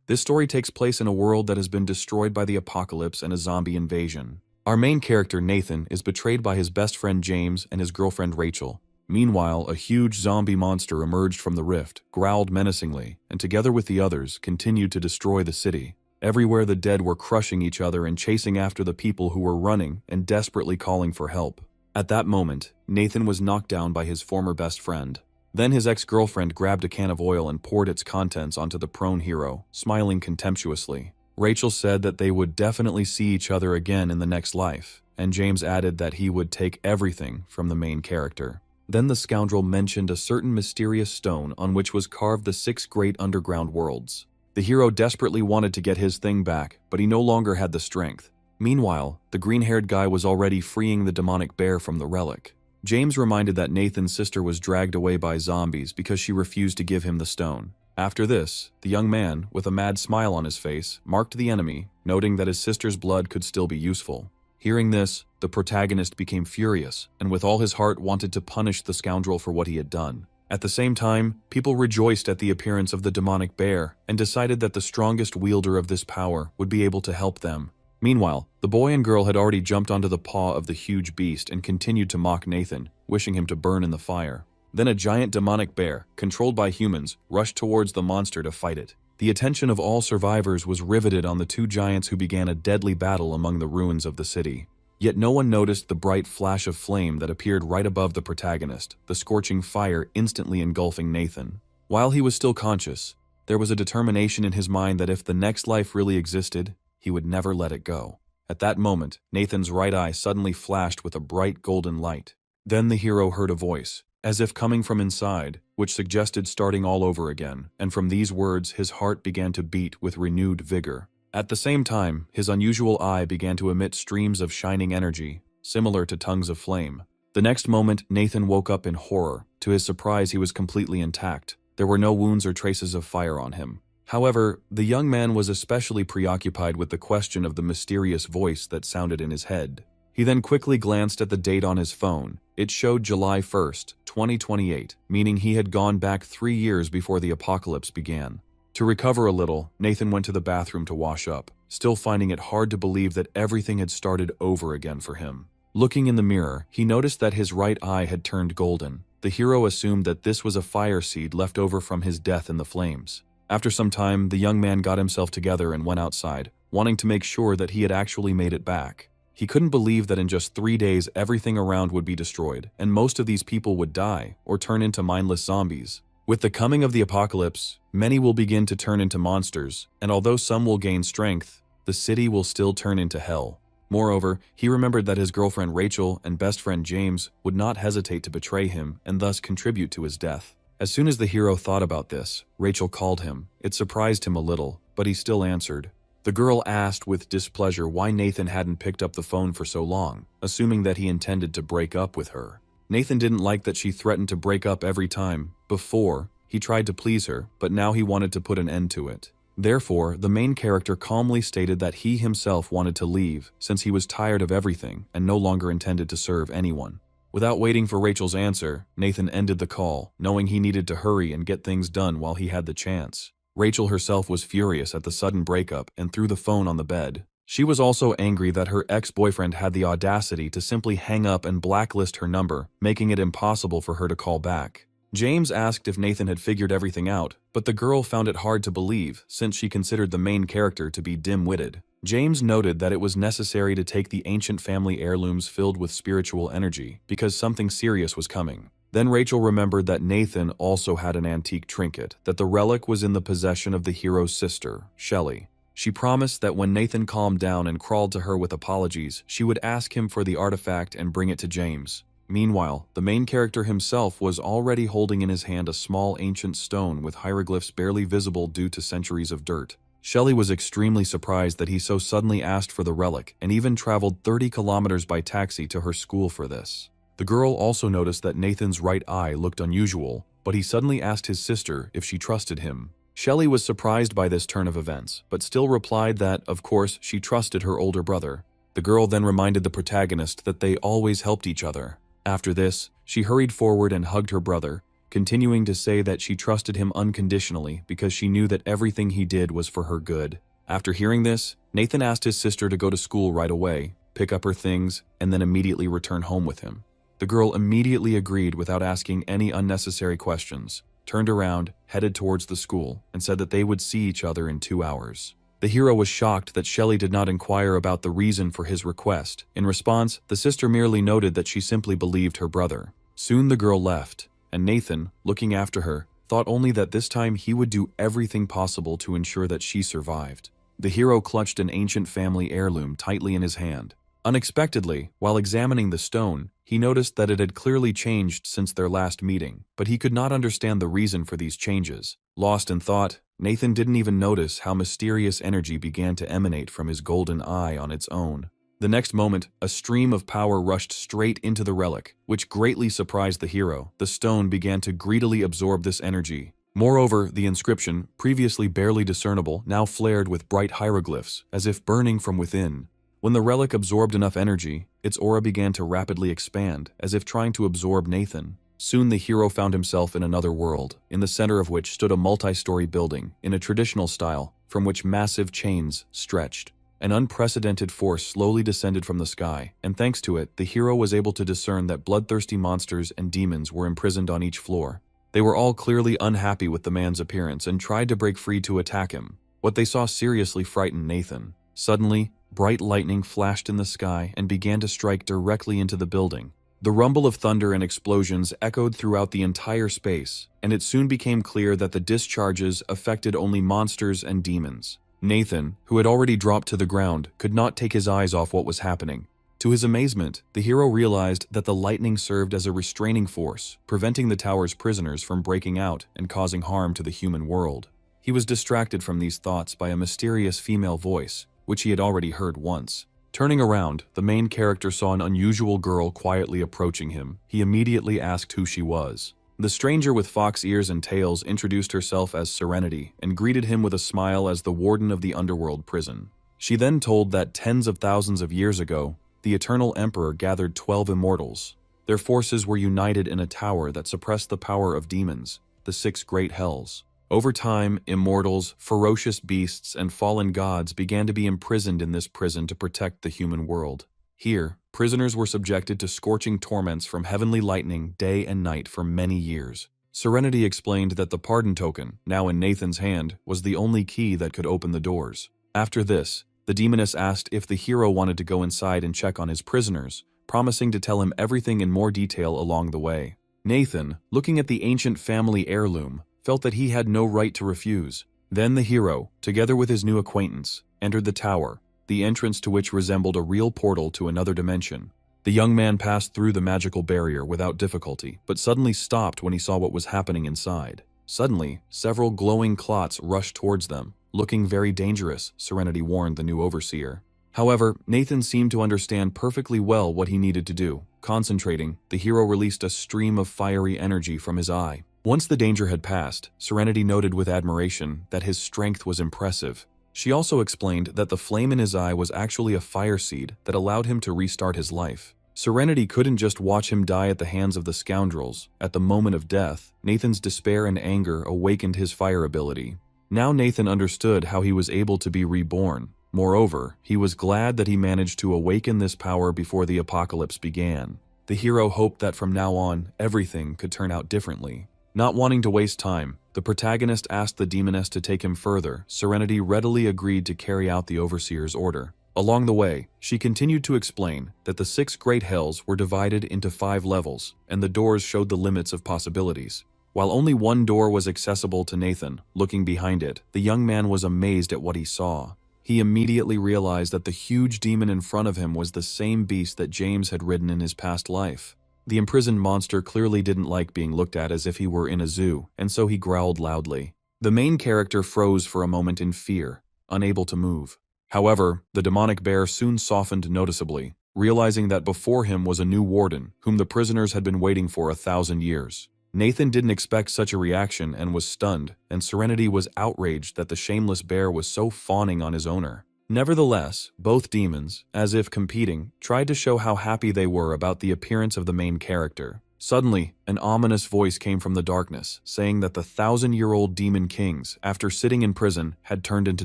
This story takes place in a world that has been destroyed by the apocalypse and a zombie invasion. Our main character, Nathan, is betrayed by his best friend James and his girlfriend Rachel. Meanwhile, a huge zombie monster emerged from the rift, growled menacingly, and together with the others, continued to destroy the city. Everywhere the dead were crushing each other and chasing after the people who were running and desperately calling for help. At that moment, Nathan was knocked down by his former best friend. Then his ex-girlfriend grabbed a can of oil and poured its contents onto the prone hero, smiling contemptuously. Rachel said that they would definitely see each other again in the next life, and James added that he would take everything from the main character. Then the scoundrel mentioned a certain mysterious stone on which was carved the 6 great underground worlds. The hero desperately wanted to get his thing back, but he no longer had the strength. Meanwhile, the green-haired guy was already freeing the demonic bear from the relic. James reminded that Nathan's sister was dragged away by zombies because she refused to give him the stone. After this, the young man, with a mad smile on his face, marked the enemy, noting that his sister's blood could still be useful. Hearing this, the protagonist became furious, and with all his heart wanted to punish the scoundrel for what he had done. At the same time, people rejoiced at the appearance of the demonic bear and decided that the strongest wielder of this power would be able to help them. Meanwhile, the boy and girl had already jumped onto the paw of the huge beast and continued to mock Nathan, wishing him to burn in the fire. Then a giant demonic bear, controlled by humans, rushed towards the monster to fight it. The attention of all survivors was riveted on the 2 giants who began a deadly battle among the ruins of the city. Yet no one noticed the bright flash of flame that appeared right above the protagonist, the scorching fire instantly engulfing Nathan. While he was still conscious, there was a determination in his mind that if the next life really existed, he would never let it go. At that moment, Nathan's right eye suddenly flashed with a bright golden light. Then the hero heard a voice, as if coming from inside, which suggested starting all over again, and from these words his heart began to beat with renewed vigor. At the same time, his unusual eye began to emit streams of shining energy, similar to tongues of flame. The next moment, Nathan woke up in horror. To his surprise, he was completely intact. There were no wounds or traces of fire on him. However, the young man was especially preoccupied with the question of the mysterious voice that sounded in his head. He then quickly glanced at the date on his phone. It showed July 1st, 2028, meaning he had gone back 3 years before the apocalypse began. To recover a little, Nathan went to the bathroom to wash up, still finding it hard to believe that everything had started over again for him. Looking in the mirror, he noticed that his right eye had turned golden. The hero assumed that this was a fire seed left over from his death in the flames. After some time, the young man got himself together and went outside, wanting to make sure that he had actually made it back. He couldn't believe that in just 3 days everything around would be destroyed, and most of these people would die or turn into mindless zombies. With the coming of the apocalypse, many will begin to turn into monsters, and although some will gain strength, the city will still turn into hell. Moreover, he remembered that his girlfriend Rachel and best friend James would not hesitate to betray him and thus contribute to his death. As soon as the hero thought about this, Rachel called him. It surprised him a little, but he still answered. The girl asked with displeasure why Nathan hadn't picked up the phone for so long, assuming that he intended to break up with her. Nathan didn't like that she threatened to break up every time. Before, he tried to please her, but now he wanted to put an end to it. Therefore, the main character calmly stated that he himself wanted to leave, since he was tired of everything and no longer intended to serve anyone. Without waiting for Rachel's answer, Nathan ended the call, knowing he needed to hurry and get things done while he had the chance. Rachel herself was furious at the sudden breakup and threw the phone on the bed. She was also angry that her ex-boyfriend had the audacity to simply hang up and blacklist her number, making it impossible for her to call back. James asked if Nathan had figured everything out, but the girl found it hard to believe since she considered the main character to be dim-witted. James noted that it was necessary to take the ancient family heirlooms filled with spiritual energy because something serious was coming. Then Rachel remembered that Nathan also had an antique trinket, that the relic was in the possession of the hero's sister, Shelley. She promised that when Nathan calmed down and crawled to her with apologies, she would ask him for the artifact and bring it to James. Meanwhile, the main character himself was already holding in his hand a small ancient stone with hieroglyphs barely visible due to centuries of dirt. Shelley was extremely surprised that he so suddenly asked for the relic and even traveled 30 kilometers by taxi to her school for this. The girl also noticed that Nathan's right eye looked unusual, but he suddenly asked his sister if she trusted him. Shelley was surprised by this turn of events, but still replied that, of course, she trusted her older brother. The girl then reminded the protagonist that they always helped each other. After this, she hurried forward and hugged her brother, continuing to say that she trusted him unconditionally because she knew that everything he did was for her good. After hearing this, Nathan asked his sister to go to school right away, pick up her things, and then immediately return home with him. The girl immediately agreed without asking any unnecessary questions, turned around, headed towards the school, and said that they would see each other in 2 hours. The hero was shocked that Shelley did not inquire about the reason for his request. In response, the sister merely noted that she simply believed her brother. Soon the girl left, and Nathan, looking after her, thought only that this time he would do everything possible to ensure that she survived. The hero clutched an ancient family heirloom tightly in his hand. Unexpectedly, while examining the stone, he noticed that it had clearly changed since their last meeting, but he could not understand the reason for these changes. Lost in thought, Nathan didn't even notice how mysterious energy began to emanate from his golden eye on its own. The next moment, a stream of power rushed straight into the relic, which greatly surprised the hero. The stone began to greedily absorb this energy. Moreover, the inscription, previously barely discernible, now flared with bright hieroglyphs, as if burning from within. When the relic absorbed enough energy, its aura began to rapidly expand, as if trying to absorb Nathan. Soon the hero found himself in another world, in the center of which stood a multi-story building, in a traditional style, from which massive chains stretched. An unprecedented force slowly descended from the sky, and thanks to it, the hero was able to discern that bloodthirsty monsters and demons were imprisoned on each floor. They were all clearly unhappy with the man's appearance and tried to break free to attack him. What they saw seriously frightened Nathan. Suddenly, bright lightning flashed in the sky and began to strike directly into the building. The rumble of thunder and explosions echoed throughout the entire space, and it soon became clear that the discharges affected only monsters and demons. Nathan, who had already dropped to the ground, could not take his eyes off what was happening. To his amazement, the hero realized that the lightning served as a restraining force, preventing the tower's prisoners from breaking out and causing harm to the human world. He was distracted from these thoughts by a mysterious female voice, which he had already heard once. Turning around, the main character saw an unusual girl quietly approaching him. He immediately asked who she was. The stranger with fox ears and tails introduced herself as Serenity and greeted him with a smile as the warden of the underworld prison. She then told that tens of thousands of years ago, the Eternal Emperor gathered 12 immortals. Their forces were united in a tower that suppressed the power of demons, the 6 great hells. Over time, immortals, ferocious beasts, and fallen gods began to be imprisoned in this prison to protect the human world. Here, prisoners were subjected to scorching torments from heavenly lightning day and night for many years. Serenity explained that the pardon token, now in Nathan's hand, was the only key that could open the doors. After this, the demoness asked if the hero wanted to go inside and check on his prisoners, promising to tell him everything in more detail along the way. Nathan, looking at the ancient family heirloom, felt that he had no right to refuse. Then the hero, together with his new acquaintance, entered the tower, the entrance to which resembled a real portal to another dimension. The young man passed through the magical barrier without difficulty, but suddenly stopped when he saw what was happening inside. Suddenly, several glowing clots rushed towards them. Looking very dangerous, Serenity warned the new overseer. However, Nathan seemed to understand perfectly well what he needed to do. Concentrating, the hero released a stream of fiery energy from his eye. Once the danger had passed, Serenity noted with admiration that his strength was impressive. She also explained that the flame in his eye was actually a fire seed that allowed him to restart his life. Serenity couldn't just watch him die at the hands of the scoundrels. At the moment of death, Nathan's despair and anger awakened his fire ability. Now Nathan understood how he was able to be reborn. Moreover, he was glad that he managed to awaken this power before the apocalypse began. The hero hoped that from now on, everything could turn out differently. Not wanting to waste time, the protagonist asked the demoness to take him further. Serenity readily agreed to carry out the overseer's order. Along the way, she continued to explain that the 6 great hells were divided into 5 levels, and the doors showed the limits of possibilities. While only one door was accessible to Nathan, looking behind it, the young man was amazed at what he saw. He immediately realized that the huge demon in front of him was the same beast that James had ridden in his past life. The imprisoned monster clearly didn't like being looked at as if he were in a zoo, and so he growled loudly. The main character froze for a moment in fear, unable to move. However, the demonic bear soon softened noticeably, realizing that before him was a new warden, whom the prisoners had been waiting for 1,000 years. Nathan didn't expect such a reaction and was stunned, and Serenity was outraged that the shameless bear was so fawning on his owner. Nevertheless, both demons, as if competing, tried to show how happy they were about the appearance of the main character. Suddenly, an ominous voice came from the darkness, saying that the 1,000-year-old demon kings, after sitting in prison, had turned into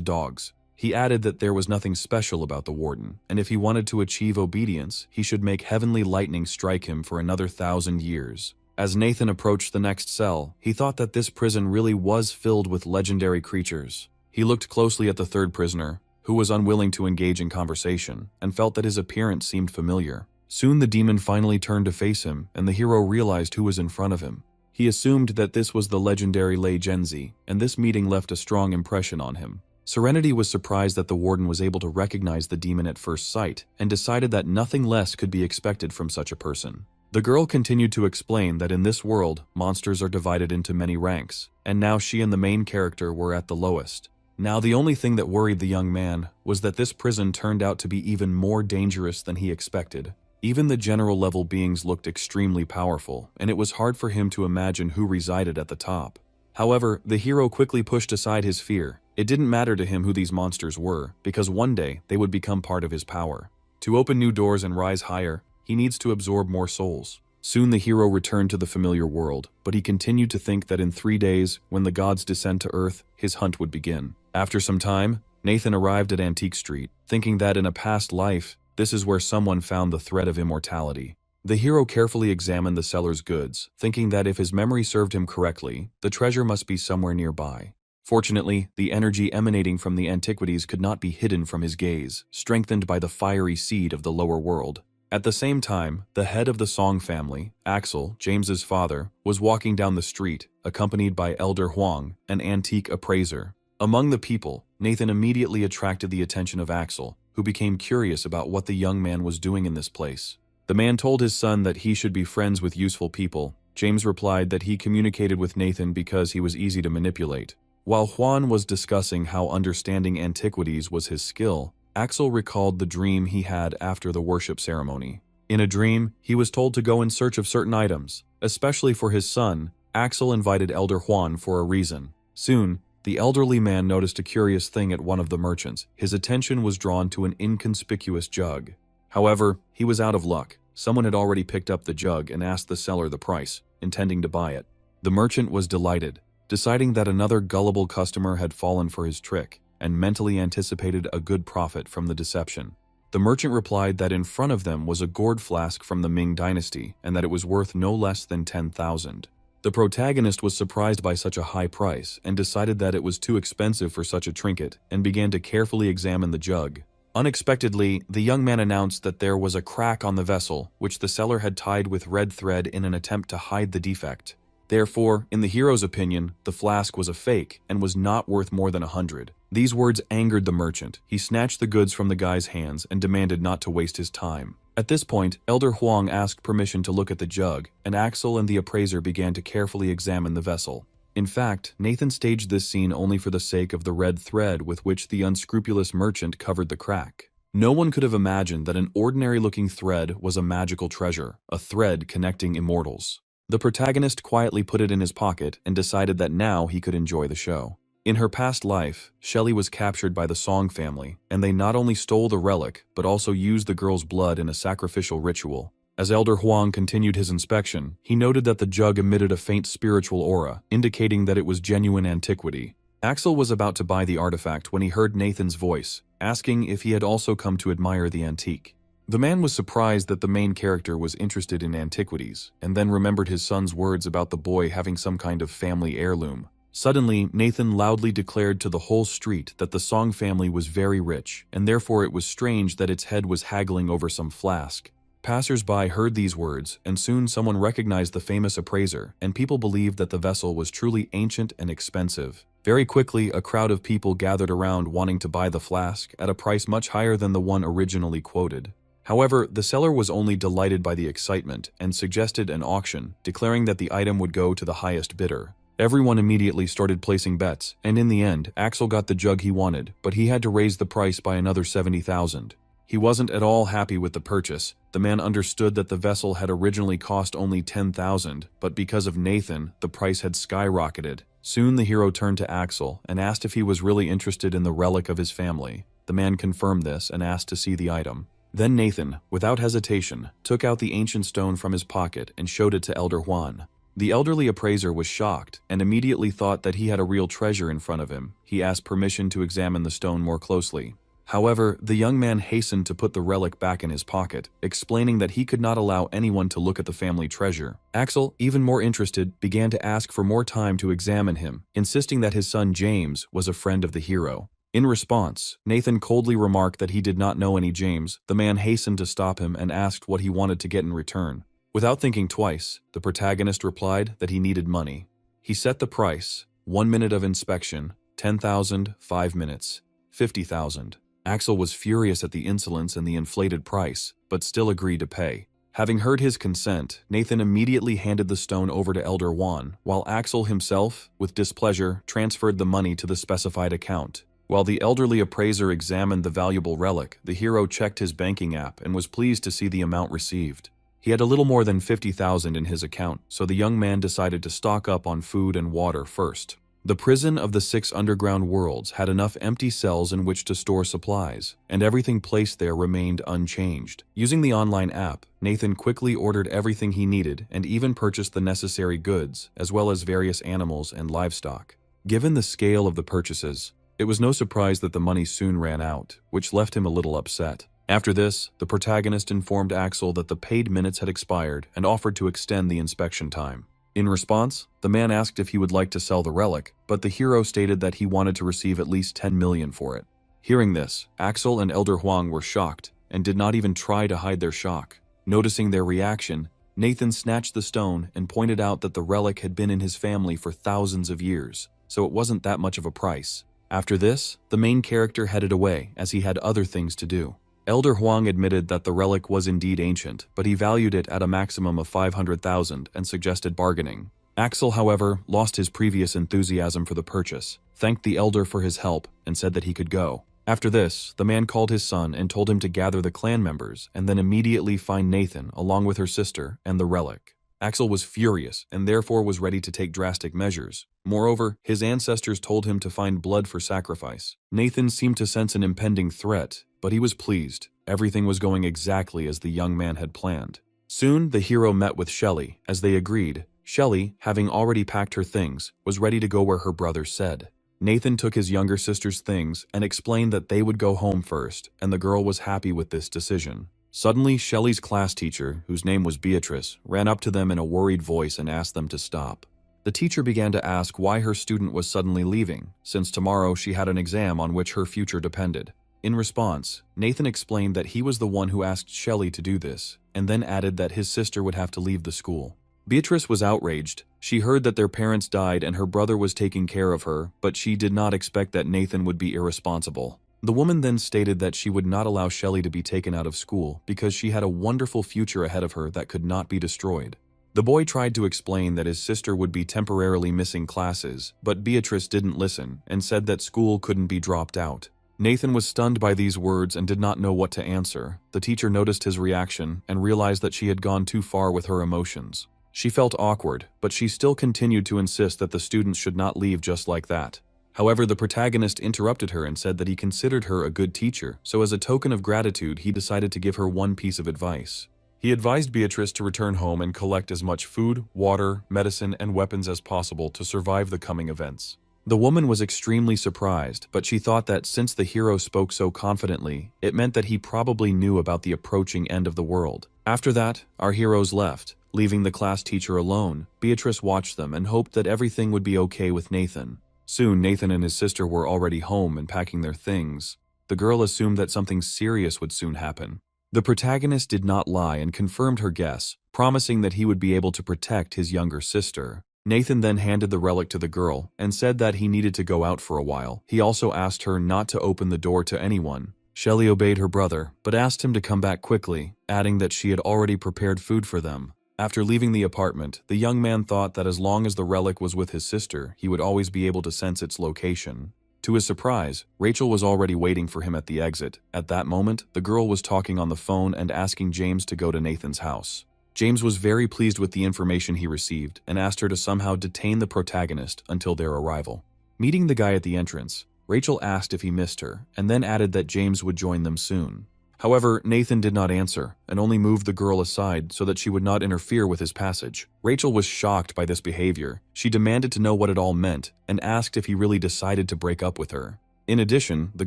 dogs. He added that there was nothing special about the warden, and if he wanted to achieve obedience, he should make heavenly lightning strike him for another 1,000 years. As Nathan approached the next cell, he thought that this prison really was filled with legendary creatures. He looked closely at the third prisoner, who was unwilling to engage in conversation, and felt that his appearance seemed familiar. Soon the demon finally turned to face him, and the hero realized who was in front of him. He assumed that this was the legendary Lei Genzi, and this meeting left a strong impression on him. Serenity was surprised that the warden was able to recognize the demon at first sight, and decided that nothing less could be expected from such a person. The girl continued to explain that in this world, monsters are divided into many ranks, and now she and the main character were at the lowest. Now the only thing that worried the young man was that this prison turned out to be even more dangerous than he expected. Even the general-level beings looked extremely powerful, and it was hard for him to imagine who resided at the top. However, the hero quickly pushed aside his fear. It didn't matter to him who these monsters were, because one day they would become part of his power. To open new doors and rise higher, he needs to absorb more souls. Soon the hero returned to the familiar world, but he continued to think that in 3 days, when the gods descend to Earth, his hunt would begin. After some time, Nathan arrived at Antique Street, thinking that in a past life, this is where someone found the thread of immortality. The hero carefully examined the seller's goods, thinking that if his memory served him correctly, the treasure must be somewhere nearby. Fortunately, the energy emanating from the antiquities could not be hidden from his gaze, strengthened by the fiery seed of the lower world. At the same time, the head of the Song family, Axel, James's father, was walking down the street, accompanied by Elder Huang, an antique appraiser. Among the people, Nathan immediately attracted the attention of Axel, who became curious about what the young man was doing in this place. The man told his son that he should be friends with useful people. James replied that he communicated with Nathan because he was easy to manipulate. While Juan was discussing how understanding antiquities was his skill, Axel recalled the dream he had after the worship ceremony. In a dream, he was told to go in search of certain items. Especially for his son, Axel invited Elder Juan for a reason. Soon, the elderly man noticed a curious thing at one of the merchants. His attention was drawn to an inconspicuous jug. However, he was out of luck. Someone had already picked up the jug and asked the seller the price, intending to buy it. The merchant was delighted, deciding that another gullible customer had fallen for his trick, and mentally anticipated a good profit from the deception. The merchant replied that in front of them was a gourd flask from the Ming dynasty, and that it was worth no less than 10,000. The protagonist was surprised by such a high price and decided that it was too expensive for such a trinket and began to carefully examine the jug. Unexpectedly, the young man announced that there was a crack on the vessel, which the seller had tied with red thread in an attempt to hide the defect. Therefore, in the hero's opinion, the flask was a fake and was not worth more than 100. These words angered the merchant. He snatched the goods from the guy's hands and demanded not to waste his time. At this point, Elder Huang asked permission to look at the jug, and Axel and the appraiser began to carefully examine the vessel. In fact, Nathan staged this scene only for the sake of the red thread with which the unscrupulous merchant covered the crack. No one could have imagined that an ordinary-looking thread was a magical treasure, a thread connecting immortals. The protagonist quietly put it in his pocket and decided that now he could enjoy the show. In her past life, Shelley was captured by the Song family, and they not only stole the relic, but also used the girl's blood in a sacrificial ritual. As Elder Huang continued his inspection, he noted that the jug emitted a faint spiritual aura, indicating that it was genuine antiquity. Axel was about to buy the artifact when he heard Nathan's voice, asking if he had also come to admire the antique. The man was surprised that the main character was interested in antiquities, and then remembered his son's words about the boy having some kind of family heirloom. Suddenly, Nathan loudly declared to the whole street that the Song family was very rich, and therefore it was strange that its head was haggling over some flask. Passers-by heard these words, and soon someone recognized the famous appraiser, and people believed that the vessel was truly ancient and expensive. Very quickly, a crowd of people gathered around wanting to buy the flask at a price much higher than the one originally quoted. However, the seller was only delighted by the excitement and suggested an auction, declaring that the item would go to the highest bidder. Everyone immediately started placing bets, and in the end, Axel got the jug he wanted, but he had to raise the price by another 70,000. He wasn't at all happy with the purchase. The man understood that the vessel had originally cost only 10,000, but because of Nathan, the price had skyrocketed. Soon the hero turned to Axel and asked if he was really interested in the relic of his family. The man confirmed this and asked to see the item. Then Nathan, without hesitation, took out the ancient stone from his pocket and showed it to Elder Juan. The elderly appraiser was shocked and immediately thought that he had a real treasure in front of him. He asked permission to examine the stone more closely. However, the young man hastened to put the relic back in his pocket, explaining that he could not allow anyone to look at the family treasure. Axel, even more interested, began to ask for more time to examine him, insisting that his son James was a friend of the hero. In response, Nathan coldly remarked that he did not know any James. The man hastened to stop him and asked what he wanted to get in return. Without thinking twice, the protagonist replied that he needed money. He set the price: 1 minute of inspection, 10,000, 5 minutes, 50,000. Axel was furious at the insolence and the inflated price, but still agreed to pay. Having heard his consent, Nathan immediately handed the stone over to Elder Juan, while Axel himself, with displeasure, transferred the money to the specified account. While the elderly appraiser examined the valuable relic, the hero checked his banking app and was pleased to see the amount received. He had a little more than 50,000 in his account, so the young man decided to stock up on food and water first. The prison of the 6 underground worlds had enough empty cells in which to store supplies, and everything placed there remained unchanged. Using the online app, Nathan quickly ordered everything he needed and even purchased the necessary goods, as well as various animals and livestock. Given the scale of the purchases, it was no surprise that the money soon ran out, which left him a little upset. After this, the protagonist informed Axel that the paid minutes had expired and offered to extend the inspection time. In response, the man asked if he would like to sell the relic, but the hero stated that he wanted to receive at least 10 million for it. Hearing this, Axel and Elder Huang were shocked and did not even try to hide their shock. Noticing their reaction, Nathan snatched the stone and pointed out that the relic had been in his family for thousands of years, so it wasn't that much of a price. After this, the main character headed away as he had other things to do. Elder Huang admitted that the relic was indeed ancient, but he valued it at a maximum of 500,000 and suggested bargaining. Axel, however, lost his previous enthusiasm for the purchase, thanked the elder for his help, and said that he could go. After this, the man called his son and told him to gather the clan members and then immediately find Nathan along with her sister and the relic. Axel was furious and therefore was ready to take drastic measures. Moreover, his ancestors told him to find blood for sacrifice. Nathan seemed to sense an impending threat, but he was pleased. Everything was going exactly as the young man had planned. Soon, the hero met with Shelley. As they agreed, Shelley, having already packed her things, was ready to go where her brother said. Nathan took his younger sister's things and explained that they would go home first, and the girl was happy with this decision. Suddenly, Shelley's class teacher, whose name was Beatrice, ran up to them in a worried voice and asked them to stop. The teacher began to ask why her student was suddenly leaving, since tomorrow she had an exam on which her future depended. In response, Nathan explained that he was the one who asked Shelley to do this, and then added that his sister would have to leave the school. Beatrice was outraged. She heard that their parents died and her brother was taking care of her, but she did not expect that Nathan would be irresponsible. The woman then stated that she would not allow Shelley to be taken out of school because she had a wonderful future ahead of her that could not be destroyed. The boy tried to explain that his sister would be temporarily missing classes, but Beatrice didn't listen and said that school couldn't be dropped out. Nathan was stunned by these words and did not know what to answer. The teacher noticed his reaction and realized that she had gone too far with her emotions. She felt awkward, but she still continued to insist that the students should not leave just like that. However, the protagonist interrupted her and said that he considered her a good teacher, so as a token of gratitude, he decided to give her one piece of advice. He advised Beatrice to return home and collect as much food, water, medicine, and weapons as possible to survive the coming events. The woman was extremely surprised, but she thought that since the hero spoke so confidently, it meant that he probably knew about the approaching end of the world. After that, our heroes left. Leaving the class teacher alone, Beatrice watched them and hoped that everything would be okay with Nathan. Soon, Nathan and his sister were already home and packing their things. The girl assumed that something serious would soon happen. The protagonist did not lie and confirmed her guess, promising that he would be able to protect his younger sister. Nathan then handed the relic to the girl and said that he needed to go out for a while. He also asked her not to open the door to anyone. Shelley obeyed her brother, but asked him to come back quickly, adding that she had already prepared food for them. After leaving the apartment, the young man thought that as long as the relic was with his sister, he would always be able to sense its location. To his surprise, Rachel was already waiting for him at the exit. At that moment, the girl was talking on the phone and asking James to go to Nathan's house. James was very pleased with the information he received and asked her to somehow detain the protagonist until their arrival. Meeting the guy at the entrance, Rachel asked if he missed her and then added that James would join them soon. However, Nathan did not answer, and only moved the girl aside so that she would not interfere with his passage. Rachel was shocked by this behavior. She demanded to know what it all meant, and asked if he really decided to break up with her. In addition, the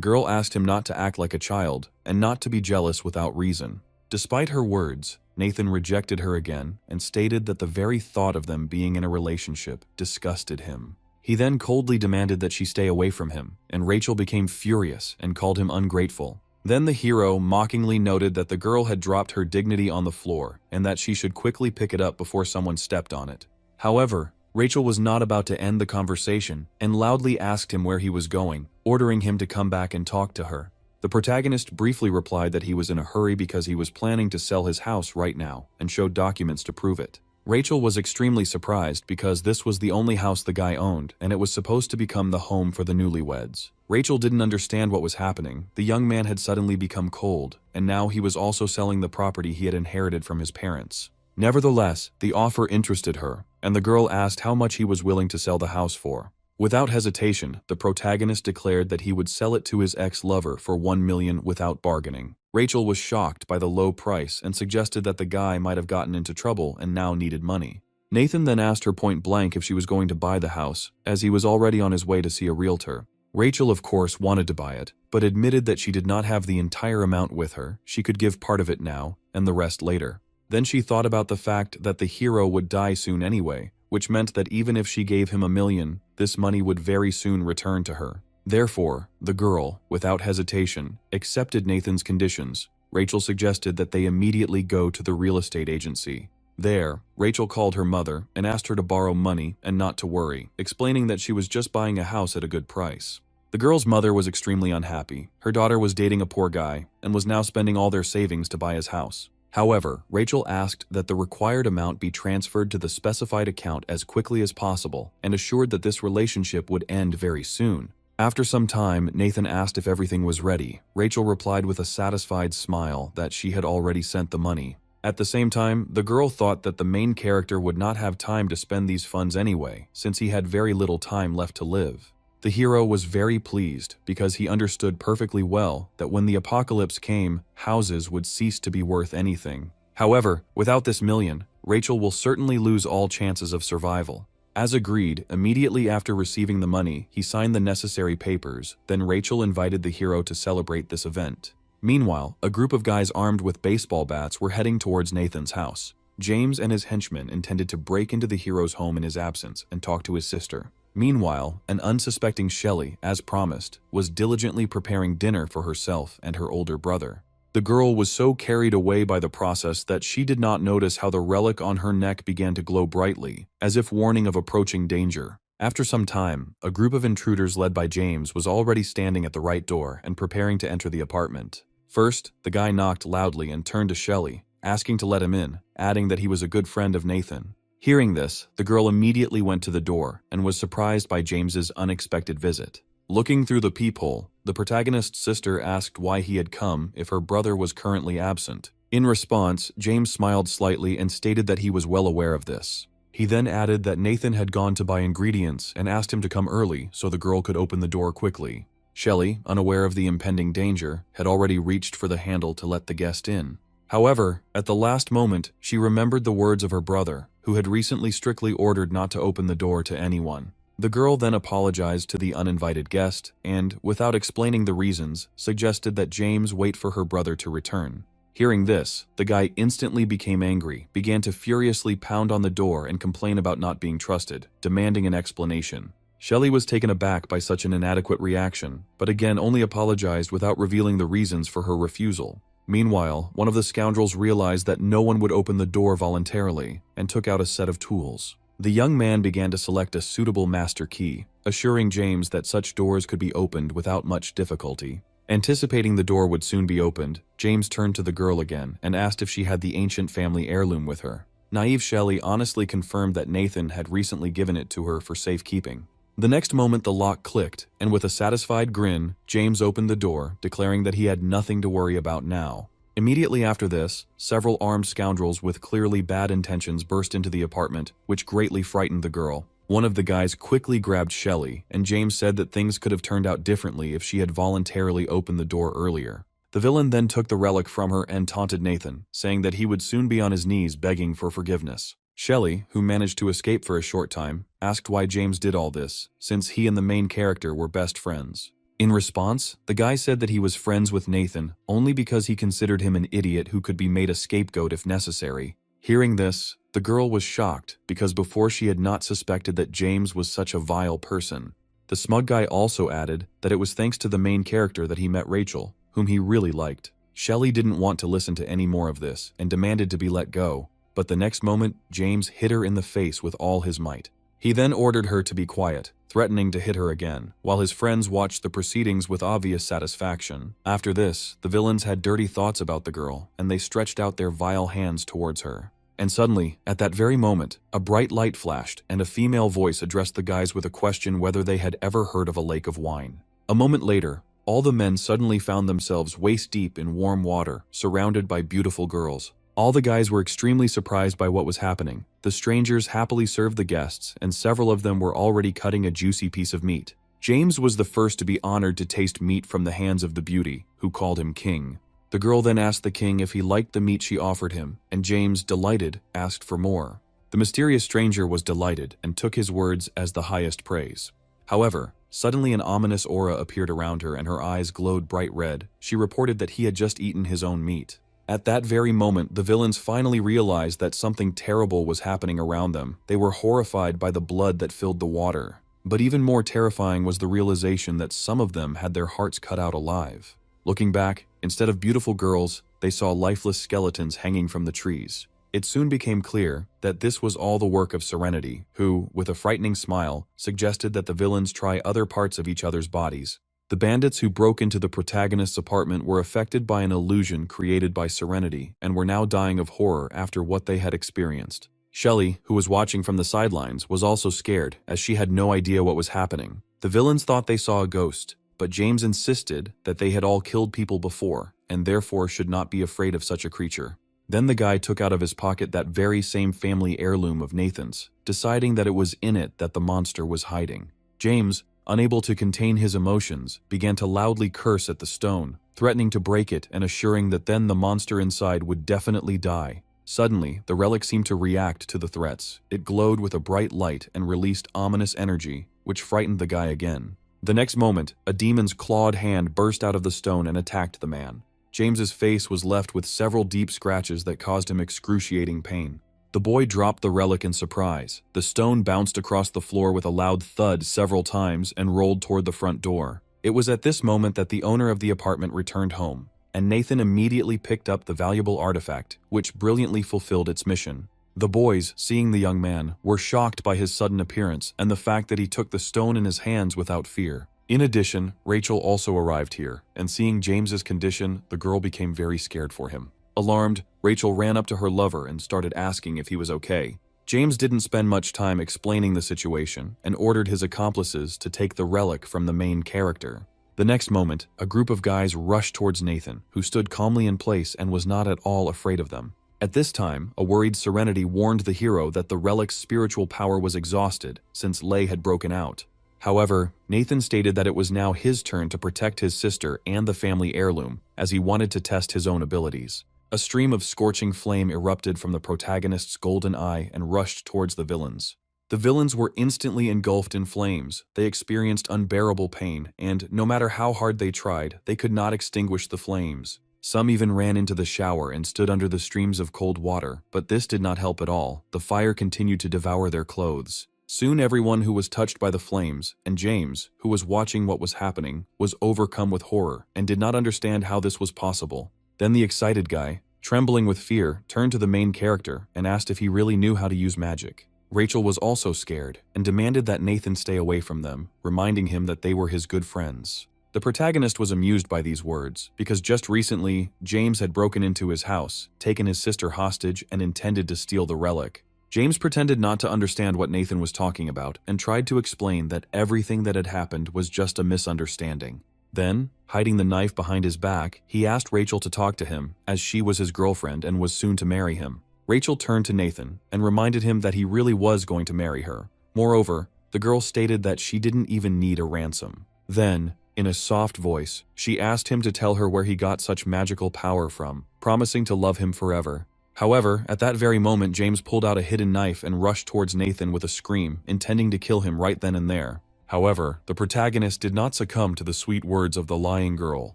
girl asked him not to act like a child, and not to be jealous without reason. Despite her words, Nathan rejected her again, and stated that the very thought of them being in a relationship disgusted him. He then coldly demanded that she stay away from him, and Rachel became furious and called him ungrateful. Then the hero mockingly noted that the girl had dropped her dignity on the floor and that she should quickly pick it up before someone stepped on it. However, Rachel was not about to end the conversation and loudly asked him where he was going, ordering him to come back and talk to her. The protagonist briefly replied that he was in a hurry because he was planning to sell his house right now and showed documents to prove it. Rachel was extremely surprised because this was the only house the guy owned and it was supposed to become the home for the newlyweds. Rachel didn't understand what was happening. The young man had suddenly become cold, and now he was also selling the property he had inherited from his parents. Nevertheless, the offer interested her, and the girl asked how much he was willing to sell the house for. Without hesitation, the protagonist declared that he would sell it to his ex-lover for $1 million without bargaining. Rachel was shocked by the low price and suggested that the guy might have gotten into trouble and now needed money. Nathan then asked her point blank if she was going to buy the house, as he was already on his way to see a realtor. Rachel, of course, wanted to buy it, but admitted that she did not have the entire amount with her. She could give part of it now, and the rest later. Then she thought about the fact that the hero would die soon anyway, which meant that even if she gave him $1 million, this money would very soon return to her. Therefore, the girl, without hesitation, accepted Nathan's conditions. Rachel suggested that they immediately go to the real estate agency. There, Rachel called her mother and asked her to borrow money and not to worry, explaining that she was just buying a house at a good price. The girl's mother was extremely unhappy. Her daughter was dating a poor guy and was now spending all their savings to buy his house. However, Rachel asked that the required amount be transferred to the specified account as quickly as possible and assured that this relationship would end very soon. After some time, Nathan asked if everything was ready. Rachel replied with a satisfied smile that she had already sent the money. At the same time, the girl thought that the main character would not have time to spend these funds anyway, since he had very little time left to live. The hero was very pleased because he understood perfectly well that when the apocalypse came, houses would cease to be worth anything. However, without this $1 million, Rachel will certainly lose all chances of survival. As agreed, immediately after receiving the money, he signed the necessary papers. Then Rachel invited the hero to celebrate this event. Meanwhile, a group of guys armed with baseball bats were heading towards Nathan's house. James and his henchmen intended to break into the hero's home in his absence and talk to his sister. Meanwhile, an unsuspecting Shelley, as promised, was diligently preparing dinner for herself and her older brother. The girl was so carried away by the process that she did not notice how the relic on her neck began to glow brightly, as if warning of approaching danger. After some time, a group of intruders led by James was already standing at the right door and preparing to enter the apartment. First, the guy knocked loudly and turned to Shelley, asking to let him in, adding that he was a good friend of Nathan. Hearing this, the girl immediately went to the door and was surprised by James's unexpected visit. Looking through the peephole, the protagonist's sister asked why he had come if her brother was currently absent. In response, James smiled slightly and stated that he was well aware of this. He then added that Nathan had gone to buy ingredients and asked him to come early so the girl could open the door quickly. Shelley, unaware of the impending danger, had already reached for the handle to let the guest in. However, at the last moment, she remembered the words of her brother, who had recently strictly ordered not to open the door to anyone. The girl then apologized to the uninvited guest and, without explaining the reasons, suggested that James wait for her brother to return. Hearing this, the guy instantly became angry, began to furiously pound on the door and complain about not being trusted, demanding an explanation. Shelley was taken aback by such an inadequate reaction, but again only apologized without revealing the reasons for her refusal. Meanwhile, one of the scoundrels realized that no one would open the door voluntarily and took out a set of tools. The young man began to select a suitable master key, assuring James that such doors could be opened without much difficulty. Anticipating the door would soon be opened, James turned to the girl again and asked if she had the ancient family heirloom with her. Naive Shelley honestly confirmed that Nathan had recently given it to her for safekeeping. The next moment the lock clicked, and with a satisfied grin, James opened the door, declaring that he had nothing to worry about now. Immediately after this, several armed scoundrels with clearly bad intentions burst into the apartment, which greatly frightened the girl. One of the guys quickly grabbed Shelley, and James said that things could have turned out differently if she had voluntarily opened the door earlier. The villain then took the relic from her and taunted Nathan, saying that he would soon be on his knees begging for forgiveness. Shelley, who managed to escape for a short time, asked why James did all this, since he and the main character were best friends. In response, the guy said that he was friends with Nathan only because he considered him an idiot who could be made a scapegoat if necessary. Hearing this, the girl was shocked because before she had not suspected that James was such a vile person. The smug guy also added that it was thanks to the main character that he met Rachel, whom he really liked. Shelley didn't want to listen to any more of this and demanded to be let go, but the next moment, James hit her in the face with all his might. He then ordered her to be quiet, threatening to hit her again, while his friends watched the proceedings with obvious satisfaction. After this, the villains had dirty thoughts about the girl, and they stretched out their vile hands towards her. And suddenly, at that very moment, a bright light flashed, and a female voice addressed the guys with a question whether they had ever heard of a lake of wine. A moment later, all the men suddenly found themselves waist-deep in warm water, surrounded by beautiful girls. All the guys were extremely surprised by what was happening. The strangers happily served the guests, and several of them were already cutting a juicy piece of meat. James was the first to be honored to taste meat from the hands of the beauty, who called him king. The girl then asked the king if he liked the meat she offered him, and James, delighted, asked for more. The mysterious stranger was delighted and took his words as the highest praise. However, suddenly an ominous aura appeared around her and her eyes glowed bright red. She reported that he had just eaten his own meat. At that very moment, the villains finally realized that something terrible was happening around them. They were horrified by the blood that filled the water. But even more terrifying was the realization that some of them had their hearts cut out alive. Looking back, instead of beautiful girls, they saw lifeless skeletons hanging from the trees. It soon became clear that this was all the work of Serenity, who, with a frightening smile, suggested that the villains try other parts of each other's bodies. The bandits who broke into the protagonist's apartment were affected by an illusion created by Serenity and were now dying of horror after what they had experienced. Shelley, who was watching from the sidelines, was also scared as she had no idea what was happening. The villains thought they saw a ghost, but James insisted that they had all killed people before and therefore should not be afraid of such a creature. Then the guy took out of his pocket that very same family heirloom of Nathan's, deciding that it was in it that the monster was hiding. James, unable to contain his emotions, began to loudly curse at the stone, threatening to break it and assuring that then the monster inside would definitely die. Suddenly, the relic seemed to react to the threats. It glowed with a bright light and released ominous energy, which frightened the guy again. The next moment, a demon's clawed hand burst out of the stone and attacked the man. James's face was left with several deep scratches that caused him excruciating pain. The boy dropped the relic in surprise. The stone bounced across the floor with a loud thud several times and rolled toward the front door. It was at this moment that the owner of the apartment returned home, and Nathan immediately picked up the valuable artifact, which brilliantly fulfilled its mission. The boys, seeing the young man, were shocked by his sudden appearance and the fact that he took the stone in his hands without fear. In addition, Rachel also arrived here, and seeing James's condition, the girl became very scared for him. Alarmed, Rachel ran up to her lover and started asking if he was okay. James didn't spend much time explaining the situation and ordered his accomplices to take the relic from the main character. The next moment, a group of guys rushed towards Nathan, who stood calmly in place and was not at all afraid of them. At this time, a worried Serenity warned the hero that the relic's spiritual power was exhausted since Lei had broken out. However, Nathan stated that it was now his turn to protect his sister and the family heirloom, as he wanted to test his own abilities. A stream of scorching flame erupted from the protagonist's golden eye and rushed towards the villains. The villains were instantly engulfed in flames. They experienced unbearable pain, and no matter how hard they tried, they could not extinguish the flames. Some even ran into the shower and stood under the streams of cold water, but this did not help at all. The fire continued to devour their clothes. Soon everyone who was touched by the flames, and James, who was watching what was happening, was overcome with horror and did not understand how this was possible. Then the excited guy, trembling with fear, turned to the main character and asked if he really knew how to use magic. Rachel was also scared and demanded that Nathan stay away from them, reminding him that they were his good friends. The protagonist was amused by these words because just recently, James had broken into his house, taken his sister hostage, and intended to steal the relic. James pretended not to understand what Nathan was talking about and tried to explain that everything that had happened was just a misunderstanding. Then, hiding the knife behind his back, he asked Rachel to talk to him, as she was his girlfriend and was soon to marry him. Rachel turned to Nathan and reminded him that he really was going to marry her. Moreover, the girl stated that she didn't even need a ransom. Then, In a soft voice, she asked him to tell her where he got such magical power from, promising to love him forever. However, at that very moment, James pulled out a hidden knife and rushed towards Nathan with a scream, intending to kill him right then and there. However, the protagonist did not succumb to the sweet words of the lying girl,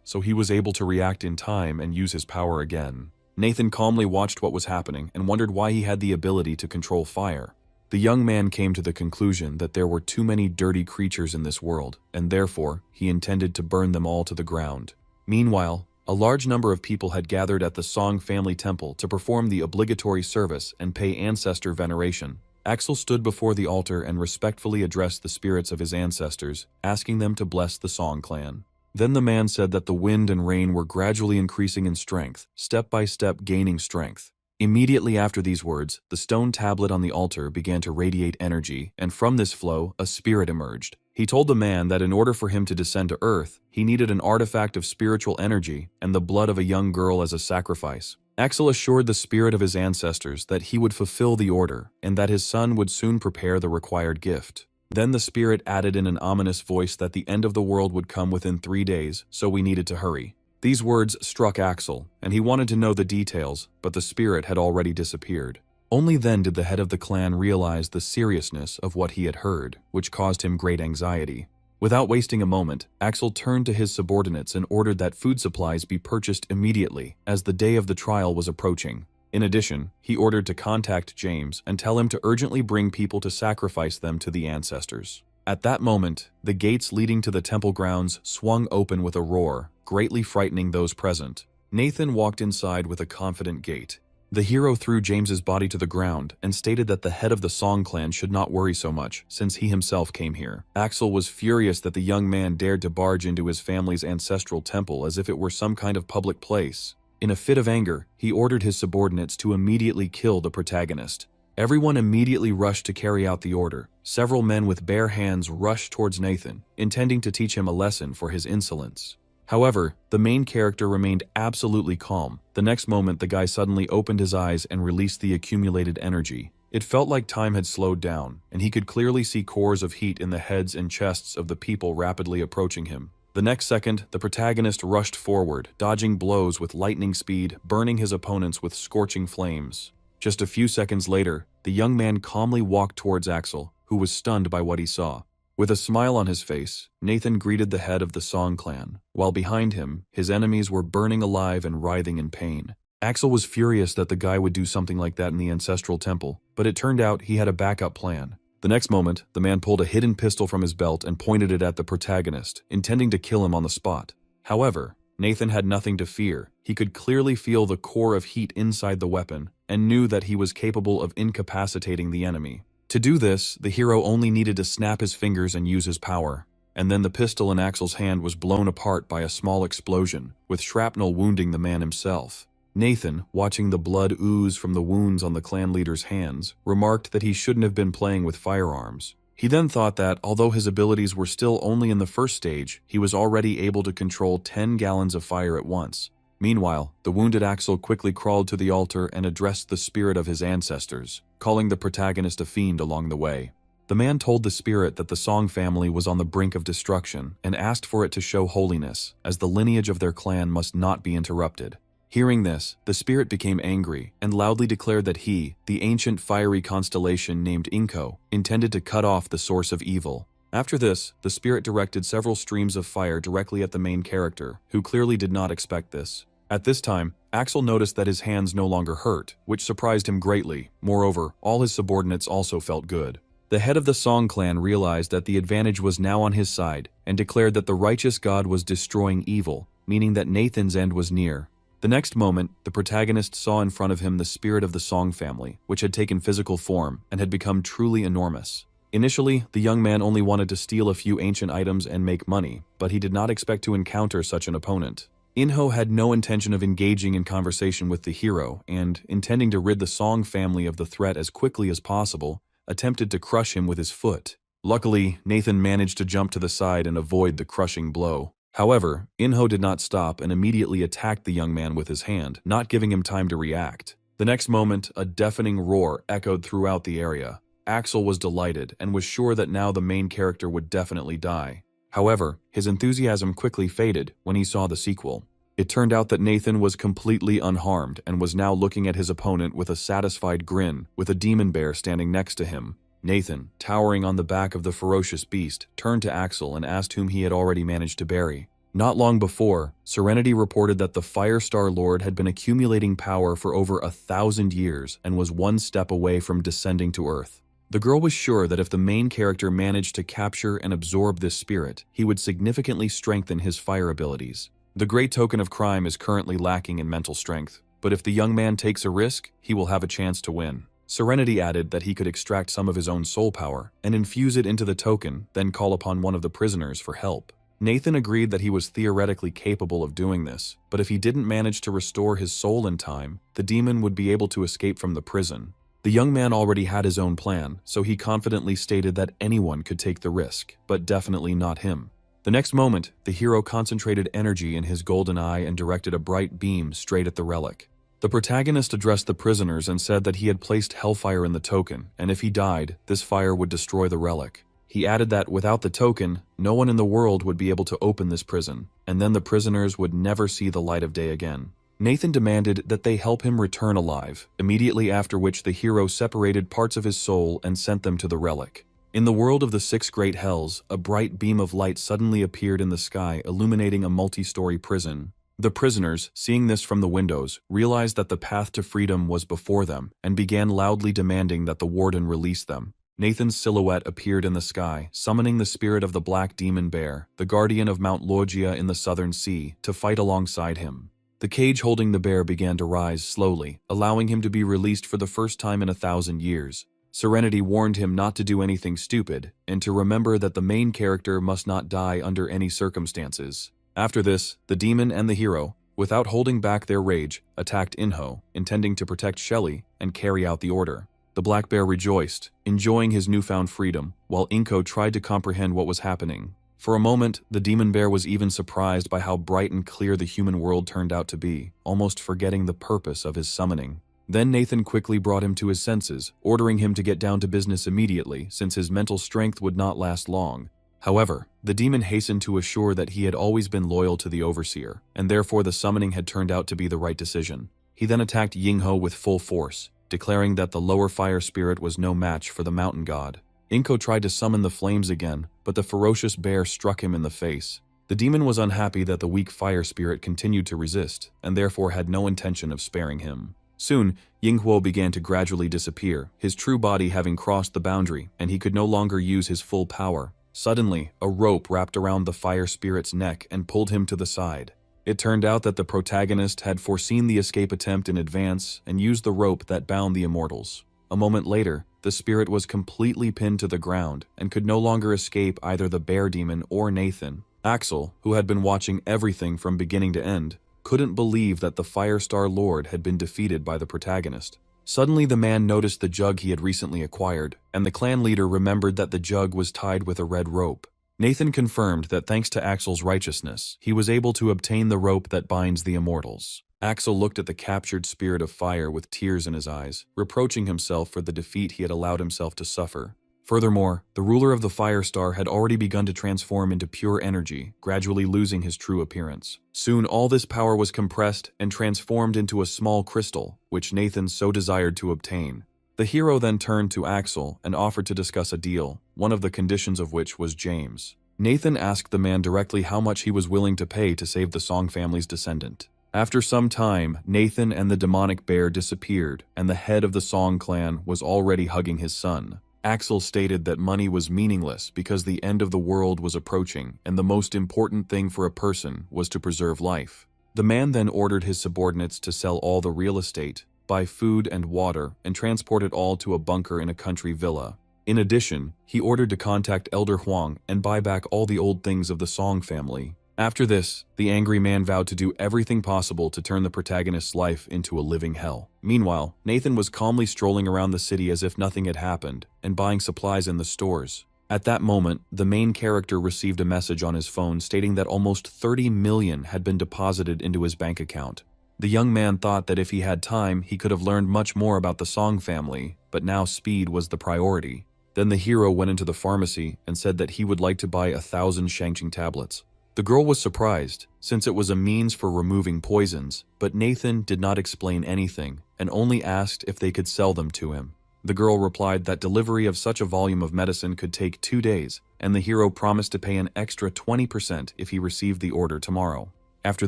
so he was able to react in time and use his power again. Nathan calmly watched what was happening and wondered why he had the ability to control fire. The young man came to the conclusion that there were too many dirty creatures in this world, and therefore, he intended to burn them all to the ground. Meanwhile, a large number of people had gathered at the Song family temple to perform the obligatory service and pay ancestor veneration. Axel stood before the altar and respectfully addressed the spirits of his ancestors, asking them to bless the Song clan. Then the man said that the wind and rain were gradually increasing in strength, step by step gaining strength. Immediately after these words, the stone tablet on the altar began to radiate energy, and from this flow, a spirit emerged. He told the man that in order for him to descend to Earth, he needed an artifact of spiritual energy and the blood of a young girl as a sacrifice. Axel assured the spirit of his ancestors that he would fulfill the order, and that his son would soon prepare the required gift. Then the spirit added in an ominous voice that the end of the world would come within 3 days, so we needed to hurry. These words struck Axel, and he wanted to know the details, but the spirit had already disappeared. Only then did the head of the clan realize the seriousness of what he had heard, which caused him great anxiety. Without wasting a moment, Axel turned to his subordinates and ordered that food supplies be purchased immediately, as the day of the trial was approaching. In addition, he ordered to contact James and tell him to urgently bring people to sacrifice them to the ancestors. At that moment, the gates leading to the temple grounds swung open with a roar, greatly frightening those present. Nathan walked inside with a confident gait. The hero threw James's body to the ground and stated that the head of the Song clan should not worry so much, since he himself came here. Axel was furious that the young man dared to barge into his family's ancestral temple as if it were some kind of public place. In a fit of anger, he ordered his subordinates to immediately kill the protagonist. Everyone immediately rushed to carry out the order. Several men with bare hands rushed towards Nathan, intending to teach him a lesson for his insolence. However, the main character remained absolutely calm. The next moment, the guy suddenly opened his eyes and released the accumulated energy. It felt like time had slowed down, and he could clearly see cores of heat in the heads and chests of the people rapidly approaching him. The next second, the protagonist rushed forward, dodging blows with lightning speed, burning his opponents with scorching flames. Just a few seconds later, the young man calmly walked towards Axel, who was stunned by what he saw. With a smile on his face, Nathan greeted the head of the Song clan, while behind him, his enemies were burning alive and writhing in pain. Axel was furious that the guy would do something like that in the ancestral temple, but it turned out he had a backup plan. The next moment, the man pulled a hidden pistol from his belt and pointed it at the protagonist, intending to kill him on the spot. However, Nathan had nothing to fear. He could clearly feel the core of heat inside the weapon, and knew that he was capable of incapacitating the enemy. To do this, the hero only needed to snap his fingers and use his power. And then the pistol in Axel's hand was blown apart by a small explosion, with shrapnel wounding the man himself. Nathan, watching the blood ooze from the wounds on the clan leader's hands, remarked that he shouldn't have been playing with firearms. He then thought that, although his abilities were still only in the first stage, he was already able to control 10 gallons of fire at once. Meanwhile, the wounded Axel quickly crawled to the altar and addressed the spirit of his ancestors, calling the protagonist a fiend along the way. The man told the spirit that the Song family was on the brink of destruction and asked for it to show holiness, as the lineage of their clan must not be interrupted. Hearing this, the spirit became angry and loudly declared that he, the ancient fiery constellation named Inko, intended to cut off the source of evil. After this, the spirit directed several streams of fire directly at the main character, who clearly did not expect this. At this time, Axel noticed that his hands no longer hurt, which surprised him greatly. Moreover, all his subordinates also felt good. The head of the Song clan realized that the advantage was now on his side, and declared that the righteous god was destroying evil, meaning that Nathan's end was near. The next moment, the protagonist saw in front of him the spirit of the Song family, which had taken physical form and had become truly enormous. Initially, the young man only wanted to steal a few ancient items and make money, but he did not expect to encounter such an opponent. Inho had no intention of engaging in conversation with the hero and, intending to rid the Song family of the threat as quickly as possible, attempted to crush him with his foot. Luckily, Nathan managed to jump to the side and avoid the crushing blow. However, Inho did not stop and immediately attacked the young man with his hand, not giving him time to react. The next moment, a deafening roar echoed throughout the area. Axel was delighted and was sure that now the main character would definitely die. However, his enthusiasm quickly faded when he saw the sequel. It turned out that Nathan was completely unharmed and was now looking at his opponent with a satisfied grin, with a demon bear standing next to him. Nathan, towering on the back of the ferocious beast, turned to Axel and asked whom he had already managed to bury. Not long before, Serenity reported that the Firestar Lord had been accumulating power for over 1,000 years and was one step away from descending to Earth. The girl was sure that if the main character managed to capture and absorb this spirit, he would significantly strengthen his fire abilities. The great token of crime is currently lacking in mental strength, but if the young man takes a risk, he will have a chance to win. Serenity added that he could extract some of his own soul power and infuse it into the token, then call upon one of the prisoners for help. Nathan agreed that he was theoretically capable of doing this, but if he didn't manage to restore his soul in time, the demon would be able to escape from the prison. The young man already had his own plan, so he confidently stated that anyone could take the risk, but definitely not him. The next moment, the hero concentrated energy in his golden eye and directed a bright beam straight at the relic. The protagonist addressed the prisoners and said that he had placed hellfire in the token, and if he died, this fire would destroy the relic. He added that without the token, no one in the world would be able to open this prison, and then the prisoners would never see the light of day again. Nathan demanded that they help him return alive, immediately after which the hero separated parts of his soul and sent them to the relic. In the world of the 6 great hells, a bright beam of light suddenly appeared in the sky, illuminating a multi-story prison. The prisoners, seeing this from the windows, realized that the path to freedom was before them and began loudly demanding that the warden release them. Nathan's silhouette appeared in the sky, summoning the spirit of the black demon bear, the guardian of Mount Logia in the southern sea, to fight alongside him. The cage holding the bear began to rise slowly, allowing him to be released for the first time in 1,000 years. Serenity warned him not to do anything stupid, and to remember that the main character must not die under any circumstances. After this, the demon and the hero, without holding back their rage, attacked Inho, intending to protect Shelly and carry out the order. The black bear rejoiced, enjoying his newfound freedom, while Inko tried to comprehend what was happening. For a moment, the demon bear was even surprised by how bright and clear the human world turned out to be, almost forgetting the purpose of his summoning. Then Nathan quickly brought him to his senses, ordering him to get down to business immediately, since his mental strength would not last long. However, the demon hastened to assure that he had always been loyal to the overseer, and therefore the summoning had turned out to be the right decision. He then attacked Yingho with full force, declaring that the lower fire spirit was no match for the mountain god. Inko tried to summon the flames again, but the ferocious bear struck him in the face. The demon was unhappy that the weak fire spirit continued to resist, and therefore had no intention of sparing him. Soon, Yinghuo began to gradually disappear, his true body having crossed the boundary, and he could no longer use his full power. Suddenly, a rope wrapped around the fire spirit's neck and pulled him to the side. It turned out that the protagonist had foreseen the escape attempt in advance and used the rope that bound the immortals. A moment later, the spirit was completely pinned to the ground and could no longer escape either the bear demon or Nathan. Axel, who had been watching everything from beginning to end, couldn't believe that the Firestar Lord had been defeated by the protagonist. Suddenly the man noticed the jug he had recently acquired, and the clan leader remembered that the jug was tied with a red rope. Nathan confirmed that thanks to Axel's righteousness, he was able to obtain the rope that binds the immortals. Axel looked at the captured spirit of fire with tears in his eyes, reproaching himself for the defeat he had allowed himself to suffer. Furthermore, the ruler of the Firestar had already begun to transform into pure energy, gradually losing his true appearance. Soon all this power was compressed and transformed into a small crystal, which Nathan so desired to obtain. The hero then turned to Axel and offered to discuss a deal, one of the conditions of which was James. Nathan asked the man directly how much he was willing to pay to save the Song family's descendant. After some time, Nathan and the demonic bear disappeared, and the head of the Song clan was already hugging his son. Axel stated that money was meaningless because the end of the world was approaching, and the most important thing for a person was to preserve life. The man then ordered his subordinates to sell all the real estate, buy food and water, and transport it all to a bunker in a country villa. In addition, he ordered to contact Elder Huang and buy back all the old things of the Song family. After this, the angry man vowed to do everything possible to turn the protagonist's life into a living hell. Meanwhile, Nathan was calmly strolling around the city as if nothing had happened, and buying supplies in the stores. At that moment, the main character received a message on his phone stating that almost 30 million had been deposited into his bank account. The young man thought that if he had time, he could have learned much more about the Song family, but now speed was the priority. Then the hero went into the pharmacy and said that he would like to buy 1,000 Shangqing tablets. The girl was surprised, since it was a means for removing poisons, but Nathan did not explain anything and only asked if they could sell them to him. The girl replied that delivery of such a volume of medicine could take 2 days, and the hero promised to pay an extra 20% if he received the order tomorrow. After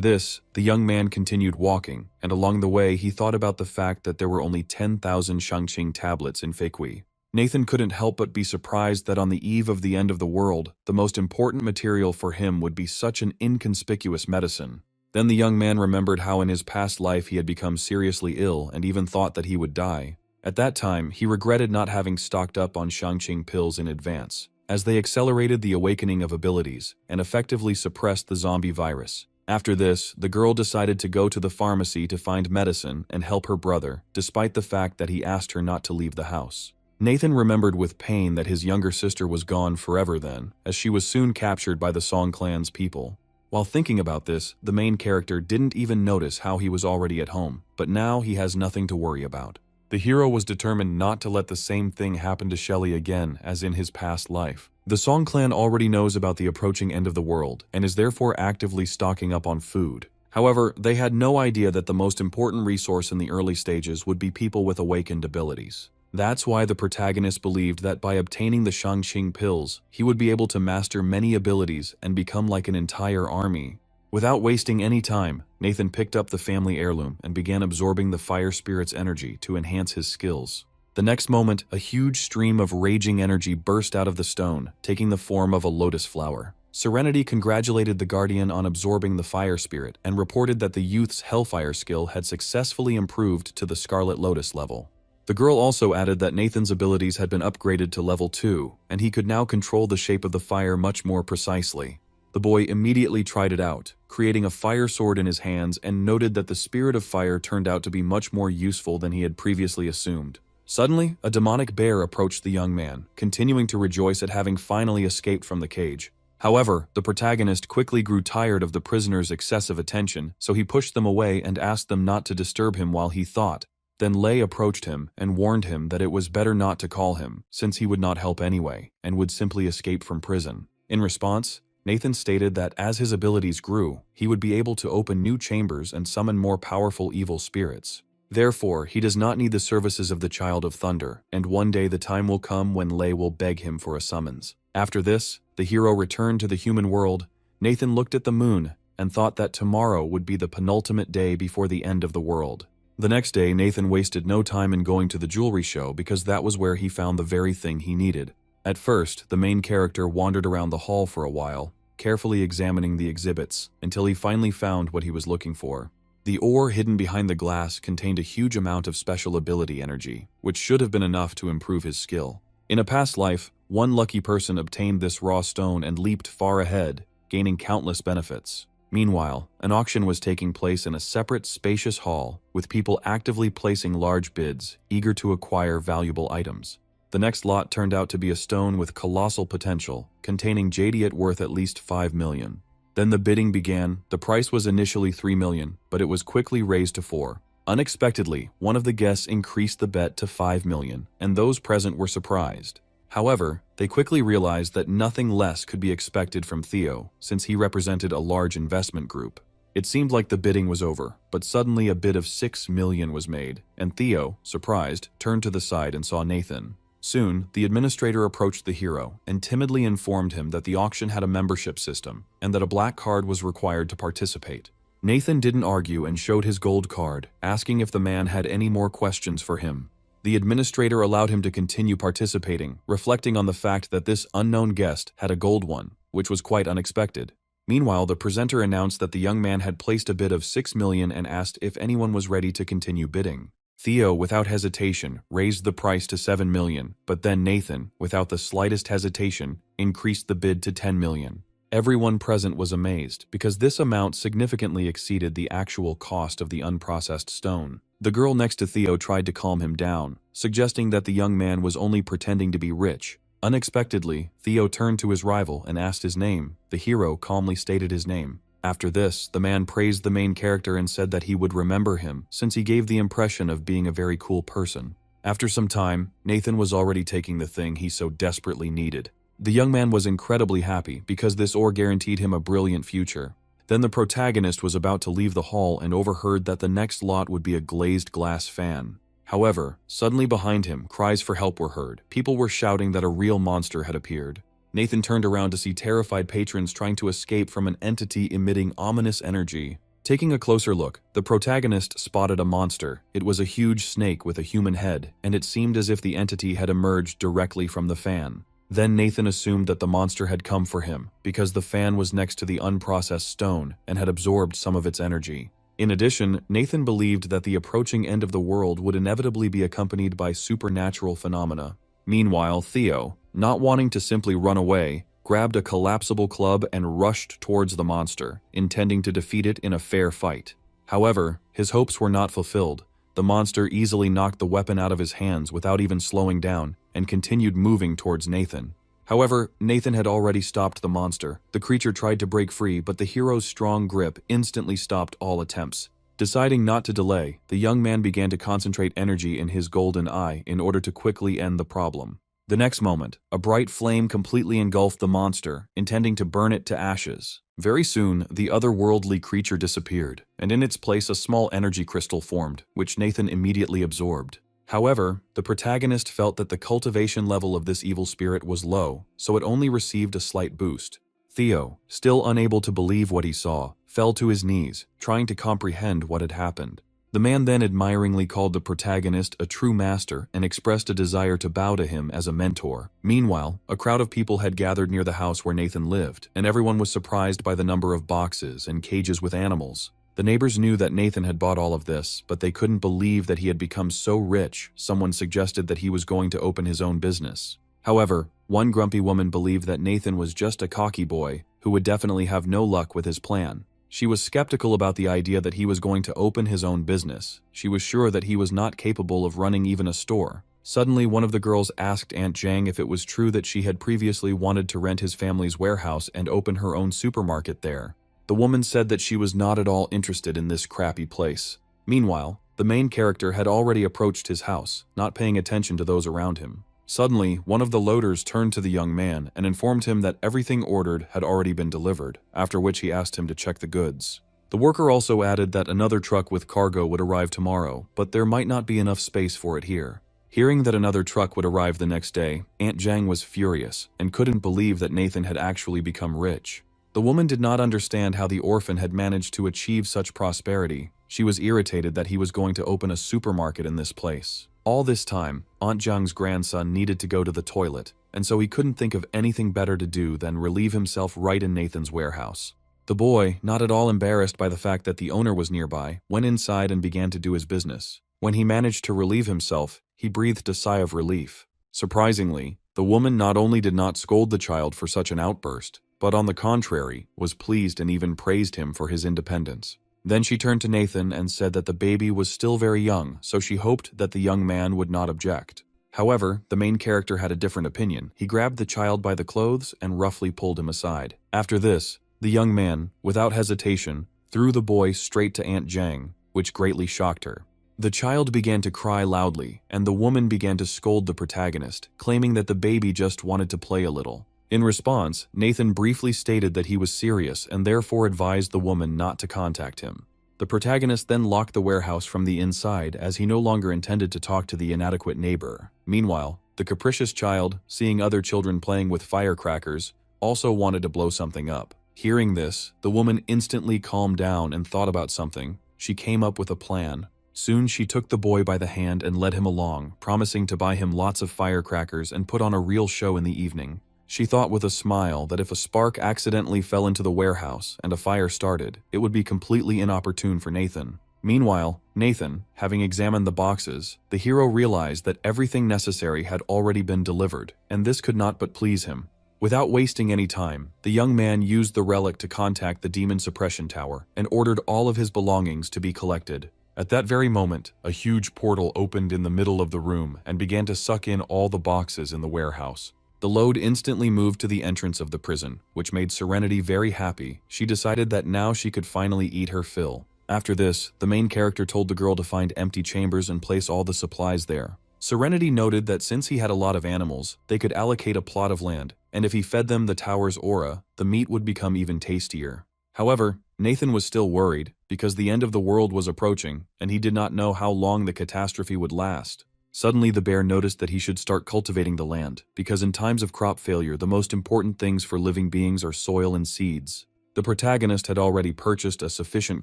this, the young man continued walking, and along the way he thought about the fact that there were only 10,000 Shangqing tablets in Feikui. Nathan couldn't help but be surprised that on the eve of the end of the world, the most important material for him would be such an inconspicuous medicine. Then the young man remembered how in his past life he had become seriously ill and even thought that he would die. At that time, he regretted not having stocked up on Shangqing pills in advance, as they accelerated the awakening of abilities and effectively suppressed the zombie virus. After this, the girl decided to go to the pharmacy to find medicine and help her brother, despite the fact that he asked her not to leave the house. Nathan remembered with pain that his younger sister was gone forever then, as she was soon captured by the Song clan's people. While thinking about this, the main character didn't even notice how he was already at home, but now he has nothing to worry about. The hero was determined not to let the same thing happen to Shelley again as in his past life. The Song clan already knows about the approaching end of the world and is therefore actively stocking up on food. However, they had no idea that the most important resource in the early stages would be people with awakened abilities. That's why the protagonist believed that by obtaining the Shangqing pills, he would be able to master many abilities and become like an entire army. Without wasting any time, Nathan picked up the family heirloom and began absorbing the fire spirit's energy to enhance his skills. The next moment, a huge stream of raging energy burst out of the stone, taking the form of a lotus flower. Serenity congratulated the guardian on absorbing the fire spirit and reported that the youth's hellfire skill had successfully improved to the Scarlet Lotus level. The girl also added that Nathan's abilities had been upgraded to level 2, and he could now control the shape of the fire much more precisely. The boy immediately tried it out, creating a fire sword in his hands, and noted that the spirit of fire turned out to be much more useful than he had previously assumed. Suddenly, a demonic bear approached the young man, continuing to rejoice at having finally escaped from the cage. However, the protagonist quickly grew tired of the prisoner's excessive attention, so he pushed them away and asked them not to disturb him while he thought. Then Lei approached him and warned him that it was better not to call him, since he would not help anyway, and would simply escape from prison. In response, Nathan stated that as his abilities grew, he would be able to open new chambers and summon more powerful evil spirits. Therefore, he does not need the services of the Child of Thunder, and one day the time will come when Lei will beg him for a summons. After this, the hero returned to the human world. Nathan looked at the moon and thought that tomorrow would be the penultimate day before the end of the world. The next day, Nathan wasted no time in going to the jewelry show because that was where he found the very thing he needed. At first, the main character wandered around the hall for a while, carefully examining the exhibits, until he finally found what he was looking for. The ore hidden behind the glass contained a huge amount of special ability energy, which should have been enough to improve his skill. In a past life, one lucky person obtained this raw stone and leaped far ahead, gaining countless benefits. Meanwhile, an auction was taking place in a separate, spacious hall, with people actively placing large bids, eager to acquire valuable items. The next lot turned out to be a stone with colossal potential, containing jadiate worth at least 5 million. Then the bidding began. The price was initially 3 million, but it was quickly raised to 4. Unexpectedly, one of the guests increased the bet to 5 million, and those present were surprised. However, they quickly realized that nothing less could be expected from Theo, since he represented a large investment group. It seemed like the bidding was over, but suddenly a bid of 6 million was made, and Theo, surprised, turned to the side and saw Nathan. Soon, the administrator approached the hero and timidly informed him that the auction had a membership system and that a black card was required to participate. Nathan didn't argue and showed his gold card, asking if the man had any more questions for him. The administrator allowed him to continue participating, reflecting on the fact that this unknown guest had a gold one, which was quite unexpected. Meanwhile, the presenter announced that the young man had placed a bid of 6 million and asked if anyone was ready to continue bidding. Theo, without hesitation, raised the price to 7 million, but then Nathan, without the slightest hesitation, increased the bid to 10 million. Everyone present was amazed, because this amount significantly exceeded the actual cost of the unprocessed stone. The girl next to Theo tried to calm him down, suggesting that the young man was only pretending to be rich. Unexpectedly, Theo turned to his rival and asked his name. The hero calmly stated his name. After this, the man praised the main character and said that he would remember him, since he gave the impression of being a very cool person. After some time, Nathan was already taking the thing he so desperately needed. The young man was incredibly happy because this ore guaranteed him a brilliant future. Then the protagonist was about to leave the hall and overheard that the next lot would be a glazed glass fan. However, suddenly behind him, cries for help were heard. People were shouting that a real monster had appeared. Nathan turned around to see terrified patrons trying to escape from an entity emitting ominous energy. Taking a closer look, the protagonist spotted a monster. It was a huge snake with a human head, and it seemed as if the entity had emerged directly from the fan. Then Nathan assumed that the monster had come for him, because the fan was next to the unprocessed stone and had absorbed some of its energy. In addition, Nathan believed that the approaching end of the world would inevitably be accompanied by supernatural phenomena. Meanwhile, Theo, not wanting to simply run away, grabbed a collapsible club and rushed towards the monster, intending to defeat it in a fair fight. However, his hopes were not fulfilled. The monster easily knocked the weapon out of his hands without even slowing down and continued moving towards Nathan. However, Nathan had already stopped the monster. The creature tried to break free, but the hero's strong grip instantly stopped all attempts. Deciding not to delay, the young man began to concentrate energy in his golden eye in order to quickly end the problem. The next moment, a bright flame completely engulfed the monster, intending to burn it to ashes. Very soon, the otherworldly creature disappeared, and in its place a small energy crystal formed, which Nathan immediately absorbed. However, the protagonist felt that the cultivation level of this evil spirit was low, so it only received a slight boost. Theo, still unable to believe what he saw, fell to his knees, trying to comprehend what had happened. The man then admiringly called the protagonist a true master and expressed a desire to bow to him as a mentor. Meanwhile, a crowd of people had gathered near the house where Nathan lived, and everyone was surprised by the number of boxes and cages with animals. The neighbors knew that Nathan had bought all of this, but they couldn't believe that he had become so rich. Someone suggested that he was going to open his own business. However, one grumpy woman believed that Nathan was just a cocky boy who would definitely have no luck with his plan. She was skeptical about the idea that he was going to open his own business. She was sure that he was not capable of running even a store. Suddenly, one of the girls asked Aunt Jang if it was true that she had previously wanted to rent his family's warehouse and open her own supermarket there. The woman said that she was not at all interested in this crappy place. Meanwhile, the main character had already approached his house, not paying attention to those around him. Suddenly, one of the loaders turned to the young man and informed him that everything ordered had already been delivered, after which he asked him to check the goods. The worker also added that another truck with cargo would arrive tomorrow, but there might not be enough space for it here. Hearing that another truck would arrive the next day, Aunt Jang was furious and couldn't believe that Nathan had actually become rich. The woman did not understand how the orphan had managed to achieve such prosperity. She was irritated that he was going to open a supermarket in this place. All this time, Aunt Jang's grandson needed to go to the toilet, and so he couldn't think of anything better to do than relieve himself right in Nathan's warehouse. The boy, not at all embarrassed by the fact that the owner was nearby, went inside and began to do his business. When he managed to relieve himself, he breathed a sigh of relief. Surprisingly, the woman not only did not scold the child for such an outburst, but on the contrary, was pleased and even praised him for his independence. Then she turned to Nathan and said that the baby was still very young, so she hoped that the young man would not object. However, the main character had a different opinion. He grabbed the child by the clothes and roughly pulled him aside. After this, the young man, without hesitation, threw the boy straight to Aunt Jang, which greatly shocked her. The child began to cry loudly, and the woman began to scold the protagonist, claiming that the baby just wanted to play a little. In response, Nathan briefly stated that he was serious and therefore advised the woman not to contact him. The protagonist then locked the warehouse from the inside as he no longer intended to talk to the inadequate neighbor. Meanwhile, the capricious child, seeing other children playing with firecrackers, also wanted to blow something up. Hearing this, the woman instantly calmed down and thought about something. She came up with a plan. Soon she took the boy by the hand and led him along, promising to buy him lots of firecrackers and put on a real show in the evening. She thought with a smile that if a spark accidentally fell into the warehouse and a fire started, it would be completely inopportune for Nathan. Meanwhile, Nathan, having examined the boxes, the hero realized that everything necessary had already been delivered, and this could not but please him. Without wasting any time, the young man used the relic to contact the demon suppression tower and ordered all of his belongings to be collected. At that very moment, a huge portal opened in the middle of the room and began to suck in all the boxes in the warehouse. The load instantly moved to the entrance of the prison, which made Serenity very happy. She decided that now she could finally eat her fill. After this, the main character told the girl to find empty chambers and place all the supplies there. Serenity noted that since he had a lot of animals, they could allocate a plot of land, and if he fed them the tower's aura, the meat would become even tastier. However, Nathan was still worried, because the end of the world was approaching, and he did not know how long the catastrophe would last. Suddenly the bear noticed that he should start cultivating the land, because in times of crop failure the most important things for living beings are soil and seeds. The protagonist had already purchased a sufficient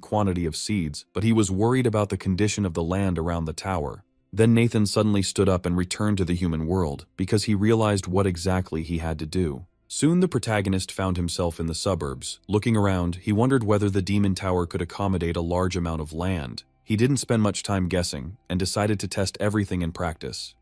quantity of seeds, but he was worried about the condition of the land around the tower. Then Nathan suddenly stood up and returned to the human world, because he realized what exactly he had to do. Soon the protagonist found himself in the suburbs. Looking around, he wondered whether the demon tower could accommodate a large amount of land. He didn't spend much time guessing, and decided to test everything in practice.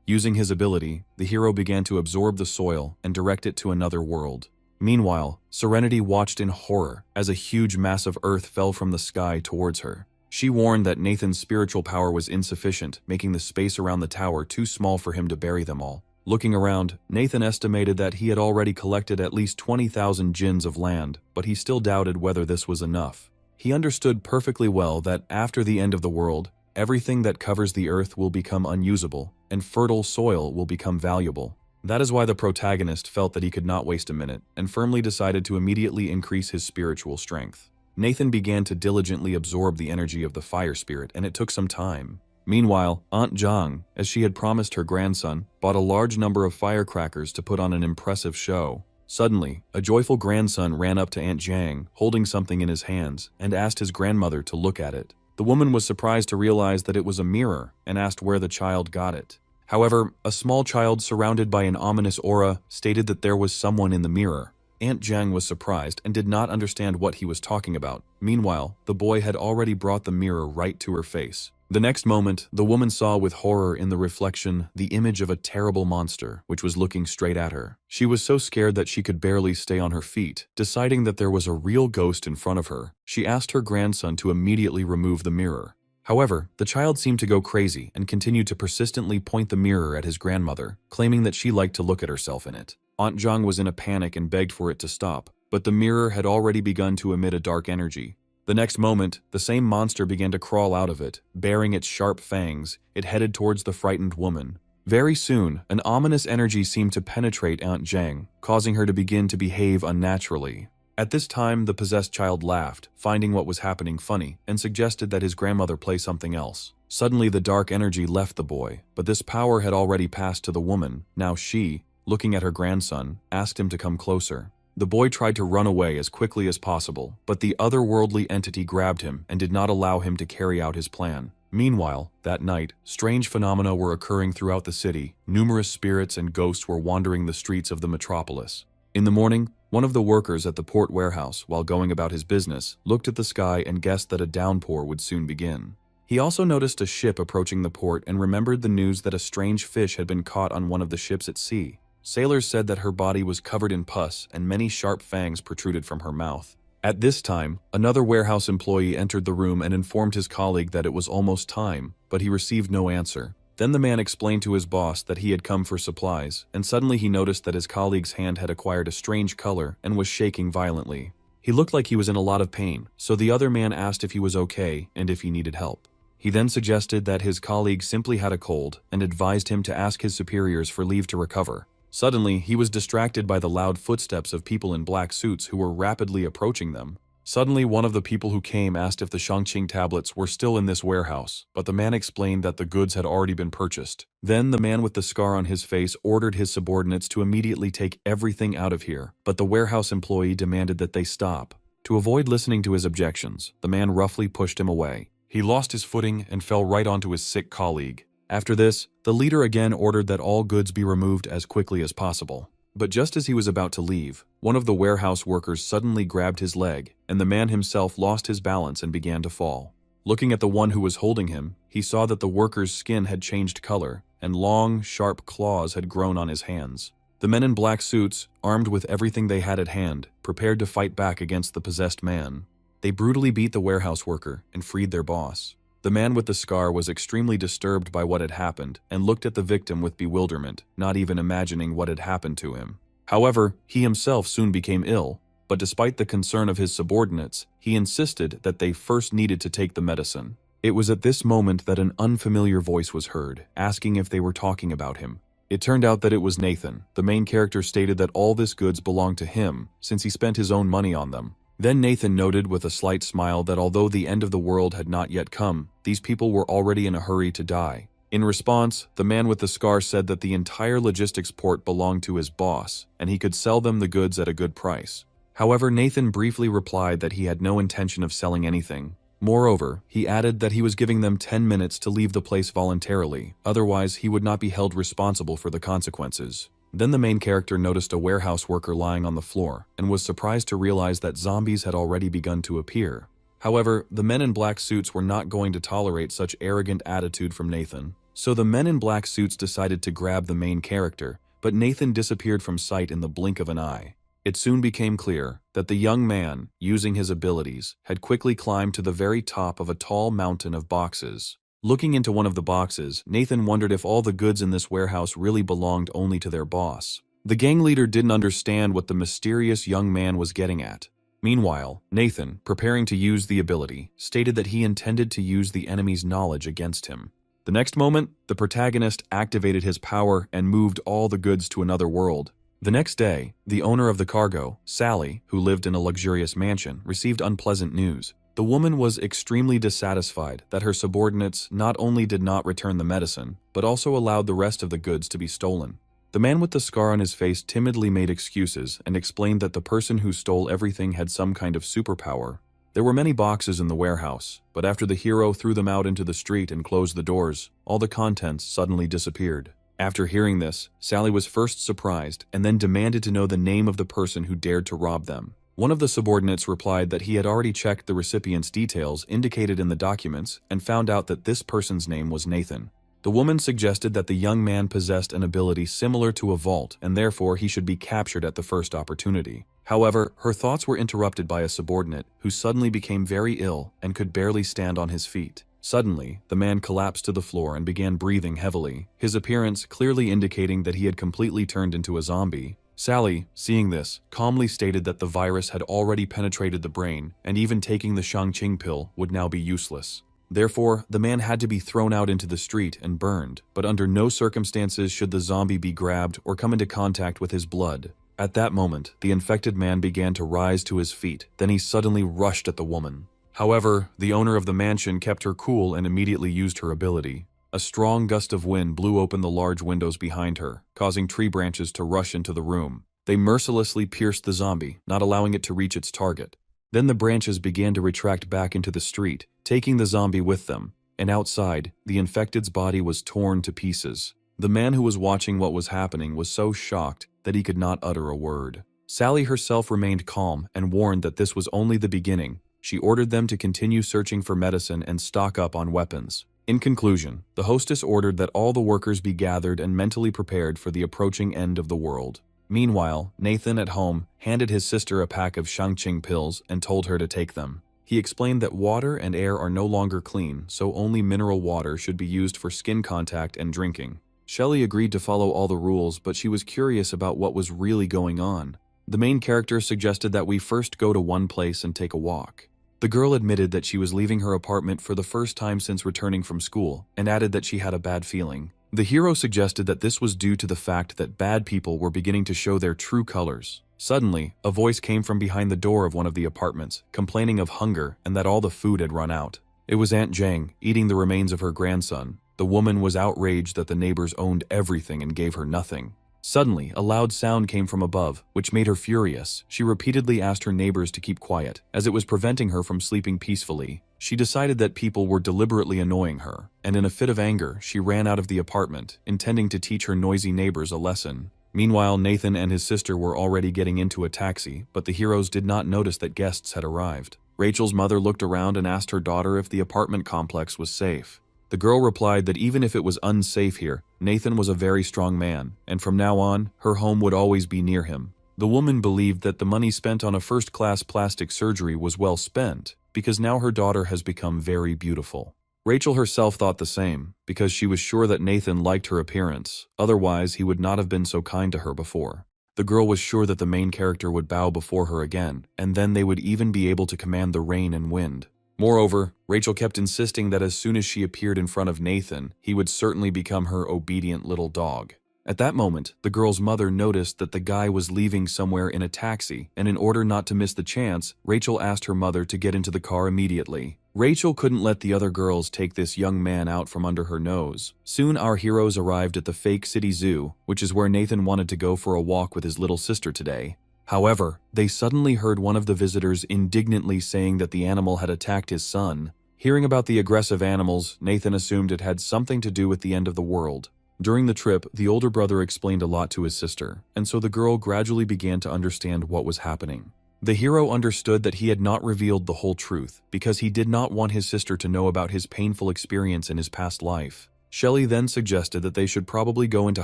Using his ability, the hero began to absorb the soil and direct it to another world. Meanwhile, Serenity watched in horror as a huge mass of earth fell from the sky towards her. She warned that Nathan's spiritual power was insufficient, making the space around the tower too small for him to bury them all. Looking around, Nathan estimated that he had already collected at least 20,000 jins of land, but he still doubted whether this was enough. He understood perfectly well that after the end of the world, everything that covers the earth will become unusable, and fertile soil will become valuable. That is why the protagonist felt that he could not waste a minute, and firmly decided to immediately increase his spiritual strength. Nathan began to diligently absorb the energy of the fire spirit, and it took some time. Meanwhile, Aunt Zhang, as she had promised her grandson, bought a large number of firecrackers to put on an impressive show. Suddenly, a joyful grandson ran up to Aunt Zhang, holding something in his hands, and asked his grandmother to look at it. The woman was surprised to realize that it was a mirror, and asked where the child got it. However, a small child surrounded by an ominous aura stated that there was someone in the mirror. Aunt Zhang was surprised and did not understand what he was talking about. Meanwhile, the boy had already brought the mirror right to her face. The next moment, the woman saw with horror in the reflection the image of a terrible monster, which was looking straight at her. She was so scared that she could barely stay on her feet. Deciding that there was a real ghost in front of her, she asked her grandson to immediately remove the mirror. However, the child seemed to go crazy and continued to persistently point the mirror at his grandmother, claiming that she liked to look at herself in it. Aunt Zhang was in a panic and begged for it to stop, but the mirror had already begun to emit a dark energy. The next moment, the same monster began to crawl out of it. Bearing its sharp fangs, it headed towards the frightened woman. Very soon, an ominous energy seemed to penetrate Aunt Zhang, causing her to begin to behave unnaturally. At this time, the possessed child laughed, finding what was happening funny, and suggested that his grandmother play something else. Suddenly, the dark energy left the boy, but this power had already passed to the woman. Now she, looking at her grandson, asked him to come closer. The boy tried to run away as quickly as possible, but the otherworldly entity grabbed him and did not allow him to carry out his plan. Meanwhile, that night, strange phenomena were occurring throughout the city. Numerous spirits and ghosts were wandering the streets of the metropolis. In the morning, one of the workers at the port warehouse, while going about his business, looked at the sky and guessed that a downpour would soon begin. He also noticed a ship approaching the port and remembered the news that a strange fish had been caught on one of the ships at sea. Sailors said that her body was covered in pus and many sharp fangs protruded from her mouth. At this time, another warehouse employee entered the room and informed his colleague that it was almost time, but he received no answer. Then the man explained to his boss that he had come for supplies, and suddenly he noticed that his colleague's hand had acquired a strange color and was shaking violently. He looked like he was in a lot of pain, so the other man asked if he was okay and if he needed help. He then suggested that his colleague simply had a cold and advised him to ask his superiors for leave to recover. Suddenly, he was distracted by the loud footsteps of people in black suits who were rapidly approaching them. Suddenly, one of the people who came asked if the Shangqing tablets were still in this warehouse, but the man explained that the goods had already been purchased. Then the man with the scar on his face ordered his subordinates to immediately take everything out of here, but the warehouse employee demanded that they stop. To avoid listening to his objections, the man roughly pushed him away. He lost his footing and fell right onto his sick colleague. After this, the leader again ordered that all goods be removed as quickly as possible. But just as he was about to leave, one of the warehouse workers suddenly grabbed his leg, and the man himself lost his balance and began to fall. Looking at the one who was holding him, he saw that the worker's skin had changed color, and long, sharp claws had grown on his hands. The men in black suits, armed with everything they had at hand, prepared to fight back against the possessed man. They brutally beat the warehouse worker and freed their boss. The man with the scar was extremely disturbed by what had happened and looked at the victim with bewilderment, not even imagining what had happened to him. However, he himself soon became ill, but despite the concern of his subordinates, he insisted that they first needed to take the medicine. It was at this moment that an unfamiliar voice was heard, asking if they were talking about him. It turned out that it was Nathan. The main character stated that all this goods belonged to him, since he spent his own money on them. Then Nathan noted with a slight smile that although the end of the world had not yet come, these people were already in a hurry to die. In response, the man with the scar said that the entire logistics port belonged to his boss, and he could sell them the goods at a good price. However, Nathan briefly replied that he had no intention of selling anything. Moreover, he added that he was giving them 10 minutes to leave the place voluntarily, otherwise he would not be held responsible for the consequences. Then the main character noticed a warehouse worker lying on the floor, and was surprised to realize that zombies had already begun to appear. However, the men in black suits were not going to tolerate such arrogant attitude from Nathan. So the men in black suits decided to grab the main character, but Nathan disappeared from sight in the blink of an eye. It soon became clear that the young man, using his abilities, had quickly climbed to the very top of a tall mountain of boxes. Looking into one of the boxes, Nathan wondered if all the goods in this warehouse really belonged only to their boss. The gang leader didn't understand what the mysterious young man was getting at. Meanwhile, Nathan, preparing to use the ability, stated that he intended to use the enemy's knowledge against him. The next moment, the protagonist activated his power and moved all the goods to another world. The next day, the owner of the cargo, Sally, who lived in a luxurious mansion, received unpleasant news. The woman was extremely dissatisfied that her subordinates not only did not return the medicine, but also allowed the rest of the goods to be stolen. The man with the scar on his face timidly made excuses and explained that the person who stole everything had some kind of superpower. There were many boxes in the warehouse, but after the hero threw them out into the street and closed the doors, all the contents suddenly disappeared. After hearing this, Sally was first surprised and then demanded to know the name of the person who dared to rob them. One of the subordinates replied that he had already checked the recipient's details indicated in the documents and found out that this person's name was Nathan. The woman suggested that the young man possessed an ability similar to a vault and therefore he should be captured at the first opportunity. However, her thoughts were interrupted by a subordinate who suddenly became very ill and could barely stand on his feet. Suddenly, the man collapsed to the floor and began breathing heavily, his appearance clearly indicating that he had completely turned into a zombie. Sally, seeing this, calmly stated that the virus had already penetrated the brain, and even taking the Shangqing pill would now be useless. Therefore, the man had to be thrown out into the street and burned, but under no circumstances should the zombie be grabbed or come into contact with his blood. At that moment, the infected man began to rise to his feet, then he suddenly rushed at the woman. However, the owner of the mansion kept her cool and immediately used her ability. A strong gust of wind blew open the large windows behind her, causing tree branches to rush into the room. They mercilessly pierced the zombie, not allowing it to reach its target. Then the branches began to retract back into the street, taking the zombie with them, and outside, the infected's body was torn to pieces. The man who was watching what was happening was so shocked that he could not utter a word. Sally herself remained calm and warned that this was only the beginning. She ordered them to continue searching for medicine and stock up on weapons. In conclusion, the hostess ordered that all the workers be gathered and mentally prepared for the approaching end of the world. Meanwhile, Nathan at home handed his sister a pack of Shangqing pills and told her to take them. He explained that water and air are no longer clean, so only mineral water should be used for skin contact and drinking. Shelley agreed to follow all the rules, but she was curious about what was really going on. The main character suggested that we first go to one place and take a walk. The girl admitted that she was leaving her apartment for the first time since returning from school, and added that she had a bad feeling. The hero suggested that this was due to the fact that bad people were beginning to show their true colors. Suddenly, a voice came from behind the door of one of the apartments, complaining of hunger and that all the food had run out. It was Aunt Zhang, eating the remains of her grandson. The woman was outraged that the neighbors owned everything and gave her nothing. Suddenly, a loud sound came from above, which made her furious. She repeatedly asked her neighbors to keep quiet, as it was preventing her from sleeping peacefully. She decided that people were deliberately annoying her, and in a fit of anger, she ran out of the apartment, intending to teach her noisy neighbors a lesson. Meanwhile, Nathan and his sister were already getting into a taxi, but the heroes did not notice that guests had arrived. Rachel's mother looked around and asked her daughter if the apartment complex was safe. The girl replied that even if it was unsafe here, Nathan was a very strong man, and from now on, her home would always be near him. The woman believed that the money spent on a first-class plastic surgery was well spent, because now her daughter has become very beautiful. Rachel herself thought the same, because she was sure that Nathan liked her appearance, otherwise he would not have been so kind to her before. The girl was sure that the main character would bow before her again, and then they would even be able to command the rain and wind. Moreover, Rachel kept insisting that as soon as she appeared in front of Nathan, he would certainly become her obedient little dog. At that moment, the girl's mother noticed that the guy was leaving somewhere in a taxi, and in order not to miss the chance, Rachel asked her mother to get into the car immediately. Rachel couldn't let the other girls take this young man out from under her nose. Soon our heroes arrived at the fake city zoo, which is where Nathan wanted to go for a walk with his little sister today. However, they suddenly heard one of the visitors indignantly saying that the animal had attacked his son. Hearing about the aggressive animals, Nathan assumed it had something to do with the end of the world. During the trip, the older brother explained a lot to his sister, and so the girl gradually began to understand what was happening. The hero understood that he had not revealed the whole truth, because he did not want his sister to know about his painful experience in his past life. Shelley then suggested that they should probably go into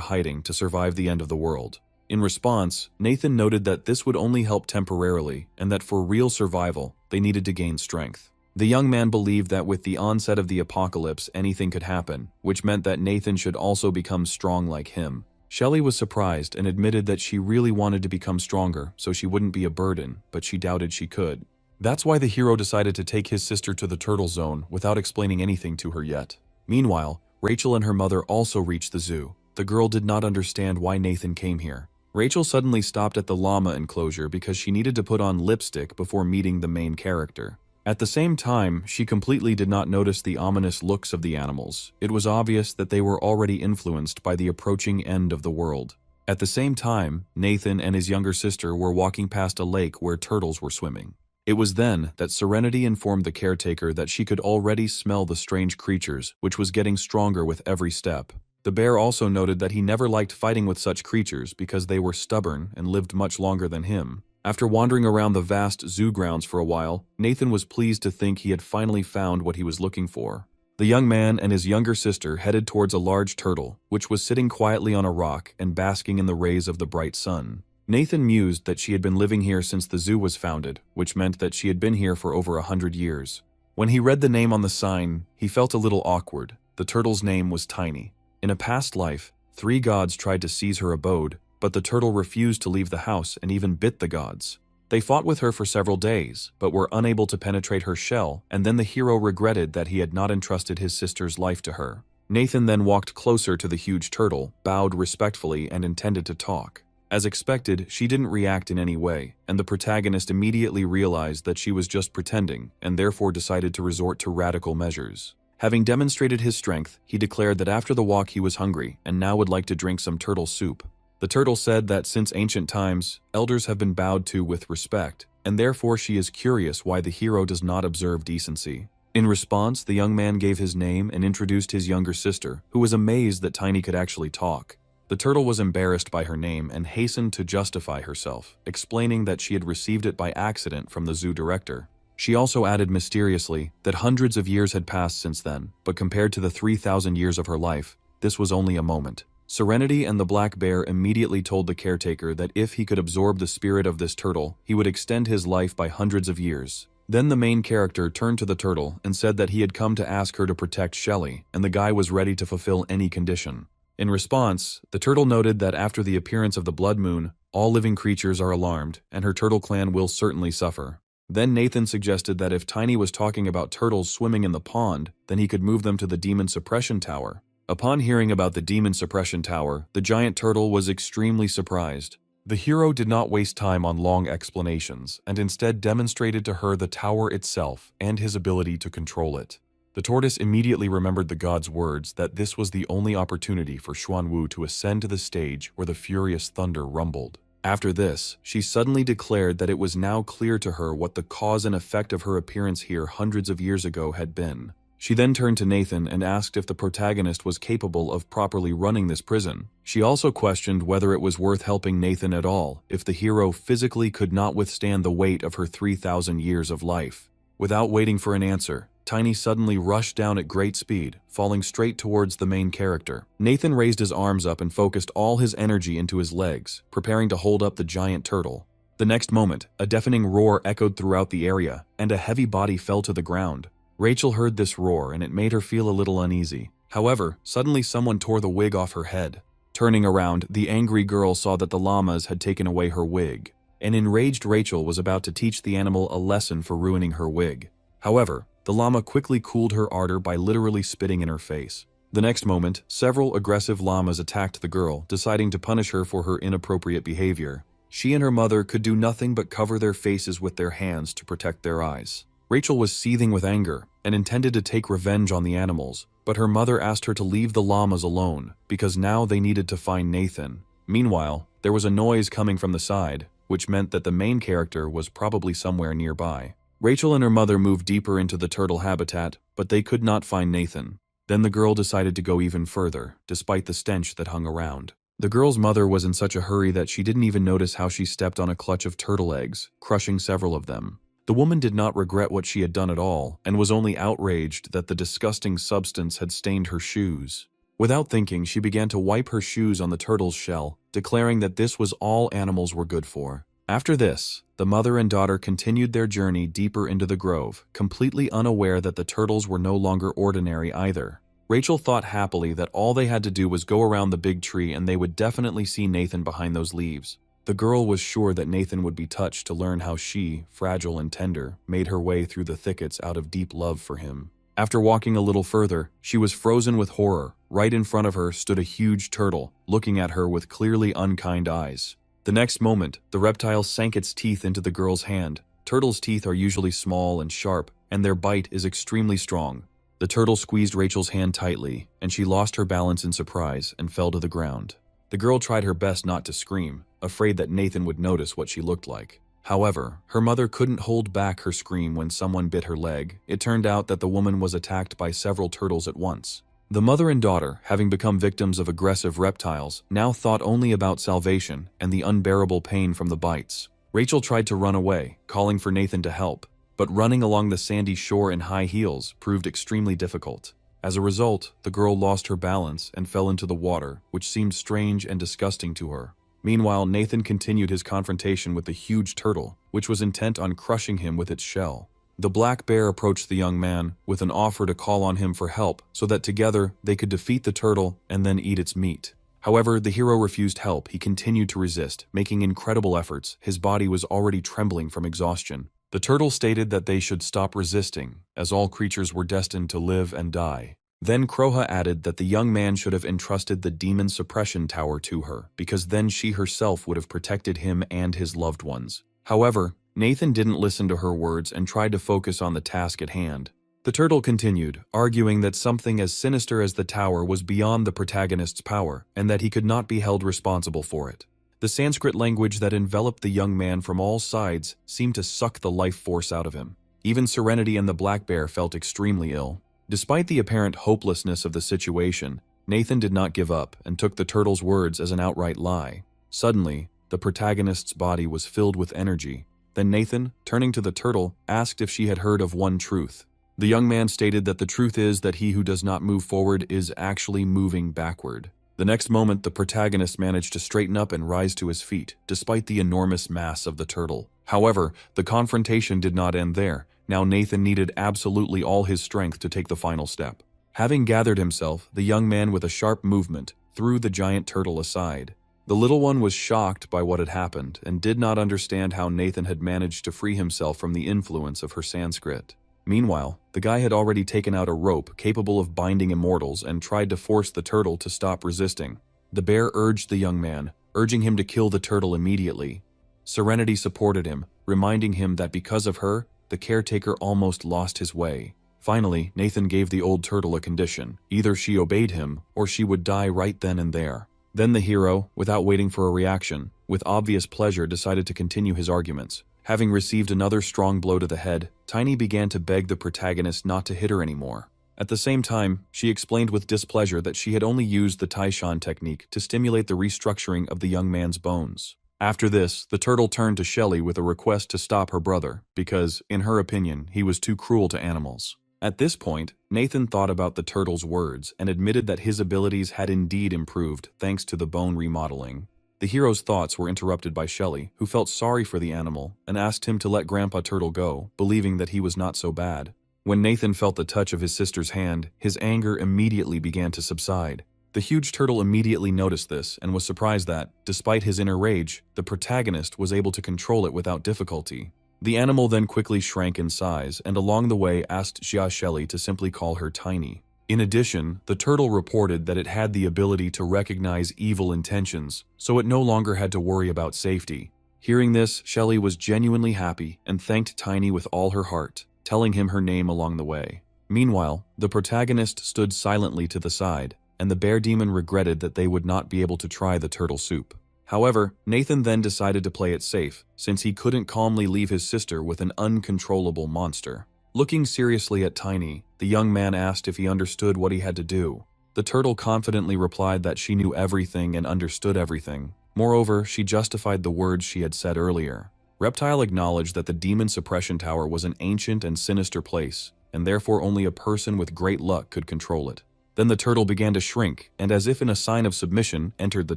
hiding to survive the end of the world. In response, Nathan noted that this would only help temporarily, and that for real survival, they needed to gain strength. The young man believed that with the onset of the apocalypse, anything could happen, which meant that Nathan should also become strong like him. Shelley was surprised and admitted that she really wanted to become stronger so she wouldn't be a burden, but she doubted she could. That's why the hero decided to take his sister to the turtle zone without explaining anything to her yet. Meanwhile, Rachel and her mother also reached the zoo. The girl did not understand why Nathan came here. Rachel suddenly stopped at the llama enclosure because she needed to put on lipstick before meeting the main character. At the same time, she completely did not notice the ominous looks of the animals. It was obvious that they were already influenced by the approaching end of the world. At the same time, Nathan and his younger sister were walking past a lake where turtles were swimming. It was then that Serenity informed the caretaker that she could already smell the strange creatures, which was getting stronger with every step. The bear also noted that he never liked fighting with such creatures because they were stubborn and lived much longer than him. After wandering around the vast zoo grounds for a while, Nathan was pleased to think he had finally found what he was looking for. The young man and his younger sister headed towards a large turtle, which was sitting quietly on a rock and basking in the rays of the bright sun. Nathan mused that she had been living here since the zoo was founded, which meant that she had been here for over 100 years. When he read the name on the sign, he felt a little awkward. The turtle's name was Tiny. In a past life, 3 gods tried to seize her abode, but the turtle refused to leave the house and even bit the gods. They fought with her for several days, but were unable to penetrate her shell, and then the hero regretted that he had not entrusted his sister's life to her. Nathan then walked closer to the huge turtle, bowed respectfully, and intended to talk. As expected, she didn't react in any way, and the protagonist immediately realized that she was just pretending, and therefore decided to resort to radical measures. Having demonstrated his strength, he declared that after the walk he was hungry, and now would like to drink some turtle soup. The turtle said that since ancient times, elders have been bowed to with respect, and therefore she is curious why the hero does not observe decency. In response, the young man gave his name and introduced his younger sister, who was amazed that Tiny could actually talk. The turtle was embarrassed by her name and hastened to justify herself, explaining that she had received it by accident from the zoo director. She also added mysteriously that hundreds of years had passed since then, but compared to the 3,000 years of her life, this was only a moment. Serenity and the black bear immediately told the caretaker that if he could absorb the spirit of this turtle, he would extend his life by hundreds of years. Then the main character turned to the turtle and said that he had come to ask her to protect Shelley, and the guy was ready to fulfill any condition. In response, the turtle noted that after the appearance of the blood moon, all living creatures are alarmed, and her turtle clan will certainly suffer. Then Nathan suggested that if Tiny was talking about turtles swimming in the pond, then he could move them to the Demon Suppression Tower. Upon hearing about the Demon Suppression Tower, the giant turtle was extremely surprised. The hero did not waste time on long explanations, and instead demonstrated to her the tower itself and his ability to control it. The tortoise immediately remembered the god's words that this was the only opportunity for Xuanwu to ascend to the stage where the furious thunder rumbled. After this, she suddenly declared that it was now clear to her what the cause and effect of her appearance here hundreds of years ago had been. She then turned to Nathan and asked if the protagonist was capable of properly running this prison. She also questioned whether it was worth helping Nathan at all if the hero physically could not withstand the weight of her 3,000 years of life. Without waiting for an answer, Tiny suddenly rushed down at great speed, falling straight towards the main character. Nathan raised his arms up and focused all his energy into his legs, preparing to hold up the giant turtle. The next moment, a deafening roar echoed throughout the area, and a heavy body fell to the ground. Rachel heard this roar, and it made her feel a little uneasy. However, suddenly someone tore the wig off her head. Turning around, the angry girl saw that the llamas had taken away her wig. An enraged Rachel was about to teach the animal a lesson for ruining her wig. However, the The llama quickly cooled her ardor by literally spitting in her face. The next moment, several aggressive llamas attacked the girl, deciding to punish her for her inappropriate behavior. She and her mother could do nothing but cover their faces with their hands to protect their eyes. Rachel was seething with anger and intended to take revenge on the animals, but her mother asked her to leave the llamas alone because now they needed to find Nathan. Meanwhile, there was a noise coming from the side, which meant that the main character was probably somewhere nearby. Rachel and her mother moved deeper into the turtle habitat, but they could not find Nathan. Then the girl decided to go even further, despite the stench that hung around. The girl's mother was in such a hurry that she didn't even notice how she stepped on a clutch of turtle eggs, crushing several of them. The woman did not regret what she had done at all, and was only outraged that the disgusting substance had stained her shoes. Without thinking, she began to wipe her shoes on the turtle's shell, declaring that this was all animals were good for. After this, the mother and daughter continued their journey deeper into the grove, completely unaware that the turtles were no longer ordinary either. Rachel thought happily that all they had to do was go around the big tree and they would definitely see Nathan behind those leaves. The girl was sure that Nathan would be touched to learn how she, fragile and tender, made her way through the thickets out of deep love for him. After walking a little further, she was frozen with horror. Right in front of her stood a huge turtle, looking at her with clearly unkind eyes. The next moment, the reptile sank its teeth into the girl's hand. Turtles' teeth are usually small and sharp, and their bite is extremely strong. The turtle squeezed Rachel's hand tightly, and she lost her balance in surprise and fell to the ground. The girl tried her best not to scream, afraid that Nathan would notice what she looked like. However, her mother couldn't hold back her scream when someone bit her leg. It turned out that the woman was attacked by several turtles at once. The mother and daughter, having become victims of aggressive reptiles, now thought only about salvation and the unbearable pain from the bites. Rachel tried to run away, calling for Nathan to help, but running along the sandy shore in high heels proved extremely difficult. As a result, the girl lost her balance and fell into the water, which seemed strange and disgusting to her. Meanwhile, Nathan continued his confrontation with the huge turtle, which was intent on crushing him with its shell. The black bear approached the young man with an offer to call on him for help so that together they could defeat the turtle and then eat its meat. However, the hero refused help. He continued to resist, making incredible efforts. His body was already trembling from exhaustion. The turtle stated that they should stop resisting, as all creatures were destined to live and die. Then Kroha added that the young man should have entrusted the demon suppression tower to her, because then she herself would have protected him and his loved ones. However, Nathan didn't listen to her words and tried to focus on the task at hand. The turtle continued, arguing that something as sinister as the tower was beyond the protagonist's power, and that he could not be held responsible for it. The Sanskrit language that enveloped the young man from all sides seemed to suck the life force out of him. Even Serenity and the black bear felt extremely ill. Despite the apparent hopelessness of the situation, Nathan did not give up and took the turtle's words as an outright lie. Suddenly, the protagonist's body was filled with energy. Then Nathan, turning to the turtle, asked if she had heard of one truth. The young man stated that the truth is that he who does not move forward is actually moving backward. The next moment, the protagonist managed to straighten up and rise to his feet, despite the enormous mass of the turtle. However, the confrontation did not end there. Now Nathan needed absolutely all his strength to take the final step. Having gathered himself, the young man with a sharp movement threw the giant turtle aside. The little one was shocked by what had happened and did not understand how Nathan had managed to free himself from the influence of her Sanskrit. Meanwhile, the guy had already taken out a rope capable of binding immortals and tried to force the turtle to stop resisting. The bear urged the young man, urging him to kill the turtle immediately. Serenity supported him, reminding him that because of her, the caretaker almost lost his way. Finally, Nathan gave the old turtle a condition. Either she obeyed him, or she would die right then and there. Then the hero, without waiting for a reaction, with obvious pleasure decided to continue his arguments. Having received another strong blow to the head, Tiny began to beg the protagonist not to hit her anymore. At the same time, she explained with displeasure that she had only used the Taishan technique to stimulate the restructuring of the young man's bones. After this, the turtle turned to Shelley with a request to stop her brother, because, in her opinion, he was too cruel to animals. At this point, Nathan thought about the turtle's words and admitted that his abilities had indeed improved thanks to the bone remodeling. The hero's thoughts were interrupted by Shelley, who felt sorry for the animal and asked him to let Grandpa Turtle go, believing that he was not so bad. When Nathan felt the touch of his sister's hand, his anger immediately began to subside. The huge turtle immediately noticed this and was surprised that, despite his inner rage, the protagonist was able to control it without difficulty. The animal then quickly shrank in size and along the way asked Yahello to simply call her Tiny. In addition, the turtle reported that it had the ability to recognize evil intentions, so it no longer had to worry about safety. Hearing this, Shelly was genuinely happy and thanked Tiny with all her heart, telling him her name along the way. Meanwhile, the protagonist stood silently to the side, and the bear demon regretted that they would not be able to try the turtle soup. However, Nathan then decided to play it safe, since he couldn't calmly leave his sister with an uncontrollable monster. Looking seriously at Tiny, the young man asked if he understood what he had to do. The turtle confidently replied that she knew everything and understood everything. Moreover, she justified the words she had said earlier. Reptile acknowledged that the demon suppression tower was an ancient and sinister place, and therefore only a person with great luck could control it. Then the turtle began to shrink, and as if in a sign of submission, entered the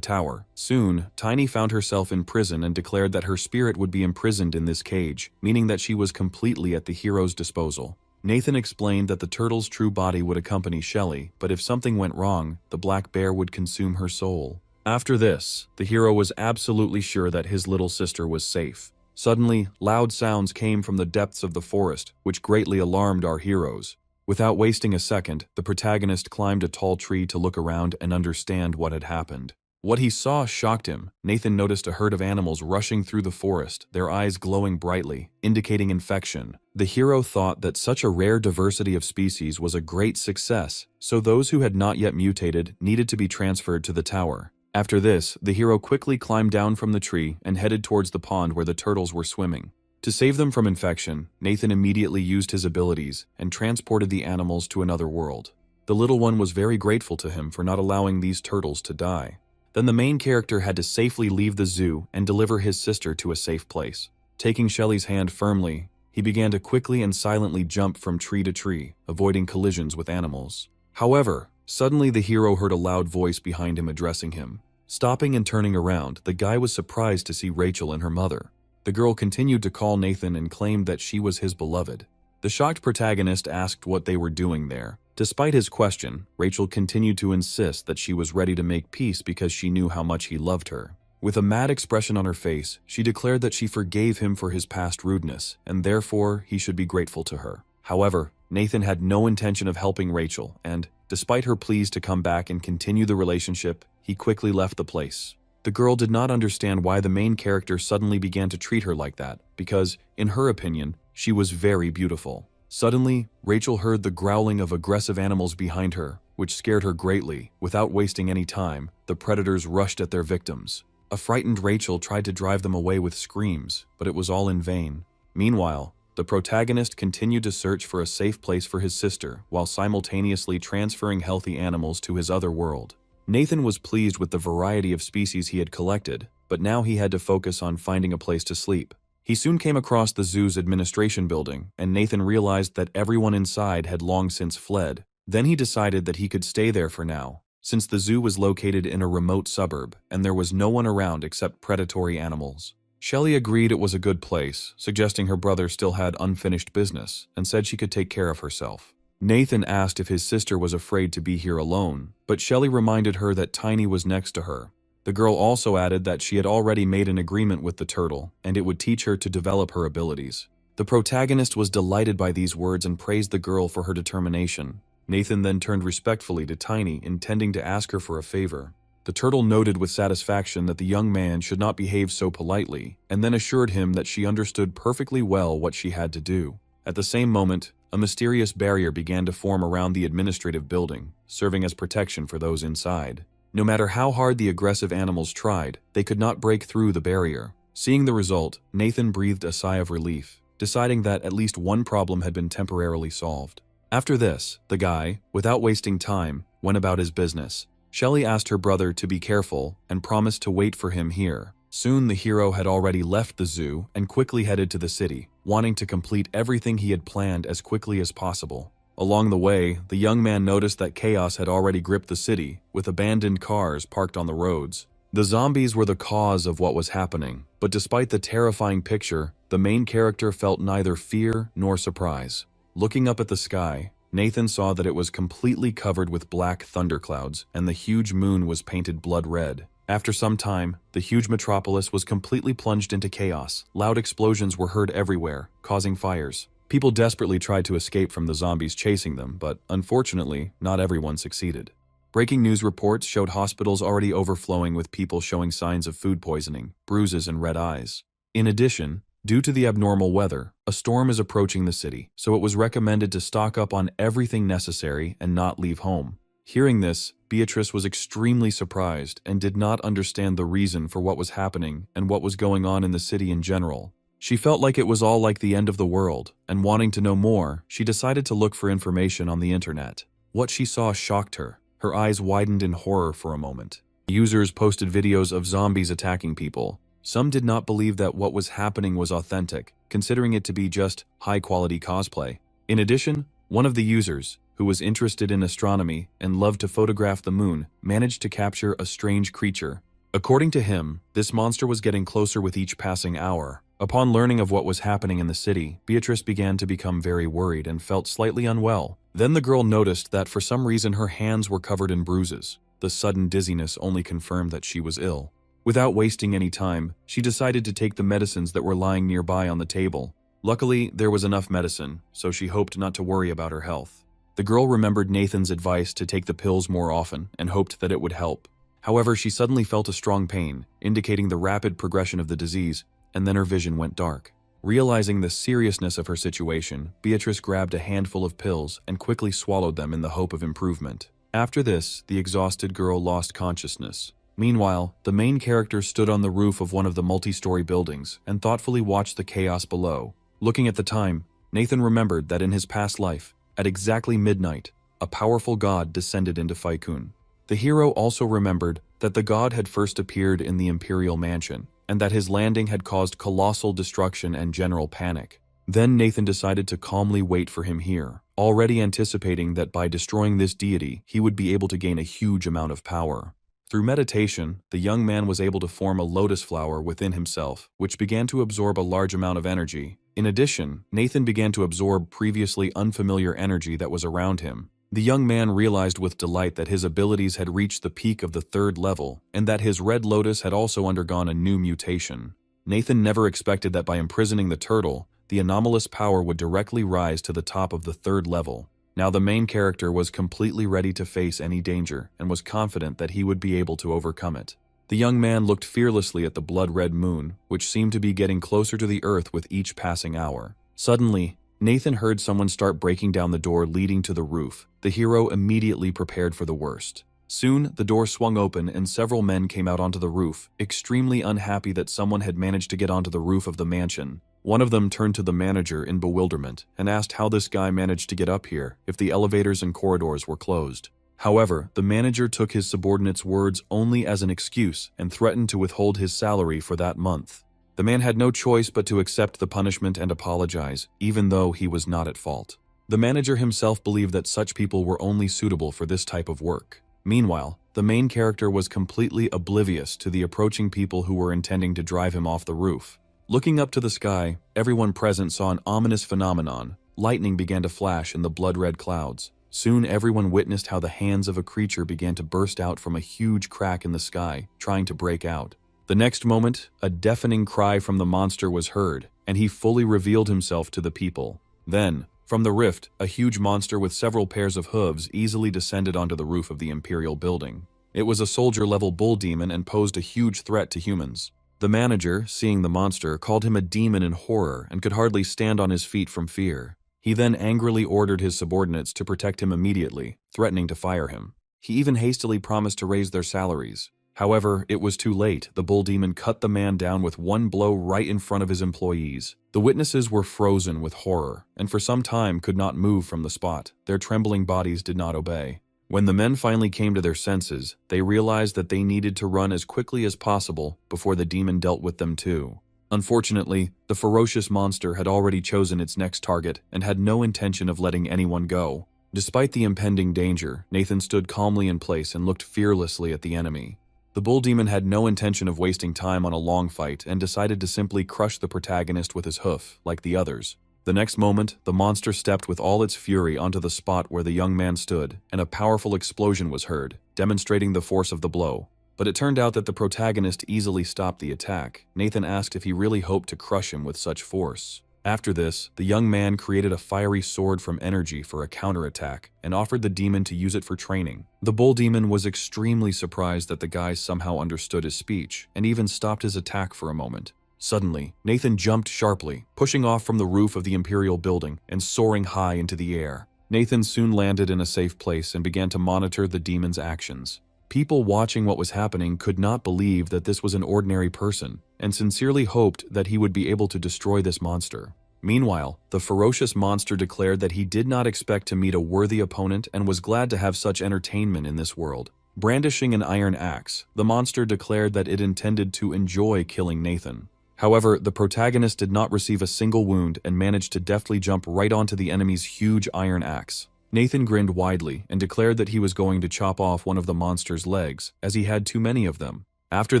tower. Soon, Tiny found herself in prison and declared that her spirit would be imprisoned in this cage, meaning that she was completely at the hero's disposal. Nathan explained that the turtle's true body would accompany Shelly, but if something went wrong, the black bear would consume her soul. After this, the hero was absolutely sure that his little sister was safe. Suddenly, loud sounds came from the depths of the forest, which greatly alarmed our heroes. Without wasting a second, the protagonist climbed a tall tree to look around and understand what had happened. What he saw shocked him. Nathan noticed a herd of animals rushing through the forest, their eyes glowing brightly, indicating infection. The hero thought that such a rare diversity of species was a great success, so those who had not yet mutated needed to be transferred to the tower. After this, the hero quickly climbed down from the tree and headed towards the pond where the turtles were swimming. To save them from infection, Nathan immediately used his abilities and transported the animals to another world. The little one was very grateful to him for not allowing these turtles to die. Then the main character had to safely leave the zoo and deliver his sister to a safe place. Taking Shelly's hand firmly, he began to quickly and silently jump from tree to tree, avoiding collisions with animals. However, suddenly the hero heard a loud voice behind him addressing him. Stopping and turning around, the guy was surprised to see Rachel and her mother. The girl continued to call Nathan and claimed that she was his beloved. The shocked protagonist asked what they were doing there. Despite his question, Rachel continued to insist that she was ready to make peace because she knew how much he loved her. With a mad expression on her face, she declared that she forgave him for his past rudeness, and therefore he should be grateful to her. However, Nathan had no intention of helping Rachel, and, despite her pleas to come back and continue the relationship, he quickly left the place. The girl did not understand why the main character suddenly began to treat her like that, because, in her opinion, she was very beautiful. Suddenly, Rachel heard the growling of aggressive animals behind her, which scared her greatly. Without wasting any time, the predators rushed at their victims. A frightened Rachel tried to drive them away with screams, but it was all in vain. Meanwhile, the protagonist continued to search for a safe place for his sister, while simultaneously transferring healthy animals to his other world. Nathan was pleased with the variety of species he had collected, but now he had to focus on finding a place to sleep. He soon came across the zoo's administration building, and Nathan realized that everyone inside had long since fled. Then he decided that he could stay there for now, since the zoo was located in a remote suburb, and there was no one around except predatory animals. Shelly agreed it was a good place, suggesting her brother still had unfinished business, and said she could take care of herself. Nathan asked if his sister was afraid to be here alone, but Shelly reminded her that Tiny was next to her. The girl also added that she had already made an agreement with the turtle, and it would teach her to develop her abilities. The protagonist was delighted by these words and praised the girl for her determination. Nathan then turned respectfully to Tiny, intending to ask her for a favor. The turtle noted with satisfaction that the young man should not behave so politely, and then assured him that she understood perfectly well what she had to do. At the same moment, a mysterious barrier began to form around the administrative building, serving as protection for those inside. No matter how hard the aggressive animals tried, they could not break through the barrier. Seeing the result, Nathan breathed a sigh of relief, deciding that at least one problem had been temporarily solved. After this, the guy, without wasting time, went about his business. Shelly asked her brother to be careful and promised to wait for him here. Soon the hero had already left the zoo and quickly headed to the city, wanting to complete everything he had planned as quickly as possible. Along the way, the young man noticed that chaos had already gripped the city, with abandoned cars parked on the roads. The zombies were the cause of what was happening, but despite the terrifying picture, the main character felt neither fear nor surprise. Looking up at the sky, Nathan saw that it was completely covered with black thunderclouds, and the huge moon was painted blood red. After some time, the huge metropolis was completely plunged into chaos. Loud explosions were heard everywhere, causing fires. People desperately tried to escape from the zombies chasing them, but unfortunately, not everyone succeeded. Breaking news reports showed hospitals already overflowing with people showing signs of food poisoning, bruises, and red eyes. In addition, due to the abnormal weather, a storm is approaching the city, so it was recommended to stock up on everything necessary and not leave home. Hearing this, Beatrice was extremely surprised and did not understand the reason for what was happening and what was going on in the city in general. She felt like it was all like the end of the world, and wanting to know more, she decided to look for information on the internet. What she saw shocked her. Her eyes widened in horror for a moment. Users posted videos of zombies attacking people. Some did not believe that what was happening was authentic, considering it to be just high-quality cosplay. In addition, one of the users, who was interested in astronomy and loved to photograph the moon, managed to capture a strange creature. According to him, this monster was getting closer with each passing hour. Upon learning of what was happening in the city, Beatrice began to become very worried and felt slightly unwell. Then the girl noticed that for some reason her hands were covered in bruises. The sudden dizziness only confirmed that she was ill. Without wasting any time, she decided to take the medicines that were lying nearby on the table. Luckily, there was enough medicine, so she hoped not to worry about her health. The girl remembered Nathan's advice to take the pills more often and hoped that it would help. However, she suddenly felt a strong pain, indicating the rapid progression of the disease, and then her vision went dark. Realizing the seriousness of her situation, Beatrice grabbed a handful of pills and quickly swallowed them in the hope of improvement. After this, the exhausted girl lost consciousness. Meanwhile, the main character stood on the roof of one of the multi-story buildings and thoughtfully watched the chaos below. Looking at the time, Nathan remembered that in his past life, at exactly midnight, a powerful god descended into Faikun. The hero also remembered that the god had first appeared in the Imperial Mansion, and that his landing had caused colossal destruction and general panic. Then Nathan decided to calmly wait for him here, already anticipating that by destroying this deity, he would be able to gain a huge amount of power. Through meditation, the young man was able to form a lotus flower within himself, which began to absorb a large amount of energy. In addition, Nathan began to absorb previously unfamiliar energy that was around him. The young man realized with delight that his abilities had reached the peak of the 3rd level, and that his red lotus had also undergone a new mutation. Nathan never expected that by imprisoning the turtle, the anomalous power would directly rise to the top of the 3rd level. Now the main character was completely ready to face any danger and was confident that he would be able to overcome it. The young man looked fearlessly at the blood-red moon, which seemed to be getting closer to the earth with each passing hour. Suddenly, Nathan heard someone start breaking down the door leading to the roof. The hero immediately prepared for the worst. Soon, the door swung open and several men came out onto the roof, extremely unhappy that someone had managed to get onto the roof of the mansion. One of them turned to the manager in bewilderment and asked how this guy managed to get up here if the elevators and corridors were closed. However, the manager took his subordinate's words only as an excuse and threatened to withhold his salary for that month. The man had no choice but to accept the punishment and apologize, even though he was not at fault. The manager himself believed that such people were only suitable for this type of work. Meanwhile, the main character was completely oblivious to the approaching people who were intending to drive him off the roof. Looking up to the sky, everyone present saw an ominous phenomenon. Lightning began to flash in the blood-red clouds. Soon everyone witnessed how the hands of a creature began to burst out from a huge crack in the sky, trying to break out. The next moment, a deafening cry from the monster was heard, and he fully revealed himself to the people. Then, from the rift, a huge monster with several pairs of hooves easily descended onto the roof of the Imperial building. It was a soldier-level bull demon and posed a huge threat to humans. The manager, seeing the monster, called him a demon in horror and could hardly stand on his feet from fear. He then angrily ordered his subordinates to protect him immediately, threatening to fire him. He even hastily promised to raise their salaries. However, it was too late. The bull demon cut the man down with one blow right in front of his employees. The witnesses were frozen with horror, and for some time could not move from the spot. Their trembling bodies did not obey. When the men finally came to their senses, they realized that they needed to run as quickly as possible before the demon dealt with them too. Unfortunately, the ferocious monster had already chosen its next target and had no intention of letting anyone go. Despite the impending danger, Nathan stood calmly in place and looked fearlessly at the enemy. The bull demon had no intention of wasting time on a long fight and decided to simply crush the protagonist with his hoof, like the others. The next moment, the monster stepped with all its fury onto the spot where the young man stood, and a powerful explosion was heard, demonstrating the force of the blow. But it turned out that the protagonist easily stopped the attack. Nathan asked if he really hoped to crush him with such force. After this, the young man created a fiery sword from energy for a counterattack and offered the demon to use it for training. The bull demon was extremely surprised that the guy somehow understood his speech and even stopped his attack for a moment. Suddenly, Nathan jumped sharply, pushing off from the roof of the Imperial building and soaring high into the air. Nathan soon landed in a safe place and began to monitor the demon's actions. People watching what was happening could not believe that this was an ordinary person and sincerely hoped that he would be able to destroy this monster. Meanwhile, the ferocious monster declared that he did not expect to meet a worthy opponent and was glad to have such entertainment in this world. Brandishing an iron axe, the monster declared that it intended to enjoy killing Nathan. However, the protagonist did not receive a single wound and managed to deftly jump right onto the enemy's huge iron axe. Nathan grinned widely and declared that he was going to chop off one of the monster's legs, as he had too many of them. After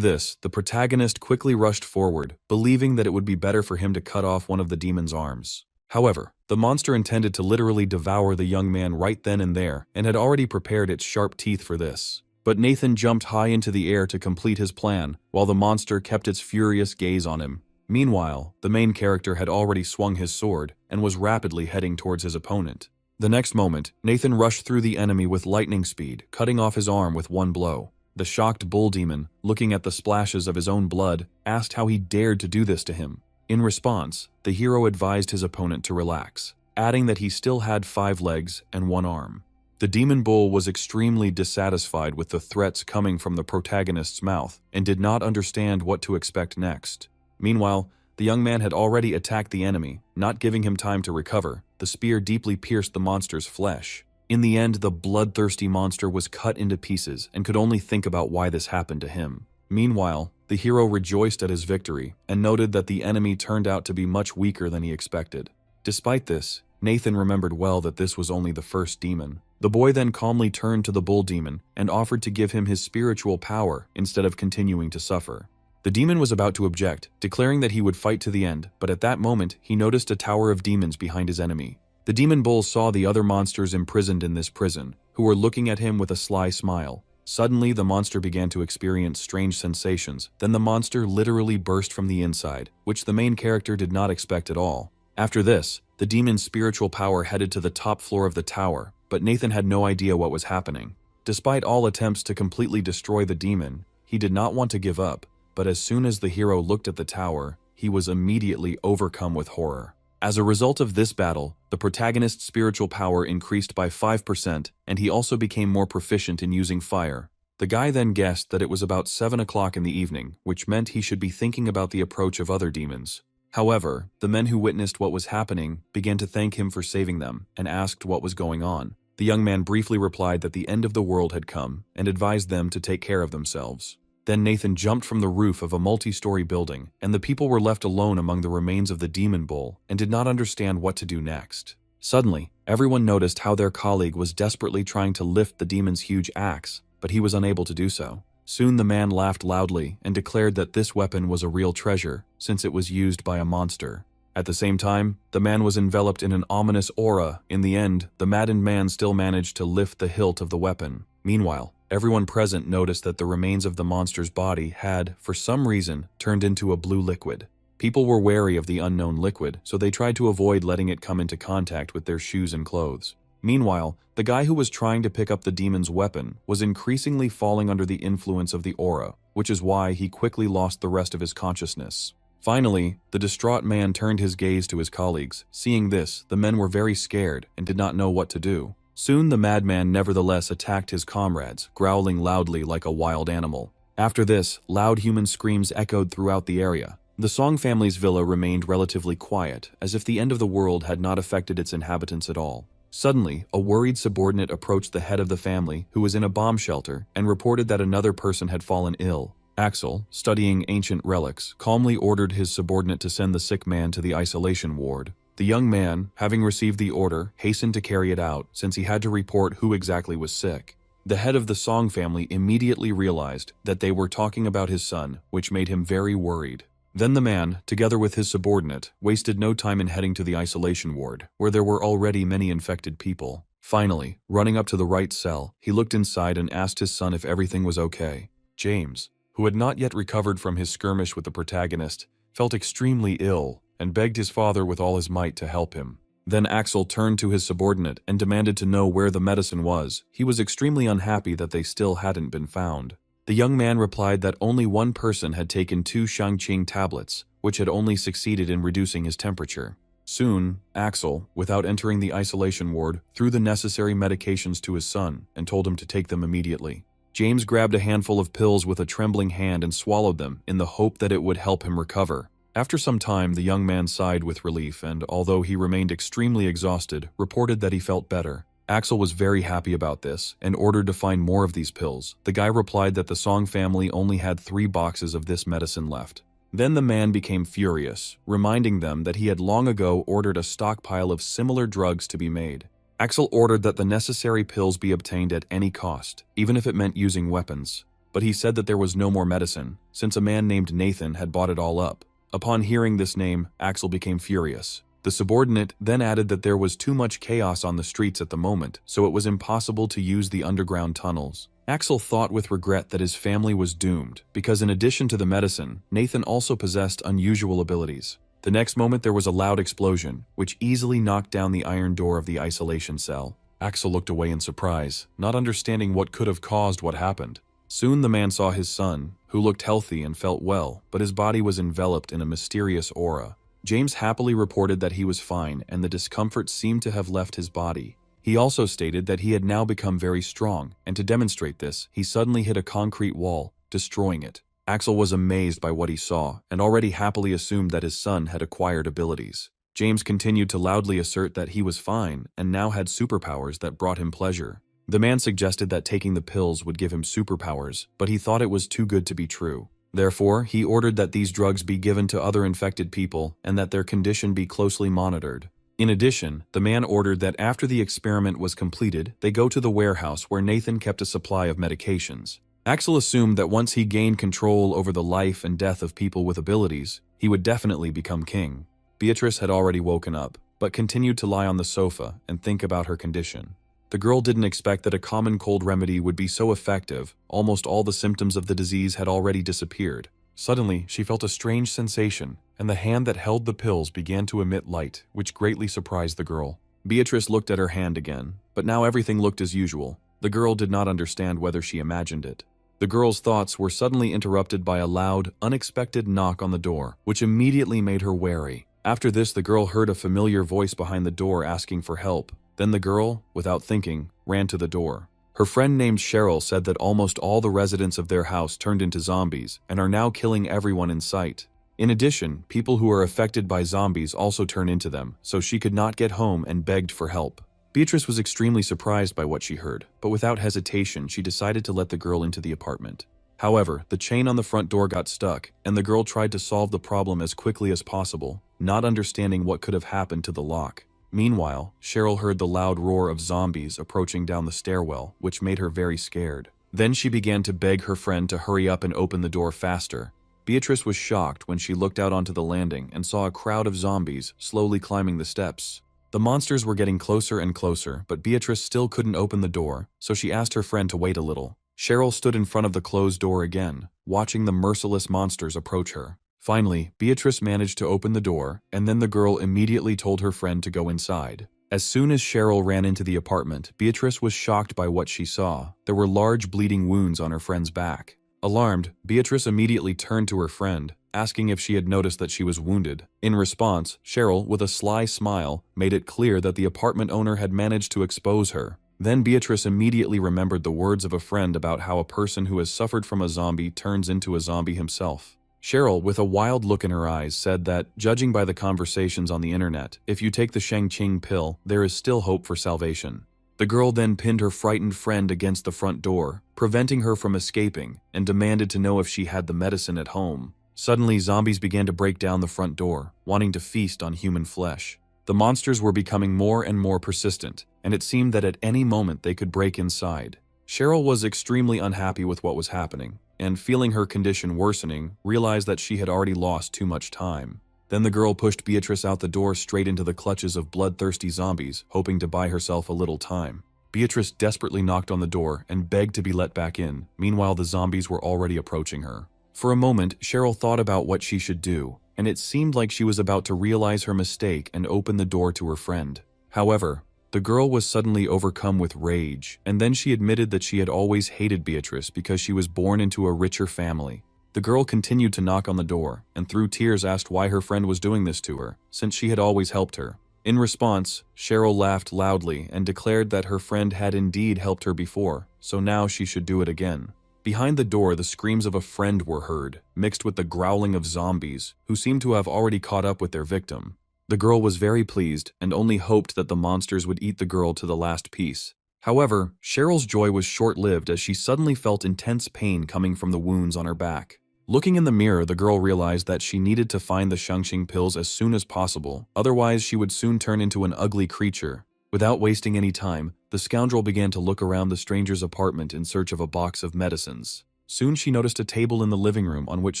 this, the protagonist quickly rushed forward, believing that it would be better for him to cut off one of the demon's arms. However, the monster intended to literally devour the young man right then and there, and had already prepared its sharp teeth for this. But Nathan jumped high into the air to complete his plan, while the monster kept its furious gaze on him. Meanwhile, the main character had already swung his sword and was rapidly heading towards his opponent. The next moment, Nathan rushed through the enemy with lightning speed, cutting off his arm with one blow. The shocked bull demon, looking at the splashes of his own blood, asked how he dared to do this to him. In response, the hero advised his opponent to relax, adding that he still had 5 legs and 1 arm. The demon bull was extremely dissatisfied with the threats coming from the protagonist's mouth and did not understand what to expect next. Meanwhile, the young man had already attacked the enemy, not giving him time to recover. The spear deeply pierced the monster's flesh. In the end, the bloodthirsty monster was cut into pieces and could only think about why this happened to him. Meanwhile, the hero rejoiced at his victory and noted that the enemy turned out to be much weaker than he expected. Despite this, Nathan remembered well that this was only the first demon. The boy then calmly turned to the bull demon and offered to give him his spiritual power instead of continuing to suffer. The demon was about to object, declaring that he would fight to the end, but at that moment, he noticed a tower of demons behind his enemy. The demon bull saw the other monsters imprisoned in this prison, who were looking at him with a sly smile. Suddenly, the monster began to experience strange sensations. Then the monster literally burst from the inside, which the main character did not expect at all. After this, the demon's spiritual power headed to the top floor of the tower, but Nathan had no idea what was happening. Despite all attempts to completely destroy the demon, he did not want to give up. But as soon as the hero looked at the tower, he was immediately overcome with horror. As a result of this battle, the protagonist's spiritual power increased by 5%, and he also became more proficient in using fire. The guy then guessed that it was about 7 o'clock in the evening, which meant he should be thinking about the approach of other demons. However, the men who witnessed what was happening began to thank him for saving them and asked what was going on. The young man briefly replied that the end of the world had come and advised them to take care of themselves. Then Nathan jumped from the roof of a multi-story building, and the people were left alone among the remains of the demon bull and did not understand what to do next. Suddenly, everyone noticed how their colleague was desperately trying to lift the demon's huge axe, but he was unable to do so. Soon the man laughed loudly and declared that this weapon was a real treasure, since it was used by a monster. At the same time, the man was enveloped in an ominous aura. In the end, the maddened man still managed to lift the hilt of the weapon. Meanwhile, everyone present noticed that the remains of the monster's body had, for some reason, turned into a blue liquid. People were wary of the unknown liquid, so they tried to avoid letting it come into contact with their shoes and clothes. Meanwhile, the guy who was trying to pick up the demon's weapon was increasingly falling under the influence of the aura, which is why he quickly lost the rest of his consciousness. Finally, the distraught man turned his gaze to his colleagues. Seeing this, the men were very scared and did not know what to do. Soon the madman nevertheless attacked his comrades, growling loudly like a wild animal. After this, loud human screams echoed throughout the area. The Song family's villa remained relatively quiet, as if the end of the world had not affected its inhabitants at all. Suddenly, a worried subordinate approached the head of the family, who was in a bomb shelter, and reported that another person had fallen ill. Axel, studying ancient relics, calmly ordered his subordinate to send the sick man to the isolation ward. The young man, having received the order, hastened to carry it out, since he had to report who exactly was sick. The head of the Song family immediately realized that they were talking about his son, which made him very worried. Then the man, together with his subordinate, wasted no time in heading to the isolation ward, where there were already many infected people. Finally, running up to the right cell, he looked inside and asked his son if everything was okay. James, who had not yet recovered from his skirmish with the protagonist, felt extremely ill and begged his father with all his might to help him. Then Axel turned to his subordinate and demanded to know where the medicine was. He was extremely unhappy that they still hadn't been found. The young man replied that only one person had taken 2 Shangqing tablets, which had only succeeded in reducing his temperature. Soon, Axel, without entering the isolation ward, threw the necessary medications to his son and told him to take them immediately. James grabbed a handful of pills with a trembling hand and swallowed them in the hope that it would help him recover. After some time, the young man sighed with relief and, although he remained extremely exhausted, reported that he felt better. Axel was very happy about this and ordered to find more of these pills. The guy replied that the Song family only had 3 boxes of this medicine left. Then the man became furious, reminding them that he had long ago ordered a stockpile of similar drugs to be made. Axel ordered that the necessary pills be obtained at any cost, even if it meant using weapons. But he said that there was no more medicine, since a man named Nathan had bought it all up. Upon hearing this name, Axel became furious. The subordinate then added that there was too much chaos on the streets at the moment, so it was impossible to use the underground tunnels. Axel thought with regret that his family was doomed, because in addition to the medicine, Nathan also possessed unusual abilities. The next moment there was a loud explosion, which easily knocked down the iron door of the isolation cell. Axel looked away in surprise, not understanding what could have caused what happened. Soon the man saw his son, who looked healthy and felt well, but his body was enveloped in a mysterious aura. James happily reported that he was fine and the discomfort seemed to have left his body. He also stated that he had now become very strong, and to demonstrate this, he suddenly hit a concrete wall, destroying it. Axel was amazed by what he saw, and already happily assumed that his son had acquired abilities. James continued to loudly assert that he was fine, and now had superpowers that brought him pleasure. The man suggested that taking the pills would give him superpowers, but he thought it was too good to be true. Therefore, he ordered that these drugs be given to other infected people, and that their condition be closely monitored. In addition, the man ordered that after the experiment was completed, they go to the warehouse where Nathan kept a supply of medications. Axel assumed that once he gained control over the life and death of people with abilities, he would definitely become king. Beatrice had already woken up, but continued to lie on the sofa and think about her condition. The girl didn't expect that a common cold remedy would be so effective. Almost all the symptoms of the disease had already disappeared. Suddenly, she felt a strange sensation, and the hand that held the pills began to emit light, which greatly surprised the girl. Beatrice looked at her hand again, but now everything looked as usual. The girl did not understand whether she imagined it. The girl's thoughts were suddenly interrupted by a loud, unexpected knock on the door, which immediately made her wary. After this, the girl heard a familiar voice behind the door asking for help. Then the girl, without thinking, ran to the door. Her friend named Cheryl said that almost all the residents of their house turned into zombies and are now killing everyone in sight. In addition, people who are affected by zombies also turn into them, so she could not get home and begged for help. Beatrice was extremely surprised by what she heard, but without hesitation she decided to let the girl into the apartment. However, the chain on the front door got stuck, and the girl tried to solve the problem as quickly as possible, not understanding what could have happened to the lock. Meanwhile, Cheryl heard the loud roar of zombies approaching down the stairwell, which made her very scared. Then she began to beg her friend to hurry up and open the door faster. Beatrice was shocked when she looked out onto the landing and saw a crowd of zombies slowly climbing the steps. The monsters were getting closer and closer, but Beatrice still couldn't open the door, so she asked her friend to wait a little. Cheryl stood in front of the closed door again, watching the merciless monsters approach her. Finally, Beatrice managed to open the door, and then the girl immediately told her friend to go inside. As soon as Cheryl ran into the apartment, Beatrice was shocked by what she saw. There were large bleeding wounds on her friend's back. Alarmed, Beatrice immediately turned to her friend, asking if she had noticed that she was wounded. In response, Cheryl, with a sly smile, made it clear that the apartment owner had managed to expose her. Then Beatrice immediately remembered the words of a friend about how a person who has suffered from a zombie turns into a zombie himself. Cheryl, with a wild look in her eyes, said that, judging by the conversations on the internet, if you take the Shangqing pill, there is still hope for salvation. The girl then pinned her frightened friend against the front door, preventing her from escaping, and demanded to know if she had the medicine at home. Suddenly, zombies began to break down the front door, wanting to feast on human flesh. The monsters were becoming more and more persistent, and it seemed that at any moment they could break inside. Cheryl was extremely unhappy with what was happening, and feeling her condition worsening, realized that she had already lost too much time. Then the girl pushed Beatrice out the door straight into the clutches of bloodthirsty zombies, hoping to buy herself a little time. Beatrice desperately knocked on the door and begged to be let back in. Meanwhile, the zombies were already approaching her. For a moment, Cheryl thought about what she should do, and it seemed like she was about to realize her mistake and open the door to her friend. However, the girl was suddenly overcome with rage, and then she admitted that she had always hated Beatrice because she was born into a richer family. The girl continued to knock on the door, and through tears asked why her friend was doing this to her, since she had always helped her. In response, Cheryl laughed loudly and declared that her friend had indeed helped her before, so now she should do it again. Behind the door, the screams of a friend were heard, mixed with the growling of zombies, who seemed to have already caught up with their victim. The girl was very pleased and only hoped that the monsters would eat the girl to the last piece. However, Cheryl's joy was short-lived as she suddenly felt intense pain coming from the wounds on her back. Looking in the mirror, the girl realized that she needed to find the Shangxing pills as soon as possible, otherwise she would soon turn into an ugly creature. Without wasting any time, the scoundrel began to look around the stranger's apartment in search of a box of medicines. Soon she noticed a table in the living room on which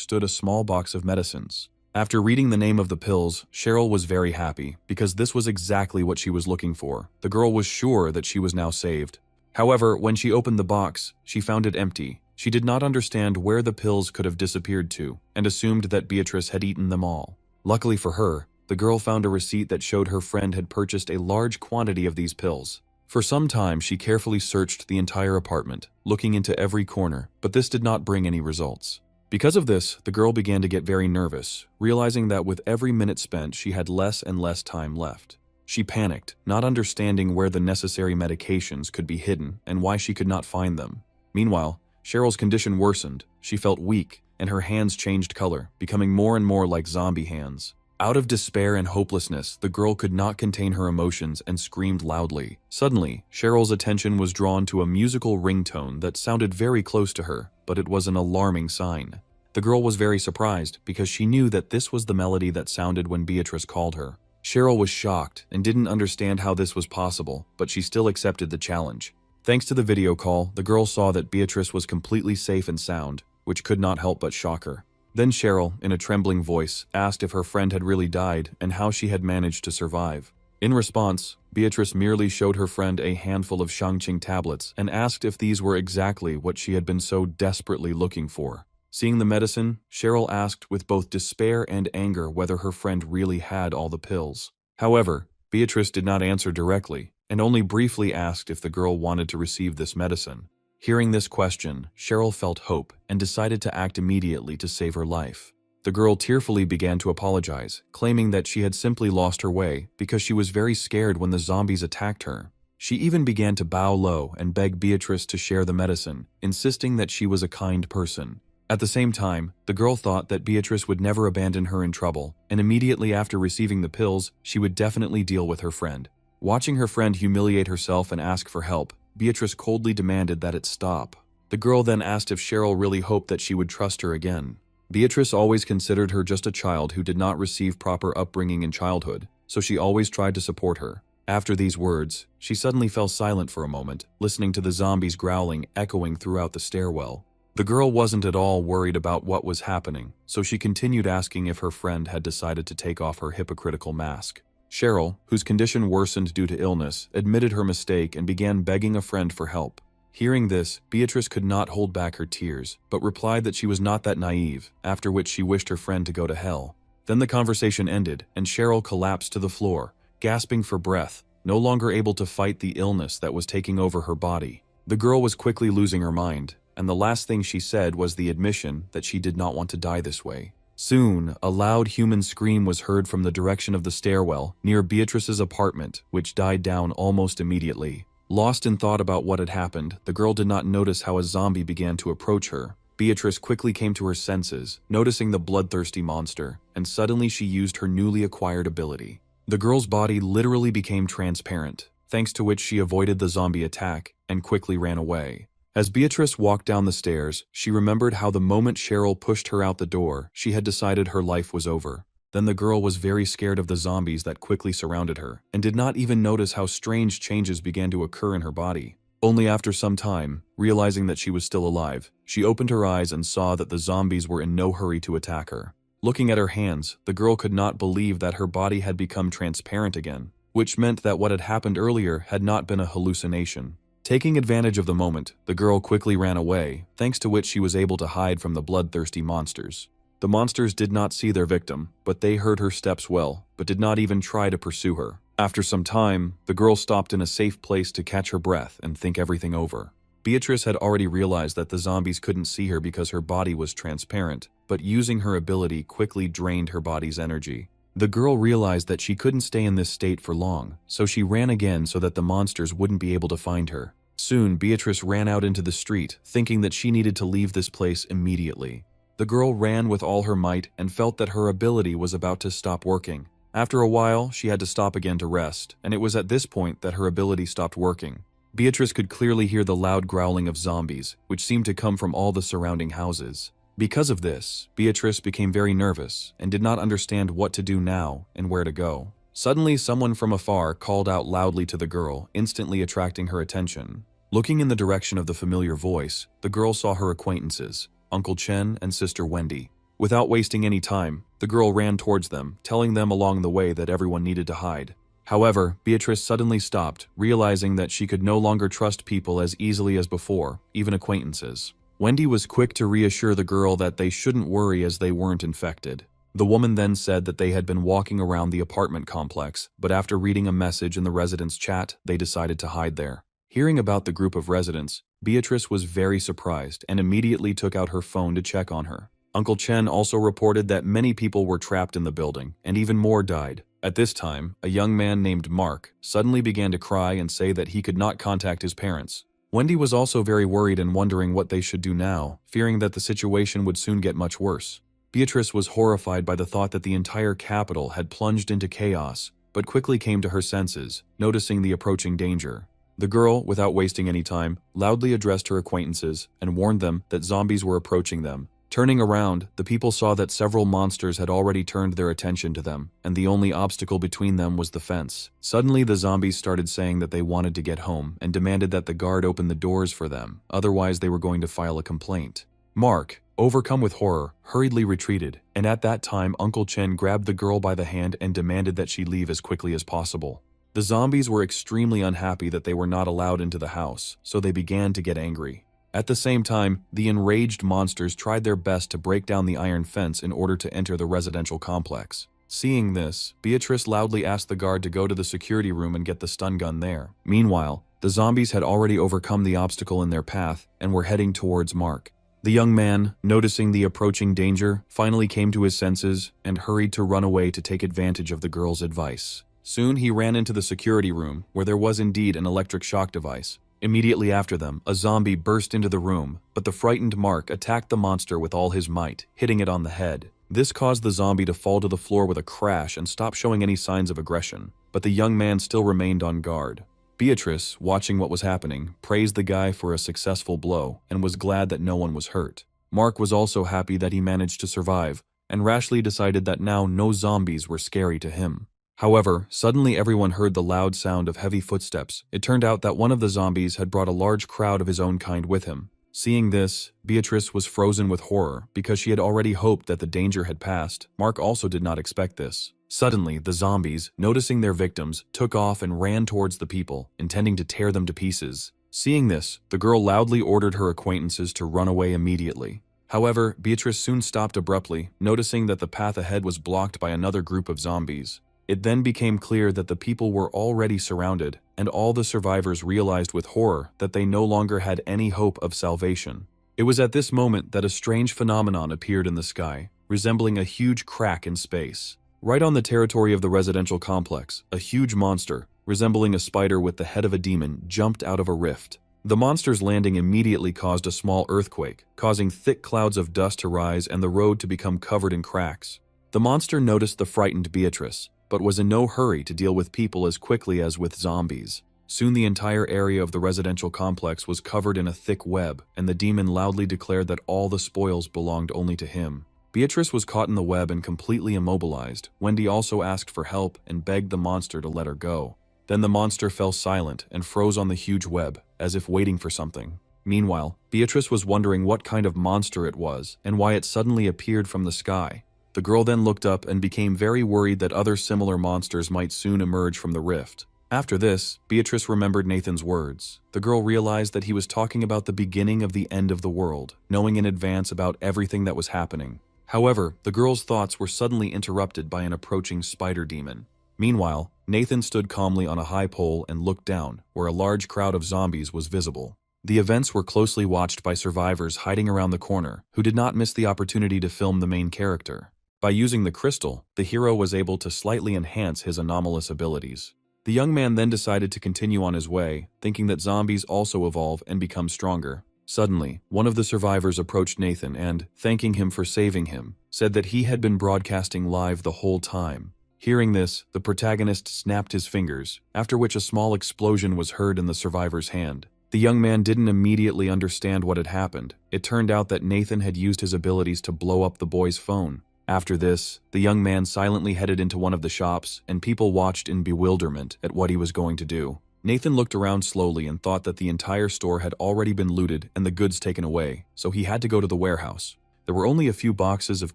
stood a small box of medicines. After reading the name of the pills, Cheryl was very happy, because this was exactly what she was looking for. The girl was sure that she was now saved. However, when she opened the box, she found it empty. She did not understand where the pills could have disappeared to, and assumed that Beatrice had eaten them all. Luckily for her, the girl found a receipt that showed her friend had purchased a large quantity of these pills. For some time, she carefully searched the entire apartment, looking into every corner, but this did not bring any results. Because of this, the girl began to get very nervous, realizing that with every minute spent, she had less and less time left. She panicked, not understanding where the necessary medications could be hidden and why she could not find them. Meanwhile, Cheryl's condition worsened. She felt weak, and her hands changed color, becoming more and more like zombie hands. Out of despair and hopelessness, the girl could not contain her emotions and screamed loudly. Suddenly, Cheryl's attention was drawn to a musical ringtone that sounded very close to her, but it was an alarming sign. The girl was very surprised because she knew that this was the melody that sounded when Beatrice called her. Cheryl was shocked and didn't understand how this was possible, but she still accepted the challenge. Thanks to the video call, the girl saw that Beatrice was completely safe and sound, which could not help but shock her. Then Cheryl, in a trembling voice, asked if her friend had really died and how she had managed to survive. In response, Beatrice merely showed her friend a handful of Shangqing tablets and asked if these were exactly what she had been so desperately looking for. Seeing the medicine, Cheryl asked with both despair and anger whether her friend really had all the pills. However, Beatrice did not answer directly, and only briefly asked if the girl wanted to receive this medicine. Hearing this question, Cheryl felt hope and decided to act immediately to save her life. The girl tearfully began to apologize, claiming that she had simply lost her way because she was very scared when the zombies attacked her. She even began to bow low and beg Beatrice to share the medicine, insisting that she was a kind person. At the same time, the girl thought that Beatrice would never abandon her in trouble, and immediately after receiving the pills, she would definitely deal with her friend. Watching her friend humiliate herself and ask for help, Beatrice coldly demanded that it stop. The girl then asked if Cheryl really hoped that she would trust her again. Beatrice always considered her just a child who did not receive proper upbringing in childhood, so she always tried to support her. After these words, she suddenly fell silent for a moment, listening to the zombies growling echoing throughout the stairwell. The girl wasn't at all worried about what was happening, so she continued asking if her friend had decided to take off her hypocritical mask. Cheryl, whose condition worsened due to illness, admitted her mistake and began begging a friend for help. Hearing this, Beatrice could not hold back her tears, but replied that she was not that naive, after which she wished her friend to go to hell. Then the conversation ended, and Cheryl collapsed to the floor, gasping for breath, no longer able to fight the illness that was taking over her body. The girl was quickly losing her mind, and the last thing she said was the admission that she did not want to die this way. Soon, a loud human scream was heard from the direction of the stairwell near Beatrice's apartment, which died down almost immediately. Lost in thought about what had happened, the girl did not notice how a zombie began to approach her. Beatrice quickly came to her senses, noticing the bloodthirsty monster, and suddenly she used her newly acquired ability. The girl's body literally became transparent, thanks to which she avoided the zombie attack and quickly ran away. As Beatrice walked down the stairs, she remembered how the moment Cheryl pushed her out the door, she had decided her life was over. Then the girl was very scared of the zombies that quickly surrounded her, and did not even notice how strange changes began to occur in her body. Only after some time, realizing that she was still alive, she opened her eyes and saw that the zombies were in no hurry to attack her. Looking at her hands, the girl could not believe that her body had become transparent again, which meant that what had happened earlier had not been a hallucination. Taking advantage of the moment, the girl quickly ran away, thanks to which she was able to hide from the bloodthirsty monsters. The monsters did not see their victim, but they heard her steps well, but did not even try to pursue her. After some time, the girl stopped in a safe place to catch her breath and think everything over. Beatrice had already realized that the zombies couldn't see her because her body was transparent, but using her ability quickly drained her body's energy. The girl realized that she couldn't stay in this state for long, so she ran again so that the monsters wouldn't be able to find her. Soon, Beatrice ran out into the street, thinking that she needed to leave this place immediately. The girl ran with all her might and felt that her ability was about to stop working. After a while, she had to stop again to rest, and it was at this point that her ability stopped working. Beatrice could clearly hear the loud growling of zombies, which seemed to come from all the surrounding houses. Because of this, Beatrice became very nervous and did not understand what to do now and where to go. Suddenly, someone from afar called out loudly to the girl, instantly attracting her attention. Looking in the direction of the familiar voice, the girl saw her acquaintances, Uncle Chen and Sister Wendy. Without wasting any time, the girl ran towards them, telling them along the way that everyone needed to hide. However, Beatrice suddenly stopped, realizing that she could no longer trust people as easily as before, even acquaintances. Wendy was quick to reassure the girl that they shouldn't worry as they weren't infected. The woman then said that they had been walking around the apartment complex, but after reading a message in the residents' chat, they decided to hide there. Hearing about the group of residents, Beatrice was very surprised and immediately took out her phone to check on her. Uncle Chen also reported that many people were trapped in the building, and even more died. At this time, a young man named Mark suddenly began to cry and say that he could not contact his parents. Wendy was also very worried and wondering what they should do now, fearing that the situation would soon get much worse. Beatrice was horrified by the thought that the entire capital had plunged into chaos, but quickly came to her senses, noticing the approaching danger. The girl, without wasting any time, loudly addressed her acquaintances and warned them that zombies were approaching them. Turning around, the people saw that several monsters had already turned their attention to them, and the only obstacle between them was the fence. Suddenly, the zombies started saying that they wanted to get home and demanded that the guard open the doors for them, otherwise they were going to file a complaint. Mark, overcome with horror, hurriedly retreated, and at that time Uncle Chen grabbed the girl by the hand and demanded that she leave as quickly as possible. The zombies were extremely unhappy that they were not allowed into the house, so they began to get angry. At the same time, the enraged monsters tried their best to break down the iron fence in order to enter the residential complex. Seeing this, Beatrice loudly asked the guard to go to the security room and get the stun gun there. Meanwhile, the zombies had already overcome the obstacle in their path and were heading towards Mark. The young man, noticing the approaching danger, finally came to his senses and hurried to run away to take advantage of the girl's advice. Soon he ran into the security room, where there was indeed an electric shock device. Immediately after them, a zombie burst into the room, but the frightened Mark attacked the monster with all his might, hitting it on the head. This caused the zombie to fall to the floor with a crash and stop showing any signs of aggression, but the young man still remained on guard. Beatrice, watching what was happening, praised the guy for a successful blow and was glad that no one was hurt. Mark was also happy that he managed to survive, and rashly decided that now no zombies were scary to him. However, suddenly everyone heard the loud sound of heavy footsteps. It turned out that one of the zombies had brought a large crowd of his own kind with him. Seeing this, Beatrice was frozen with horror because she had already hoped that the danger had passed. Mark also did not expect this. Suddenly, the zombies, noticing their victims, took off and ran towards the people, intending to tear them to pieces. Seeing this, the girl loudly ordered her acquaintances to run away immediately. However, Beatrice soon stopped abruptly, noticing that the path ahead was blocked by another group of zombies. It then became clear that the people were already surrounded, and all the survivors realized with horror that they no longer had any hope of salvation. It was at this moment that a strange phenomenon appeared in the sky, resembling a huge crack in space. Right on the territory of the residential complex, a huge monster, resembling a spider with the head of a demon, jumped out of a rift. The monster's landing immediately caused a small earthquake, causing thick clouds of dust to rise and the road to become covered in cracks. The monster noticed the frightened Beatrice, but was in no hurry to deal with people as quickly as with zombies. Soon the entire area of the residential complex was covered in a thick web, and the demon loudly declared that all the spoils belonged only to him. Beatrice was caught in the web and completely immobilized. Wendy also asked for help and begged the monster to let her go. Then the monster fell silent and froze on the huge web, as if waiting for something. Meanwhile, Beatrice was wondering what kind of monster it was and why it suddenly appeared from the sky. The girl then looked up and became very worried that other similar monsters might soon emerge from the rift. After this, Beatrice remembered Nathan's words. The girl realized that he was talking about the beginning of the end of the world, knowing in advance about everything that was happening. However, the girl's thoughts were suddenly interrupted by an approaching spider demon. Meanwhile, Nathan stood calmly on a high pole and looked down, where a large crowd of zombies was visible. The events were closely watched by survivors hiding around the corner, who did not miss the opportunity to film the main character. By using the crystal, the hero was able to slightly enhance his anomalous abilities. The young man then decided to continue on his way, thinking that zombies also evolve and become stronger. Suddenly, one of the survivors approached Nathan and, thanking him for saving him, said that he had been broadcasting live the whole time. Hearing this, the protagonist snapped his fingers, after which a small explosion was heard in the survivor's hand. The young man didn't immediately understand what had happened. It turned out that Nathan had used his abilities to blow up the boy's phone. After this, the young man silently headed into one of the shops, and people watched in bewilderment at what he was going to do. Nathan looked around slowly and thought that the entire store had already been looted and the goods taken away, so he had to go to the warehouse. There were only a few boxes of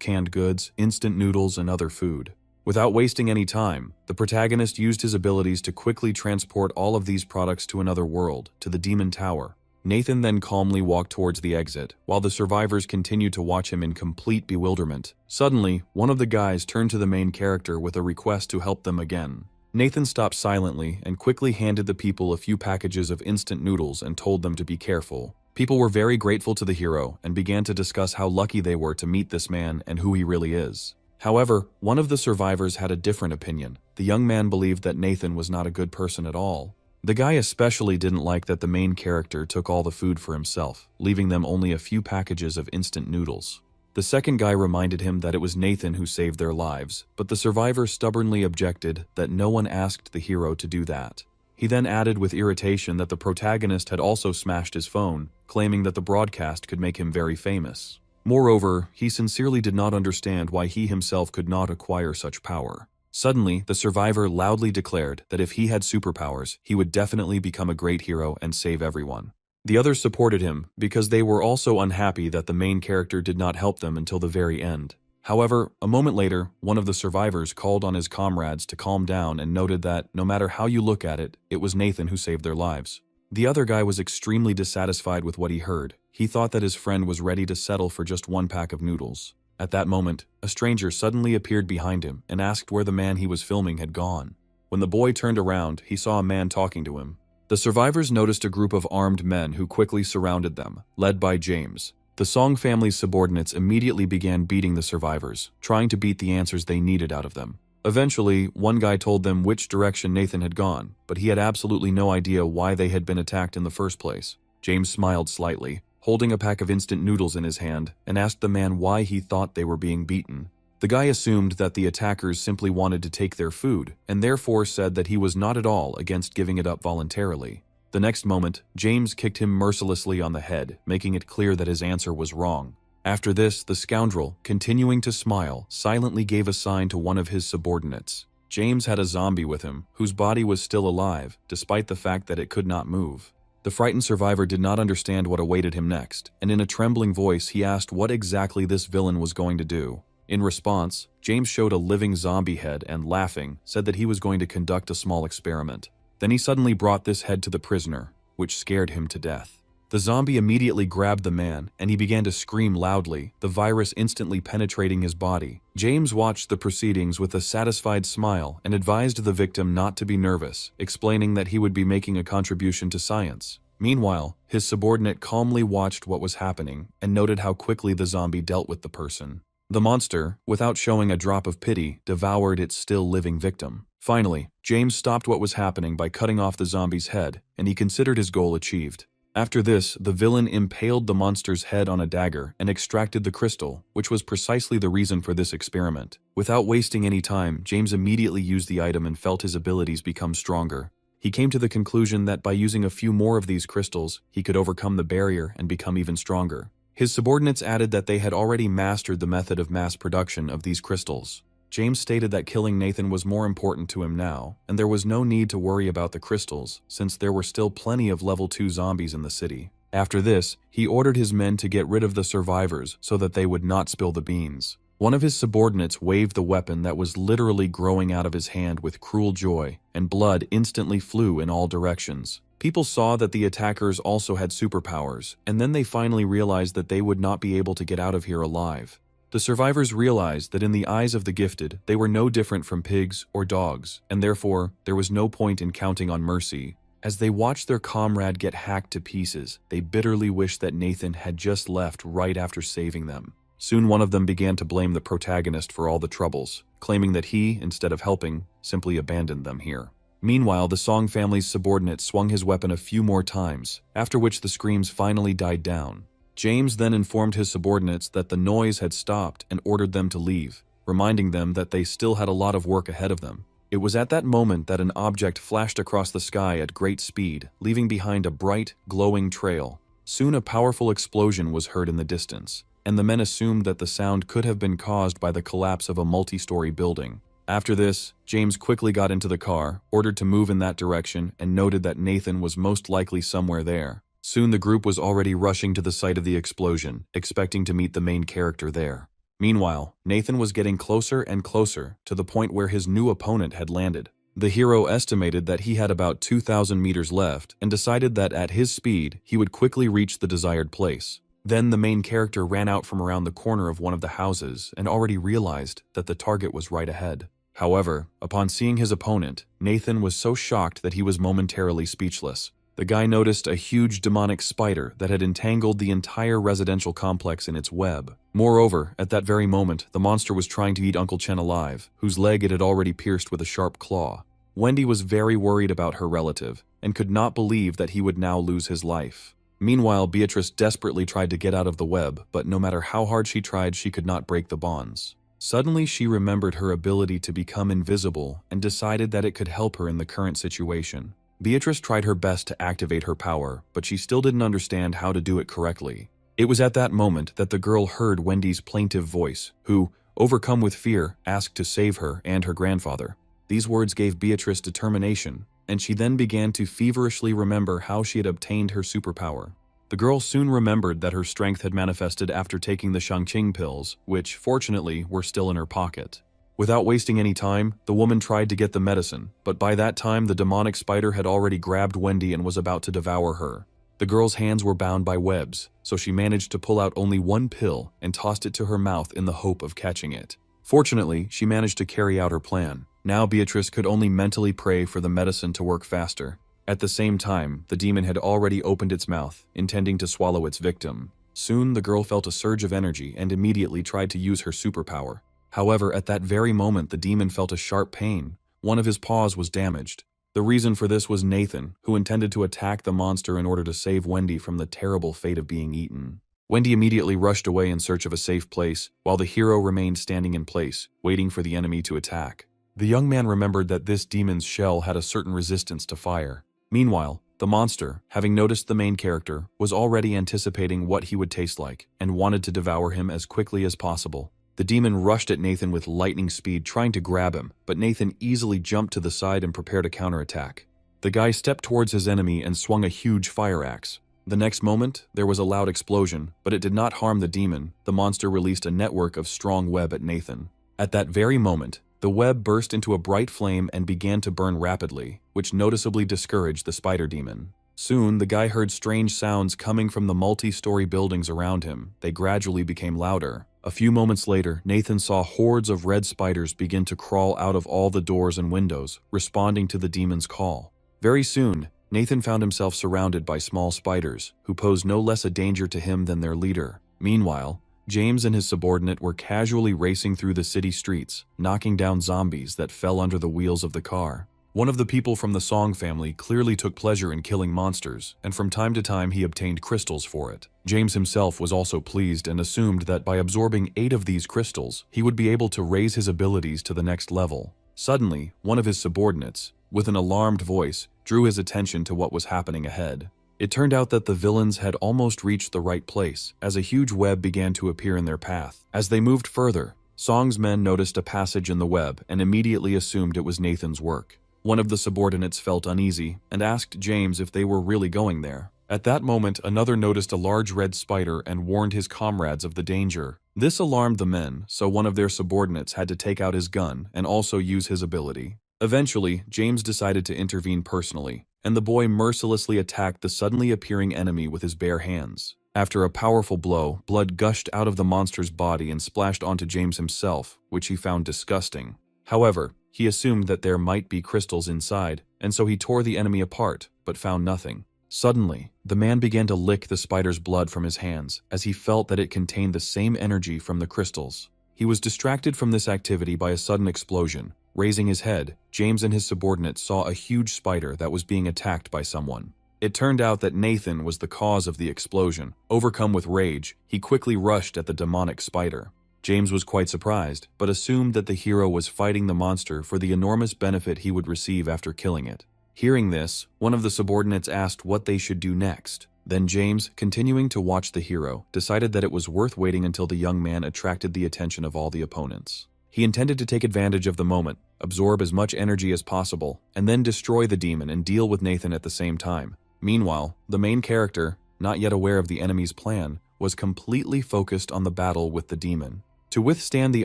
canned goods, instant noodles, and other food. Without wasting any time, the protagonist used his abilities to quickly transport all of these products to another world, to the Demon Tower. Nathan then calmly walked towards the exit, while the survivors continued to watch him in complete bewilderment. Suddenly, one of the guys turned to the main character with a request to help them again. Nathan stopped silently and quickly handed the people a few packages of instant noodles and told them to be careful. People were very grateful to the hero and began to discuss how lucky they were to meet this man and who he really is. However, one of the survivors had a different opinion. The young man believed that Nathan was not a good person at all. The guy especially didn't like that the main character took all the food for himself, leaving them only a few packages of instant noodles. The second guy reminded him that it was Nathan who saved their lives, but the survivor stubbornly objected that no one asked the hero to do that. He then added with irritation that the protagonist had also smashed his phone, claiming that the broadcast could make him very famous. Moreover, he sincerely did not understand why he himself could not acquire such power. Suddenly, the survivor loudly declared that if he had superpowers, he would definitely become a great hero and save everyone. The others supported him because they were also unhappy that the main character did not help them until the very end. However, a moment later, one of the survivors called on his comrades to calm down and noted that, no matter how you look at it, it was Nathan who saved their lives. The other guy was extremely dissatisfied with what he heard. He thought that his friend was ready to settle for just one pack of noodles. At that moment, a stranger suddenly appeared behind him and asked where the man he was filming had gone. When the boy turned around, he saw a man talking to him. The survivors noticed a group of armed men who quickly surrounded them, led by James. The Song family's subordinates immediately began beating the survivors, trying to beat the answers they needed out of them. Eventually, one guy told them which direction Nathan had gone, but he had absolutely no idea why they had been attacked in the first place. James smiled slightly, holding a pack of instant noodles in his hand, and asked the man why he thought they were being beaten. The guy assumed that the attackers simply wanted to take their food, and therefore said that he was not at all against giving it up voluntarily. The next moment, James kicked him mercilessly on the head, making it clear that his answer was wrong. After this, the scoundrel, continuing to smile, silently gave a sign to one of his subordinates. James had a zombie with him, whose body was still alive, despite the fact that it could not move. The frightened survivor did not understand what awaited him next, and in a trembling voice he asked what exactly this villain was going to do. In response, James showed a living zombie head and, laughing, said that he was going to conduct a small experiment. Then he suddenly brought this head to the prisoner, which scared him to death. The zombie immediately grabbed the man, and he began to scream loudly, the virus instantly penetrating his body. James watched the proceedings with a satisfied smile and advised the victim not to be nervous, explaining that he would be making a contribution to science. Meanwhile, his subordinate calmly watched what was happening and noted how quickly the zombie dealt with the person. The monster, without showing a drop of pity, devoured its still living victim. Finally, James stopped what was happening by cutting off the zombie's head, and he considered his goal achieved. After this, the villain impaled the monster's head on a dagger and extracted the crystal, which was precisely the reason for this experiment. Without wasting any time, James immediately used the item and felt his abilities become stronger. He came to the conclusion that by using a few more of these crystals, he could overcome the barrier and become even stronger. His subordinates added that they had already mastered the method of mass production of these crystals. James stated that killing Nathan was more important to him now, and there was no need to worry about the crystals, since there were still plenty of level 2 zombies in the city. After this, he ordered his men to get rid of the survivors so that they would not spill the beans. One of his subordinates waved the weapon that was literally growing out of his hand with cruel joy, and blood instantly flew in all directions. People saw that the attackers also had superpowers, and then they finally realized that they would not be able to get out of here alive. The survivors realized that in the eyes of the gifted, they were no different from pigs or dogs, and therefore, there was no point in counting on mercy. As they watched their comrade get hacked to pieces, they bitterly wished that Nathan had just left right after saving them. Soon one of them began to blame the protagonist for all the troubles, claiming that he, instead of helping, simply abandoned them here. Meanwhile, the Song family's subordinate swung his weapon a few more times, after which the screams finally died down. James then informed his subordinates that the noise had stopped and ordered them to leave, reminding them that they still had a lot of work ahead of them. It was at that moment that an object flashed across the sky at great speed, leaving behind a bright, glowing trail. Soon a powerful explosion was heard in the distance, and the men assumed that the sound could have been caused by the collapse of a multi-story building. After this, James quickly got into the car, ordered to move in that direction, and noted that Nathan was most likely somewhere there. Soon the group was already rushing to the site of the explosion, expecting to meet the main character there. Meanwhile, Nathan was getting closer and closer to the point where his new opponent had landed. The hero estimated that he had about 2,000 meters left and decided that at his speed, he would quickly reach the desired place. Then the main character ran out from around the corner of one of the houses and already realized that the target was right ahead. However, upon seeing his opponent, Nathan was so shocked that he was momentarily speechless. The guy noticed a huge demonic spider that had entangled the entire residential complex in its web. Moreover, at that very moment, the monster was trying to eat Uncle Chen alive, whose leg it had already pierced with a sharp claw. Wendy was very worried about her relative, and could not believe that he would now lose his life. Meanwhile, Beatrice desperately tried to get out of the web, but no matter how hard she tried, she could not break the bonds. Suddenly, she remembered her ability to become invisible and decided that it could help her in the current situation. Beatrice tried her best to activate her power, but she still didn't understand how to do it correctly. It was at that moment that the girl heard Wendy's plaintive voice, who, overcome with fear, asked to save her and her grandfather. These words gave Beatrice determination, and she then began to feverishly remember how she had obtained her superpower. The girl soon remembered that her strength had manifested after taking the Shangqing pills, which, fortunately, were still in her pocket. Without wasting any time, the woman tried to get the medicine, but by that time the demonic spider had already grabbed Wendy and was about to devour her. The girl's hands were bound by webs, so she managed to pull out only one pill and tossed it to her mouth in the hope of catching it. Fortunately, she managed to carry out her plan. Now Beatrice could only mentally pray for the medicine to work faster. At the same time, the demon had already opened its mouth, intending to swallow its victim. Soon the girl felt a surge of energy and immediately tried to use her superpower. However, at that very moment the demon felt a sharp pain. One of his paws was damaged. The reason for this was Nathan, who intended to attack the monster in order to save Wendy from the terrible fate of being eaten. Wendy immediately rushed away in search of a safe place, while the hero remained standing in place, waiting for the enemy to attack. The young man remembered that this demon's shell had a certain resistance to fire. Meanwhile, the monster, having noticed the main character, was already anticipating what he would taste like, and wanted to devour him as quickly as possible. The demon rushed at Nathan with lightning speed, trying to grab him, but Nathan easily jumped to the side and prepared a counterattack. The guy stepped towards his enemy and swung a huge fire axe. The next moment, there was a loud explosion, but it did not harm the demon. The monster released a network of strong web at Nathan. At that very moment, the web burst into a bright flame and began to burn rapidly, which noticeably discouraged the spider demon. Soon, the guy heard strange sounds coming from the multi-story buildings around him. They gradually became louder. A few moments later, Nathan saw hordes of red spiders begin to crawl out of all the doors and windows, responding to the demon's call. Very soon, Nathan found himself surrounded by small spiders, who posed no less a danger to him than their leader. Meanwhile, James and his subordinate were casually racing through the city streets, knocking down zombies that fell under the wheels of the car. One of the people from the Song family clearly took pleasure in killing monsters, and from time to time he obtained crystals for it. James himself was also pleased and assumed that by absorbing 8 of these crystals, he would be able to raise his abilities to the next level. Suddenly, one of his subordinates, with an alarmed voice, drew his attention to what was happening ahead. It turned out that the villains had almost reached the right place, as a huge web began to appear in their path. As they moved further, Song's men noticed a passage in the web and immediately assumed it was Nathan's work. One of the subordinates felt uneasy and asked James if they were really going there. At that moment, another noticed a large red spider and warned his comrades of the danger. This alarmed the men, so one of their subordinates had to take out his gun and also use his ability. Eventually, James decided to intervene personally, and the boy mercilessly attacked the suddenly appearing enemy with his bare hands. After a powerful blow, blood gushed out of the monster's body and splashed onto James himself, which he found disgusting. However, he assumed that there might be crystals inside, and so he tore the enemy apart, but found nothing. Suddenly, the man began to lick the spider's blood from his hands, as he felt that it contained the same energy from the crystals. He was distracted from this activity by a sudden explosion. Raising his head, James and his subordinates saw a huge spider that was being attacked by someone. It turned out that Nathan was the cause of the explosion. Overcome with rage, he quickly rushed at the demonic spider. James was quite surprised, but assumed that the hero was fighting the monster for the enormous benefit he would receive after killing it. Hearing this, one of the subordinates asked what they should do next. Then James, continuing to watch the hero, decided that it was worth waiting until the young man attracted the attention of all the opponents. He intended to take advantage of the moment, absorb as much energy as possible, and then destroy the demon and deal with Nathan at the same time. Meanwhile, the main character, not yet aware of the enemy's plan, was completely focused on the battle with the demon. To withstand the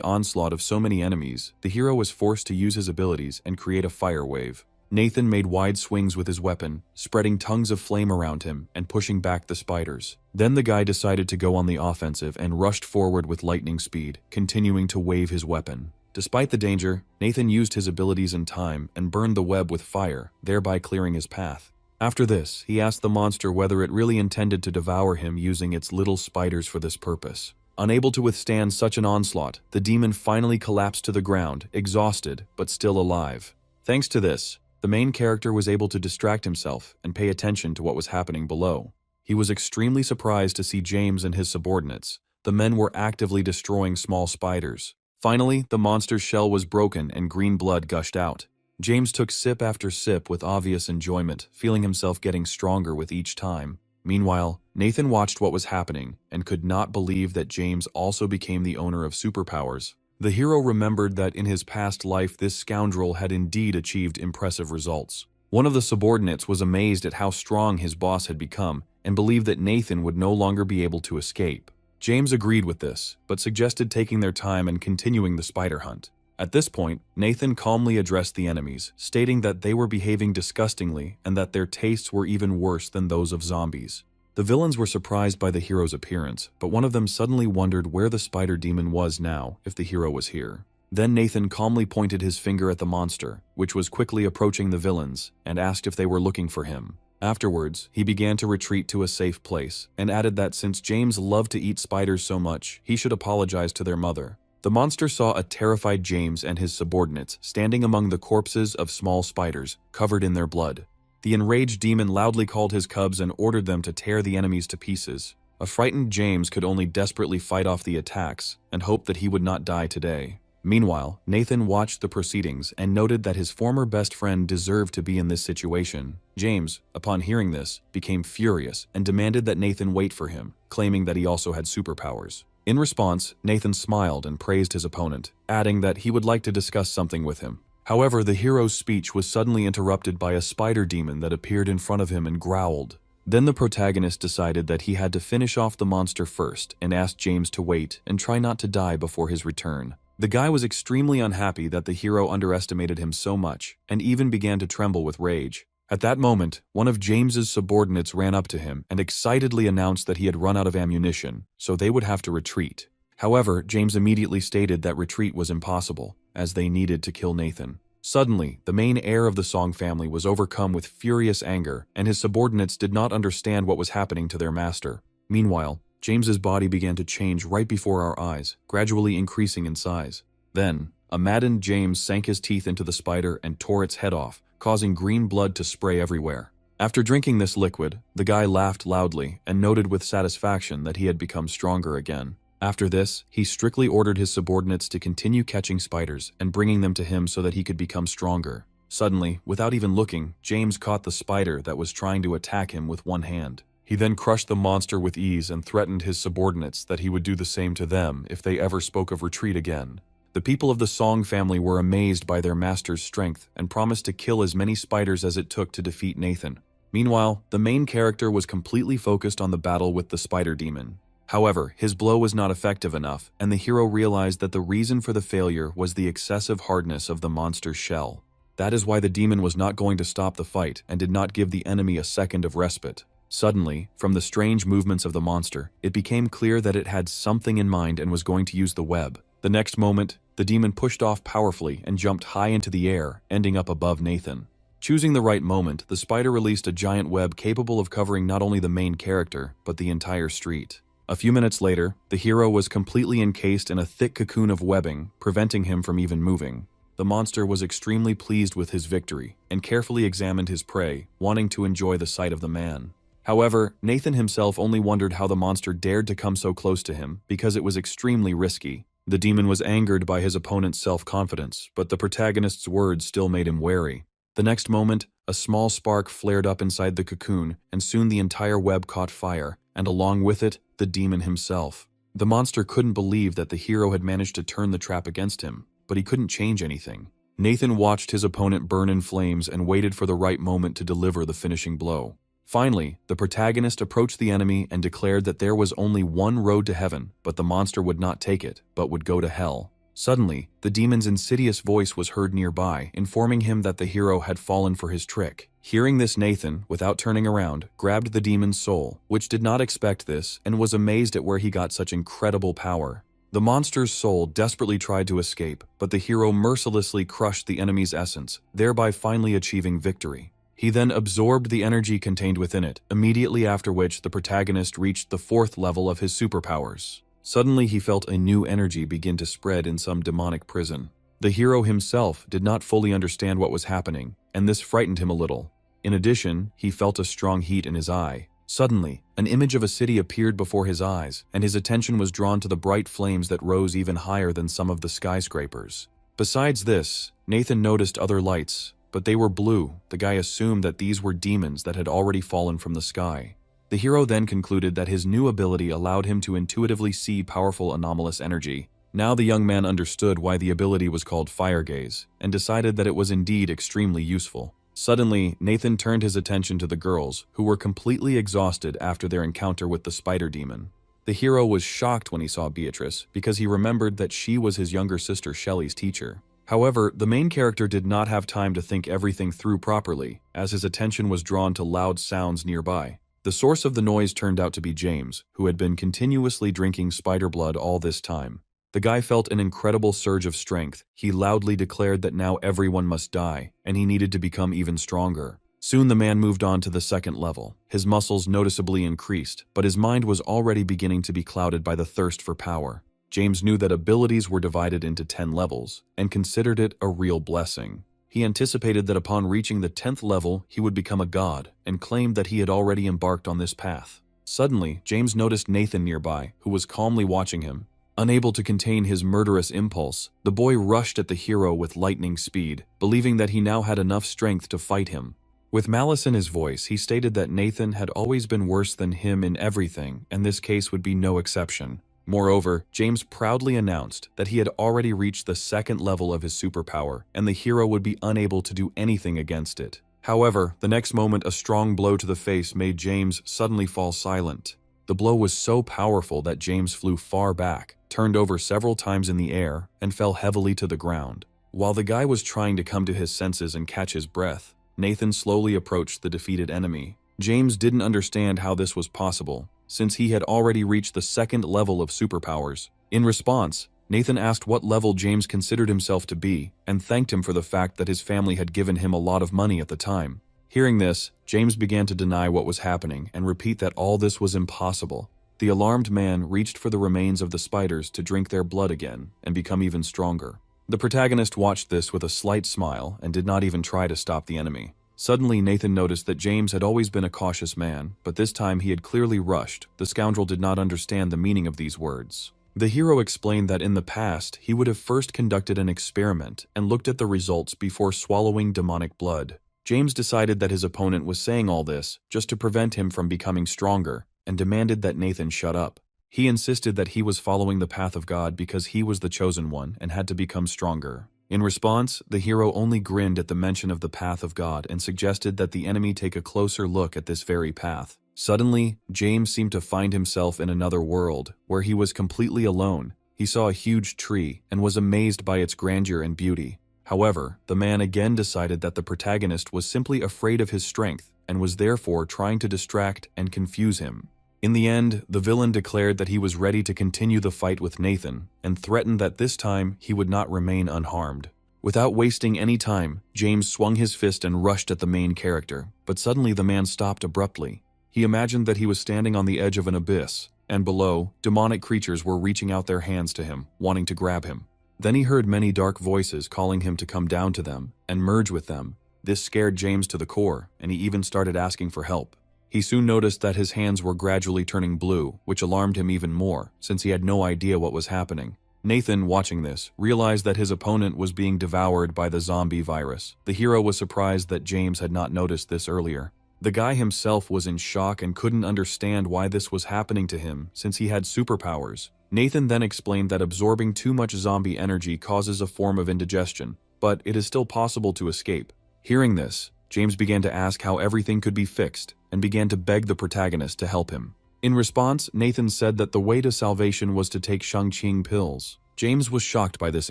onslaught of so many enemies, the hero was forced to use his abilities and create a fire wave. Nathan made wide swings with his weapon, spreading tongues of flame around him and pushing back the spiders. Then the guy decided to go on the offensive and rushed forward with lightning speed, continuing to wave his weapon. Despite the danger, Nathan used his abilities in time and burned the web with fire, thereby clearing his path. After this, he asked the monster whether it really intended to devour him using its little spiders for this purpose. Unable to withstand such an onslaught, the demon finally collapsed to the ground, exhausted but still alive. Thanks to this, the main character was able to distract himself and pay attention to what was happening below. He was extremely surprised to see James and his subordinates. The men were actively destroying small spiders. Finally, the monster's shell was broken and green blood gushed out. James took sip after sip with obvious enjoyment, feeling himself getting stronger with each time. Meanwhile, Nathan watched what was happening and could not believe that James also became the owner of superpowers. The hero remembered that in his past life this scoundrel had indeed achieved impressive results. One of the subordinates was amazed at how strong his boss had become and believed that Nathan would no longer be able to escape. James agreed with this, but suggested taking their time and continuing the spider hunt. At this point, Nathan calmly addressed the enemies, stating that they were behaving disgustingly and that their tastes were even worse than those of zombies. The villains were surprised by the hero's appearance, but one of them suddenly wondered where the spider demon was now if the hero was here. Then Nathan calmly pointed his finger at the monster, which was quickly approaching the villains, and asked if they were looking for him. Afterwards, he began to retreat to a safe place, and added that since James loved to eat spiders so much, he should apologize to their mother. The monster saw a terrified James and his subordinates standing among the corpses of small spiders, covered in their blood. The enraged demon loudly called his cubs and ordered them to tear the enemies to pieces. A frightened James could only desperately fight off the attacks and hope that he would not die today. Meanwhile, Nathan watched the proceedings and noted that his former best friend deserved to be in this situation. James, upon hearing this, became furious and demanded that Nathan wait for him, claiming that he also had superpowers. In response, Nathan smiled and praised his opponent, adding that he would like to discuss something with him. However, the hero's speech was suddenly interrupted by a spider demon that appeared in front of him and growled. Then the protagonist decided that he had to finish off the monster first and asked James to wait and try not to die before his return. The guy was extremely unhappy that the hero underestimated him so much and even began to tremble with rage. At that moment, one of James's subordinates ran up to him and excitedly announced that he had run out of ammunition, so they would have to retreat. However, James immediately stated that retreat was impossible, as they needed to kill Nathan. Suddenly, the main heir of the Song family was overcome with furious anger, and his subordinates did not understand what was happening to their master. Meanwhile, James's body began to change right before our eyes, gradually increasing in size. Then, a maddened James sank his teeth into the spider and tore its head off, causing green blood to spray everywhere. After drinking this liquid, the guy laughed loudly and noted with satisfaction that he had become stronger again. After this, he strictly ordered his subordinates to continue catching spiders and bringing them to him so that he could become stronger. Suddenly, without even looking, James caught the spider that was trying to attack him with one hand. He then crushed the monster with ease and threatened his subordinates that he would do the same to them if they ever spoke of retreat again. The people of the Song family were amazed by their master's strength and promised to kill as many spiders as it took to defeat Nathan. Meanwhile, the main character was completely focused on the battle with the spider demon. However, his blow was not effective enough, and the hero realized that the reason for the failure was the excessive hardness of the monster's shell. That is why the demon was not going to stop the fight and did not give the enemy a second of respite. Suddenly, from the strange movements of the monster, it became clear that it had something in mind and was going to use the web. The next moment, the demon pushed off powerfully and jumped high into the air, ending up above Nathan. Choosing the right moment, the spider released a giant web capable of covering not only the main character, but the entire street. A few minutes later, the hero was completely encased in a thick cocoon of webbing, preventing him from even moving. The monster was extremely pleased with his victory, and carefully examined his prey, wanting to enjoy the sight of the man. However, Nathan himself only wondered how the monster dared to come so close to him, because it was extremely risky. The demon was angered by his opponent's self-confidence, but the protagonist's words still made him wary. The next moment, a small spark flared up inside the cocoon, and soon the entire web caught fire, and along with it, the demon himself. The monster couldn't believe that the hero had managed to turn the trap against him, but he couldn't change anything. Nathan watched his opponent burn in flames and waited for the right moment to deliver the finishing blow. Finally, the protagonist approached the enemy and declared that there was only one road to heaven, but the monster would not take it, but would go to hell. Suddenly, the demon's insidious voice was heard nearby, informing him that the hero had fallen for his trick. Hearing this, Nathan, without turning around, grabbed the demon's soul, which did not expect this and was amazed at where he got such incredible power. The monster's soul desperately tried to escape, but the hero mercilessly crushed the enemy's essence, thereby finally achieving victory. He then absorbed the energy contained within it, immediately after which the protagonist reached the 4th level of his superpowers. Suddenly he felt a new energy begin to spread in some demonic prison. The hero himself did not fully understand what was happening, and this frightened him a little. In addition, he felt a strong heat in his eye. Suddenly, an image of a city appeared before his eyes, and his attention was drawn to the bright flames that rose even higher than some of the skyscrapers. Besides this, Nathan noticed other lights, but they were blue. The guy assumed that these were demons that had already fallen from the sky. The hero then concluded that his new ability allowed him to intuitively see powerful anomalous energy. Now the young man understood why the ability was called Fire Gaze, and decided that it was indeed extremely useful. Suddenly, Nathan turned his attention to the girls, who were completely exhausted after their encounter with the spider demon. The hero was shocked when he saw Beatrice, because he remembered that she was his younger sister Shelley's teacher. However, the main character did not have time to think everything through properly, as his attention was drawn to loud sounds nearby. The source of the noise turned out to be James, who had been continuously drinking spider blood all this time. The guy felt an incredible surge of strength. He loudly declared that now everyone must die, and he needed to become even stronger. Soon the man moved on to the 2nd level. His muscles noticeably increased, but his mind was already beginning to be clouded by the thirst for power. James knew that abilities were divided into 10 levels, and considered it a real blessing. He anticipated that upon reaching the 10th level, he would become a god, and claimed that he had already embarked on this path. Suddenly, James noticed Nathan nearby, who was calmly watching him. Unable to contain his murderous impulse, the boy rushed at the hero with lightning speed, believing that he now had enough strength to fight him. With malice in his voice, he stated that Nathan had always been worse than him in everything, and this case would be no exception. Moreover, James proudly announced that he had already reached the 2nd level of his superpower, and the hero would be unable to do anything against it. However, the next moment a strong blow to the face made James suddenly fall silent. The blow was so powerful that James flew far back, turned over several times in the air, and fell heavily to the ground. While the guy was trying to come to his senses and catch his breath, Nathan slowly approached the defeated enemy. James didn't understand how this was possible, since he had already reached the 2nd level of superpowers. In response, Nathan asked what level James considered himself to be, and thanked him for the fact that his family had given him a lot of money at the time. Hearing this, James began to deny what was happening and repeat that all this was impossible. The alarmed man reached for the remains of the spiders to drink their blood again and become even stronger. The protagonist watched this with a slight smile and did not even try to stop the enemy. Suddenly, Nathan noticed that James had always been a cautious man, but this time he had clearly rushed. The scoundrel did not understand the meaning of these words. The hero explained that in the past, he would have first conducted an experiment and looked at the results before swallowing demonic blood. James decided that his opponent was saying all this just to prevent him from becoming stronger, and demanded that Nathan shut up. He insisted that he was following the path of God because he was the chosen one and had to become stronger. In response, the hero only grinned at the mention of the path of God and suggested that the enemy take a closer look at this very path. Suddenly, James seemed to find himself in another world, where he was completely alone. He saw a huge tree and was amazed by its grandeur and beauty. However, the man again decided that the protagonist was simply afraid of his strength and was therefore trying to distract and confuse him. In the end, the villain declared that he was ready to continue the fight with Nathan and threatened that this time he would not remain unharmed. Without wasting any time, James swung his fist and rushed at the main character, but suddenly the man stopped abruptly. He imagined that he was standing on the edge of an abyss, and below, demonic creatures were reaching out their hands to him, wanting to grab him. Then he heard many dark voices calling him to come down to them and merge with them. This scared James to the core, and he even started asking for help. He soon noticed that his hands were gradually turning blue, which alarmed him even more, since he had no idea what was happening. Nathan, watching this, realized that his opponent was being devoured by the zombie virus. The hero was surprised that James had not noticed this earlier. The guy himself was in shock and couldn't understand why this was happening to him, since he had superpowers. Nathan then explained that absorbing too much zombie energy causes a form of indigestion, but it is still possible to escape. Hearing this, James began to ask how everything could be fixed, and began to beg the protagonist to help him. In response, Nathan said that the way to salvation was to take Shang-Qing pills. James was shocked by this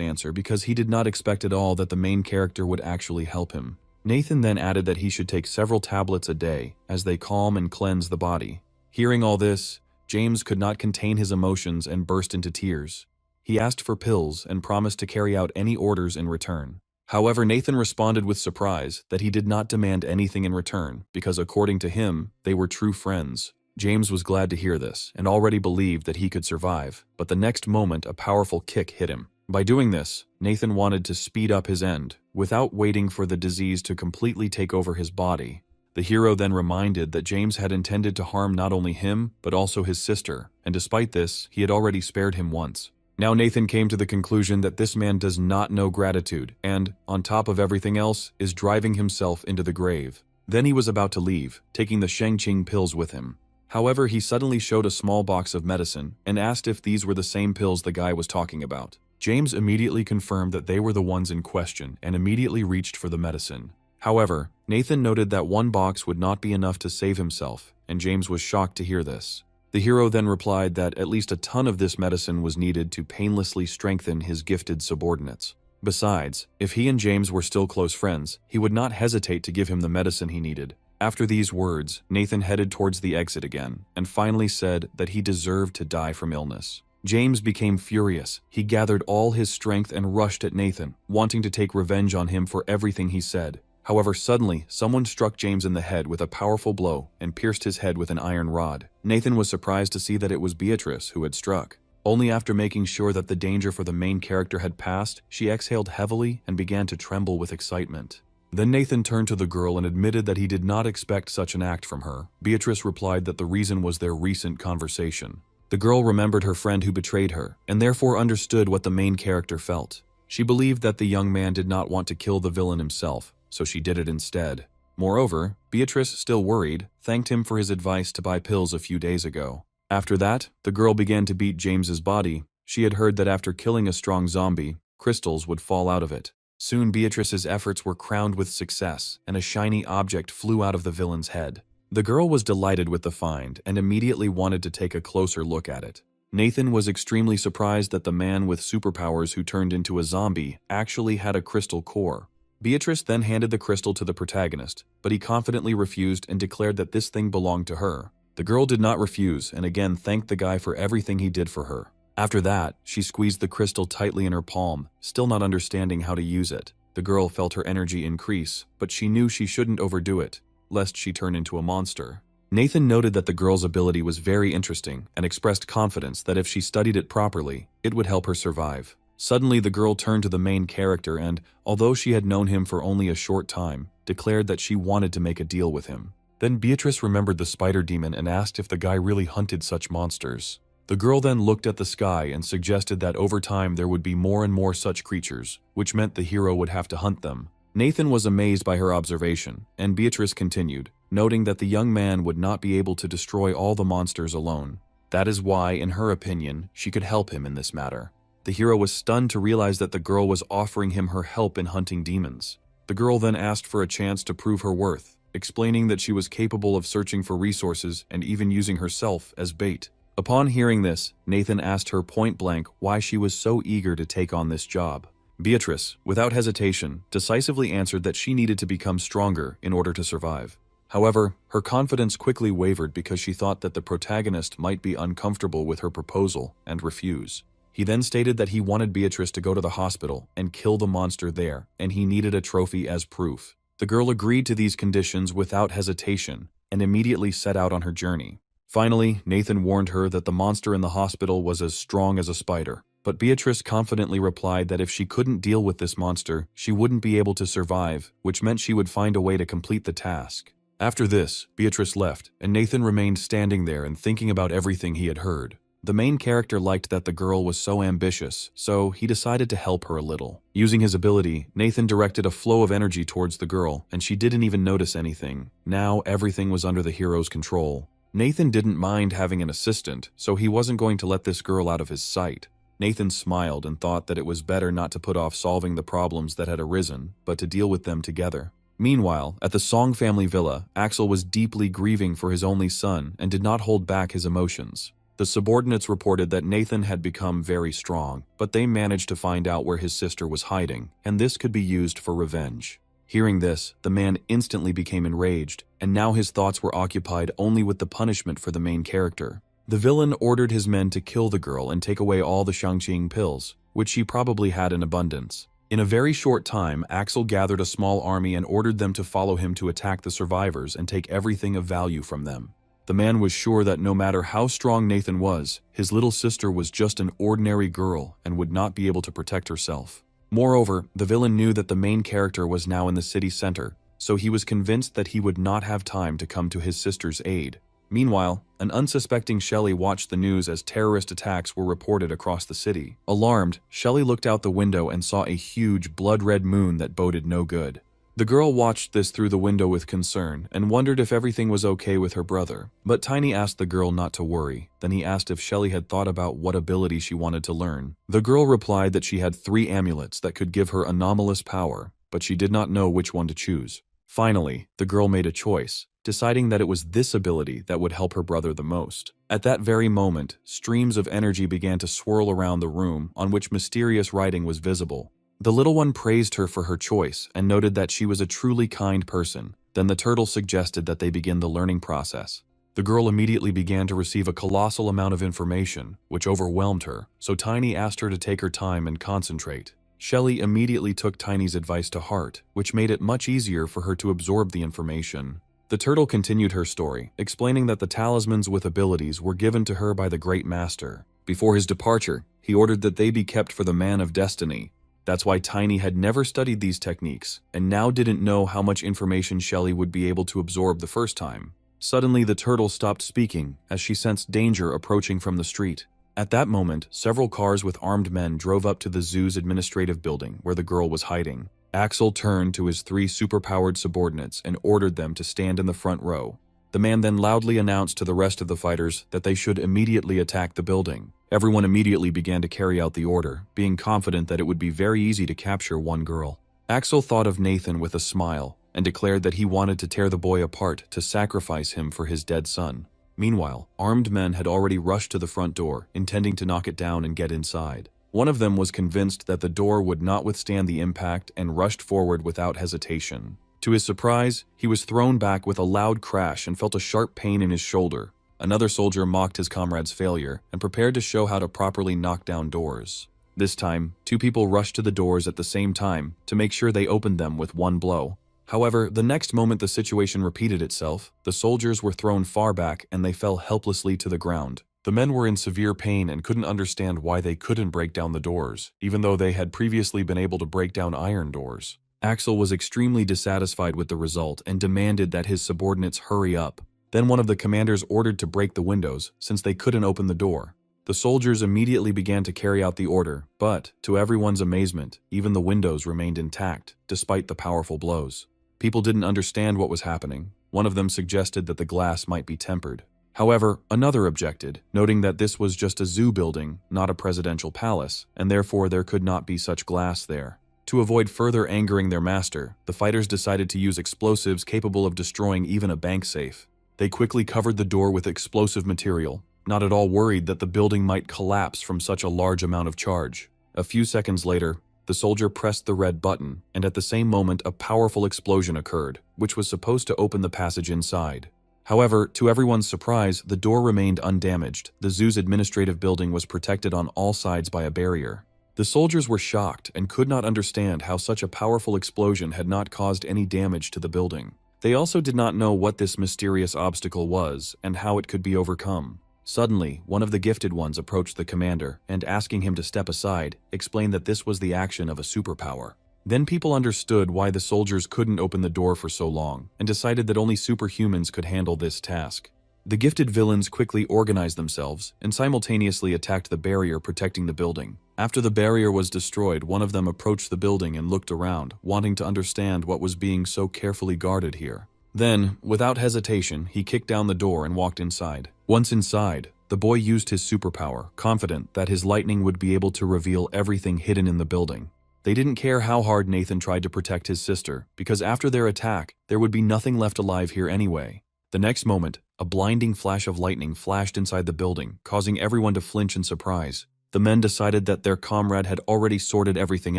answer because he did not expect at all that the main character would actually help him. Nathan then added that he should take several tablets a day, as they calm and cleanse the body. Hearing all this, James could not contain his emotions and burst into tears. He asked for pills and promised to carry out any orders in return. However, Nathan responded with surprise that he did not demand anything in return, because according to him, they were true friends. James was glad to hear this, and already believed that he could survive, but the next moment a powerful kick hit him. By doing this, Nathan wanted to speed up his end, without waiting for the disease to completely take over his body. The hero then reminded that James had intended to harm not only him, but also his sister, and despite this, he had already spared him once. Now Nathan came to the conclusion that this man does not know gratitude, and, on top of everything else, is driving himself into the grave. Then he was about to leave, taking the Shang-Qing pills with him. However, he suddenly showed a small box of medicine, and asked if these were the same pills the guy was talking about. James immediately confirmed that they were the ones in question, and immediately reached for the medicine. However, Nathan noted that one box would not be enough to save himself, and James was shocked to hear this. The hero then replied that at least a ton of this medicine was needed to painlessly strengthen his gifted subordinates. Besides, if he and James were still close friends, he would not hesitate to give him the medicine he needed. After these words, Nathan headed towards the exit again, and finally said that he deserved to die from illness. James became furious. He gathered all his strength and rushed at Nathan, wanting to take revenge on him for everything he said. However, suddenly, someone struck James in the head with a powerful blow and pierced his head with an iron rod. Nathan was surprised to see that it was Beatrice who had struck. Only after making sure that the danger for the main character had passed, she exhaled heavily and began to tremble with excitement. Then Nathan turned to the girl and admitted that he did not expect such an act from her. Beatrice replied that the reason was their recent conversation. The girl remembered her friend who betrayed her, and therefore understood what the main character felt. She believed that the young man did not want to kill the villain himself, so she did it instead. Moreover, Beatrice, still worried, thanked him for his advice to buy pills a few days ago. After that, the girl began to beat James's body. She had heard that after killing a strong zombie, crystals would fall out of it. Soon Beatrice's efforts were crowned with success, and a shiny object flew out of the villain's head. The girl was delighted with the find and immediately wanted to take a closer look at it. Nathan was extremely surprised that the man with superpowers who turned into a zombie actually had a crystal core. Beatrice then handed the crystal to the protagonist, but he confidently refused and declared that this thing belonged to her. The girl did not refuse and again thanked the guy for everything he did for her. After that, she squeezed the crystal tightly in her palm, still not understanding how to use it. The girl felt her energy increase, but she knew she shouldn't overdo it, lest she turn into a monster. Nathan noted that the girl's ability was very interesting and expressed confidence that if she studied it properly, it would help her survive. Suddenly, the girl turned to the main character and, although she had known him for only a short time, declared that she wanted to make a deal with him. Then Beatrice remembered the spider demon and asked if the guy really hunted such monsters. The girl then looked at the sky and suggested that over time there would be more and more such creatures, which meant the hero would have to hunt them. Nathan was amazed by her observation, and Beatrice continued, noting that the young man would not be able to destroy all the monsters alone. That is why, in her opinion, she could help him in this matter. The hero was stunned to realize that the girl was offering him her help in hunting demons. The girl then asked for a chance to prove her worth, explaining that she was capable of searching for resources and even using herself as bait. Upon hearing this, Nathan asked her point-blank why she was so eager to take on this job. Beatrice, without hesitation, decisively answered that she needed to become stronger in order to survive. However, her confidence quickly wavered because she thought that the protagonist might be uncomfortable with her proposal and refuse. He then stated that he wanted Beatrice to go to the hospital and kill the monster there, and he needed a trophy as proof. The girl agreed to these conditions without hesitation and immediately set out on her journey. Finally, Nathan warned her that the monster in the hospital was as strong as a spider, but Beatrice confidently replied that if she couldn't deal with this monster, she wouldn't be able to survive, which meant she would find a way to complete the task. After this, Beatrice left, and Nathan remained standing there and thinking about everything he had heard. The main character liked that the girl was so ambitious, so he decided to help her a little. Using his ability, Nathan directed a flow of energy towards the girl, and she didn't even notice anything. Now everything was under the hero's control. Nathan didn't mind having an assistant, so he wasn't going to let this girl out of his sight. Nathan smiled and thought that it was better not to put off solving the problems that had arisen, but to deal with them together. Meanwhile, at the Song family villa, Axel was deeply grieving for his only son and did not hold back his emotions. The subordinates reported that Nathan had become very strong, but they managed to find out where his sister was hiding, and this could be used for revenge. Hearing this, the man instantly became enraged, and now his thoughts were occupied only with the punishment for the main character. The villain ordered his men to kill the girl and take away all the Shangqing pills, which she probably had in abundance. In a very short time, Axel gathered a small army and ordered them to follow him to attack the survivors and take everything of value from them. The man was sure that no matter how strong Nathan was, his little sister was just an ordinary girl and would not be able to protect herself. Moreover, the villain knew that the main character was now in the city center, so he was convinced that he would not have time to come to his sister's aid. Meanwhile, an unsuspecting Shelley watched the news as terrorist attacks were reported across the city. Alarmed, Shelley looked out the window and saw a huge blood-red moon that boded no good. The girl watched this through the window with concern and wondered if everything was okay with her brother. But Tiny asked the girl not to worry. Then he asked if Shelley had thought about what ability she wanted to learn. The girl replied that she had 3 amulets that could give her anomalous power, but she did not know which one to choose. Finally, the girl made a choice, deciding that it was this ability that would help her brother the most. At that very moment, streams of energy began to swirl around the room on which mysterious writing was visible. The little one praised her for her choice and noted that she was a truly kind person. Then the turtle suggested that they begin the learning process. The girl immediately began to receive a colossal amount of information, which overwhelmed her, so Tiny asked her to take her time and concentrate. Shelley immediately took Tiny's advice to heart, which made it much easier for her to absorb the information. The turtle continued her story, explaining that the talismans with abilities were given to her by the Great Master. Before his departure, he ordered that they be kept for the Man of Destiny. That's why Tiny had never studied these techniques, and now didn't know how much information Shelley would be able to absorb the first time. Suddenly, the turtle stopped speaking as she sensed danger approaching from the street. At that moment, several cars with armed men drove up to the zoo's administrative building where the girl was hiding. Axel turned to his 3 superpowered subordinates and ordered them to stand in the front row. The man then loudly announced to the rest of the fighters that they should immediately attack the building. Everyone immediately began to carry out the order, being confident that it would be very easy to capture one girl. Axel thought of Nathan with a smile and declared that he wanted to tear the boy apart to sacrifice him for his dead son. Meanwhile, armed men had already rushed to the front door, intending to knock it down and get inside. One of them was convinced that the door would not withstand the impact and rushed forward without hesitation. To his surprise, he was thrown back with a loud crash and felt a sharp pain in his shoulder. Another soldier mocked his comrade's failure and prepared to show how to properly knock down doors. This time, 2 people rushed to the doors at the same time to make sure they opened them with one blow. However, the next moment the situation repeated itself, the soldiers were thrown far back and they fell helplessly to the ground. The men were in severe pain and couldn't understand why they couldn't break down the doors, even though they had previously been able to break down iron doors. Axel was extremely dissatisfied with the result and demanded that his subordinates hurry up. Then one of the commanders ordered to break the windows, since they couldn't open the door. The soldiers immediately began to carry out the order, but, to everyone's amazement, even the windows remained intact, despite the powerful blows. People didn't understand what was happening. One of them suggested that the glass might be tempered. However, another objected, noting that this was just a zoo building, not a presidential palace, and therefore there could not be such glass there. To avoid further angering their master, the fighters decided to use explosives capable of destroying even a bank safe. They quickly covered the door with explosive material, not at all worried that the building might collapse from such a large amount of charge. A few seconds later, the soldier pressed the red button, and at the same moment a powerful explosion occurred, which was supposed to open the passage inside. However, to everyone's surprise, the door remained undamaged. The zoo's administrative building was protected on all sides by a barrier. The soldiers were shocked and could not understand how such a powerful explosion had not caused any damage to the building. They also did not know what this mysterious obstacle was and how it could be overcome. Suddenly, one of the gifted ones approached the commander and, asking him to step aside, explained that this was the action of a superpower. Then people understood why the soldiers couldn't open the door for so long and decided that only superhumans could handle this task. The gifted villains quickly organized themselves and simultaneously attacked the barrier protecting the building. After the barrier was destroyed, one of them approached the building and looked around, wanting to understand what was being so carefully guarded here. Then, without hesitation, he kicked down the door and walked inside. Once inside, the boy used his superpower, confident that his lightning would be able to reveal everything hidden in the building. They didn't care how hard Nathan tried to protect his sister, because after their attack, there would be nothing left alive here anyway. The next moment, a blinding flash of lightning flashed inside the building, causing everyone to flinch in surprise. The men decided that their comrade had already sorted everything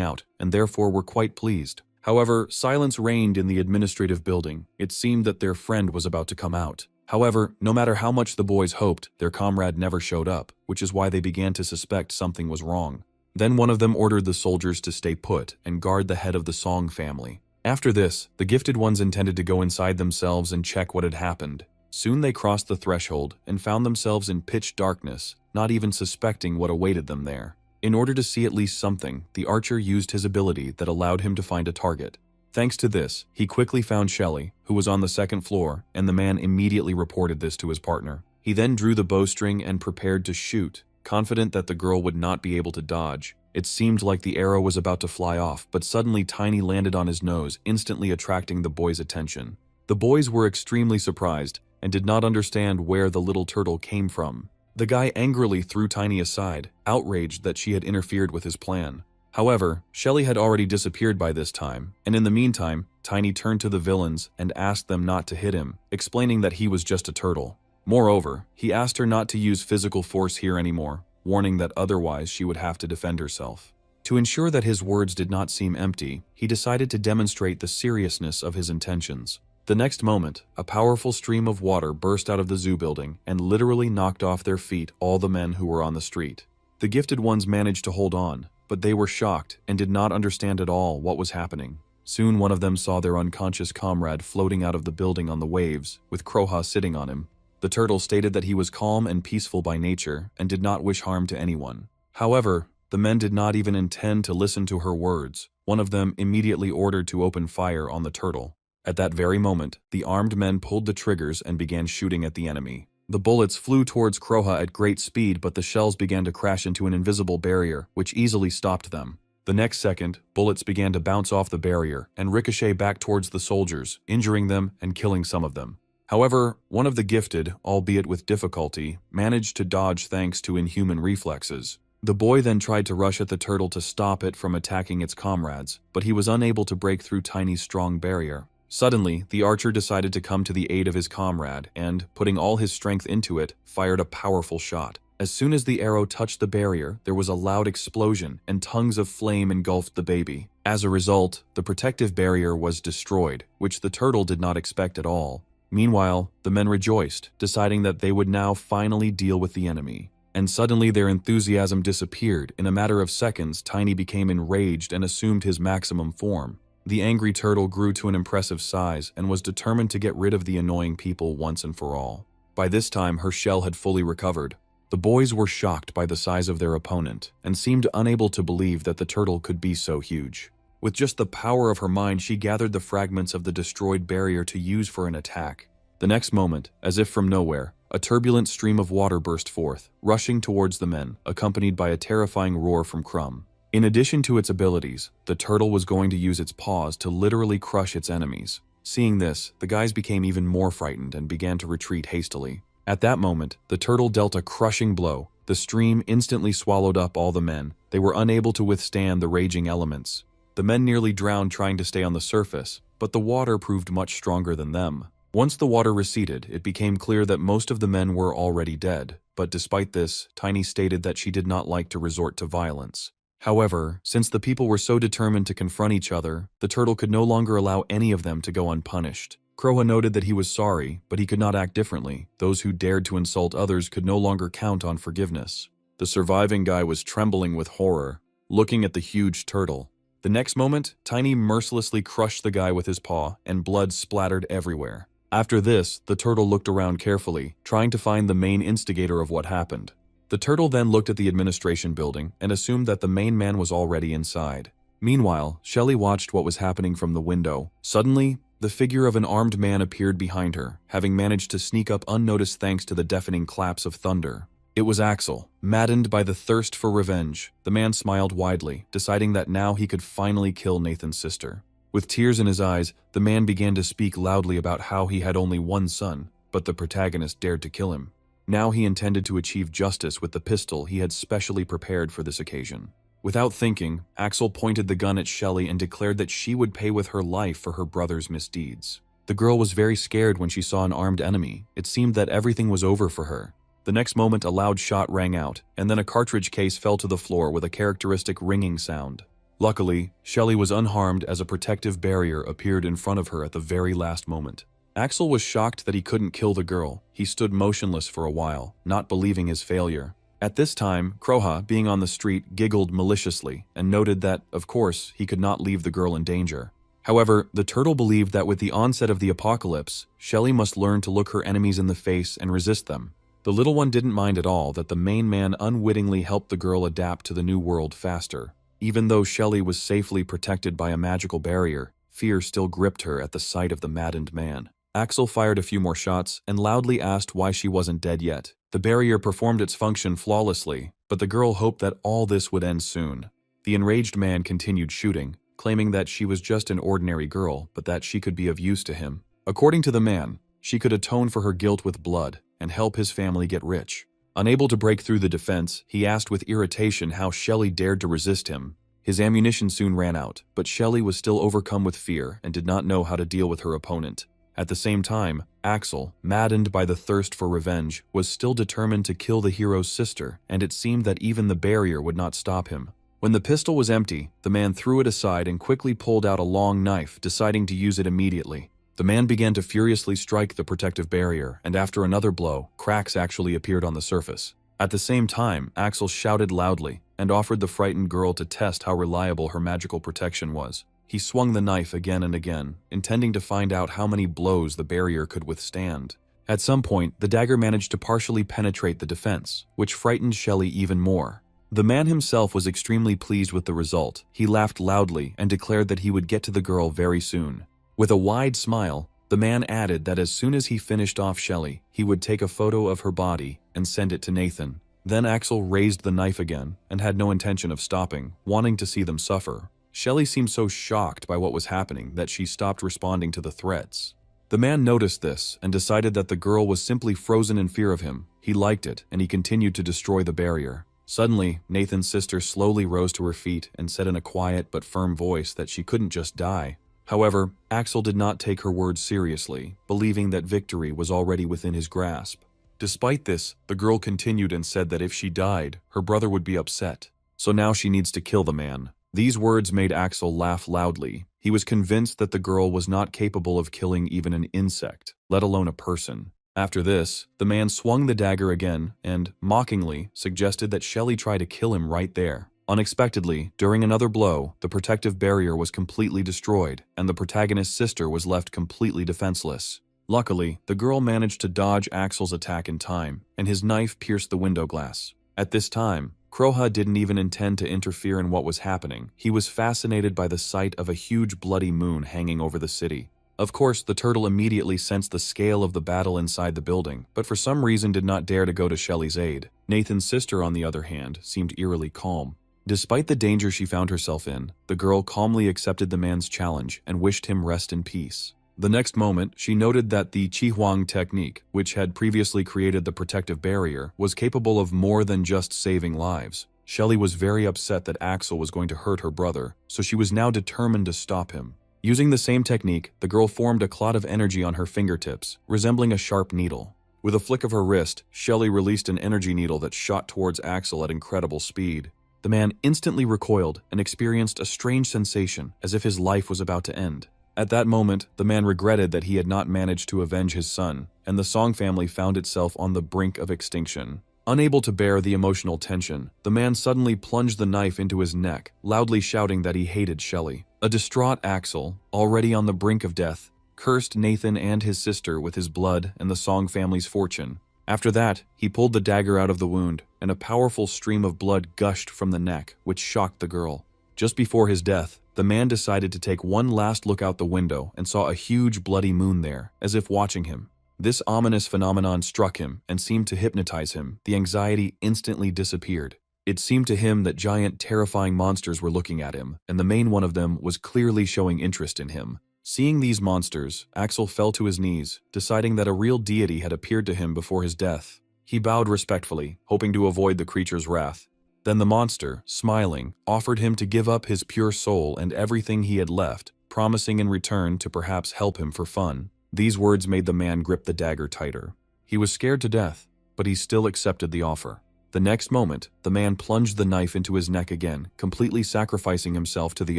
out, and therefore were quite pleased. However, silence reigned in the administrative building. It seemed that their friend was about to come out. However, no matter how much the boys hoped, their comrade never showed up, which is why they began to suspect something was wrong. Then one of them ordered the soldiers to stay put and guard the head of the Song family. After this, the gifted ones intended to go inside themselves and check what had happened. Soon they crossed the threshold and found themselves in pitch darkness, not even suspecting what awaited them there. In order to see at least something, the archer used his ability that allowed him to find a target. Thanks to this, he quickly found Shelley, who was on the second floor, and the man immediately reported this to his partner. He then drew the bowstring and prepared to shoot, confident that the girl would not be able to dodge. It seemed like the arrow was about to fly off, but suddenly Tiny landed on his nose, instantly attracting the boys' attention. The boys were extremely surprised and did not understand where the little turtle came from. The guy angrily threw Tiny aside, outraged that she had interfered with his plan. However, Shelley had already disappeared by this time, and in the meantime, Tiny turned to the villains and asked them not to hit him, explaining that he was just a turtle. Moreover, he asked her not to use physical force here anymore, warning that otherwise she would have to defend herself. To ensure that his words did not seem empty, he decided to demonstrate the seriousness of his intentions. The next moment, a powerful stream of water burst out of the zoo building and literally knocked off their feet all the men who were on the street. The gifted ones managed to hold on, but they were shocked and did not understand at all what was happening. Soon one of them saw their unconscious comrade floating out of the building on the waves, with Kroha sitting on him. The turtle stated that he was calm and peaceful by nature and did not wish harm to anyone. However, the men did not even intend to listen to her words. One of them immediately ordered to open fire on the turtle. At that very moment, the armed men pulled the triggers and began shooting at the enemy. The bullets flew towards Kroha at great speed, but the shells began to crash into an invisible barrier, which easily stopped them. The next second, bullets began to bounce off the barrier and ricochet back towards the soldiers, injuring them and killing some of them. However, one of the gifted, albeit with difficulty, managed to dodge thanks to inhuman reflexes. The boy then tried to rush at the turtle to stop it from attacking its comrades, but he was unable to break through Tiny's strong barrier. Suddenly, the archer decided to come to the aid of his comrade and, putting all his strength into it, fired a powerful shot. As soon as the arrow touched the barrier, there was a loud explosion and tongues of flame engulfed the baby. As a result, the protective barrier was destroyed, which the turtle did not expect at all. Meanwhile, the men rejoiced, deciding that they would now finally deal with the enemy. And suddenly their enthusiasm disappeared. In a matter of seconds, Tiny became enraged and assumed his maximum form. The angry turtle grew to an impressive size and was determined to get rid of the annoying people once and for all. By this time, her shell had fully recovered. The boys were shocked by the size of their opponent and seemed unable to believe that the turtle could be so huge. With just the power of her mind, she gathered the fragments of the destroyed barrier to use for an attack. The next moment, as if from nowhere, a turbulent stream of water burst forth, rushing towards the men, accompanied by a terrifying roar from Crumb. In addition to its abilities, the turtle was going to use its paws to literally crush its enemies. Seeing this, the guys became even more frightened and began to retreat hastily. At that moment, the turtle dealt a crushing blow. The stream instantly swallowed up all the men. They were unable to withstand the raging elements. The men nearly drowned trying to stay on the surface, but the water proved much stronger than them. Once the water receded, it became clear that most of the men were already dead. But despite this, Tiny stated that she did not like to resort to violence. However, since the people were so determined to confront each other, the turtle could no longer allow any of them to go unpunished. Kroha noted that he was sorry, but he could not act differently. Those who dared to insult others could no longer count on forgiveness. The surviving guy was trembling with horror, looking at the huge turtle. The next moment, Tiny mercilessly crushed the guy with his paw, and blood splattered everywhere. After this, the turtle looked around carefully, trying to find the main instigator of what happened. The turtle then looked at the administration building and assumed that the main man was already inside. Meanwhile, Shelly watched what was happening from the window. Suddenly, the figure of an armed man appeared behind her, having managed to sneak up unnoticed thanks to the deafening claps of thunder. It was Axel. Maddened by the thirst for revenge, the man smiled widely, deciding that now he could finally kill Nathan's sister. With tears in his eyes, the man began to speak loudly about how he had only one son, but the protagonist dared to kill him. Now he intended to achieve justice with the pistol he had specially prepared for this occasion. Without thinking, Axel pointed the gun at Shelly and declared that she would pay with her life for her brother's misdeeds. The girl was very scared when she saw an armed enemy. It seemed that everything was over for her. The next moment, a loud shot rang out, and then a cartridge case fell to the floor with a characteristic ringing sound. Luckily, Shelly was unharmed as a protective barrier appeared in front of her at the very last moment. Axel was shocked that he couldn't kill the girl. He stood motionless for a while, not believing his failure. At this time, Kroha, being on the street, giggled maliciously and noted that, of course, he could not leave the girl in danger. However, the turtle believed that with the onset of the apocalypse, Shelly must learn to look her enemies in the face and resist them. The little one didn't mind at all that the main man unwittingly helped the girl adapt to the new world faster. Even though Shelly was safely protected by a magical barrier, fear still gripped her at the sight of the maddened man. Axel fired a few more shots and loudly asked why she wasn't dead yet. The barrier performed its function flawlessly, but the girl hoped that all this would end soon. The enraged man continued shooting, claiming that she was just an ordinary girl, but that she could be of use to him. According to the man, she could atone for her guilt with blood and help his family get rich. Unable to break through the defense, he asked with irritation how Shelly dared to resist him. His ammunition soon ran out, but Shelly was still overcome with fear and did not know how to deal with her opponent. At the same time, Axel, maddened by the thirst for revenge, was still determined to kill the hero's sister, and it seemed that even the barrier would not stop him. When the pistol was empty, the man threw it aside and quickly pulled out a long knife, deciding to use it immediately. The man began to furiously strike the protective barrier, and after another blow, cracks actually appeared on the surface. At the same time, Axel shouted loudly and offered the frightened girl to test how reliable her magical protection was. He swung the knife again and again, intending to find out how many blows the barrier could withstand. At some point, the dagger managed to partially penetrate the defense, which frightened Shelly even more. The man himself was extremely pleased with the result. He laughed loudly and declared that he would get to the girl very soon. With a wide smile, the man added that as soon as he finished off Shelly, he would take a photo of her body and send it to Nathan. Then Axel raised the knife again and had no intention of stopping, wanting to see them suffer. Shelly seemed so shocked by what was happening that she stopped responding to the threats. The man noticed this and decided that the girl was simply frozen in fear of him. He liked it, and he continued to destroy the barrier. Suddenly, Nathan's sister slowly rose to her feet and said in a quiet but firm voice that she couldn't just die. However, Axel did not take her words seriously, believing that victory was already within his grasp. Despite this, the girl continued and said that if she died, her brother would be upset. So now she needs to kill the man. These words made Axel laugh loudly. He was convinced that the girl was not capable of killing even an insect, let alone a person. After this, the man swung the dagger again and, mockingly, suggested that Shelly try to kill him right there. Unexpectedly, during another blow, the protective barrier was completely destroyed, and the protagonist's sister was left completely defenseless. Luckily, the girl managed to dodge Axel's attack in time, and his knife pierced the window glass. At this time, Kroha didn't even intend to interfere in what was happening. He was fascinated by the sight of a huge bloody moon hanging over the city. Of course, the turtle immediately sensed the scale of the battle inside the building, but for some reason did not dare to go to Shelly's aid. Nathan's sister, on the other hand, seemed eerily calm. Despite the danger she found herself in, the girl calmly accepted the man's challenge and wished him rest in peace. The next moment, she noted that the Chihuang technique, which had previously created the protective barrier, was capable of more than just saving lives. Shelley was very upset that Axel was going to hurt her brother, so she was now determined to stop him. Using the same technique, the girl formed a cloud of energy on her fingertips, resembling a sharp needle. With a flick of her wrist, Shelley released an energy needle that shot towards Axel at incredible speed. The man instantly recoiled and experienced a strange sensation, as if his life was about to end. At that moment, the man regretted that he had not managed to avenge his son, and the Song family found itself on the brink of extinction. Unable to bear the emotional tension, the man suddenly plunged the knife into his neck, loudly shouting that he hated Shelley. A distraught Axel, already on the brink of death, cursed Nathan and his sister with his blood and the Song family's fortune. After that, he pulled the dagger out of the wound, and a powerful stream of blood gushed from the neck, which shocked the girl. Just before his death, the man decided to take one last look out the window and saw a huge bloody moon there, as if watching him. This ominous phenomenon struck him and seemed to hypnotize him. The anxiety instantly disappeared. It seemed to him that giant, terrifying monsters were looking at him, and the main one of them was clearly showing interest in him. Seeing these monsters, Axel fell to his knees, deciding that a real deity had appeared to him before his death. He bowed respectfully, hoping to avoid the creature's wrath. Then the monster, smiling, offered him to give up his pure soul and everything he had left, promising in return to perhaps help him for fun. These words made the man grip the dagger tighter. He was scared to death, but he still accepted the offer. The next moment, the man plunged the knife into his neck again, completely sacrificing himself to the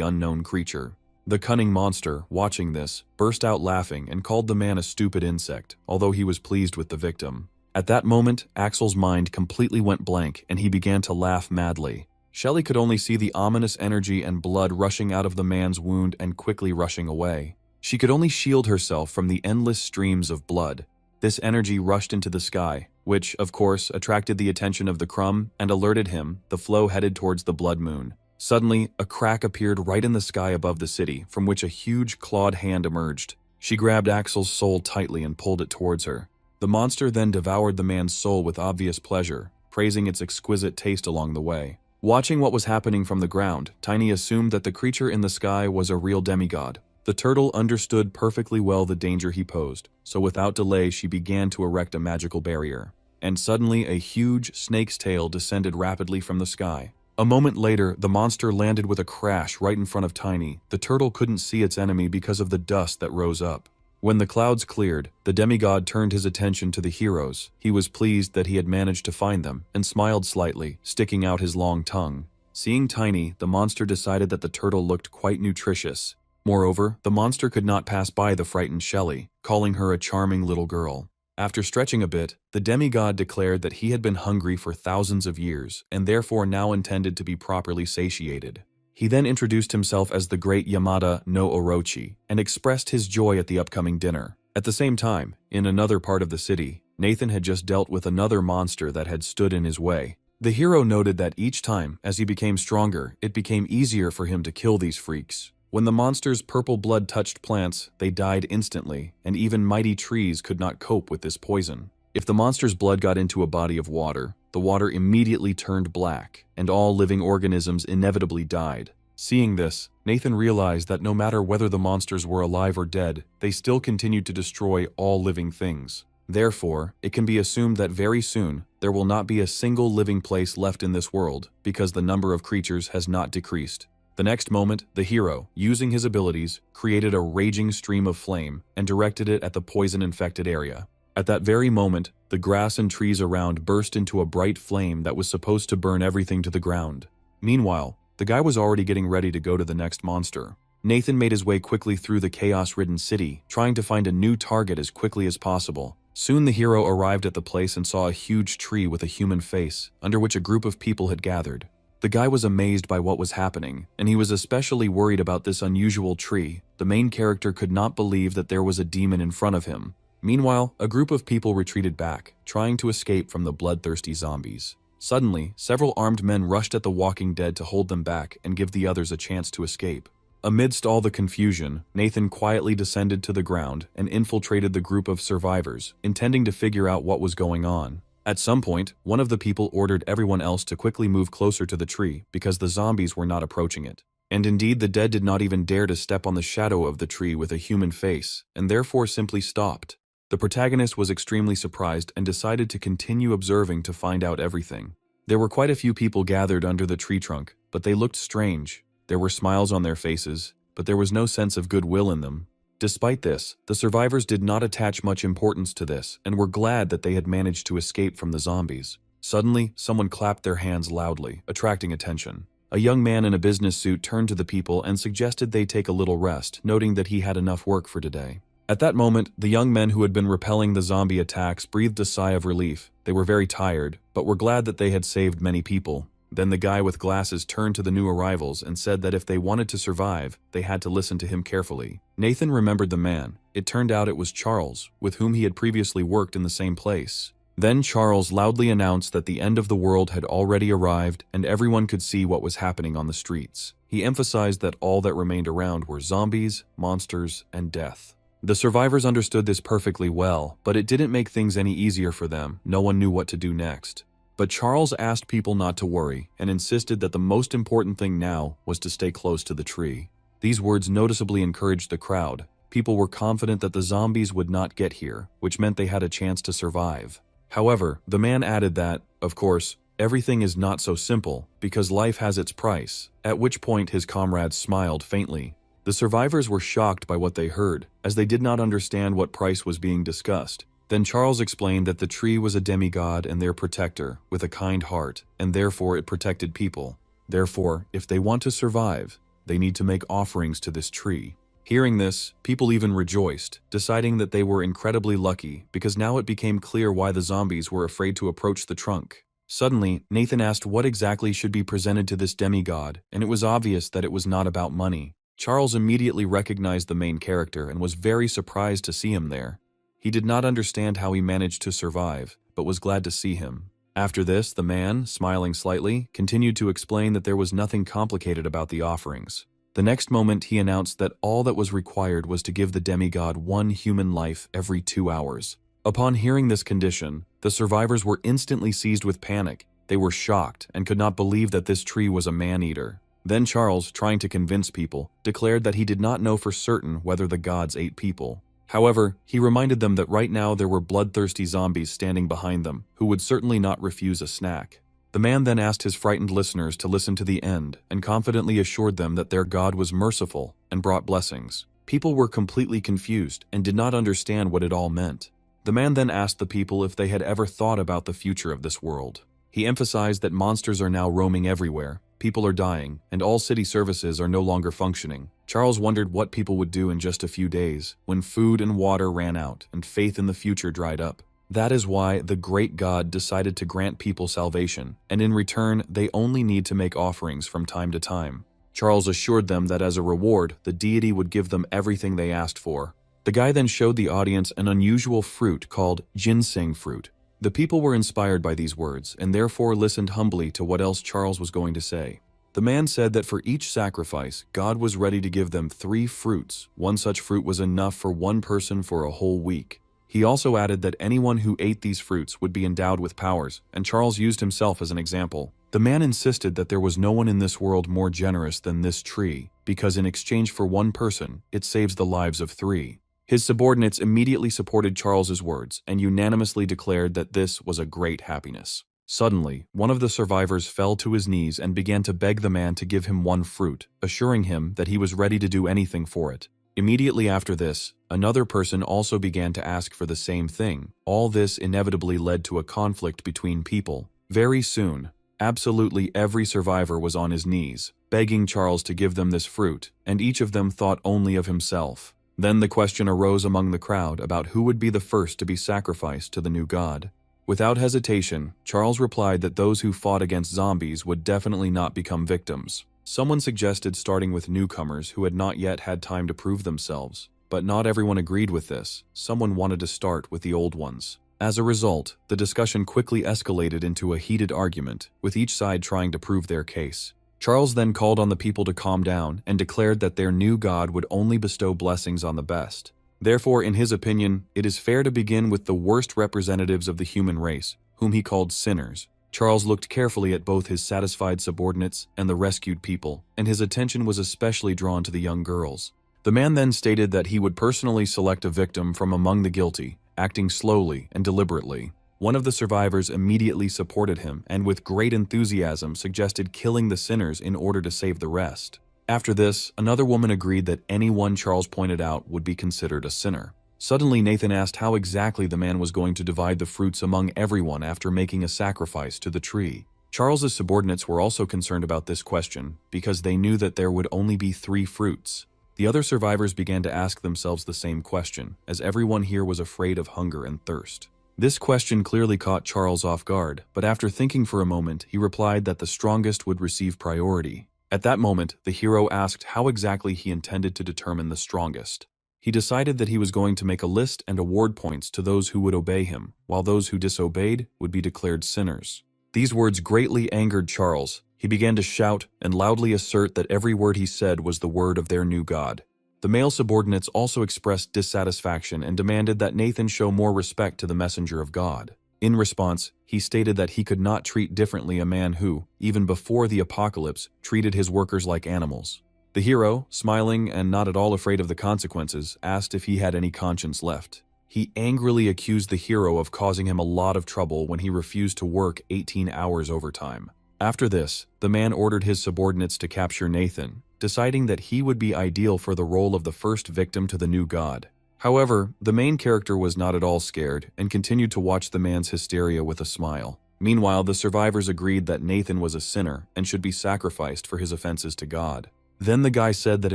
unknown creature. The cunning monster, watching this, burst out laughing and called the man a stupid insect, although he was pleased with the victim. At that moment, Axel's mind completely went blank and he began to laugh madly. Shelley could only see the ominous energy and blood rushing out of the man's wound and quickly rushing away. She could only shield herself from the endless streams of blood. This energy rushed into the sky, which, of course, attracted the attention of the Crumb and alerted him the flow headed towards the blood moon. Suddenly, a crack appeared right in the sky above the city, from which a huge clawed hand emerged. She grabbed Axel's soul tightly and pulled it towards her. The monster then devoured the man's soul with obvious pleasure, praising its exquisite taste along the way. Watching what was happening from the ground, Tiny assumed that the creature in the sky was a real demigod. The turtle understood perfectly well the danger he posed, so without delay she began to erect a magical barrier. And suddenly a huge snake's tail descended rapidly from the sky. A moment later, the monster landed with a crash right in front of Tiny. The turtle couldn't see its enemy because of the dust that rose up. When the clouds cleared, the demigod turned his attention to the heroes. He was pleased that he had managed to find them, and smiled slightly, sticking out his long tongue. Seeing Tiny, the monster decided that the turtle looked quite nutritious. Moreover, the monster could not pass by the frightened Shelley, calling her a charming little girl. After stretching a bit, the demigod declared that he had been hungry for thousands of years, and therefore now intended to be properly satiated. He then introduced himself as the great Yamada no Orochi, and expressed his joy at the upcoming dinner. At the same time, in another part of the city, Nathan had just dealt with another monster that had stood in his way. The hero noted that each time, as he became stronger, it became easier for him to kill these freaks. When the monster's purple blood touched plants, they died instantly, and even mighty trees could not cope with this poison. If the monster's blood got into a body of water, the water immediately turned black, and all living organisms inevitably died. Seeing this, Nathan realized that no matter whether the monsters were alive or dead, they still continued to destroy all living things. Therefore, it can be assumed that very soon, there will not be a single living place left in this world, because the number of creatures has not decreased. The next moment, the hero, using his abilities, created a raging stream of flame and directed it at the poison-infected area. At that very moment, the grass and trees around burst into a bright flame that was supposed to burn everything to the ground. Meanwhile, the guy was already getting ready to go to the next monster. Nathan made his way quickly through the chaos-ridden city, trying to find a new target as quickly as possible. Soon the hero arrived at the place and saw a huge tree with a human face, under which a group of people had gathered. The guy was amazed by what was happening, and he was especially worried about this unusual tree. The main character could not believe that there was a demon in front of him. Meanwhile, a group of people retreated back, trying to escape from the bloodthirsty zombies. Suddenly, several armed men rushed at the walking dead to hold them back and give the others a chance to escape. Amidst all the confusion, Nathan quietly descended to the ground and infiltrated the group of survivors, intending to figure out what was going on. At some point, one of the people ordered everyone else to quickly move closer to the tree because the zombies were not approaching it. And indeed, the dead did not even dare to step on the shadow of the tree with a human face, and therefore simply stopped. The protagonist was extremely surprised and decided to continue observing to find out everything. There were quite a few people gathered under the tree trunk, but they looked strange. There were smiles on their faces, but there was no sense of goodwill in them. Despite this, the survivors did not attach much importance to this and were glad that they had managed to escape from the zombies. Suddenly, someone clapped their hands loudly, attracting attention. A young man in a business suit turned to the people and suggested they take a little rest, noting that he had enough work for today. At that moment, the young men who had been repelling the zombie attacks breathed a sigh of relief. They were very tired, but were glad that they had saved many people. Then the guy with glasses turned to the new arrivals and said that if they wanted to survive, they had to listen to him carefully. Nathan remembered the man. It turned out it was Charles, with whom he had previously worked in the same place. Then Charles loudly announced that the end of the world had already arrived and everyone could see what was happening on the streets. He emphasized that all that remained around were zombies, monsters, and death. The survivors understood this perfectly well, but it didn't make things any easier for them. No one knew what to do next. But Charles asked people not to worry and insisted that the most important thing now was to stay close to the tree. These words noticeably encouraged the crowd. People were confident that the zombies would not get here, which meant they had a chance to survive. However, the man added that, of course, everything is not so simple because life has its price, at which point his comrades smiled faintly. The survivors were shocked by what they heard, as they did not understand what price was being discussed. Then Charles explained that the tree was a demigod and their protector, with a kind heart, and therefore it protected people. Therefore, if they want to survive, they need to make offerings to this tree. Hearing this, people even rejoiced, deciding that they were incredibly lucky because now it became clear why the zombies were afraid to approach the trunk. Suddenly, Nathan asked what exactly should be presented to this demigod, and it was obvious that it was not about money. Charles immediately recognized the main character and was very surprised to see him there. He did not understand how he managed to survive, but was glad to see him. After this, the man, smiling slightly, continued to explain that there was nothing complicated about the offerings. The next moment, he announced that all that was required was to give the demigod one human life every 2 hours. Upon hearing this condition, the survivors were instantly seized with panic. They were shocked and could not believe that this tree was a man-eater. Then Charles, trying to convince people, declared that he did not know for certain whether the gods ate people. However, he reminded them that right now there were bloodthirsty zombies standing behind them, who would certainly not refuse a snack. The man then asked his frightened listeners to listen to the end and confidently assured them that their God was merciful and brought blessings. People were completely confused and did not understand what it all meant. The man then asked the people if they had ever thought about the future of this world. He emphasized that monsters are now roaming everywhere, people are dying, and all city services are no longer functioning. Charles wondered what people would do in just a few days, when food and water ran out and faith in the future dried up. That is why the great God decided to grant people salvation, and in return, they only need to make offerings from time to time. Charles assured them that as a reward, the deity would give them everything they asked for. The guy then showed the audience an unusual fruit called ginseng fruit. The people were inspired by these words, and therefore listened humbly to what else Charles was going to say. The man said that for each sacrifice, God was ready to give them 3 fruits. One such fruit was enough for one person for a whole week. He also added that anyone who ate these fruits would be endowed with powers, and Charles used himself as an example. The man insisted that there was no one in this world more generous than this tree, because in exchange for one person, it saves the lives of 3. His subordinates immediately supported Charles's words and unanimously declared that this was a great happiness. Suddenly, one of the survivors fell to his knees and began to beg the man to give him one fruit, assuring him that he was ready to do anything for it. Immediately after this, another person also began to ask for the same thing. All this inevitably led to a conflict between people. Very soon, absolutely every survivor was on his knees, begging Charles to give them this fruit, and each of them thought only of himself. Then the question arose among the crowd about who would be the first to be sacrificed to the new god. Without hesitation, Charles replied that those who fought against zombies would definitely not become victims. Someone suggested starting with newcomers who had not yet had time to prove themselves, but not everyone agreed with this. Someone wanted to start with the old ones. As a result, the discussion quickly escalated into a heated argument, with each side trying to prove their case. Charles then called on the people to calm down and declared that their new god would only bestow blessings on the best. Therefore, in his opinion, it is fair to begin with the worst representatives of the human race, whom he called sinners. Charles looked carefully at both his satisfied subordinates and the rescued people, and his attention was especially drawn to the young girls. The man then stated that he would personally select a victim from among the guilty, acting slowly and deliberately. One of the survivors immediately supported him and with great enthusiasm suggested killing the sinners in order to save the rest. After this, another woman agreed that anyone Charles pointed out would be considered a sinner. Suddenly, Nathan asked how exactly the man was going to divide the fruits among everyone after making a sacrifice to the tree. Charles's subordinates were also concerned about this question because they knew that there would only be 3 fruits. The other survivors began to ask themselves the same question, as everyone here was afraid of hunger and thirst. This question clearly caught Charles off guard, but after thinking for a moment, he replied that the strongest would receive priority. At that moment, the hero asked how exactly he intended to determine the strongest. He decided that he was going to make a list and award points to those who would obey him, while those who disobeyed would be declared sinners. These words greatly angered Charles. He began to shout and loudly assert that every word he said was the word of their new god. The male subordinates also expressed dissatisfaction and demanded that Nathan show more respect to the messenger of God. In response, he stated that he could not treat differently a man who, even before the apocalypse, treated his workers like animals. The hero, smiling and not at all afraid of the consequences, asked if he had any conscience left. He angrily accused the hero of causing him a lot of trouble when he refused to work 18 hours overtime. After this, the man ordered his subordinates to capture Nathan, deciding that he would be ideal for the role of the first victim to the new god. However, the main character was not at all scared and continued to watch the man's hysteria with a smile. Meanwhile, the survivors agreed that Nathan was a sinner and should be sacrificed for his offenses to God. Then the guy said that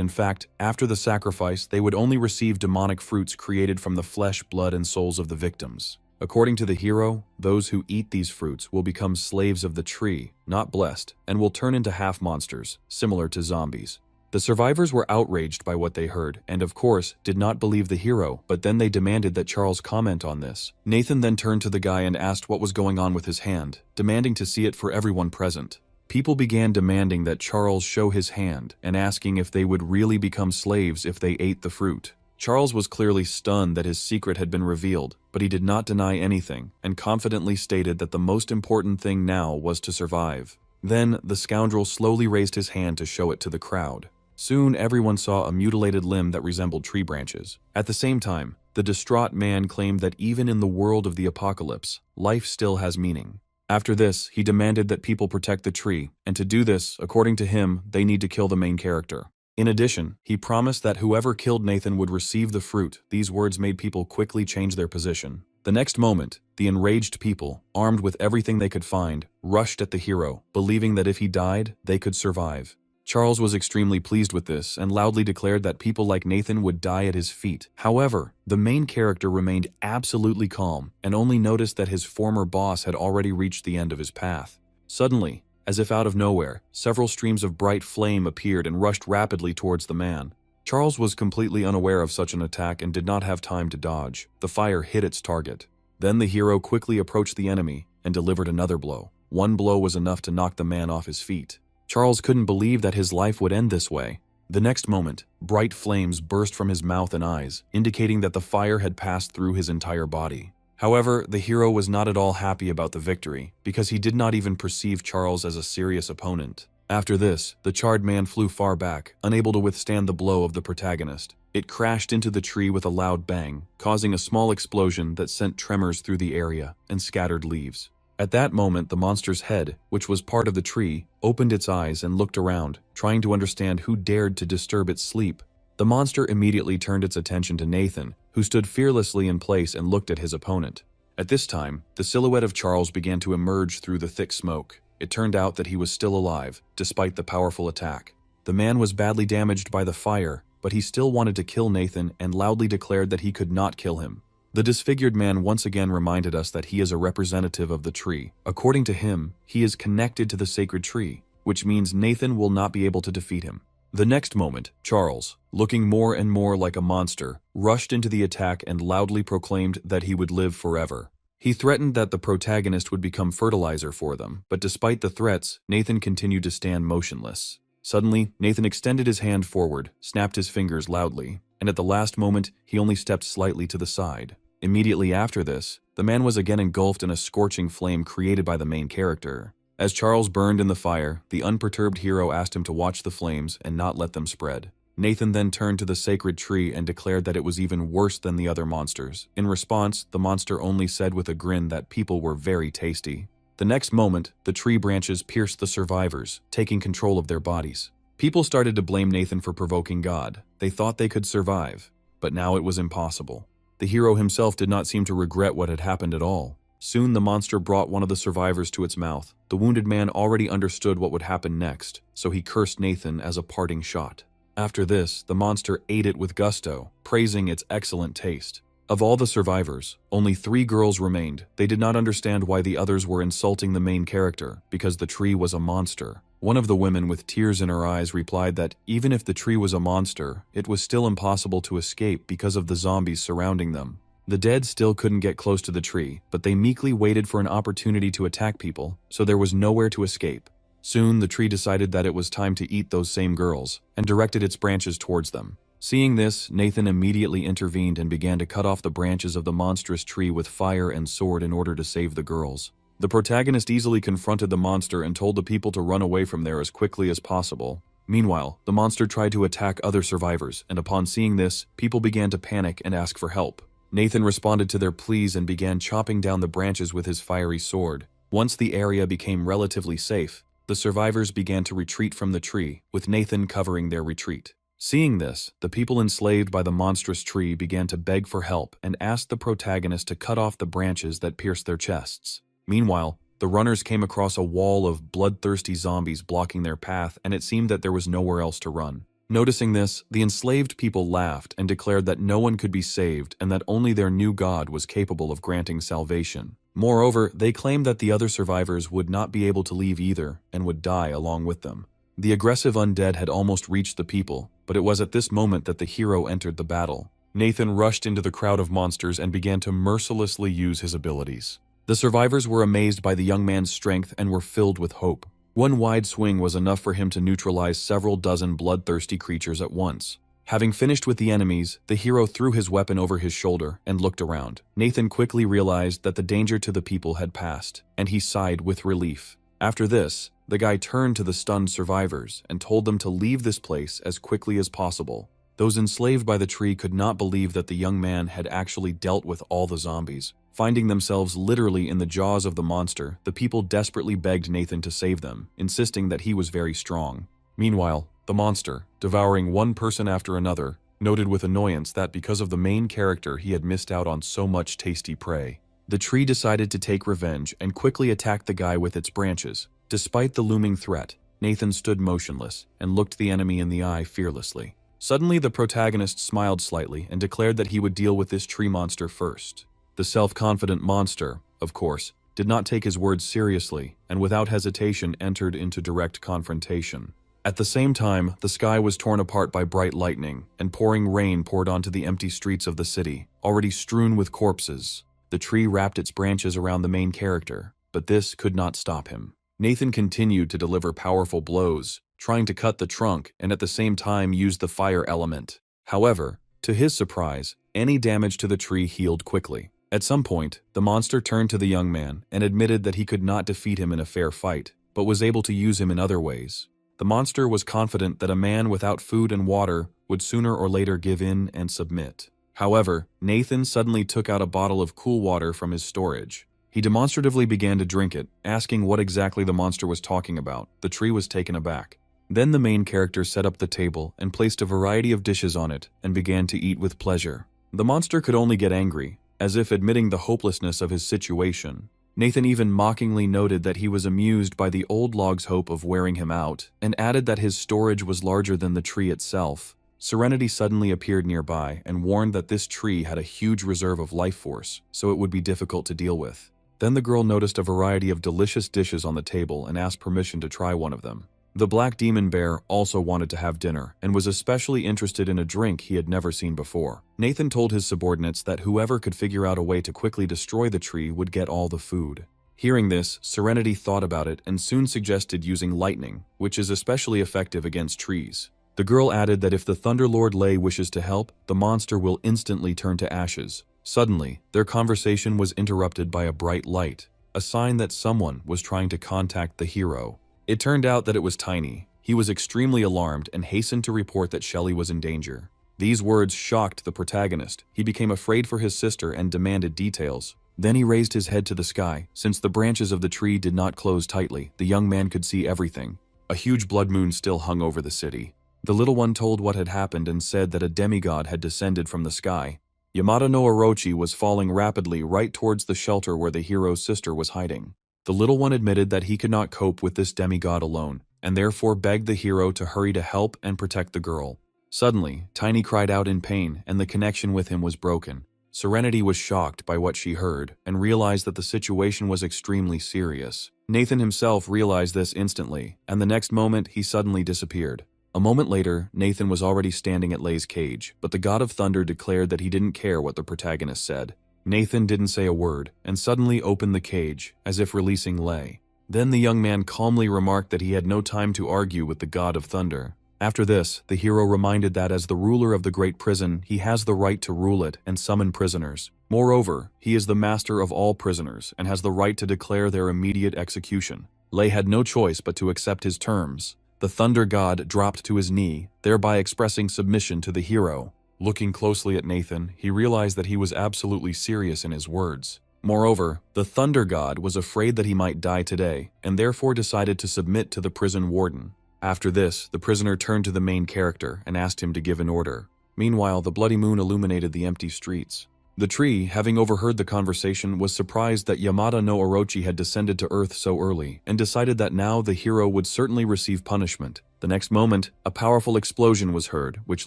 in fact, after the sacrifice, they would only receive demonic fruits created from the flesh, blood, and souls of the victims. According to the hero, those who eat these fruits will become slaves of the tree, not blessed, and will turn into half-monsters, similar to zombies. The survivors were outraged by what they heard, and of course, did not believe the hero, but then they demanded that Charles comment on this. Nathan then turned to the guy and asked what was going on with his hand, demanding to see it for everyone present. People began demanding that Charles show his hand and asking if they would really become slaves if they ate the fruit. Charles was clearly stunned that his secret had been revealed, but he did not deny anything and confidently stated that the most important thing now was to survive. Then, the scoundrel slowly raised his hand to show it to the crowd. Soon, everyone saw a mutilated limb that resembled tree branches. At the same time, the distraught man claimed that even in the world of the apocalypse, life still has meaning. After this, he demanded that people protect the tree, and to do this, according to him, they need to kill the main character. In addition, he promised that whoever killed Nathan would receive the fruit. These words made people quickly change their position. The next moment, the enraged people, armed with everything they could find, rushed at the hero, believing that if he died, they could survive. Charles was extremely pleased with this and loudly declared that people like Nathan would die at his feet. However, the main character remained absolutely calm and only noticed that his former boss had already reached the end of his path. Suddenly, as if out of nowhere, several streams of bright flame appeared and rushed rapidly towards the man. Charles was completely unaware of such an attack and did not have time to dodge. The fire hit its target. Then the hero quickly approached the enemy and delivered another blow. One blow was enough to knock the man off his feet. Charles couldn't believe that his life would end this way. The next moment, bright flames burst from his mouth and eyes, indicating that the fire had passed through his entire body. However, the hero was not at all happy about the victory, because he did not even perceive Charles as a serious opponent. After this, the charred man flew far back, unable to withstand the blow of the protagonist. It crashed into the tree with a loud bang, causing a small explosion that sent tremors through the area and scattered leaves. At that moment, the monster's head, which was part of the tree, opened its eyes and looked around, trying to understand who dared to disturb its sleep. The monster immediately turned its attention to Nathan, who stood fearlessly in place and looked at his opponent. At this time, the silhouette of Charles began to emerge through the thick smoke. It turned out that he was still alive, despite the powerful attack. The man was badly damaged by the fire, but he still wanted to kill Nathan and loudly declared that he could not kill him. The disfigured man once again reminded us that he is a representative of the tree. According to him, he is connected to the sacred tree, which means Nathan will not be able to defeat him. The next moment, Charles, looking more and more like a monster, rushed into the attack and loudly proclaimed that he would live forever. He threatened that the protagonist would become fertilizer for them, but despite the threats, Nathan continued to stand motionless. Suddenly, Nathan extended his hand forward, snapped his fingers loudly, and at the last moment, he only stepped slightly to the side. Immediately after this, the man was again engulfed in a scorching flame created by the main character. As Charles burned in the fire, the unperturbed hero asked him to watch the flames and not let them spread. Nathan then turned to the sacred tree and declared that it was even worse than the other monsters. In response, the monster only said with a grin that people were very tasty. The next moment, the tree branches pierced the survivors, taking control of their bodies. People started to blame Nathan for provoking God. They thought they could survive, but now it was impossible. The hero himself did not seem to regret what had happened at all. Soon the monster brought one of the survivors to its mouth. The wounded man already understood what would happen next, so he cursed Nathan as a parting shot. After this, the monster ate it with gusto, praising its excellent taste. Of all the survivors, only 3 girls remained. They did not understand why the others were insulting the main character, because the tree was a monster. One of the women with tears in her eyes replied that even if the tree was a monster, it was still impossible to escape because of the zombies surrounding them. The dead still couldn't get close to the tree, but they meekly waited for an opportunity to attack people, so there was nowhere to escape. Soon, the tree decided that it was time to eat those same girls, and directed its branches towards them. Seeing this, Nathan immediately intervened and began to cut off the branches of the monstrous tree with fire and sword in order to save the girls. The protagonist easily confronted the monster and told the people to run away from there as quickly as possible. Meanwhile, the monster tried to attack other survivors, and upon seeing this, people began to panic and ask for help. Nathan responded to their pleas and began chopping down the branches with his fiery sword. Once the area became relatively safe, the survivors began to retreat from the tree, with Nathan covering their retreat. Seeing this, the people enslaved by the monstrous tree began to beg for help and asked the protagonist to cut off the branches that pierced their chests. Meanwhile, the runners came across a wall of bloodthirsty zombies blocking their path, and it seemed that there was nowhere else to run. Noticing this, the enslaved people laughed and declared that no one could be saved and that only their new god was capable of granting salvation. Moreover, they claimed that the other survivors would not be able to leave either and would die along with them. The aggressive undead had almost reached the people, but it was at this moment that the hero entered the battle. Nathan rushed into the crowd of monsters and began to mercilessly use his abilities. The survivors were amazed by the young man's strength and were filled with hope. One wide swing was enough for him to neutralize several dozen bloodthirsty creatures at once. Having finished with the enemies, the hero threw his weapon over his shoulder and looked around. Nathan quickly realized that the danger to the people had passed, and he sighed with relief. After this, the guy turned to the stunned survivors and told them to leave this place as quickly as possible. Those enslaved by the tree could not believe that the young man had actually dealt with all the zombies. Finding themselves literally in the jaws of the monster, the people desperately begged Nathan to save them, insisting that he was very strong. Meanwhile, the monster, devouring one person after another, noted with annoyance that because of the main character he had missed out on so much tasty prey. The tree decided to take revenge and quickly attacked the guy with its branches. Despite the looming threat, Nathan stood motionless and looked the enemy in the eye fearlessly. Suddenly, the protagonist smiled slightly and declared that he would deal with this tree monster first. The self-confident monster, of course, did not take his words seriously and without hesitation entered into direct confrontation. At the same time, the sky was torn apart by bright lightning, and pouring rain poured onto the empty streets of the city, already strewn with corpses. The tree wrapped its branches around the main character, but this could not stop him. Nathan continued to deliver powerful blows, trying to cut the trunk and at the same time use the fire element. However, to his surprise, any damage to the tree healed quickly. At some point, the monster turned to the young man and admitted that he could not defeat him in a fair fight, but was able to use him in other ways. The monster was confident that a man without food and water would sooner or later give in and submit. However, Nathan suddenly took out a bottle of cool water from his storage. He demonstratively began to drink it, asking what exactly the monster was talking about. The tree was taken aback. Then the main character set up the table and placed a variety of dishes on it and began to eat with pleasure. The monster could only get angry, as if admitting the hopelessness of his situation. Nathan even mockingly noted that he was amused by the old log's hope of wearing him out, and added that his storage was larger than the tree itself. Serenity suddenly appeared nearby and warned that this tree had a huge reserve of life force, so it would be difficult to deal with. Then the girl noticed a variety of delicious dishes on the table and asked permission to try one of them. The black demon bear also wanted to have dinner and was especially interested in a drink he had never seen before. Nathan told his subordinates that whoever could figure out a way to quickly destroy the tree would get all the food. Hearing this, Serenity thought about it and soon suggested using lightning, which is especially effective against trees. The girl added that if the Thunderlord Lay wishes to help, the monster will instantly turn to ashes. Suddenly, their conversation was interrupted by a bright light, a sign that someone was trying to contact the hero. It turned out that it was Tiny. He was extremely alarmed and hastened to report that Shelly was in danger. These words shocked the protagonist. He became afraid for his sister and demanded details. Then he raised his head to the sky. Since the branches of the tree did not close tightly, the young man could see everything. A huge blood moon still hung over the city. The little one told what had happened and said that a demigod had descended from the sky. Yamada no Orochi was falling rapidly right towards the shelter where the hero's sister was hiding. The little one admitted that he could not cope with this demigod alone, and therefore begged the hero to hurry to help and protect the girl. Suddenly, Tiny cried out in pain, and the connection with him was broken. Serenity was shocked by what she heard, and realized that the situation was extremely serious. Nathan himself realized this instantly, and the next moment he suddenly disappeared. A moment later, Nathan was already standing at Lei's cage, but the God of Thunder declared that he didn't care what the protagonist said. Nathan didn't say a word, and suddenly opened the cage, as if releasing Lei. Then the young man calmly remarked that he had no time to argue with the God of Thunder. After this, the hero reminded that as the ruler of the great prison, he has the right to rule it and summon prisoners. Moreover, he is the master of all prisoners and has the right to declare their immediate execution. Lei had no choice but to accept his terms. The Thunder God dropped to his knee, thereby expressing submission to the hero. Looking closely at Nathan, he realized that he was absolutely serious in his words. Moreover, the Thunder God was afraid that he might die today, and therefore decided to submit to the prison warden. After this, the prisoner turned to the main character and asked him to give an order. Meanwhile, the bloody moon illuminated the empty streets. The tree, having overheard the conversation, was surprised that Yamada no Orochi had descended to Earth so early, and decided that now the hero would certainly receive punishment. The next moment, a powerful explosion was heard, which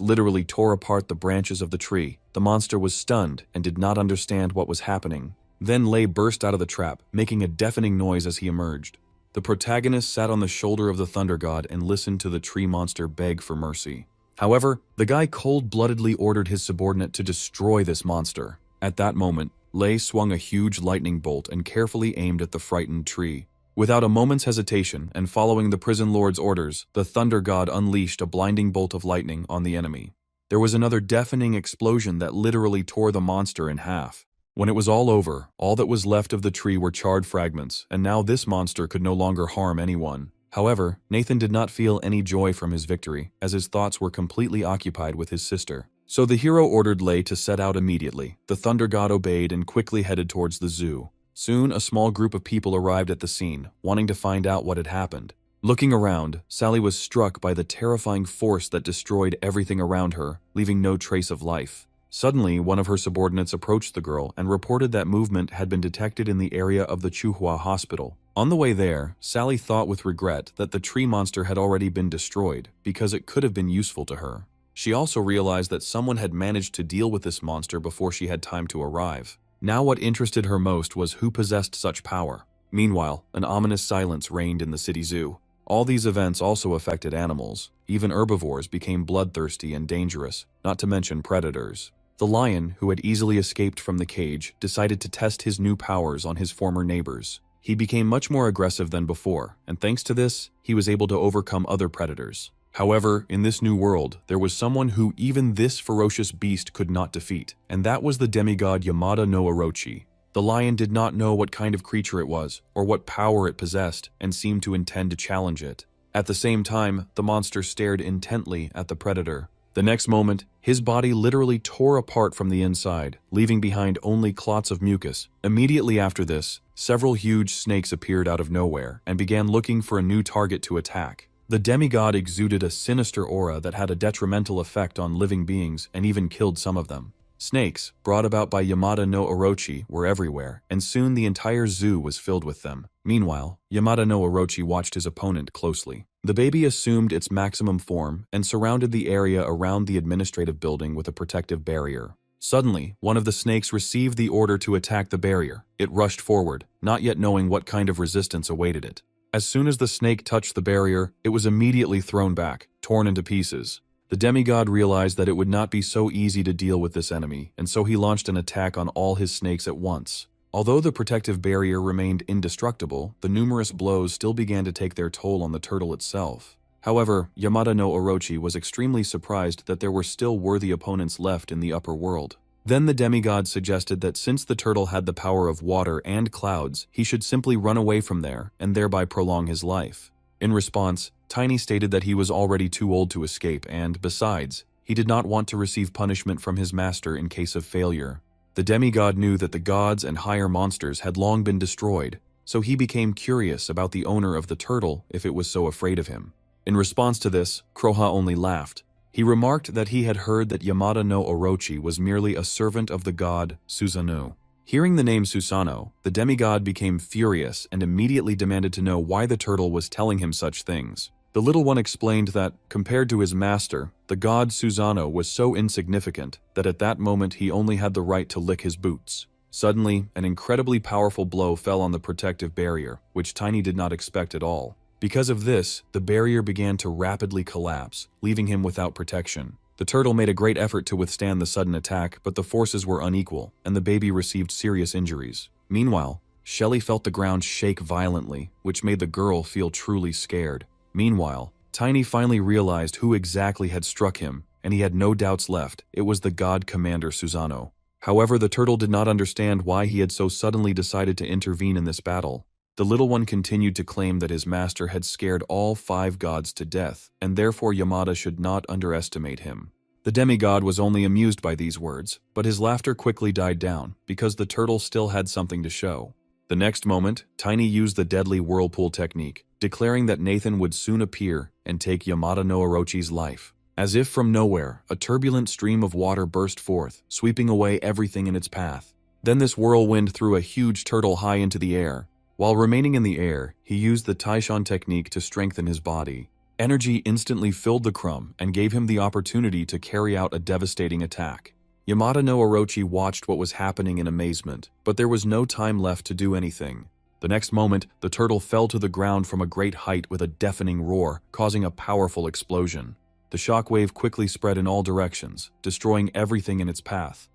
literally tore apart the branches of the tree. The monster was stunned and did not understand what was happening. Then Lei burst out of the trap, making a deafening noise as he emerged. The protagonist sat on the shoulder of the Thunder God and listened to the tree monster beg for mercy. However, the guy cold-bloodedly ordered his subordinate to destroy this monster. At that moment, Lei swung a huge lightning bolt and carefully aimed at the frightened tree. Without a moment's hesitation and following the prison lord's orders, the Thunder God unleashed a blinding bolt of lightning on the enemy. There was another deafening explosion that literally tore the monster in half. When it was all over, all that was left of the tree were charred fragments, and now this monster could no longer harm anyone. However, Nathan did not feel any joy from his victory, as his thoughts were completely occupied with his sister. So the hero ordered Lei to set out immediately. The Thunder God obeyed and quickly headed towards the zoo. Soon, a small group of people arrived at the scene, wanting to find out what had happened. Looking around, Sally was struck by the terrifying force that destroyed everything around her, leaving no trace of life. Suddenly, one of her subordinates approached the girl and reported that movement had been detected in the area of the Chuhua hospital. On the way there, Sally thought with regret that the tree monster had already been destroyed, because it could have been useful to her. She also realized that someone had managed to deal with this monster before she had time to arrive. Now what interested her most was who possessed such power. Meanwhile, an ominous silence reigned in the city zoo. All these events also affected animals. Even herbivores became bloodthirsty and dangerous, not to mention predators. The lion, who had easily escaped from the cage, decided to test his new powers on his former neighbors. He became much more aggressive than before, and thanks to this, he was able to overcome other predators. However, in this new world, there was someone who even this ferocious beast could not defeat, and that was the demigod Yamada no Orochi. The lion did not know what kind of creature it was, or what power it possessed, and seemed to intend to challenge it. At the same time, the monster stared intently at the predator. The next moment, his body literally tore apart from the inside, leaving behind only clots of mucus. Immediately after this, several huge snakes appeared out of nowhere and began looking for a new target to attack. The demigod exuded a sinister aura that had a detrimental effect on living beings and even killed some of them. Snakes, brought about by Yamada no Orochi, were everywhere, and soon the entire zoo was filled with them. Meanwhile, Yamada no Orochi watched his opponent closely. The baby assumed its maximum form and surrounded the area around the administrative building with a protective barrier. Suddenly, one of the snakes received the order to attack the barrier. It rushed forward, not yet knowing what kind of resistance awaited it. As soon as the snake touched the barrier, it was immediately thrown back, torn into pieces. The demigod realized that it would not be so easy to deal with this enemy, and so he launched an attack on all his snakes at once. Although the protective barrier remained indestructible, the numerous blows still began to take their toll on the turtle itself. However, Yamada no Orochi was extremely surprised that there were still worthy opponents left in the upper world. Then the demigod suggested that since the turtle had the power of water and clouds, he should simply run away from there and thereby prolong his life. In response, Tiny stated that he was already too old to escape and, besides, he did not want to receive punishment from his master in case of failure. The demigod knew that the gods and higher monsters had long been destroyed, so he became curious about the owner of the turtle if it was so afraid of him. In response to this, Kuroha only laughed. He remarked that he had heard that Yamada no Orochi was merely a servant of the god Susanoo. Hearing the name Susanoo, the demigod became furious and immediately demanded to know why the turtle was telling him such things. The little one explained that, compared to his master, the god Susanoo was so insignificant that at that moment he only had the right to lick his boots. Suddenly, an incredibly powerful blow fell on the protective barrier, which Tiny did not expect at all. Because of this, the barrier began to rapidly collapse, leaving him without protection. The turtle made a great effort to withstand the sudden attack, but the forces were unequal, and the baby received serious injuries. Meanwhile, Shelly felt the ground shake violently, which made the girl feel truly scared. Meanwhile, Tiny finally realized who exactly had struck him, and he had no doubts left. It was the god commander Susanoo. However, the turtle did not understand why he had so suddenly decided to intervene in this battle. The little one continued to claim that his master had scared all 5 gods to death, and therefore Yamada should not underestimate him. The demigod was only amused by these words, but his laughter quickly died down, because the turtle still had something to show. The next moment, Tiny used the deadly whirlpool technique, declaring that Nathan would soon appear and take Yamada no Orochi's life. As if from nowhere, a turbulent stream of water burst forth, sweeping away everything in its path. Then this whirlwind threw a huge turtle high into the air. While remaining in the air, he used the Taishan technique to strengthen his body. Energy instantly filled the crumb and gave him the opportunity to carry out a devastating attack. Yamada no Orochi watched what was happening in amazement, but there was no time left to do anything. The next moment, the turtle fell to the ground from a great height with a deafening roar, causing a powerful explosion. The shockwave quickly spread in all directions, destroying everything in its path.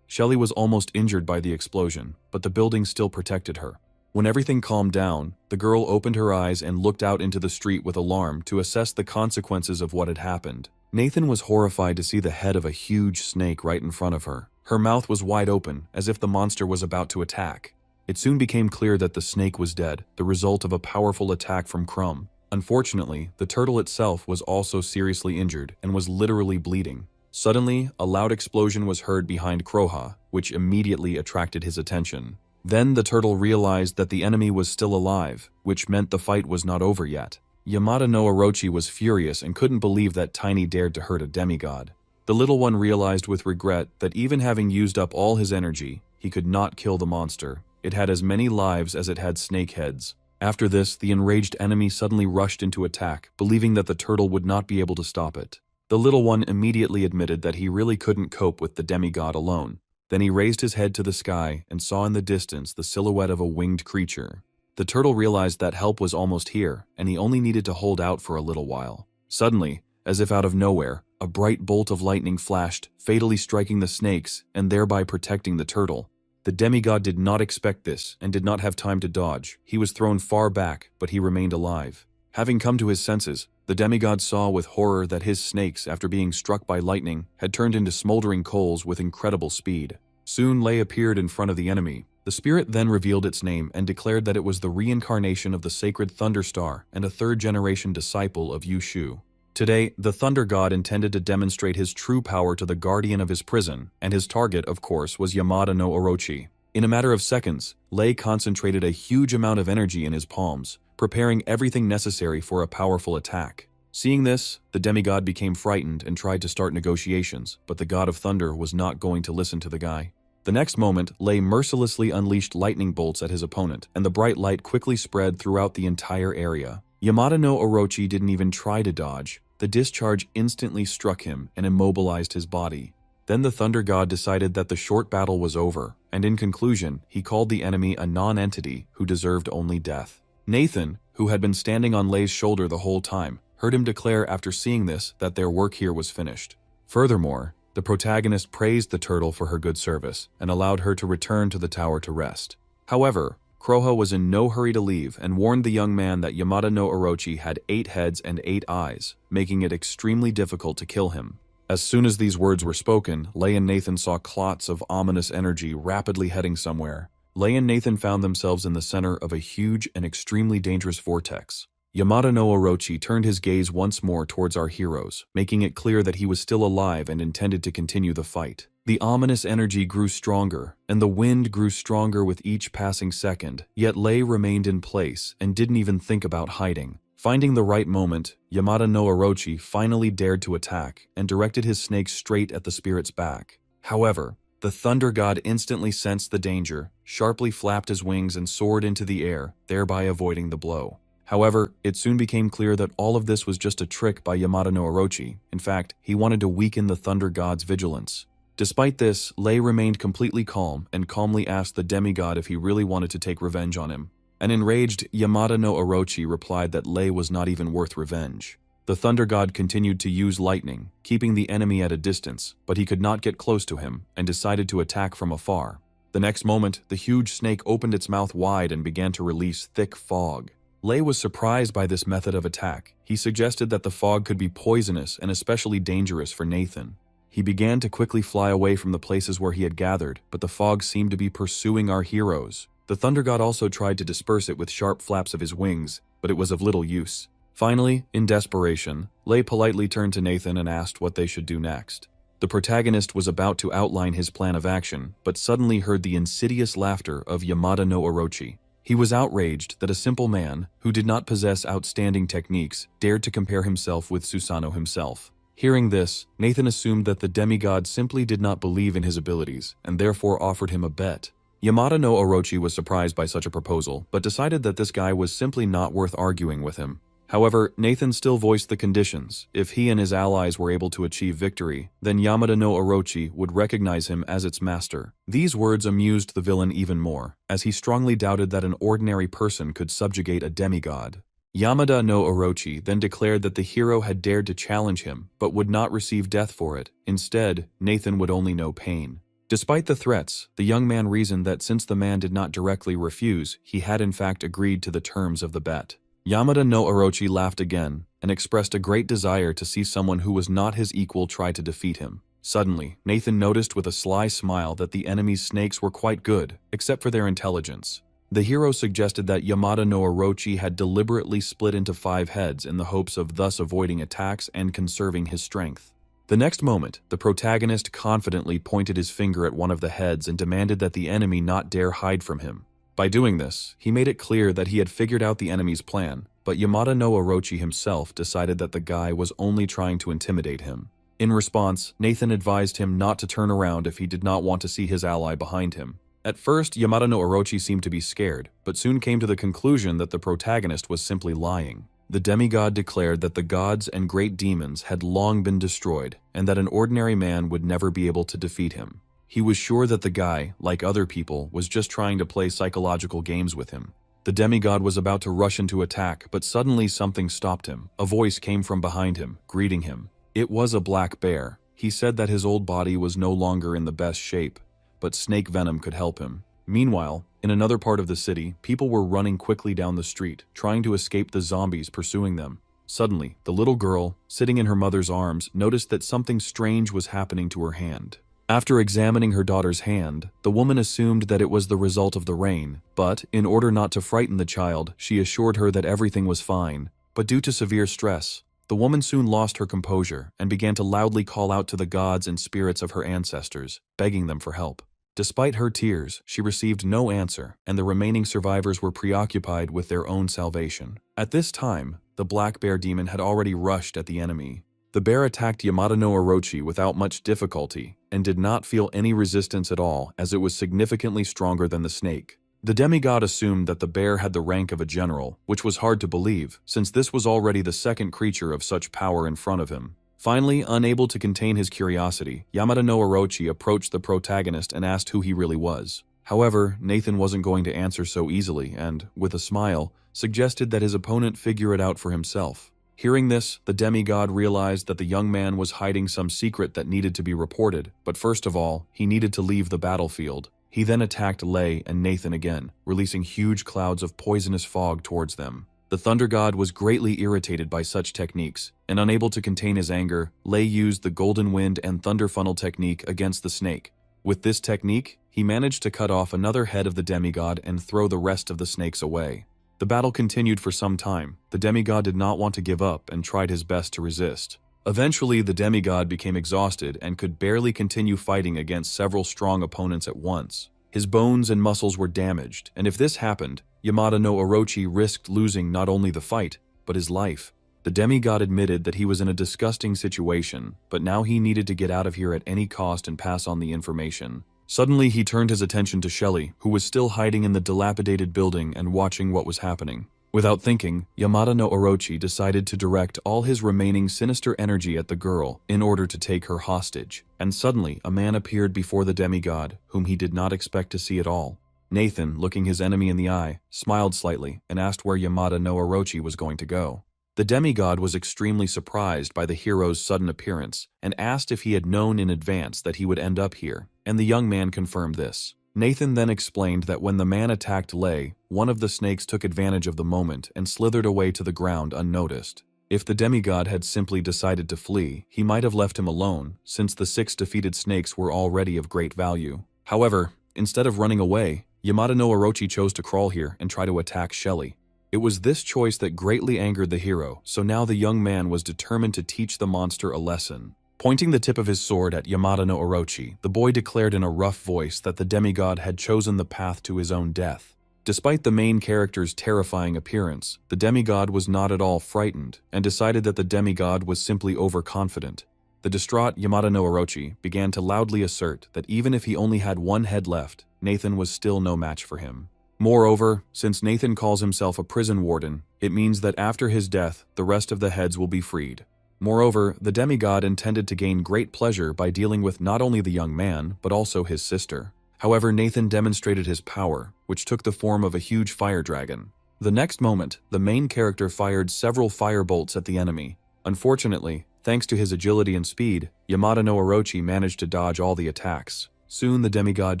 Shelly was almost injured by the explosion, but the building still protected her. When everything calmed down, the girl opened her eyes and looked out into the street with alarm to assess the consequences of what had happened. Nathan was horrified to see the head of a huge snake right in front of her. Her mouth was wide open, as if the monster was about to attack. It soon became clear that the snake was dead, the result of a powerful attack from Crumb. Unfortunately, the turtle itself was also seriously injured and was literally bleeding. Suddenly, a loud explosion was heard behind Kuroha, which immediately attracted his attention. Then the turtle realized that the enemy was still alive, which meant the fight was not over yet. Yamada no Orochi was furious and couldn't believe that Tiny dared to hurt a demigod. The little one realized with regret that even having used up all his energy, he could not kill the monster. It had as many lives as it had snake heads. After this, the enraged enemy suddenly rushed into attack, believing that the turtle would not be able to stop it. The little one immediately admitted that he really couldn't cope with the demigod alone. Then he raised his head to the sky and saw in the distance the silhouette of a winged creature. The turtle realized that help was almost here, and he only needed to hold out for a little while. Suddenly, as if out of nowhere, a bright bolt of lightning flashed, fatally striking the snakes and thereby protecting the turtle. The demigod did not expect this and did not have time to dodge. He was thrown far back, but he remained alive. Having come to his senses, the demigod saw with horror that his snakes, after being struck by lightning, had turned into smoldering coals with incredible speed. Soon Lei appeared in front of the enemy. The spirit then revealed its name and declared that it was the reincarnation of the sacred Thunder Star and a third-generation disciple of Yushu. Today, the Thunder God intended to demonstrate his true power to the guardian of his prison, and his target, of course, was Yamada no Orochi. In a matter of seconds, Lei concentrated a huge amount of energy in his palms, preparing everything necessary for a powerful attack. Seeing this, the demigod became frightened and tried to start negotiations, but the god of thunder was not going to listen to the guy. The next moment, Lei mercilessly unleashed lightning bolts at his opponent, and the bright light quickly spread throughout the entire area. Yamada no Orochi didn't even try to dodge. The discharge instantly struck him and immobilized his body. Then the thunder god decided that the short battle was over, and in conclusion, he called the enemy a non-entity who deserved only death. Nathan, who had been standing on Lei's shoulder the whole time, heard him declare after seeing this that their work here was finished. Furthermore, the protagonist praised the turtle for her good service and allowed her to return to the tower to rest. However, Kuroha was in no hurry to leave and warned the young man that Yamada no Orochi had 8 heads and 8 eyes, making it extremely difficult to kill him. As soon as these words were spoken, Lei and Nathan saw clots of ominous energy rapidly heading somewhere. Lei and Nathan found themselves in the center of a huge and extremely dangerous vortex. Yamada no Orochi turned his gaze once more towards our heroes, making it clear that he was still alive and intended to continue the fight. The ominous energy grew stronger, and the wind grew stronger with each passing second, yet Lei remained in place and didn't even think about hiding. Finding the right moment, Yamada no Orochi finally dared to attack and directed his snake straight at the spirit's back. However, the Thunder God instantly sensed the danger, sharply flapped his wings and soared into the air, thereby avoiding the blow. However, it soon became clear that all of this was just a trick by Yamada no Orochi. In fact, he wanted to weaken the Thunder God's vigilance. Despite this, Lei remained completely calm and calmly asked the demigod if he really wanted to take revenge on him. An enraged Yamada no Orochi replied that Lei was not even worth revenge. The Thunder God continued to use lightning, keeping the enemy at a distance, but he could not get close to him and decided to attack from afar. The next moment, the huge snake opened its mouth wide and began to release thick fog. Lei was surprised by this method of attack. He suggested that the fog could be poisonous and especially dangerous for Nathan. He began to quickly fly away from the places where he had gathered, but the fog seemed to be pursuing our heroes. The Thunder God also tried to disperse it with sharp flaps of his wings, but it was of little use. Finally, in desperation, Lei politely turned to Nathan and asked what they should do next. The protagonist was about to outline his plan of action, but suddenly heard the insidious laughter of Yamada no Orochi. He was outraged that a simple man, who did not possess outstanding techniques, dared to compare himself with Susanoo himself. Hearing this, Nathan assumed that the demigod simply did not believe in his abilities, and therefore offered him a bet. Yamada no Orochi was surprised by such a proposal, but decided that this guy was simply not worth arguing with him. However, Nathan still voiced the conditions. If he and his allies were able to achieve victory, then Yamada no Orochi would recognize him as its master. These words amused the villain even more, as he strongly doubted that an ordinary person could subjugate a demigod. Yamada no Orochi then declared that the hero had dared to challenge him, but would not receive death for it. Instead, Nathan would only know pain. Despite the threats, the young man reasoned that since the man did not directly refuse, he had in fact agreed to the terms of the bet. Yamada no Orochi laughed again, and expressed a great desire to see someone who was not his equal try to defeat him. Suddenly, Nathan noticed with a sly smile that the enemy's snakes were quite good, except for their intelligence. The hero suggested that Yamada no Orochi had deliberately split into 5 heads in the hopes of thus avoiding attacks and conserving his strength. The next moment, the protagonist confidently pointed his finger at one of the heads and demanded that the enemy not dare hide from him. By doing this, he made it clear that he had figured out the enemy's plan, but Yamada no Orochi himself decided that the guy was only trying to intimidate him. In response, Nathan advised him not to turn around if he did not want to see his ally behind him. At first, Yamada no Orochi seemed to be scared, but soon came to the conclusion that the protagonist was simply lying. The demigod declared that the gods and great demons had long been destroyed, and that an ordinary man would never be able to defeat him. He was sure that the guy, like other people, was just trying to play psychological games with him. The demigod was about to rush into attack, but suddenly something stopped him. A voice came from behind him, greeting him. It was a black bear. He said that his old body was no longer in the best shape, but snake venom could help him. Meanwhile, in another part of the city, people were running quickly down the street, trying to escape the zombies pursuing them. Suddenly, the little girl, sitting in her mother's arms, noticed that something strange was happening to her hand. After examining her daughter's hand, the woman assumed that it was the result of the rain, but, in order not to frighten the child, she assured her that everything was fine. But due to severe stress, the woman soon lost her composure and began to loudly call out to the gods and spirits of her ancestors, begging them for help. Despite her tears, she received no answer, and the remaining survivors were preoccupied with their own salvation. At this time, the black bear demon had already rushed at the enemy. The bear attacked Yamada no Orochi without much difficulty, and did not feel any resistance at all as it was significantly stronger than the snake. The demigod assumed that the bear had the rank of a general, which was hard to believe, since this was already the second creature of such power in front of him. Finally, unable to contain his curiosity, Yamada no Orochi approached the protagonist and asked who he really was. However, Nathan wasn't going to answer so easily and, with a smile, suggested that his opponent figure it out for himself. Hearing this, the demigod realized that the young man was hiding some secret that needed to be reported, but first of all, he needed to leave the battlefield. He then attacked Lei and Nathan again, releasing huge clouds of poisonous fog towards them. The The Thunder God was greatly irritated by such techniques, and unable to contain his anger, Lei used the Golden Wind and Thunder Funnel technique against the snake. With this technique, he managed to cut off another head of the demigod and throw the rest of the snakes away. The battle continued for some time. The demigod did not want to give up and tried his best to resist. Eventually, the demigod became exhausted and could barely continue fighting against several strong opponents at once. His bones and muscles were damaged, and if this happened, Yamada no Orochi risked losing not only the fight, but his life. The demigod admitted that he was in a disgusting situation, but now he needed to get out of here at any cost and pass on the information. Suddenly, he turned his attention to Shelly, who was still hiding in the dilapidated building and watching what was happening. Without thinking, Yamada no Orochi decided to direct all his remaining sinister energy at the girl in order to take her hostage. And suddenly, a man appeared before the demigod, whom he did not expect to see at all. Nathan, looking his enemy in the eye, smiled slightly and asked where Yamada no Orochi was going to go. The demigod was extremely surprised by the hero's sudden appearance and asked if he had known in advance that he would end up here, and the young man confirmed this. Nathan then explained that when the man attacked Lei, one of the snakes took advantage of the moment and slithered away to the ground unnoticed. If the demigod had simply decided to flee, he might have left him alone, since the 6 defeated snakes were already of great value. However, instead of running away, Yamada no Orochi chose to crawl here and try to attack Shelly. It was this choice that greatly angered the hero, so now the young man was determined to teach the monster a lesson. Pointing the tip of his sword at Yamada no Orochi, the boy declared in a rough voice that the demigod had chosen the path to his own death. Despite the main character's terrifying appearance, the demigod was not at all frightened, and decided that the demigod was simply overconfident. The distraught Yamada no Orochi began to loudly assert that even if he only had one head left, Nathan was still no match for him. Moreover, since Nathan calls himself a prison warden, it means that after his death, the rest of the heads will be freed. Moreover, the demigod intended to gain great pleasure by dealing with not only the young man, but also his sister. However, Nathan demonstrated his power, which took the form of a huge fire dragon. The next moment, the main character fired several fire bolts at the enemy. Unfortunately, thanks to his agility and speed, Yamada no Orochi managed to dodge all the attacks. Soon the demigod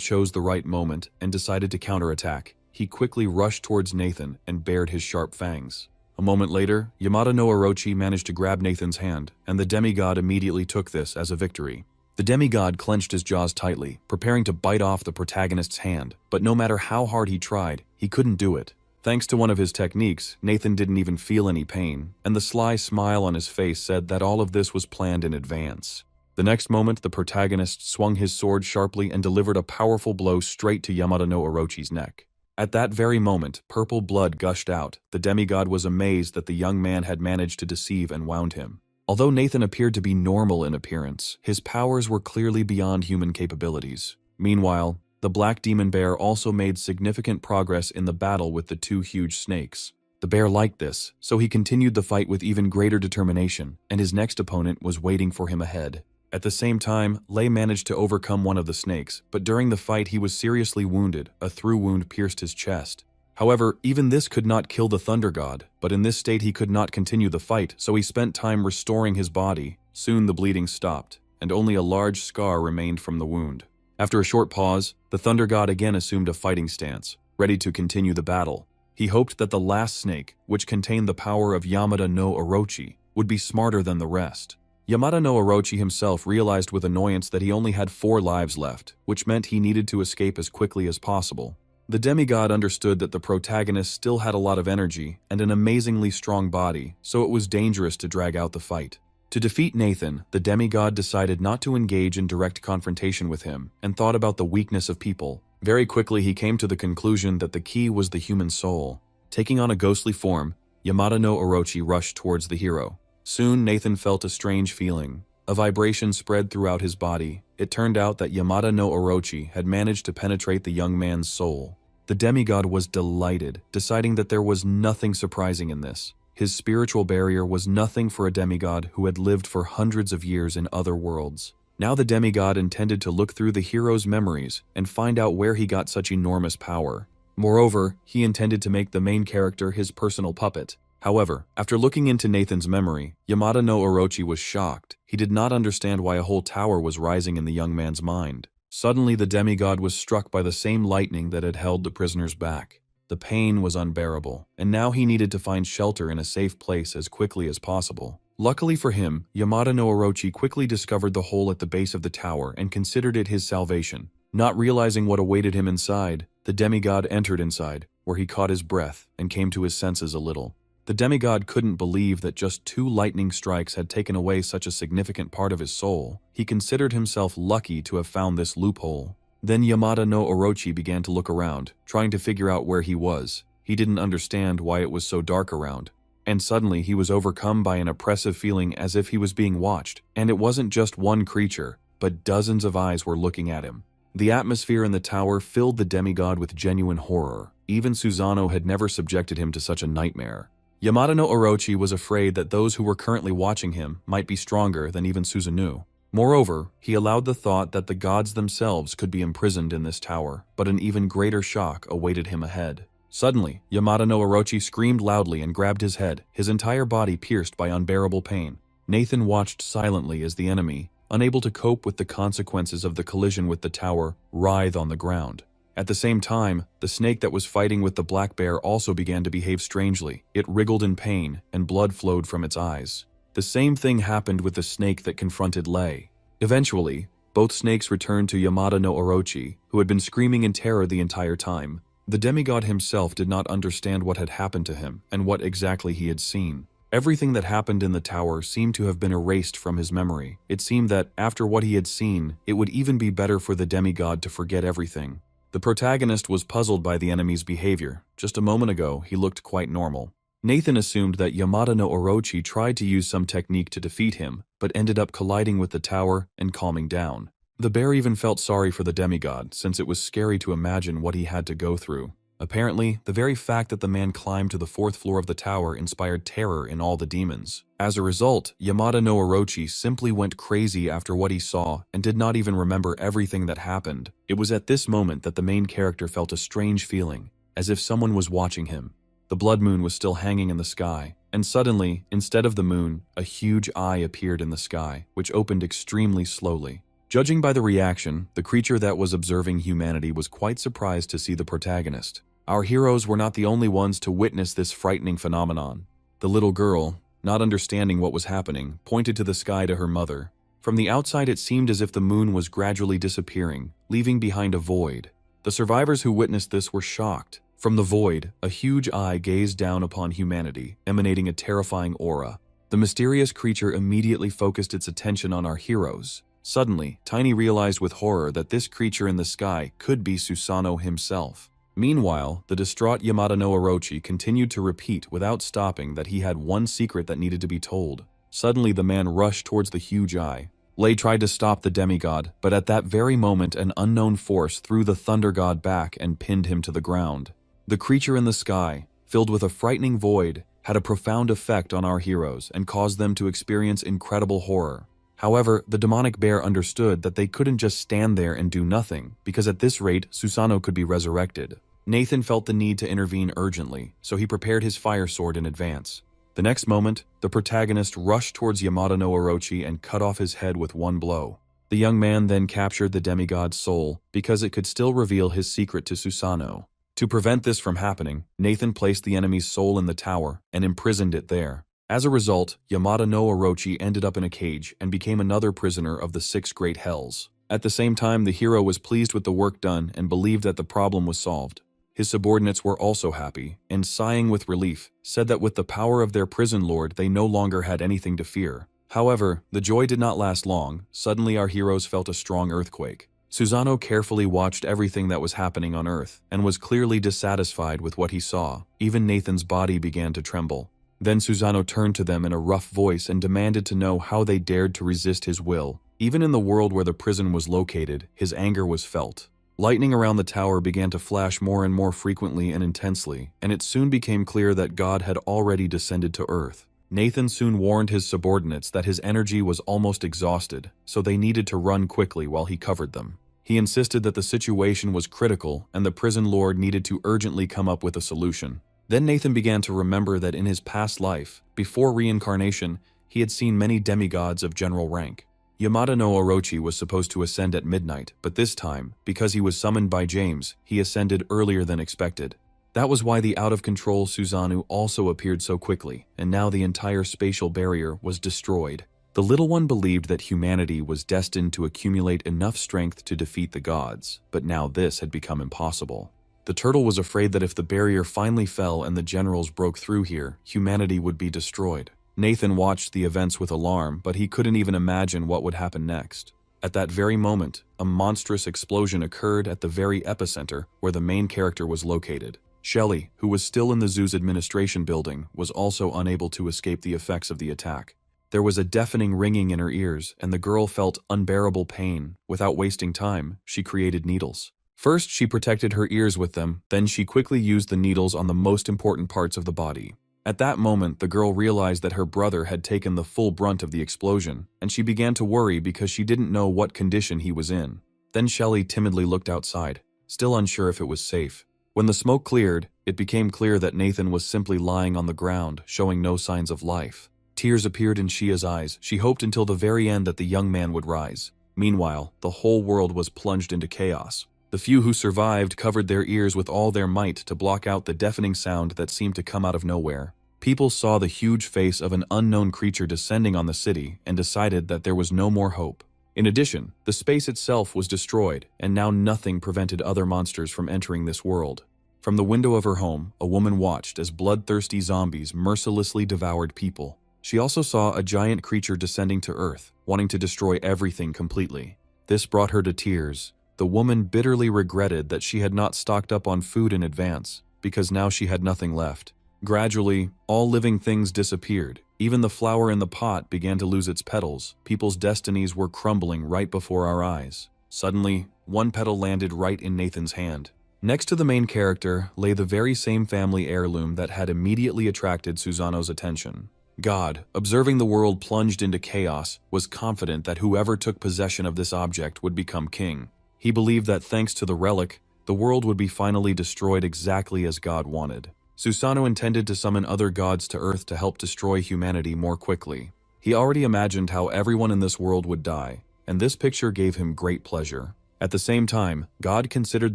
chose the right moment and decided to counterattack. He quickly rushed towards Nathan and bared his sharp fangs. A moment later, Yamada no Orochi managed to grab Nathan's hand, and the demigod immediately took this as a victory. The demigod clenched his jaws tightly, preparing to bite off the protagonist's hand, but no matter how hard he tried, he couldn't do it. Thanks to one of his techniques, Nathan didn't even feel any pain, and the sly smile on his face said that all of this was planned in advance. The next moment, the protagonist swung his sword sharply and delivered a powerful blow straight to Yamada no Orochi's neck. At that very moment, purple blood gushed out. The demigod was amazed that the young man had managed to deceive and wound him. Although Nathan appeared to be normal in appearance, his powers were clearly beyond human capabilities. Meanwhile, the black demon bear also made significant progress in the battle with the 2 huge snakes. The bear liked this, so he continued the fight with even greater determination, and his next opponent was waiting for him ahead. At the same time, Lei managed to overcome one of the snakes, but during the fight he was seriously wounded. A through wound pierced his chest. However, even this could not kill the Thunder God, but in this state he could not continue the fight, so he spent time restoring his body. Soon the bleeding stopped, and only a large scar remained from the wound. After a short pause, the Thunder God again assumed a fighting stance, ready to continue the battle. He hoped that the last snake, which contained the power of Yamada no Orochi, would be smarter than the rest. Yamada no Orochi himself realized with annoyance that he only had 4 lives left, which meant he needed to escape as quickly as possible. The demigod understood that the protagonist still had a lot of energy and an amazingly strong body, so it was dangerous to drag out the fight. To defeat Nathan, the demigod decided not to engage in direct confrontation with him and thought about the weakness of people. Very quickly he came to the conclusion that the key was the human soul. Taking on a ghostly form, Yamada no Orochi rushed towards the hero. Soon Nathan felt a strange feeling. A vibration spread throughout his body. It turned out that Yamada no Orochi had managed to penetrate the young man's soul. The demigod was delighted, deciding that there was nothing surprising in this. His spiritual barrier was nothing for a demigod who had lived for hundreds of years in other worlds. Now the demigod intended to look through the hero's memories and find out where he got such enormous power. Moreover, he intended to make the main character his personal puppet. However, after looking into Nathan's memory, Yamada no Orochi was shocked. He did not understand why a whole tower was rising in the young man's mind. Suddenly the demigod was struck by the same lightning that had held the prisoners back. The pain was unbearable, and now he needed to find shelter in a safe place as quickly as possible. Luckily for him, Yamada no Orochi quickly discovered the hole at the base of the tower and considered it his salvation. Not realizing what awaited him inside, the demigod entered inside, where he caught his breath and came to his senses a little. The demigod couldn't believe that just 2 lightning strikes had taken away such a significant part of his soul. He considered himself lucky to have found this loophole. Then Yamada no Orochi began to look around, trying to figure out where he was. He didn't understand why it was so dark around. And suddenly he was overcome by an oppressive feeling as if he was being watched. And it wasn't just one creature, but dozens of eyes were looking at him. The atmosphere in the tower filled the demigod with genuine horror. Even Susanoo had never subjected him to such a nightmare. Yamada no Orochi was afraid that those who were currently watching him might be stronger than even Susanoo. Moreover, he allowed the thought that the gods themselves could be imprisoned in this tower, but an even greater shock awaited him ahead. Suddenly, Yamada no Orochi screamed loudly and grabbed his head, his entire body pierced by unbearable pain. Nathan watched silently as the enemy, unable to cope with the consequences of the collision with the tower, writhed on the ground. At the same time, the snake that was fighting with the black bear also began to behave strangely. It wriggled in pain, and blood flowed from its eyes. The same thing happened with the snake that confronted Lei. Eventually, both snakes returned to Yamada no Orochi, who had been screaming in terror the entire time. The demigod himself did not understand what had happened to him and what exactly he had seen. Everything that happened in the tower seemed to have been erased from his memory. It seemed that, after what he had seen, it would even be better for the demigod to forget everything. The protagonist was puzzled by the enemy's behavior. Just a moment ago, he looked quite normal. Nathan assumed that Yamada no Orochi tried to use some technique to defeat him, but ended up colliding with the tower and calming down. The bear even felt sorry for the demigod, since it was scary to imagine what he had to go through. Apparently, the very fact that the man climbed to the 4th floor of the tower inspired terror in all the demons. As a result, Yamada no Orochi simply went crazy after what he saw and did not even remember everything that happened. It was at this moment that the main character felt a strange feeling, as if someone was watching him. The blood moon was still hanging in the sky, and suddenly, instead of the moon, a huge eye appeared in the sky, which opened extremely slowly. Judging by the reaction, the creature that was observing humanity was quite surprised to see the protagonist. Our heroes were not the only ones to witness this frightening phenomenon. The little girl, not understanding what was happening, pointed to the sky to her mother. From the outside it seemed as if the moon was gradually disappearing, leaving behind a void. The survivors who witnessed this were shocked. From the void, a huge eye gazed down upon humanity, emanating a terrifying aura. The mysterious creature immediately focused its attention on our heroes. Suddenly, Tiny realized with horror that this creature in the sky could be Susanoo himself. Meanwhile, the distraught Yamada no Orochi continued to repeat without stopping that he had one secret that needed to be told. Suddenly, the man rushed towards the huge eye. Lei tried to stop the demigod, but at that very moment an unknown force threw the thunder god back and pinned him to the ground. The creature in the sky, filled with a frightening void, had a profound effect on our heroes and caused them to experience incredible horror. However, the demonic bear understood that they couldn't just stand there and do nothing, because at this rate, Susanoo could be resurrected. Nathan felt the need to intervene urgently, so he prepared his fire sword in advance. The next moment, the protagonist rushed towards Yamada no Orochi and cut off his head with one blow. The young man then captured the demigod's soul, because it could still reveal his secret to Susanoo. To prevent this from happening, Nathan placed the enemy's soul in the tower and imprisoned it there. As a result, Yamada no Orochi ended up in a cage and became another prisoner of the 6 great hells. At the same time, the hero was pleased with the work done and believed that the problem was solved. His subordinates were also happy, and sighing with relief, said that with the power of their prison lord they no longer had anything to fear. However, the joy did not last long. Suddenly our heroes felt a strong earthquake. Susanoo carefully watched everything that was happening on Earth, and was clearly dissatisfied with what he saw. Even Nathan's body began to tremble. Then Susanoo turned to them in a rough voice and demanded to know how they dared to resist his will. Even in the world where the prison was located, his anger was felt. Lightning around the tower began to flash more and more frequently and intensely, and it soon became clear that God had already descended to Earth. Nathan soon warned his subordinates that his energy was almost exhausted, so they needed to run quickly while he covered them. He insisted that the situation was critical and the prison lord needed to urgently come up with a solution. Then Nathan began to remember that in his past life, before reincarnation, he had seen many demigods of general rank. Yamada no Orochi was supposed to ascend at midnight, but this time, because he was summoned by James, he ascended earlier than expected. That was why the out-of-control Susanoo also appeared so quickly, and now the entire spatial barrier was destroyed. The little one believed that humanity was destined to accumulate enough strength to defeat the gods, but now this had become impossible. The turtle was afraid that if the barrier finally fell and the generals broke through here, humanity would be destroyed. Nathan watched the events with alarm, but he couldn't even imagine what would happen next. At that very moment, a monstrous explosion occurred at the very epicenter where the main character was located. Shelley, who was still in the zoo's administration building, was also unable to escape the effects of the attack. There was a deafening ringing in her ears, and the girl felt unbearable pain. Without wasting time, she created needles. First, she protected her ears with them, then she quickly used the needles on the most important parts of the body. At that moment, the girl realized that her brother had taken the full brunt of the explosion, and she began to worry because she didn't know what condition he was in. Then Shelley timidly looked outside, still unsure if it was safe. When the smoke cleared, it became clear that Nathan was simply lying on the ground, showing no signs of life. Tears appeared in Shia's eyes. She hoped until the very end that the young man would rise. Meanwhile, the whole world was plunged into chaos. The few who survived covered their ears with all their might to block out the deafening sound that seemed to come out of nowhere. People saw the huge face of an unknown creature descending on the city and decided that there was no more hope. In addition, the space itself was destroyed, and now nothing prevented other monsters from entering this world. From the window of her home, a woman watched as bloodthirsty zombies mercilessly devoured people. She also saw a giant creature descending to Earth, wanting to destroy everything completely. This brought her to tears. The woman bitterly regretted that she had not stocked up on food in advance, because now she had nothing left. Gradually, all living things disappeared. Even the flower in the pot began to lose its petals. People's destinies were crumbling right before our eyes. Suddenly, one petal landed right in Nathan's hand. Next to the main character lay the very same family heirloom that had immediately attracted Susanoo's attention. God, observing the world plunged into chaos, was confident that whoever took possession of this object would become king. He believed that thanks to the relic, the world would be finally destroyed exactly as God wanted. Susanoo intended to summon other gods to Earth to help destroy humanity more quickly. He already imagined how everyone in this world would die, and this picture gave him great pleasure. At the same time, God considered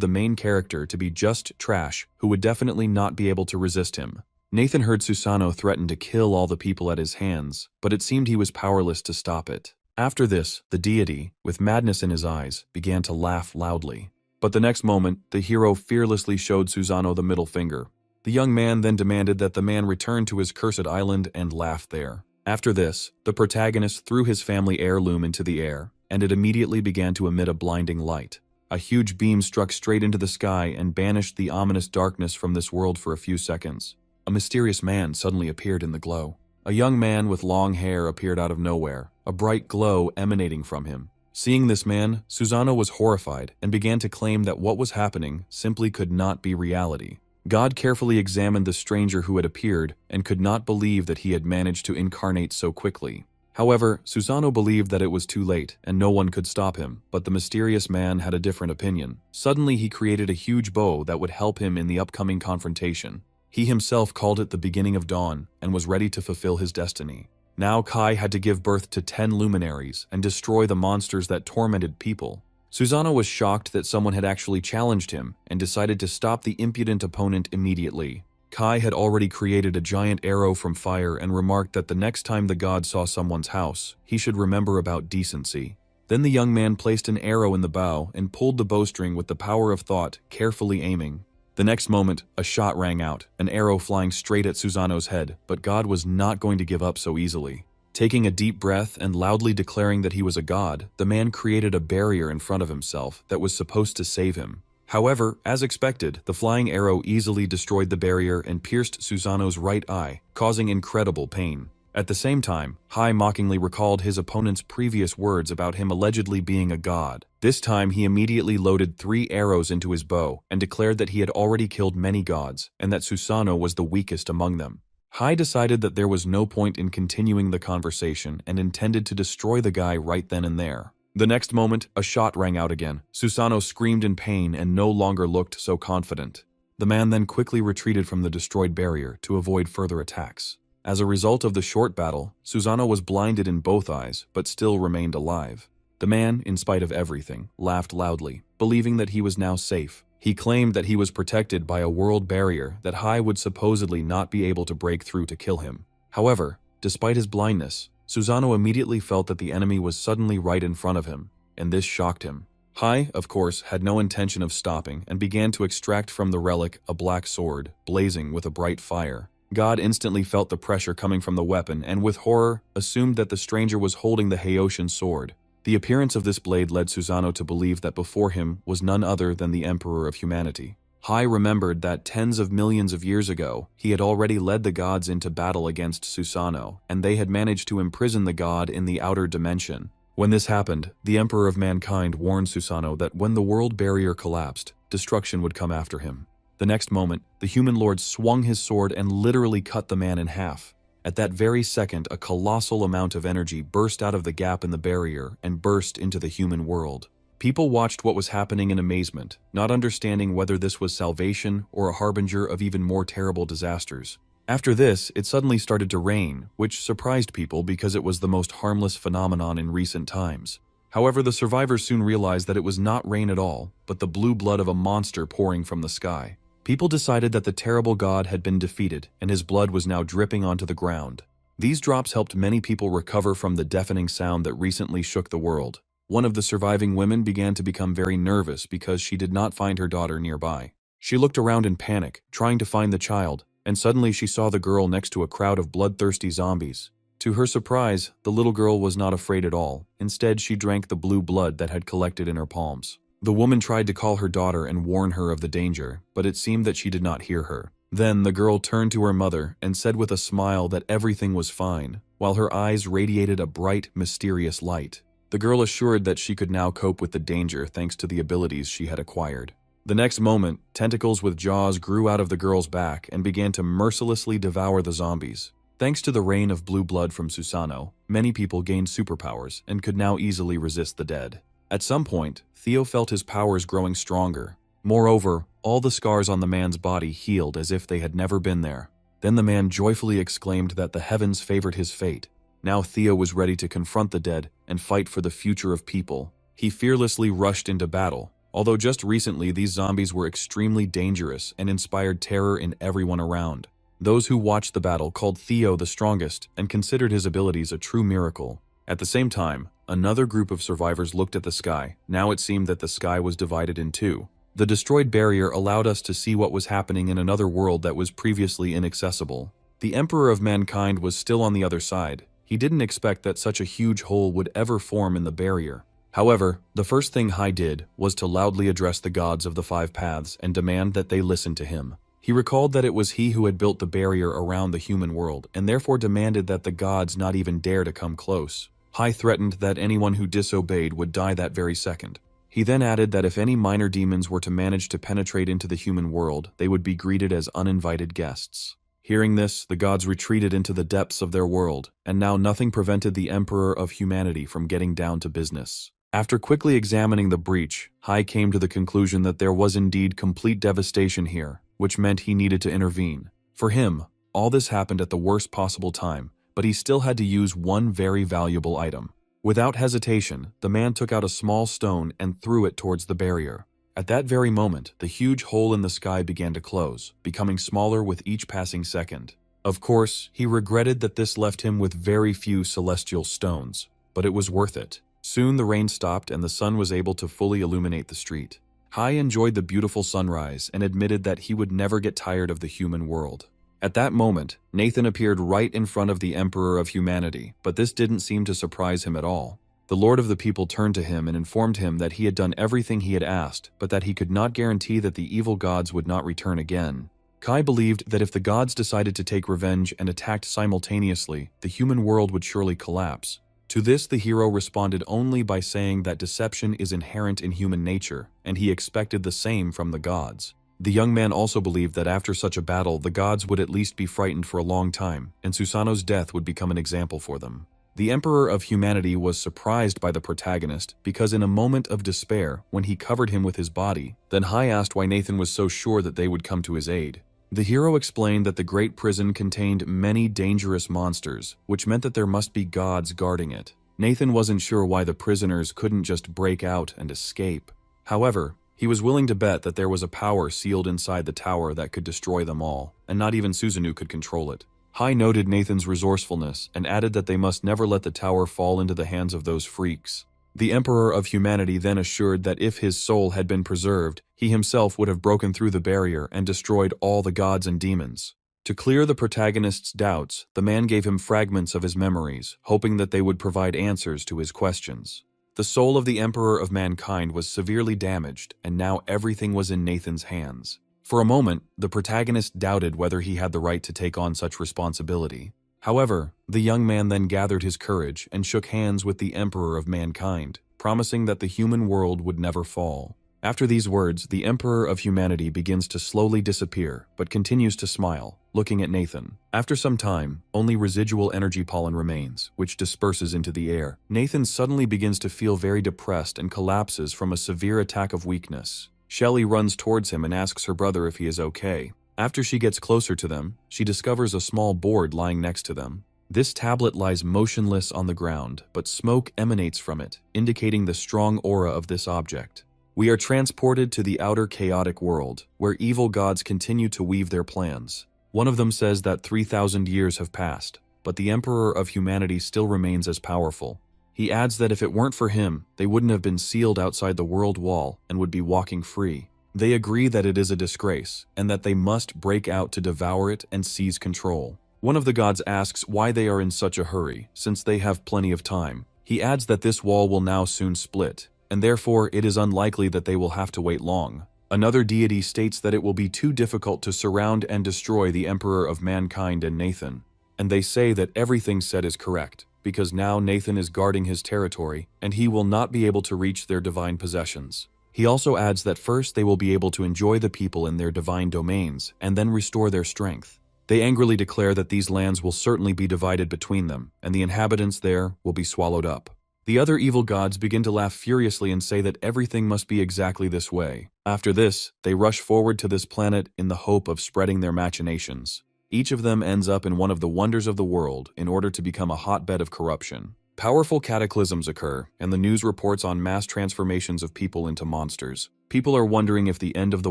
the main character to be just trash who would definitely not be able to resist him. Nathan heard Susanoo threaten to kill all the people at his hands, but it seemed he was powerless to stop it. After this, the deity, with madness in his eyes, began to laugh loudly. But the next moment, the hero fearlessly showed Susanoo the middle finger. The young man then demanded that the man return to his cursed island and laugh there. After this, the protagonist threw his family heirloom into the air, and it immediately began to emit a blinding light. A huge beam struck straight into the sky and banished the ominous darkness from this world for a few seconds. A mysterious man suddenly appeared in the glow. A young man with long hair appeared out of nowhere, a bright glow emanating from him. Seeing this man, Susanoo was horrified and began to claim that what was happening simply could not be reality. God carefully examined the stranger who had appeared and could not believe that he had managed to incarnate so quickly. However, Susanoo believed that it was too late and no one could stop him, but the mysterious man had a different opinion. Suddenly he created a huge bow that would help him in the upcoming confrontation. He himself called it the beginning of dawn and was ready to fulfill his destiny. Now Kai had to give birth to 10 luminaries and destroy the monsters that tormented people. Susanoo was shocked that someone had actually challenged him and decided to stop the impudent opponent immediately. Kai had already created a giant arrow from fire and remarked that the next time the god saw someone's house, he should remember about decency. Then the young man placed an arrow in the bow and pulled the bowstring with the power of thought, carefully aiming. The next moment, a shot rang out, an arrow flying straight at Susanoo's head, but God was not going to give up so easily. Taking a deep breath and loudly declaring that he was a god, the man created a barrier in front of himself that was supposed to save him. However, as expected, the flying arrow easily destroyed the barrier and pierced Susanoo's right eye, causing incredible pain. At the same time, Hai mockingly recalled his opponent's previous words about him allegedly being a god. This time he immediately loaded 3 arrows into his bow and declared that he had already killed many gods and that Susanoo was the weakest among them. Hai decided that there was no point in continuing the conversation and intended to destroy the guy right then and there. The next moment, a shot rang out again. Susanoo screamed in pain and no longer looked so confident. The man then quickly retreated from the destroyed barrier to avoid further attacks. As a result of the short battle, Susanoo was blinded in both eyes, but still remained alive. The man, in spite of everything, laughed loudly, believing that he was now safe. He claimed that he was protected by a world barrier that Hai would supposedly not be able to break through to kill him. However, despite his blindness, Susanoo immediately felt that the enemy was suddenly right in front of him, and this shocked him. Hai, of course, had no intention of stopping and began to extract from the relic a black sword, blazing with a bright fire. God instantly felt the pressure coming from the weapon and with horror assumed that the stranger was holding the Haoshin sword. The appearance of this blade led Susanoo to believe that before him was none other than the Emperor of Humanity. Hai remembered that tens of millions of years ago, he had already led the gods into battle against Susanoo, and they had managed to imprison the god in the outer dimension. When this happened, the Emperor of Mankind warned Susanoo that when the world barrier collapsed, destruction would come after him. The next moment, the human lord swung his sword and literally cut the man in half. At that very second, a colossal amount of energy burst out of the gap in the barrier and burst into the human world. People watched what was happening in amazement, not understanding whether this was salvation or a harbinger of even more terrible disasters. After this, it suddenly started to rain, which surprised people because it was the most harmless phenomenon in recent times. However, the survivors soon realized that it was not rain at all, but the blue blood of a monster pouring from the sky. People decided that the terrible god had been defeated, and his blood was now dripping onto the ground. These drops helped many people recover from the deafening sound that recently shook the world. One of the surviving women began to become very nervous because she did not find her daughter nearby. She looked around in panic, trying to find the child, and suddenly she saw the girl next to a crowd of bloodthirsty zombies. To her surprise, the little girl was not afraid at all. Instead, she drank the blue blood that had collected in her palms. The woman tried to call her daughter and warn her of the danger, but it seemed that she did not hear her. Then the girl turned to her mother and said with a smile that everything was fine, while her eyes radiated a bright, mysterious light. The girl assured that she could now cope with the danger thanks to the abilities she had acquired. The next moment, tentacles with jaws grew out of the girl's back and began to mercilessly devour the zombies. Thanks to the rain of blue blood from Susanoo, many people gained superpowers and could now easily resist the dead. At some point, Theo felt his powers growing stronger. Moreover, all the scars on the man's body healed as if they had never been there. Then the man joyfully exclaimed that the heavens favored his fate. Now Theo was ready to confront the dead and fight for the future of people. He fearlessly rushed into battle. Although just recently these zombies were extremely dangerous and inspired terror in everyone around. Those who watched the battle called Theo the strongest and considered his abilities a true miracle. At the same time, another group of survivors looked at the sky. Now it seemed that the sky was divided in two. The destroyed barrier allowed us to see what was happening in another world that was previously inaccessible. The Emperor of Mankind was still on the other side. He didn't expect that such a huge hole would ever form in the barrier. However, the first thing Hai did was to loudly address the gods of the five paths and demand that they listen to him. He recalled that it was he who had built the barrier around the human world and therefore demanded that the gods not even dare to come close. Hai threatened that anyone who disobeyed would die that very second. He then added that if any minor demons were to manage to penetrate into the human world, they would be greeted as uninvited guests. Hearing this, the gods retreated into the depths of their world, and now nothing prevented the Emperor of Humanity from getting down to business. After quickly examining the breach, Hai came to the conclusion that there was indeed complete devastation here, which meant he needed to intervene. For him, all this happened at the worst possible time, but he still had to use one very valuable item. Without hesitation, the man took out a small stone and threw it towards the barrier. At that very moment, the huge hole in the sky began to close, becoming smaller with each passing second. Of course, he regretted that this left him with very few celestial stones, but it was worth it. Soon the rain stopped and the sun was able to fully illuminate the street. Hai enjoyed the beautiful sunrise and admitted that he would never get tired of the human world. At that moment, Nathan appeared right in front of the Emperor of Humanity, but this didn't seem to surprise him at all. The Lord of the People turned to him and informed him that he had done everything he had asked, but that he could not guarantee that the evil gods would not return again. Kai believed that if the gods decided to take revenge and attacked simultaneously, the human world would surely collapse. To this, the hero responded only by saying that deception is inherent in human nature, and he expected the same from the gods. The young man also believed that after such a battle, the gods would at least be frightened for a long time, and Susanoo's death would become an example for them. The Emperor of Humanity was surprised by the protagonist because in a moment of despair, when he covered him with his body, then Hai asked why Nathan was so sure that they would come to his aid. The hero explained that the great prison contained many dangerous monsters, which meant that there must be gods guarding it. Nathan wasn't sure why the prisoners couldn't just break out and escape. However, He was willing to bet that there was a power sealed inside the tower that could destroy them all, and not even Susanoo could control it. Hai noted Nathan's resourcefulness and added that they must never let the tower fall into the hands of those freaks. The Emperor of Humanity then assured that if his soul had been preserved, he himself would have broken through the barrier and destroyed all the gods and demons. To clear the protagonist's doubts, the man gave him fragments of his memories, hoping that they would provide answers to his questions. The soul of the Emperor of Mankind was severely damaged, and now everything was in Nathan's hands. For a moment, the protagonist doubted whether he had the right to take on such responsibility. However, the young man then gathered his courage and shook hands with the Emperor of Mankind, promising that the human world would never fall. After these words, the Emperor of Humanity begins to slowly disappear, but continues to smile, looking at Nathan. After some time, only residual energy pollen remains, which disperses into the air. Nathan suddenly begins to feel very depressed and collapses from a severe attack of weakness. Shelly runs towards him and asks her brother if he is okay. After she gets closer to them, she discovers a small board lying next to them. This tablet lies motionless on the ground, but smoke emanates from it, indicating the strong aura of this object. We are transported to the outer chaotic world, where evil gods continue to weave their plans. One of them says that 3,000 years have passed, but the Emperor of Humanity still remains as powerful. He adds that if it weren't for him, they wouldn't have been sealed outside the world wall and would be walking free. They agree that it is a disgrace, and that they must break out to devour it and seize control. One of the gods asks why they are in such a hurry, since they have plenty of time. He adds that this wall will now soon split, and therefore it is unlikely that they will have to wait long. Another deity states that it will be too difficult to surround and destroy the Emperor of Mankind and Nathan. And they say that everything said is correct, because now Nathan is guarding his territory, and he will not be able to reach their divine possessions. He also adds that first they will be able to enjoy the people in their divine domains, and then restore their strength. They angrily declare that these lands will certainly be divided between them, and the inhabitants there will be swallowed up. The other evil gods begin to laugh furiously and say that everything must be exactly this way. After this, they rush forward to this planet in the hope of spreading their machinations. Each of them ends up in one of the wonders of the world in order to become a hotbed of corruption. Powerful cataclysms occur, and the news reports on mass transformations of people into monsters. People are wondering if the end of the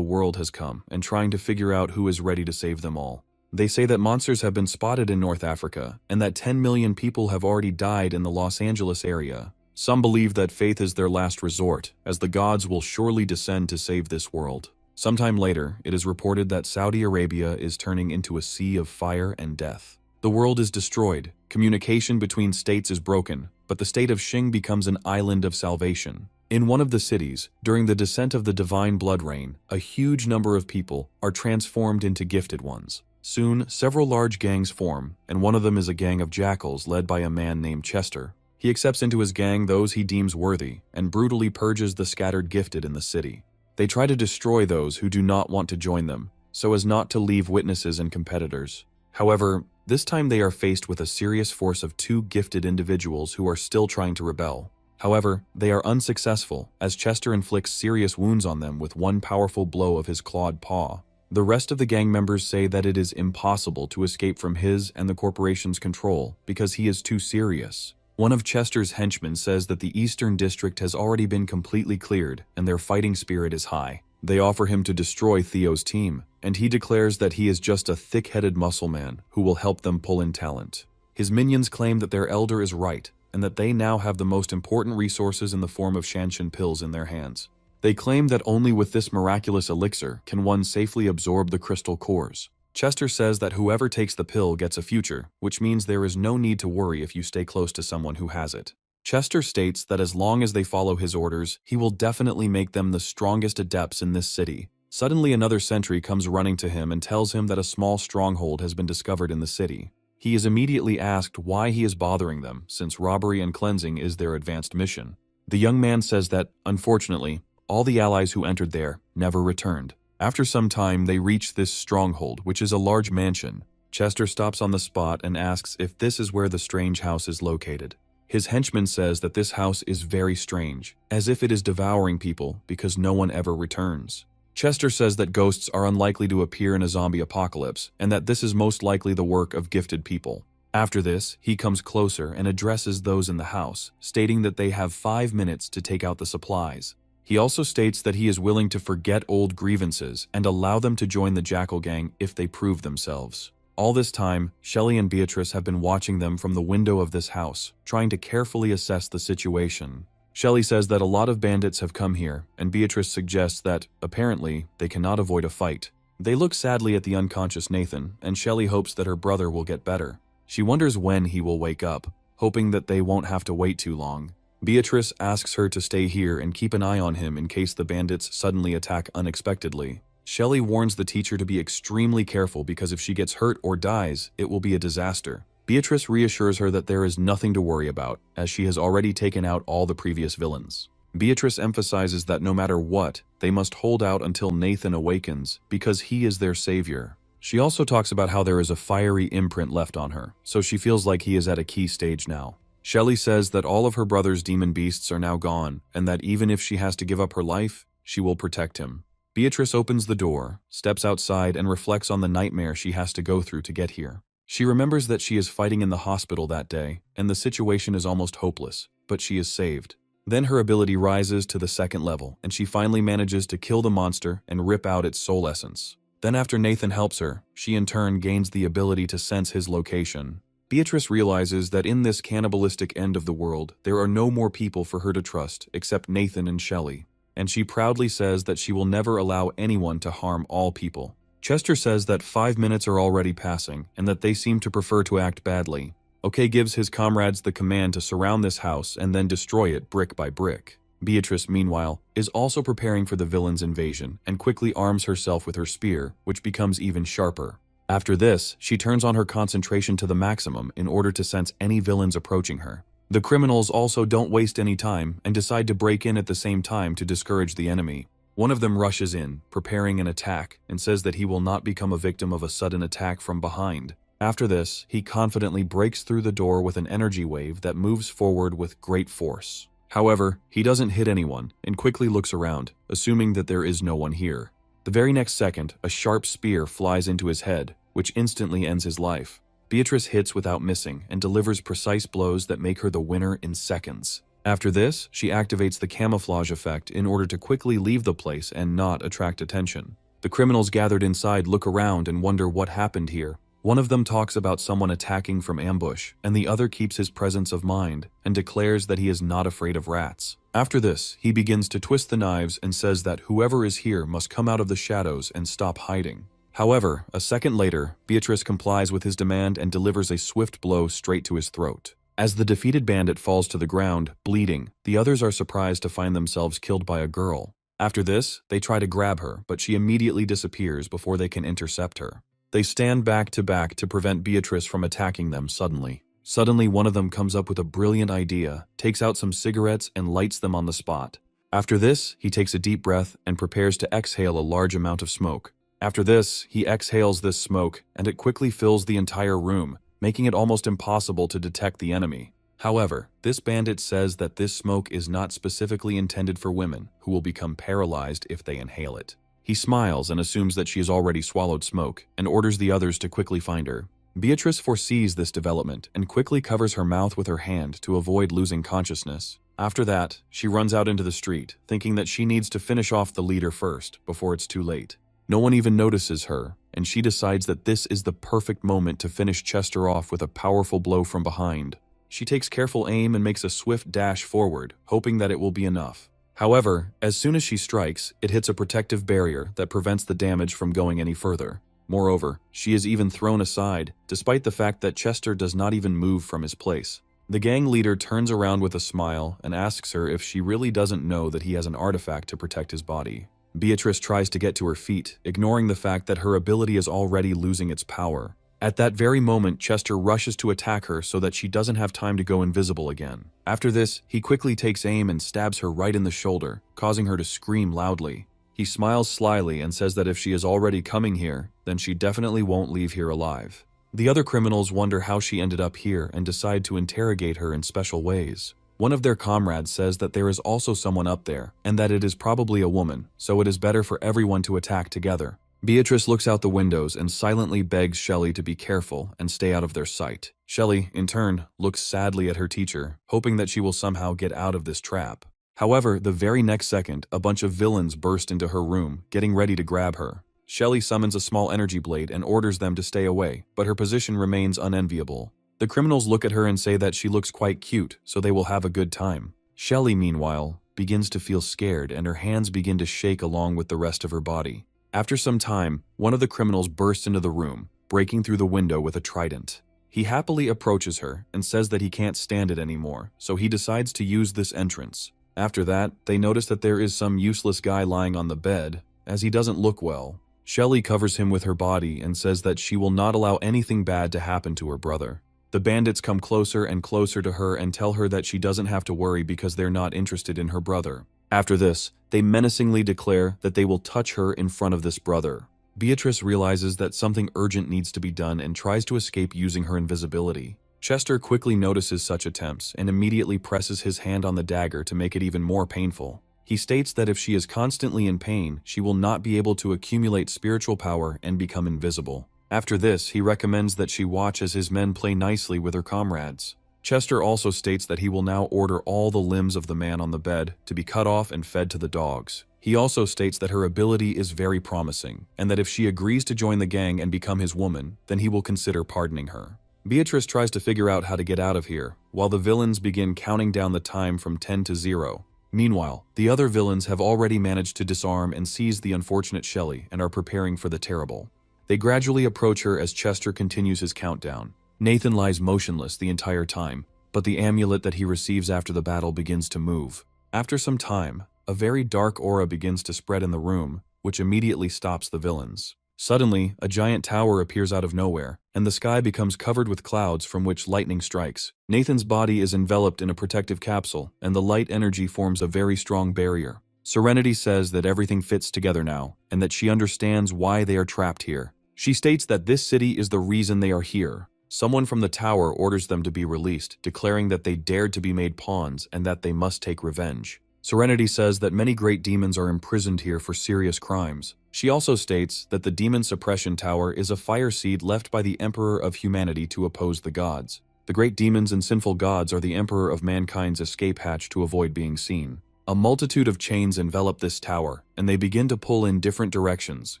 world has come and trying to figure out who is ready to save them all. They say that monsters have been spotted in North Africa, and that 10 million people have already died in the Los Angeles area. Some believe that faith is their last resort, as the gods will surely descend to save this world. Sometime later, it is reported that Saudi Arabia is turning into a sea of fire and death. The world is destroyed, communication between states is broken, but the state of Xing becomes an island of salvation. In one of the cities, during the descent of the divine blood rain, a huge number of people are transformed into gifted ones. Soon, several large gangs form, and one of them is a gang of jackals led by a man named Chester. He accepts into his gang those he deems worthy, and brutally purges the scattered gifted in the city. They try to destroy those who do not want to join them, so as not to leave witnesses and competitors. However, this time they are faced with a serious force of 2 gifted individuals who are still trying to rebel. However, they are unsuccessful, as Chester inflicts serious wounds on them with one powerful blow of his clawed paw. The rest of the gang members say that it is impossible to escape from his and the corporation's control because he is too serious. One of Chester's henchmen says that the Eastern District has already been completely cleared and their fighting spirit is high. They offer him to destroy Theo's team, and he declares that he is just a thick-headed muscle man who will help them pull in talent. His minions claim that their elder is right, and that they now have the most important resources in the form of Shanshan pills in their hands. They claim that only with this miraculous elixir can one safely absorb the crystal cores. Chester says that whoever takes the pill gets a future, which means there is no need to worry if you stay close to someone who has it. Chester states that as long as they follow his orders, he will definitely make them the strongest adepts in this city. Suddenly another sentry comes running to him and tells him that a small stronghold has been discovered in the city. He is immediately asked why he is bothering them, since robbery and cleansing is their advanced mission. The young man says that, unfortunately, all the allies who entered there never returned. After some time, they reach this stronghold, which is a large mansion. Chester stops on the spot and asks if this is where the strange house is located. His henchman says that this house is very strange, as if it is devouring people because no one ever returns. Chester says that ghosts are unlikely to appear in a zombie apocalypse, and that this is most likely the work of gifted people. After this, he comes closer and addresses those in the house, stating that they have 5 minutes to take out the supplies. He also states that he is willing to forget old grievances and allow them to join the Jackal Gang if they prove themselves. All this time, Shelley and Beatrice have been watching them from the window of this house, trying to carefully assess the situation. Shelley says that a lot of bandits have come here, and Beatrice suggests that, apparently, they cannot avoid a fight. They look sadly at the unconscious Nathan, and Shelley hopes that her brother will get better. She wonders when he will wake up, hoping that they won't have to wait too long. Beatrice asks her to stay here and keep an eye on him in case the bandits suddenly attack unexpectedly. Shelley warns the teacher to be extremely careful because if she gets hurt or dies, it will be a disaster. Beatrice reassures her that there is nothing to worry about, as she has already taken out all the previous villains. Beatrice emphasizes that no matter what, they must hold out until Nathan awakens, because he is their savior. She also talks about how there is a fiery imprint left on her, so she feels like he is at a key stage now. Shelley says that all of her brother's demon beasts are now gone, and that even if she has to give up her life, she will protect him. Beatrice opens the door, steps outside, and reflects on the nightmare she has to go through to get here. She remembers that she is fighting in the hospital that day, and the situation is almost hopeless, but she is saved. Then her ability rises to the second level, and she finally manages to kill the monster and rip out its soul essence. Then after Nathan helps her, she in turn gains the ability to sense his location. Beatrice realizes that in this cannibalistic end of the world, there are no more people for her to trust except Nathan and Shelley, and she proudly says that she will never allow anyone to harm all people. Chester says that 5 minutes are already passing and that they seem to prefer to act badly. OK gives his comrades the command to surround this house and then destroy it brick by brick. Beatrice, meanwhile, is also preparing for the villain's invasion and quickly arms herself with her spear, which becomes even sharper. After this, she turns on her concentration to the maximum in order to sense any villains approaching her. The criminals also don't waste any time and decide to break in at the same time to discourage the enemy. One of them rushes in, preparing an attack, and says that he will not become a victim of a sudden attack from behind. After this, he confidently breaks through the door with an energy wave that moves forward with great force. However, he doesn't hit anyone and quickly looks around, assuming that there is no one here. The very next second, a sharp spear flies into his head, which instantly ends his life. Beatrice hits without missing and delivers precise blows that make her the winner in seconds. After this, she activates the camouflage effect in order to quickly leave the place and not attract attention. The criminals gathered inside look around and wonder what happened here. One of them talks about someone attacking from ambush, and the other keeps his presence of mind and declares that he is not afraid of rats. After this, he begins to twist the knives and says that whoever is here must come out of the shadows and stop hiding. However, a second later, Beatrice complies with his demand and delivers a swift blow straight to his throat. As the defeated bandit falls to the ground, bleeding, the others are surprised to find themselves killed by a girl. After this, they try to grab her, but she immediately disappears before they can intercept her. They stand back to prevent Beatrice from attacking them suddenly. Suddenly, one of them comes up with a brilliant idea, takes out some cigarettes and lights them on the spot. After this, he takes a deep breath and prepares to exhale a large amount of smoke. After this, he exhales this smoke, and it quickly fills the entire room, making it almost impossible to detect the enemy. However, this bandit says that this smoke is not specifically intended for women, who will become paralyzed if they inhale it. He smiles and assumes that she has already swallowed smoke, and orders the others to quickly find her. Beatrice foresees this development and quickly covers her mouth with her hand to avoid losing consciousness. After that, she runs out into the street, thinking that she needs to finish off the leader first, before it's too late. No one even notices her, and she decides that this is the perfect moment to finish Chester off with a powerful blow from behind. She takes careful aim and makes a swift dash forward, hoping that it will be enough. However, as soon as she strikes, it hits a protective barrier that prevents the damage from going any further. Moreover, she is even thrown aside, despite the fact that Chester does not even move from his place. The gang leader turns around with a smile and asks her if she really doesn't know that he has an artifact to protect his body. Beatrice tries to get to her feet, ignoring the fact that her ability is already losing its power. At that very moment, Chester rushes to attack her so that she doesn't have time to go invisible again. After this, he quickly takes aim and stabs her right in the shoulder, causing her to scream loudly. He smiles slyly and says that if she is already coming here, then she definitely won't leave here alive. The other criminals wonder how she ended up here and decide to interrogate her in special ways. One of their comrades says that there is also someone up there, and that it is probably a woman, so it is better for everyone to attack together. Beatrice looks out the windows and silently begs Shelley to be careful and stay out of their sight. Shelley, in turn, looks sadly at her teacher, hoping that she will somehow get out of this trap. However, the very next second, a bunch of villains burst into her room, getting ready to grab her. Shelly summons a small energy blade and orders them to stay away, but her position remains unenviable. The criminals look at her and say that she looks quite cute, so they will have a good time. Shelly, meanwhile, begins to feel scared and her hands begin to shake along with the rest of her body. After some time, one of the criminals bursts into the room, breaking through the window with a trident. He happily approaches her and says that he can't stand it anymore, so he decides to use this entrance. After that, they notice that there is some useless guy lying on the bed, as he doesn't look well. Shelly covers him with her body and says that she will not allow anything bad to happen to her brother. The bandits come closer and closer to her and tell her that she doesn't have to worry because they're not interested in her brother. After this, they menacingly declare that they will touch her in front of this brother. Beatrice realizes that something urgent needs to be done and tries to escape using her invisibility. Chester quickly notices such attempts and immediately presses his hand on the dagger to make it even more painful. He states that if she is constantly in pain, she will not be able to accumulate spiritual power and become invisible. After this, he recommends that she watch as his men play nicely with her comrades. Chester also states that he will now order all the limbs of the man on the bed to be cut off and fed to the dogs. He also states that her ability is very promising, and that if she agrees to join the gang and become his woman, then he will consider pardoning her. Beatrice tries to figure out how to get out of here, while the villains begin counting down the time from 10 to 0. Meanwhile, the other villains have already managed to disarm and seize the unfortunate Shelly and are preparing for the terrible. They gradually approach her as Chester continues his countdown. Nathan lies motionless the entire time, but the amulet that he receives after the battle begins to move. After some time, a very dark aura begins to spread in the room, which immediately stops the villains. Suddenly, a giant tower appears out of nowhere, and the sky becomes covered with clouds from which lightning strikes. Nathan's body is enveloped in a protective capsule, and the light energy forms a very strong barrier. Serenity says that everything fits together now, and that she understands why they are trapped here. She states that this city is the reason they are here. Someone from the tower orders them to be released, declaring that they dared to be made pawns and that they must take revenge. Serenity says that many great demons are imprisoned here for serious crimes. She also states that the Demon Suppression Tower is a fire seed left by the Emperor of Humanity to oppose the gods. The great demons and sinful gods are the Emperor of mankind's escape hatch to avoid being seen. A multitude of chains envelop this tower, and they begin to pull in different directions,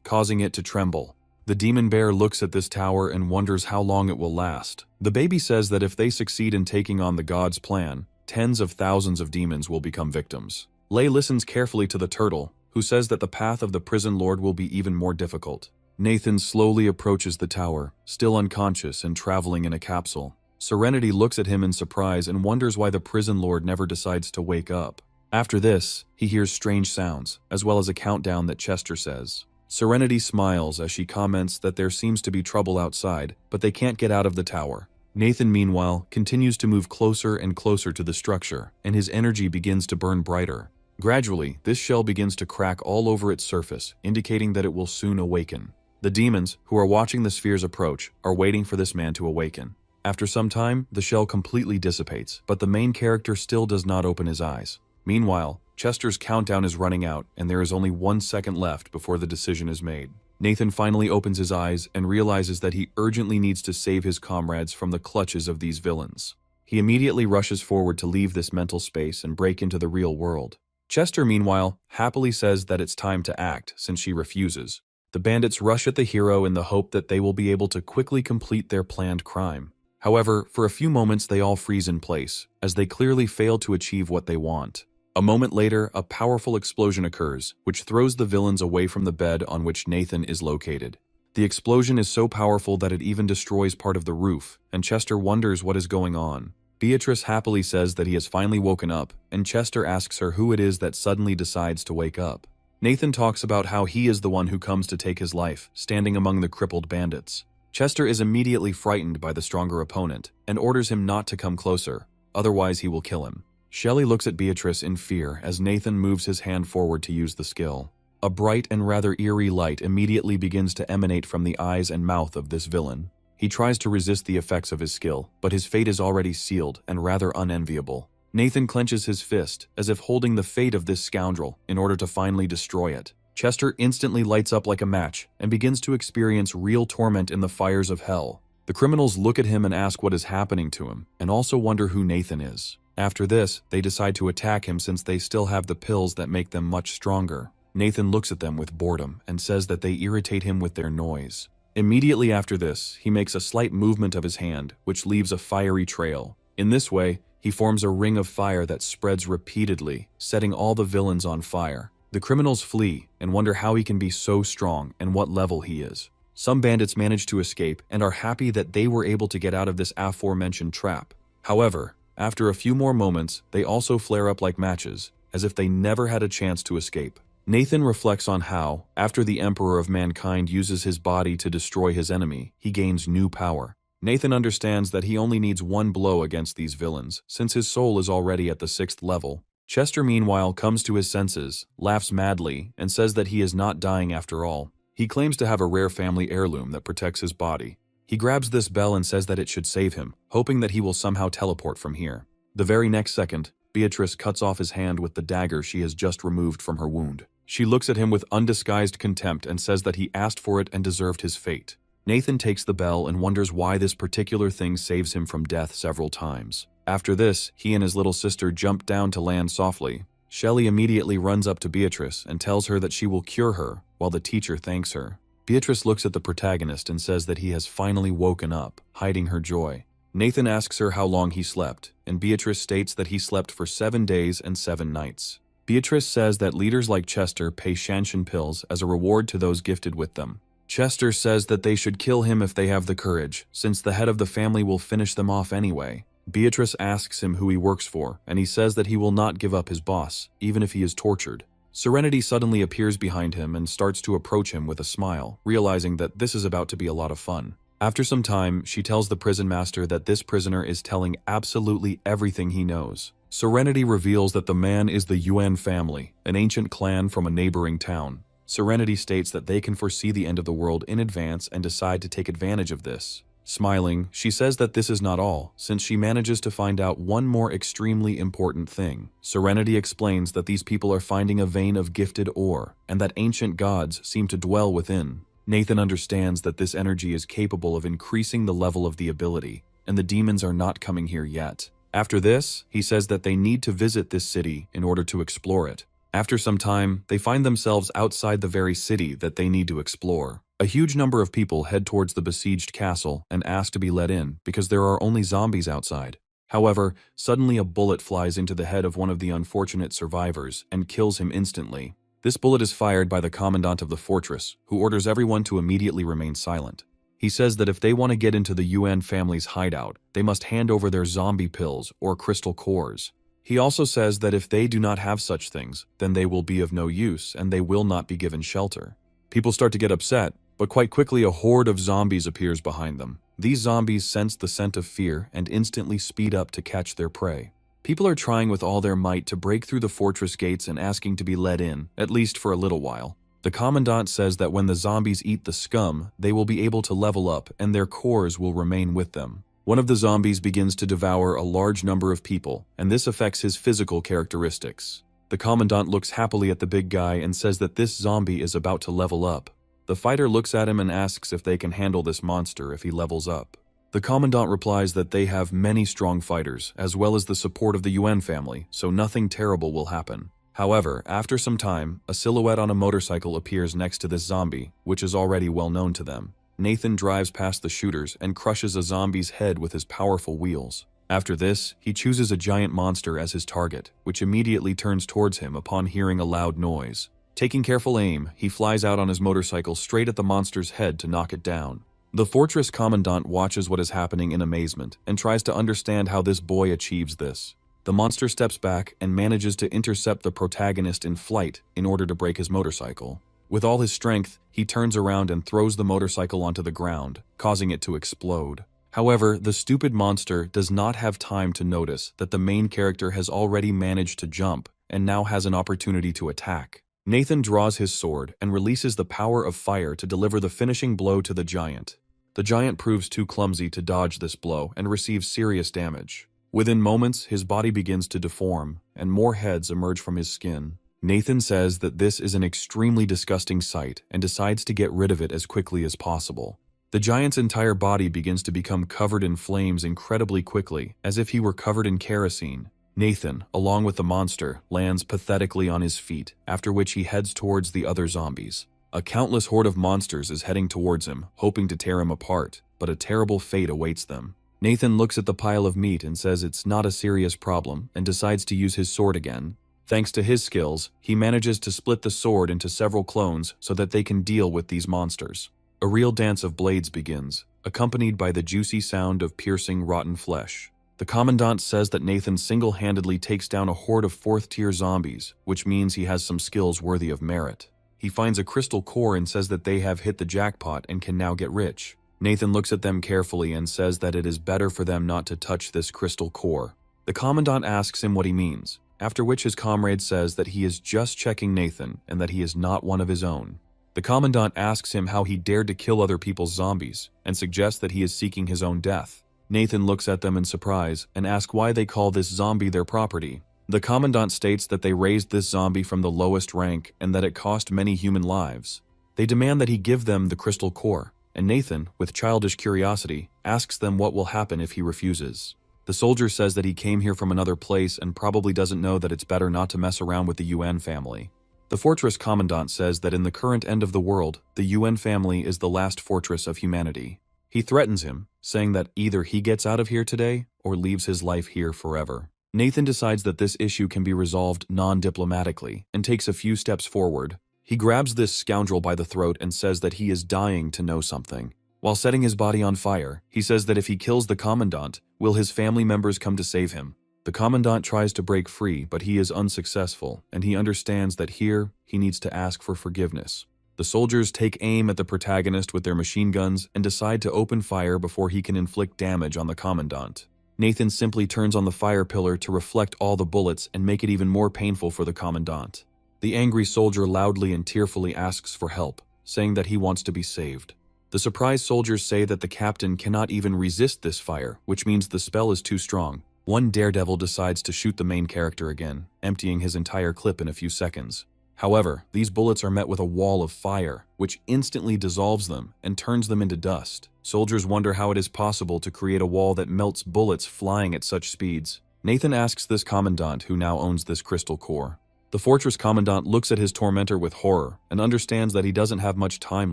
causing it to tremble. The demon bear looks at this tower and wonders how long it will last. The baby says that if they succeed in taking on the god's plan, tens of thousands of demons will become victims. Lei listens carefully to the turtle, who says that the path of the prison lord will be even more difficult. Nathan slowly approaches the tower, still unconscious and traveling in a capsule. Serenity looks at him in surprise and wonders why the prison lord never decides to wake up. After this, he hears strange sounds, as well as a countdown that Chester says. Serenity smiles as she comments that there seems to be trouble outside, but they can't get out of the tower. Nathan, meanwhile, continues to move closer and closer to the structure, and his energy begins to burn brighter. Gradually, this shell begins to crack all over its surface, indicating that it will soon awaken. The demons, who are watching the sphere's approach, are waiting for this man to awaken. After some time, the shell completely dissipates, but the main character still does not open his eyes. Meanwhile, Chester's countdown is running out, and there is only 1 second left before the decision is made. Nathan finally opens his eyes and realizes that he urgently needs to save his comrades from the clutches of these villains. He immediately rushes forward to leave this mental space and break into the real world. Chester, meanwhile, happily says that it's time to act, since she refuses. The bandits rush at the hero in the hope that they will be able to quickly complete their planned crime. However, for a few moments they all freeze in place, as they clearly fail to achieve what they want. A moment later, a powerful explosion occurs, which throws the villains away from the bed on which Nathan is located. The explosion is so powerful that it even destroys part of the roof, and Chester wonders what is going on. Beatrice happily says that he has finally woken up, and Chester asks her who it is that suddenly decides to wake up. Nathan talks about how he is the one who comes to take his life, standing among the crippled bandits. Chester is immediately frightened by the stronger opponent, and orders him not to come closer, otherwise he will kill him. Shelly looks at Beatrice in fear as Nathan moves his hand forward to use the skill. A bright and rather eerie light immediately begins to emanate from the eyes and mouth of this villain. He tries to resist the effects of his skill, but his fate is already sealed and rather unenviable. Nathan clenches his fist, as if holding the fate of this scoundrel in order to finally destroy it. Chester instantly lights up like a match and begins to experience real torment in the fires of hell. The criminals look at him and ask what is happening to him, and also wonder who Nathan is. After this, they decide to attack him since they still have the pills that make them much stronger. Nathan looks at them with boredom and says that they irritate him with their noise. Immediately after this, he makes a slight movement of his hand, which leaves a fiery trail. In this way, he forms a ring of fire that spreads repeatedly, setting all the villains on fire. The criminals flee and wonder how he can be so strong and what level he is. Some bandits manage to escape and are happy that they were able to get out of this aforementioned trap. However, after a few more moments, they also flare up like matches, as if they never had a chance to escape. Nathan reflects on how, after the Emperor of Mankind uses his body to destroy his enemy, he gains new power. Nathan understands that he only needs one blow against these villains, since his soul is already at the 6th level. Chester meanwhile comes to his senses, laughs madly, and says that he is not dying after all. He claims to have a rare family heirloom that protects his body. He grabs this bell and says that it should save him, hoping that he will somehow teleport from here. The very next second, Beatrice cuts off his hand with the dagger she has just removed from her wound. She looks at him with undisguised contempt and says that he asked for it and deserved his fate. Nathan takes the bell and wonders why this particular thing saves him from death several times. After this, he and his little sister jump down to land softly. Shelley immediately runs up to Beatrice and tells her that she will cure her, while the teacher thanks her. Beatrice looks at the protagonist and says that he has finally woken up, hiding her joy. Nathan asks her how long he slept, and Beatrice states that he slept for 7 days and 7 nights. Beatrice says that leaders like Chester pay Shanshan pills as a reward to those gifted with them. Chester says that they should kill him if they have the courage, since the head of the family will finish them off anyway. Beatrice asks him who he works for, and he says that he will not give up his boss, even if he is tortured. Serenity suddenly appears behind him and starts to approach him with a smile, realizing that this is about to be a lot of fun. After some time, she tells the prison master that this prisoner is telling absolutely everything he knows. Serenity reveals that the man is the Yuan family, an ancient clan from a neighboring town. Serenity states that they can foresee the end of the world in advance and decide to take advantage of this. Smiling, she says that this is not all, since she manages to find out one more extremely important thing. Serenity explains that these people are finding a vein of gifted ore, and that ancient gods seem to dwell within. Nathan understands that this energy is capable of increasing the level of the ability, and the demons are not coming here yet. After this, he says that they need to visit this city in order to explore it. After some time, they find themselves outside the very city that they need to explore. A huge number of people head towards the besieged castle and ask to be let in because there are only zombies outside. However, suddenly a bullet flies into the head of one of the unfortunate survivors and kills him instantly. This bullet is fired by the commandant of the fortress, who orders everyone to immediately remain silent. He says that if they want to get into the Yuan family's hideout, they must hand over their zombie pills or crystal cores. He also says that if they do not have such things, then they will be of no use and they will not be given shelter. People start to get upset, but quite quickly a horde of zombies appears behind them. These zombies sense the scent of fear and instantly speed up to catch their prey. People are trying with all their might to break through the fortress gates and asking to be let in, at least for a little while. The commandant says that when the zombies eat the scum, they will be able to level up and their cores will remain with them. One of the zombies begins to devour a large number of people, and this affects his physical characteristics. The commandant looks happily at the big guy and says that this zombie is about to level up. The fighter looks at him and asks if they can handle this monster if he levels up. The commandant replies that they have many strong fighters, as well as the support of the Yuan family, so nothing terrible will happen. However, after some time, a silhouette on a motorcycle appears next to this zombie, which is already well known to them. Nathan drives past the shooters and crushes a zombie's head with his powerful wheels. After this, he chooses a giant monster as his target, which immediately turns towards him upon hearing a loud noise. Taking careful aim, he flies out on his motorcycle straight at the monster's head to knock it down. The fortress commandant watches what is happening in amazement and tries to understand how this boy achieves this. The monster steps back and manages to intercept the protagonist in flight in order to break his motorcycle. With all his strength, he turns around and throws the motorcycle onto the ground, causing it to explode. However, the stupid monster does not have time to notice that the main character has already managed to jump and now has an opportunity to attack. Nathan draws his sword and releases the power of fire to deliver the finishing blow to the giant. The giant proves too clumsy to dodge this blow and receives serious damage. Within moments, his body begins to deform, and more heads emerge from his skin. Nathan says that this is an extremely disgusting sight and decides to get rid of it as quickly as possible. The giant's entire body begins to become covered in flames incredibly quickly, as if he were covered in kerosene. Nathan, along with the monster, lands pathetically on his feet, after which he heads towards the other zombies. A countless horde of monsters is heading towards him, hoping to tear him apart, but a terrible fate awaits them. Nathan looks at the pile of meat and says it's not a serious problem, and decides to use his sword again. Thanks to his skills, he manages to split the sword into several clones so that they can deal with these monsters. A real dance of blades begins, accompanied by the juicy sound of piercing rotten flesh. The Commandant says that Nathan single-handedly takes down a horde of 4th-tier zombies, which means he has some skills worthy of merit. He finds a crystal core and says that they have hit the jackpot and can now get rich. Nathan looks at them carefully and says that it is better for them not to touch this crystal core. The Commandant asks him what he means, after which his comrade says that he is just checking Nathan and that he is not one of his own. The Commandant asks him how he dared to kill other people's zombies, and suggests that he is seeking his own death. Nathan looks at them in surprise and asks why they call this zombie their property. The Commandant states that they raised this zombie from the lowest rank and that it cost many human lives. They demand that he give them the crystal core, and Nathan, with childish curiosity, asks them what will happen if he refuses. The soldier says that he came here from another place and probably doesn't know that it's better not to mess around with the UN family. The fortress commandant says that in the current end of the world, the UN family is the last fortress of humanity. He threatens him, saying that either he gets out of here today or leaves his life here forever. Nathan decides that this issue can be resolved non-diplomatically and takes a few steps forward. He grabs this scoundrel by the throat and says that he is dying to know something. While setting his body on fire, he says that if he kills the commandant, will his family members come to save him? The commandant tries to break free, but he is unsuccessful, and he understands that here, he needs to ask for forgiveness. The soldiers take aim at the protagonist with their machine guns and decide to open fire before he can inflict damage on the commandant. Nathan simply turns on the fire pillar to reflect all the bullets and make it even more painful for the commandant. The angry soldier loudly and tearfully asks for help, saying that he wants to be saved. The surprised soldiers say that the captain cannot even resist this fire, which means the spell is too strong. One daredevil decides to shoot the main character again, emptying his entire clip in a few seconds. However, these bullets are met with a wall of fire, which instantly dissolves them and turns them into dust. Soldiers wonder how it is possible to create a wall that melts bullets flying at such speeds. Nathan asks this commandant, who now owns this crystal core. The fortress commandant looks at his tormentor with horror and understands that he doesn't have much time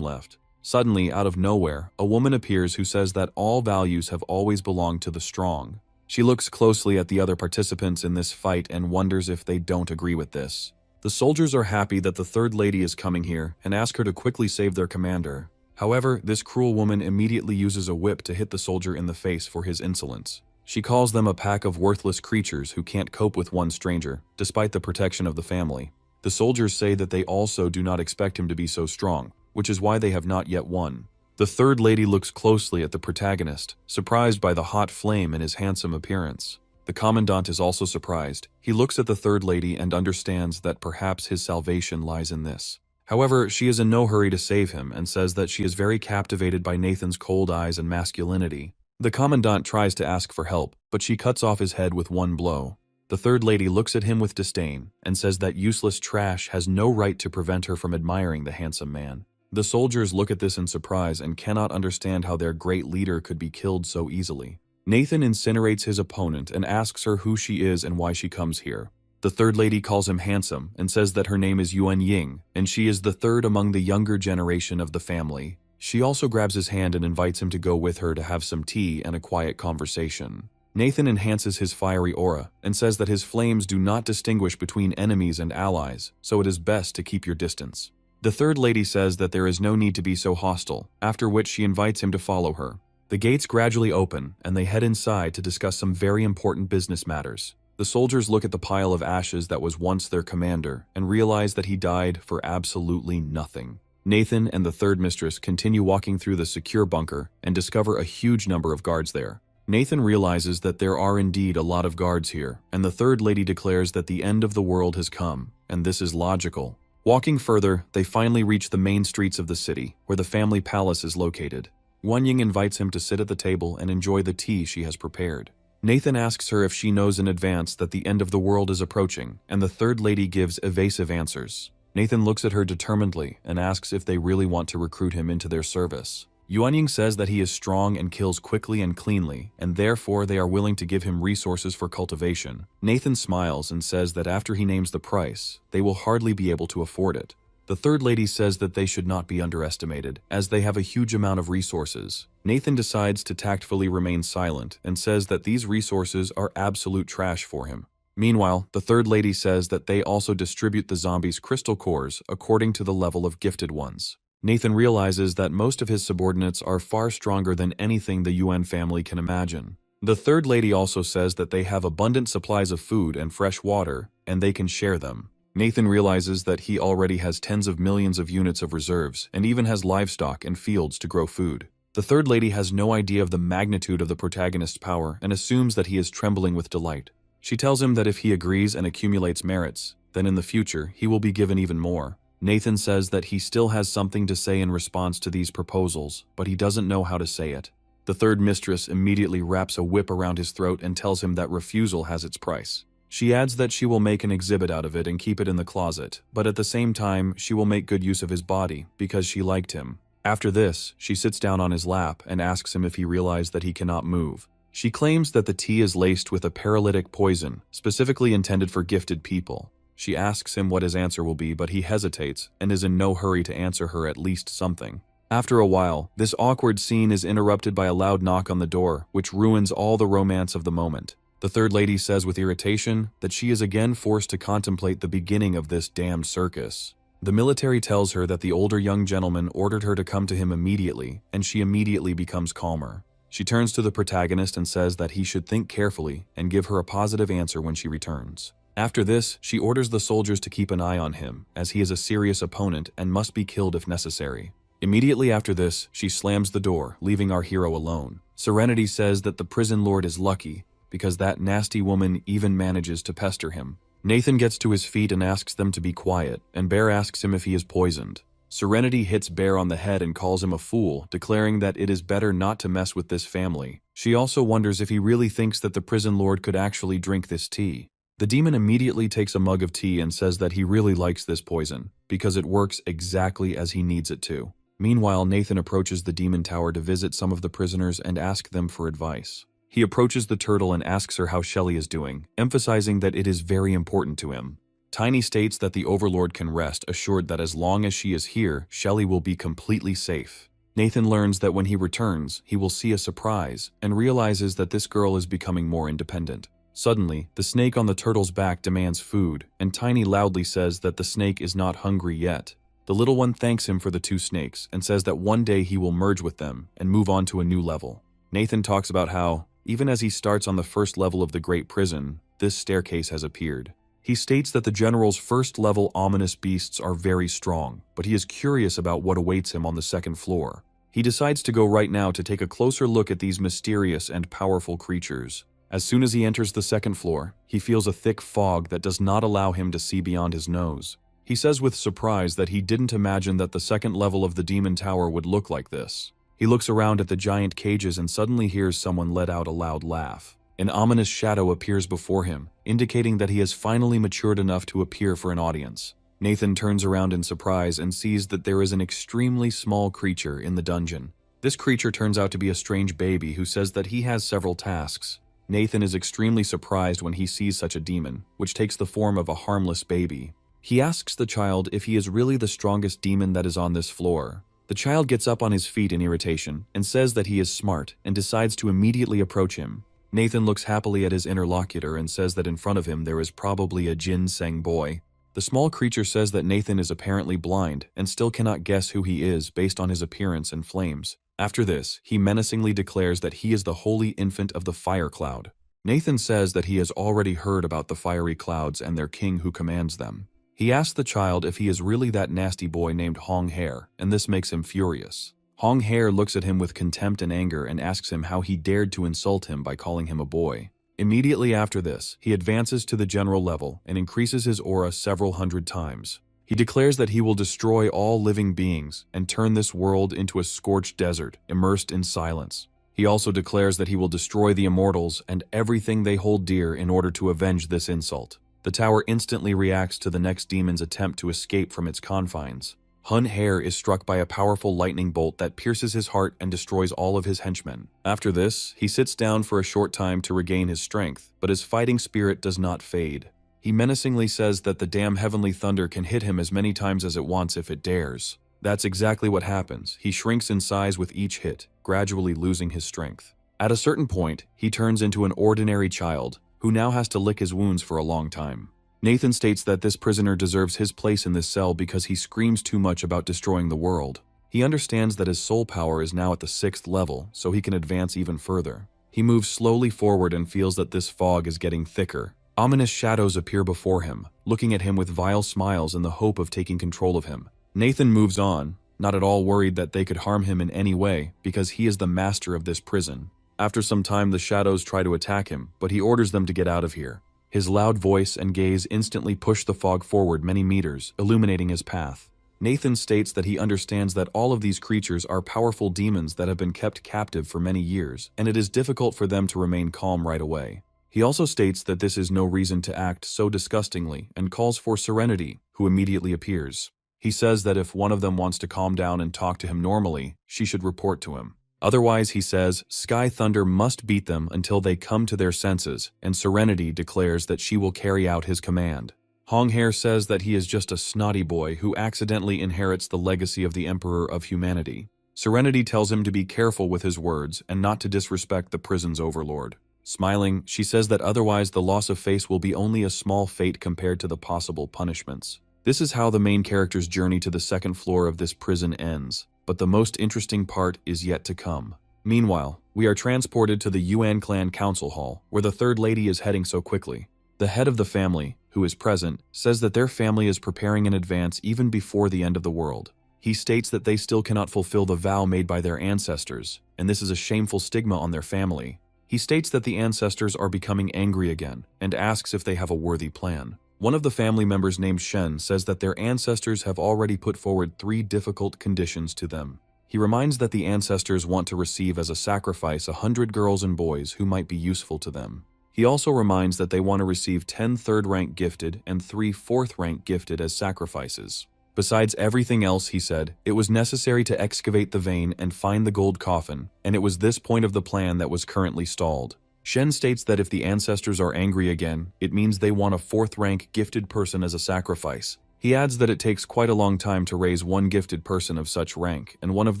left. Suddenly, out of nowhere, a woman appears who says that all values have always belonged to the strong. She looks closely at the other participants in this fight and wonders if they don't agree with this. The soldiers are happy that the third lady is coming here and ask her to quickly save their commander. However, this cruel woman immediately uses a whip to hit the soldier in the face for his insolence. She calls them a pack of worthless creatures who can't cope with one stranger, despite the protection of the family. The soldiers say that they also do not expect him to be so strong, which is why they have not yet won. The third lady looks closely at the protagonist, surprised by the hot flame in his handsome appearance. The commandant is also surprised. He looks at the third lady and understands that perhaps his salvation lies in this. However, she is in no hurry to save him and says that she is very captivated by Nathan's cold eyes and masculinity. The commandant tries to ask for help, but she cuts off his head with one blow. The third lady looks at him with disdain and says that useless trash has no right to prevent her from admiring the handsome man. The soldiers look at this in surprise and cannot understand how their great leader could be killed so easily. Nathan incinerates his opponent and asks her who she is and why she comes here. The third lady calls him handsome and says that her name is Yuan Ying, and she is the third among the younger generation of the family. She also grabs his hand and invites him to go with her to have some tea and a quiet conversation. Nathan enhances his fiery aura and says that his flames do not distinguish between enemies and allies, so it is best to keep your distance. The third lady says that there is no need to be so hostile, after which she invites him to follow her. The gates gradually open, and they head inside to discuss some very important business matters. The soldiers look at the pile of ashes that was once their commander and realize that he died for absolutely nothing. Nathan and the third mistress continue walking through the secure bunker and discover a huge number of guards there. Nathan realizes that there are indeed a lot of guards here, and the third lady declares that the end of the world has come, and this is logical. Walking further, they finally reach the main streets of the city, where the family palace is located. Wan Ying invites him to sit at the table and enjoy the tea she has prepared. Nathan asks her if she knows in advance that the end of the world is approaching, and the third lady gives evasive answers. Nathan looks at her determinedly and asks if they really want to recruit him into their service. Yuanying says that he is strong and kills quickly and cleanly, and therefore they are willing to give him resources for cultivation. Nathan smiles and says that after he names the price, they will hardly be able to afford it. The third lady says that they should not be underestimated, as they have a huge amount of resources. Nathan decides to tactfully remain silent and says that these resources are absolute trash for him. Meanwhile, the third lady says that they also distribute the zombies' crystal cores according to the level of gifted ones. Nathan realizes that most of his subordinates are far stronger than anything the Yuan family can imagine. The third lady also says that they have abundant supplies of food and fresh water, and they can share them. Nathan realizes that he already has tens of millions of units of reserves, and even has livestock and fields to grow food. The third lady has no idea of the magnitude of the protagonist's power and assumes that he is trembling with delight. She tells him that if he agrees and accumulates merits, then in the future he will be given even more. Nathan says that he still has something to say in response to these proposals, but he doesn't know how to say it. The third mistress immediately wraps a whip around his throat and tells him that refusal has its price. She adds that she will make an exhibit out of it and keep it in the closet, but at the same time, she will make good use of his body because she liked him. After this, she sits down on his lap and asks him if he realized that he cannot move. She claims that the tea is laced with a paralytic poison, specifically intended for gifted people. She asks him what his answer will be, but he hesitates and is in no hurry to answer her at least something. After a while, this awkward scene is interrupted by a loud knock on the door, which ruins all the romance of the moment. The third lady says with irritation that she is again forced to contemplate the beginning of this damned circus. The military tells her that the older young gentleman ordered her to come to him immediately, and she immediately becomes calmer. She turns to the protagonist and says that he should think carefully and give her a positive answer when she returns. After this, she orders the soldiers to keep an eye on him, as he is a serious opponent and must be killed if necessary. Immediately after this, she slams the door, leaving our hero alone. Serenity says that the prison lord is lucky, because that nasty woman even manages to pester him. Nathan gets to his feet and asks them to be quiet, and Bear asks him if he is poisoned. Serenity hits Bear on the head and calls him a fool, declaring that it is better not to mess with this family. She also wonders if he really thinks that the prison lord could actually drink this tea. The demon immediately takes a mug of tea and says that he really likes this poison, because it works exactly as he needs it to. Meanwhile, Nathan approaches the demon tower to visit some of the prisoners and ask them for advice. He approaches the turtle and asks her how Shelly is doing, emphasizing that it is very important to him. Tiny states that the Overlord can rest, assured that as long as she is here, Shelly will be completely safe. Nathan learns that when he returns, he will see a surprise, and realizes that this girl is becoming more independent. Suddenly, the snake on the turtle's back demands food, and Tiny loudly says that the snake is not hungry yet. The little one thanks him for the two snakes, and says that one day he will merge with them and move on to a new level. Nathan talks about how, even as he starts on the first level of the Great Prison, this staircase has appeared. He states that the General's first-level ominous beasts are very strong, but he is curious about what awaits him on the second floor. He decides to go right now to take a closer look at these mysterious and powerful creatures. As soon as he enters the second floor, he feels a thick fog that does not allow him to see beyond his nose. He says with surprise that he didn't imagine that the second level of the Demon Tower would look like this. He looks around at the giant cages and suddenly hears someone let out a loud laugh. An ominous shadow appears before him, indicating that he has finally matured enough to appear for an audience. Nathan turns around in surprise and sees that there is an extremely small creature in the dungeon. This creature turns out to be a strange baby who says that he has several tasks. Nathan is extremely surprised when he sees such a demon, which takes the form of a harmless baby. He asks the child if he is really the strongest demon that is on this floor. The child gets up on his feet in irritation and says that he is smart and decides to immediately approach him. Nathan looks happily at his interlocutor and says that in front of him there is probably a ginseng boy. The small creature says that Nathan is apparently blind and still cannot guess who he is based on his appearance and flames. After this, he menacingly declares that he is the holy infant of the fire cloud. Nathan says that he has already heard about the fiery clouds and their king who commands them. He asks the child if he is really that nasty boy named Hong Hair, and this makes him furious. Hong Hair looks at him with contempt and anger and asks him how he dared to insult him by calling him a boy. Immediately after this, he advances to the general level and increases his aura several hundred times. He declares that he will destroy all living beings and turn this world into a scorched desert, immersed in silence. He also declares that he will destroy the immortals and everything they hold dear in order to avenge this insult. The tower instantly reacts to the next demon's attempt to escape from its confines. Hun Hare is struck by a powerful lightning bolt that pierces his heart and destroys all of his henchmen. After this, he sits down for a short time to regain his strength, but his fighting spirit does not fade. He menacingly says that the damn heavenly thunder can hit him as many times as it wants if it dares. That's exactly what happens. He shrinks in size with each hit, gradually losing his strength. At a certain point, he turns into an ordinary child, who now has to lick his wounds for a long time. Nathan states that this prisoner deserves his place in this cell because he screams too much about destroying the world. He understands that his soul power is now at the 6th level, so he can advance even further. He moves slowly forward and feels that this fog is getting thicker. Ominous shadows appear before him, looking at him with vile smiles in the hope of taking control of him. Nathan moves on, not at all worried that they could harm him in any way, because he is the master of this prison. After some time, the shadows try to attack him, but he orders them to get out of here. His loud voice and gaze instantly push the fog forward many meters, illuminating his path. Nathan states that he understands that all of these creatures are powerful demons that have been kept captive for many years, and it is difficult for them to remain calm right away. He also states that this is no reason to act so disgustingly and calls for Serenity, who immediately appears. He says that if one of them wants to calm down and talk to him normally, she should report to him. Otherwise, he says, Sky Thunder must beat them until they come to their senses, and Serenity declares that she will carry out his command. Hong Hare says that he is just a snotty boy who accidentally inherits the legacy of the Emperor of Humanity. Serenity tells him to be careful with his words and not to disrespect the prison's overlord. Smiling, she says that otherwise the loss of face will be only a small fate compared to the possible punishments. This is how the main character's journey to the 2nd floor of this prison ends. But the most interesting part is yet to come. Meanwhile, we are transported to the Yuan clan council hall, where the third lady is heading so quickly. The head of the family, who is present, says that their family is preparing in advance even before the end of the world. He states that they still cannot fulfill the vow made by their ancestors, and this is a shameful stigma on their family. He states that the ancestors are becoming angry again, and asks if they have a worthy plan. One of the family members named Shen says that their ancestors have already put forward 3 difficult conditions to them. He reminds that the ancestors want to receive as a sacrifice 100 girls and boys who might be useful to them. He also reminds that they want to receive 10 3rd-rank gifted and 3 4th-rank gifted as sacrifices. Besides everything else, he said, it was necessary to excavate the vein and find the gold coffin, and it was this point of the plan that was currently stalled. Shen states that if the ancestors are angry again, it means they want a 4th-rank gifted person as a sacrifice. He adds that it takes quite a long time to raise one gifted person of such rank, and one of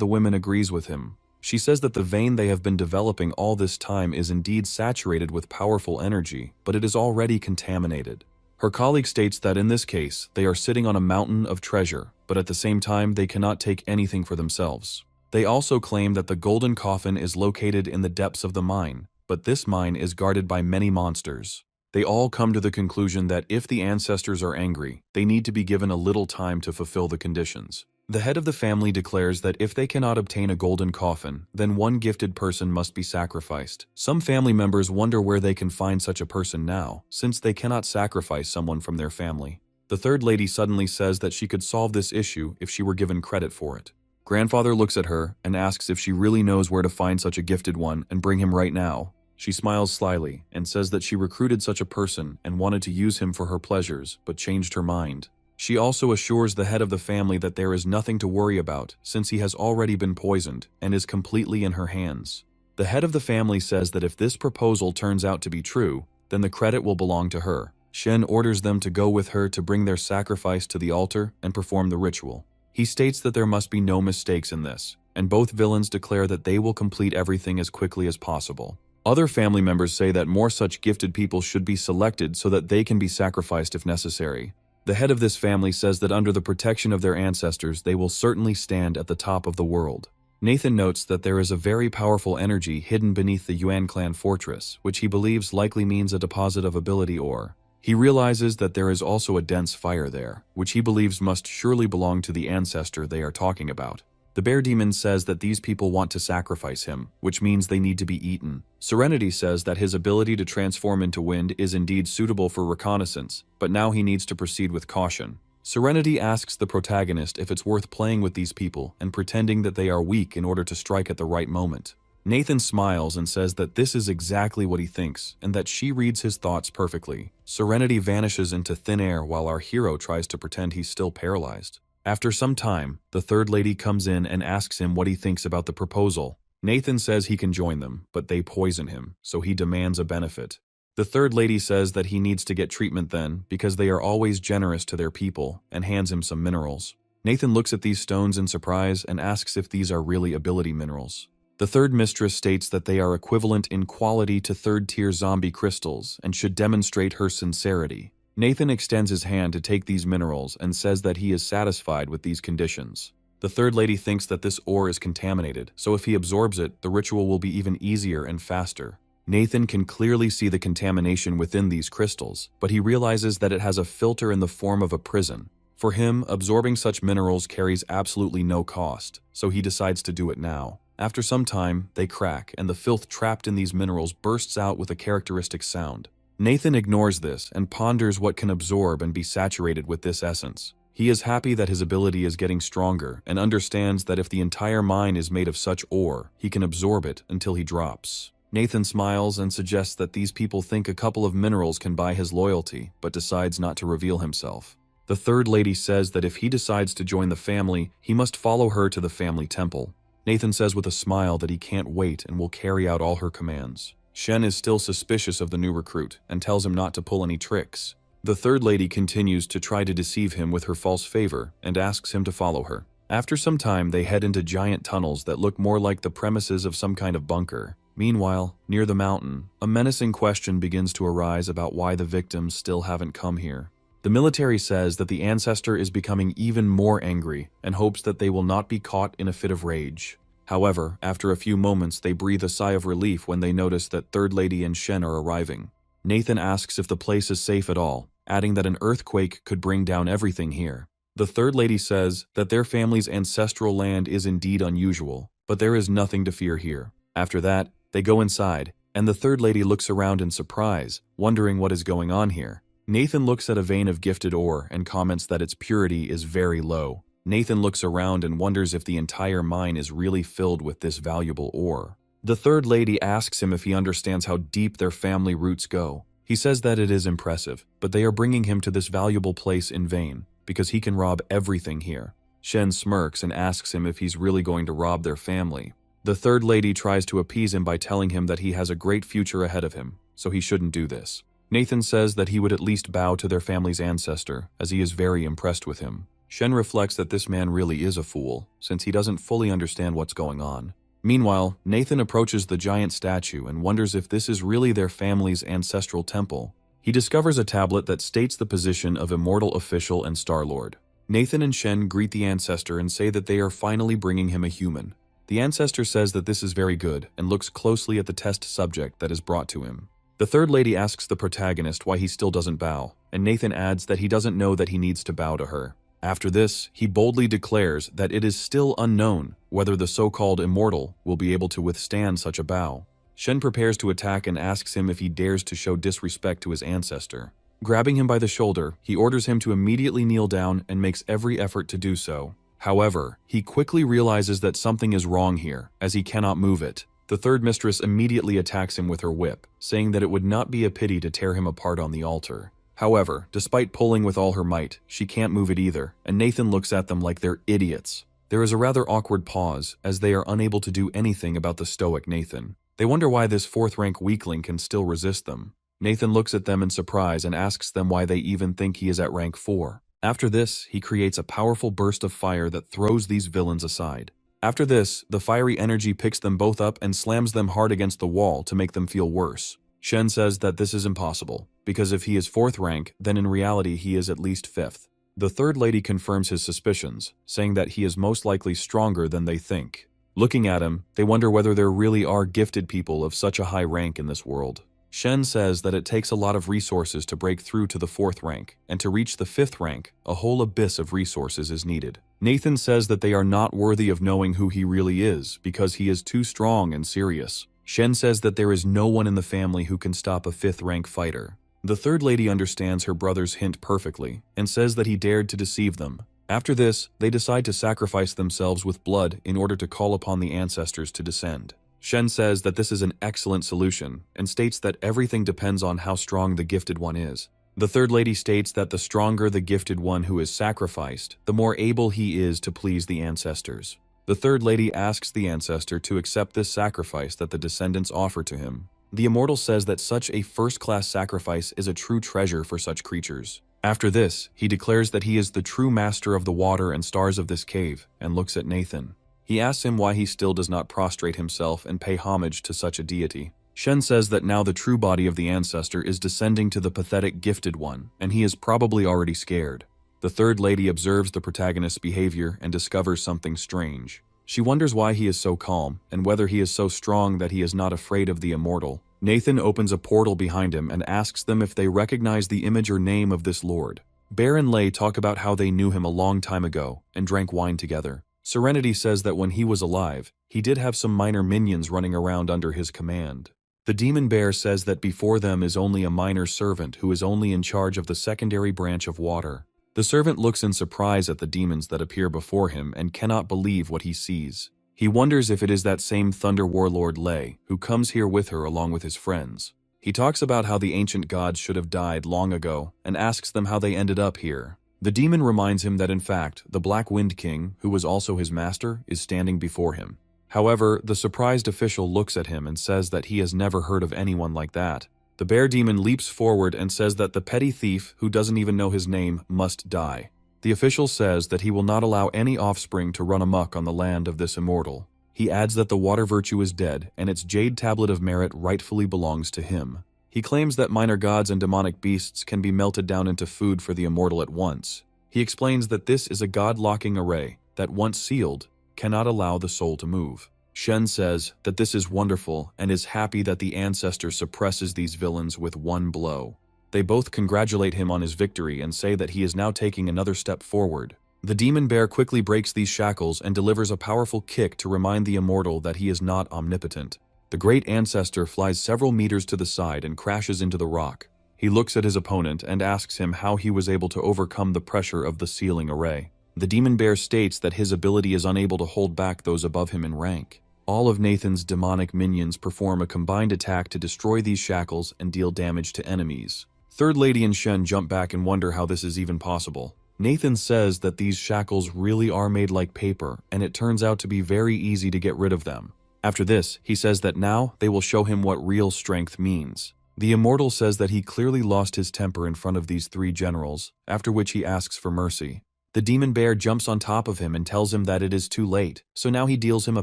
the women agrees with him. She says that the vein they have been developing all this time is indeed saturated with powerful energy, but it is already contaminated. Her colleague states that in this case, they are sitting on a mountain of treasure, but at the same time they cannot take anything for themselves. They also claim that the golden coffin is located in the depths of the mine, but this mine is guarded by many monsters. They all come to the conclusion that if the ancestors are angry, they need to be given a little time to fulfill the conditions. The head of the family declares that if they cannot obtain a golden coffin, then one gifted person must be sacrificed. Some family members wonder where they can find such a person now, since they cannot sacrifice someone from their family. The third lady suddenly says that she could solve this issue if she were given credit for it. Grandfather looks at her and asks if she really knows where to find such a gifted one and bring him right now. She smiles slyly and says that she recruited such a person and wanted to use him for her pleasures, but changed her mind. She also assures the head of the family that there is nothing to worry about since he has already been poisoned and is completely in her hands. The head of the family says that if this proposal turns out to be true, then the credit will belong to her. Shen orders them to go with her to bring their sacrifice to the altar and perform the ritual. He states that there must be no mistakes in this, and both villains declare that they will complete everything as quickly as possible. Other family members say that more such gifted people should be selected so that they can be sacrificed if necessary. The head of this family says that under the protection of their ancestors, they will certainly stand at the top of the world. Nathan notes that there is a very powerful energy hidden beneath the Yuan clan fortress, which he believes likely means a deposit of ability ore. He realizes that there is also a dense fire there, which he believes must surely belong to the ancestor they are talking about. The bear demon says that these people want to sacrifice him, which means they need to be eaten. Serenity says that his ability to transform into wind is indeed suitable for reconnaissance, but now he needs to proceed with caution. Serenity asks the protagonist if it's worth playing with these people and pretending that they are weak in order to strike at the right moment. Nathan smiles and says that this is exactly what he thinks and that she reads his thoughts perfectly. Serenity vanishes into thin air while our hero tries to pretend he's still paralyzed. After some time, the third lady comes in and asks him what he thinks about the proposal. Nathan says he can join them, but they poison him, so he demands a benefit. The third lady says that he needs to get treatment then, because they are always generous to their people, and hands him some minerals. Nathan looks at these stones in surprise and asks if these are really ability minerals. The third mistress states that they are equivalent in quality to third-tier zombie crystals and should demonstrate her sincerity. Nathan extends his hand to take these minerals and says that he is satisfied with these conditions. The third lady thinks that this ore is contaminated, so if he absorbs it, the ritual will be even easier and faster. Nathan can clearly see the contamination within these crystals, but he realizes that it has a filter in the form of a prison. For him, absorbing such minerals carries absolutely no cost, so he decides to do it now. After some time, they crack, and the filth trapped in these minerals bursts out with a characteristic sound. Nathan ignores this and ponders what can absorb and be saturated with this essence. He is happy that his ability is getting stronger and understands that if the entire mine is made of such ore, he can absorb it until he drops. Nathan smiles and suggests that these people think a couple of minerals can buy his loyalty, but decides not to reveal himself. The third lady says that if he decides to join the family, he must follow her to the family temple. Nathan says with a smile that he can't wait and will carry out all her commands. Shen is still suspicious of the new recruit and tells him not to pull any tricks. The third lady continues to try to deceive him with her false favor and asks him to follow her. After some time, they head into giant tunnels that look more like the premises of some kind of bunker. Meanwhile, near the mountain, a menacing question begins to arise about why the victims still haven't come here. The military says that the ancestor is becoming even more angry and hopes that they will not be caught in a fit of rage. However, after a few moments, they breathe a sigh of relief when they notice that Third Lady and Shen are arriving. Nathan asks if the place is safe at all, adding that an earthquake could bring down everything here. The Third Lady says that their family's ancestral land is indeed unusual, but there is nothing to fear here. After that, they go inside, and the Third Lady looks around in surprise, wondering what is going on here. Nathan looks at a vein of gifted ore and comments that its purity is very low. Nathan looks around and wonders if the entire mine is really filled with this valuable ore. The Third Lady asks him if he understands how deep their family roots go. He says that it is impressive, but they are bringing him to this valuable place in vain, because he can rob everything here. Shen smirks and asks him if he's really going to rob their family. The Third Lady tries to appease him by telling him that he has a great future ahead of him, so he shouldn't do this. Nathan says that he would at least bow to their family's ancestor, as he is very impressed with him. Shen reflects that this man really is a fool, since he doesn't fully understand what's going on. Meanwhile, Nathan approaches the giant statue and wonders if this is really their family's ancestral temple. He discovers a tablet that states the position of Immortal Official and Star-Lord. Nathan and Shen greet the ancestor and say that they are finally bringing him a human. The ancestor says that this is very good and looks closely at the test subject that is brought to him. The Third Lady asks the protagonist why he still doesn't bow, and Nathan adds that he doesn't know that he needs to bow to her. After this, he boldly declares that it is still unknown whether the so-called immortal will be able to withstand such a bow. Shen prepares to attack and asks him if he dares to show disrespect to his ancestor. Grabbing him by the shoulder, he orders him to immediately kneel down and makes every effort to do so. However, he quickly realizes that something is wrong here, as he cannot move it. The third mistress immediately attacks him with her whip, saying that it would not be a pity to tear him apart on the altar. However, despite pulling with all her might, she can't move it either, and Nathan looks at them like they're idiots. There is a rather awkward pause, as they are unable to do anything about the stoic Nathan. They wonder why this fourth-rank weakling can still resist them. Nathan looks at them in surprise and asks them why they even think he is at rank 4. After this, he creates a powerful burst of fire that throws these villains aside. After this, the fiery energy picks them both up and slams them hard against the wall to make them feel worse. Shen says that this is impossible, because if he is 4th rank, then in reality he is at least 5th. The Third Lady confirms his suspicions, saying that he is most likely stronger than they think. Looking at him, they wonder whether there really are gifted people of such a high rank in this world. Shen says that it takes a lot of resources to break through to the 4th rank, and to reach the 5th rank, a whole abyss of resources is needed. Nathan says that they are not worthy of knowing who he really is, because he is too strong and serious. Shen says that there is no one in the family who can stop a 5th rank fighter. The Third Lady understands her brother's hint perfectly, and says that he dared to deceive them. After this, they decide to sacrifice themselves with blood in order to call upon the ancestors to descend. Shen says that this is an excellent solution, and states that everything depends on how strong the gifted one is. The third lady states that the stronger the gifted one who is sacrificed, the more able he is to please the ancestors. The third lady asks the ancestor to accept this sacrifice that the descendants offer to him. The immortal says that such a first-class sacrifice is a true treasure for such creatures. After this, he declares that he is the true master of the water and stars of this cave, and looks at Nathan. He asks him why he still does not prostrate himself and pay homage to such a deity. Shen says that now the true body of the ancestor is descending to the pathetic gifted one, and he is probably already scared. The third lady observes the protagonist's behavior and discovers something strange. She wonders why he is so calm, and whether he is so strong that he is not afraid of the immortal. Nathan opens a portal behind him and asks them if they recognize the image or name of this lord. Bear and Lei talk about how they knew him a long time ago and drank wine together. Serenity says that when he was alive, he did have some minor minions running around under his command. The demon bear says that before them is only a minor servant who is only in charge of the secondary branch of water. The servant looks in surprise at the demons that appear before him and cannot believe what he sees. He wonders if it is that same thunder warlord Lei, who comes here with her along with his friends. He talks about how the ancient gods should have died long ago and asks them how they ended up here. The demon reminds him that in fact, the Black Wind King, who was also his master, is standing before him. However, the surprised official looks at him and says that he has never heard of anyone like that. The bear demon leaps forward and says that the petty thief, who doesn't even know his name, must die. The official says that he will not allow any offspring to run amok on the land of this immortal. He adds that the water virtue is dead and its jade tablet of merit rightfully belongs to him. He claims that minor gods and demonic beasts can be melted down into food for the immortal at once. He explains that this is a god-locking array that, once sealed, cannot allow the soul to move. Shen says that this is wonderful and is happy that the ancestor suppresses these villains with one blow. They both congratulate him on his victory and say that he is now taking another step forward. The demon bear quickly breaks these shackles and delivers a powerful kick to remind the immortal that he is not omnipotent. The great ancestor flies several meters to the side and crashes into the rock. He looks at his opponent and asks him how he was able to overcome the pressure of the sealing array. The demon bear states that his ability is unable to hold back those above him in rank. All of Nathan's demonic minions perform a combined attack to destroy these shackles and deal damage to enemies. Third Lady and Shen jump back and wonder how this is even possible. Nathan says that these shackles really are made like paper, and it turns out to be very easy to get rid of them. After this, he says that now they will show him what real strength means. The immortal says that he clearly lost his temper in front of these three generals, after which he asks for mercy. The demon bear jumps on top of him and tells him that it is too late, so now he deals him a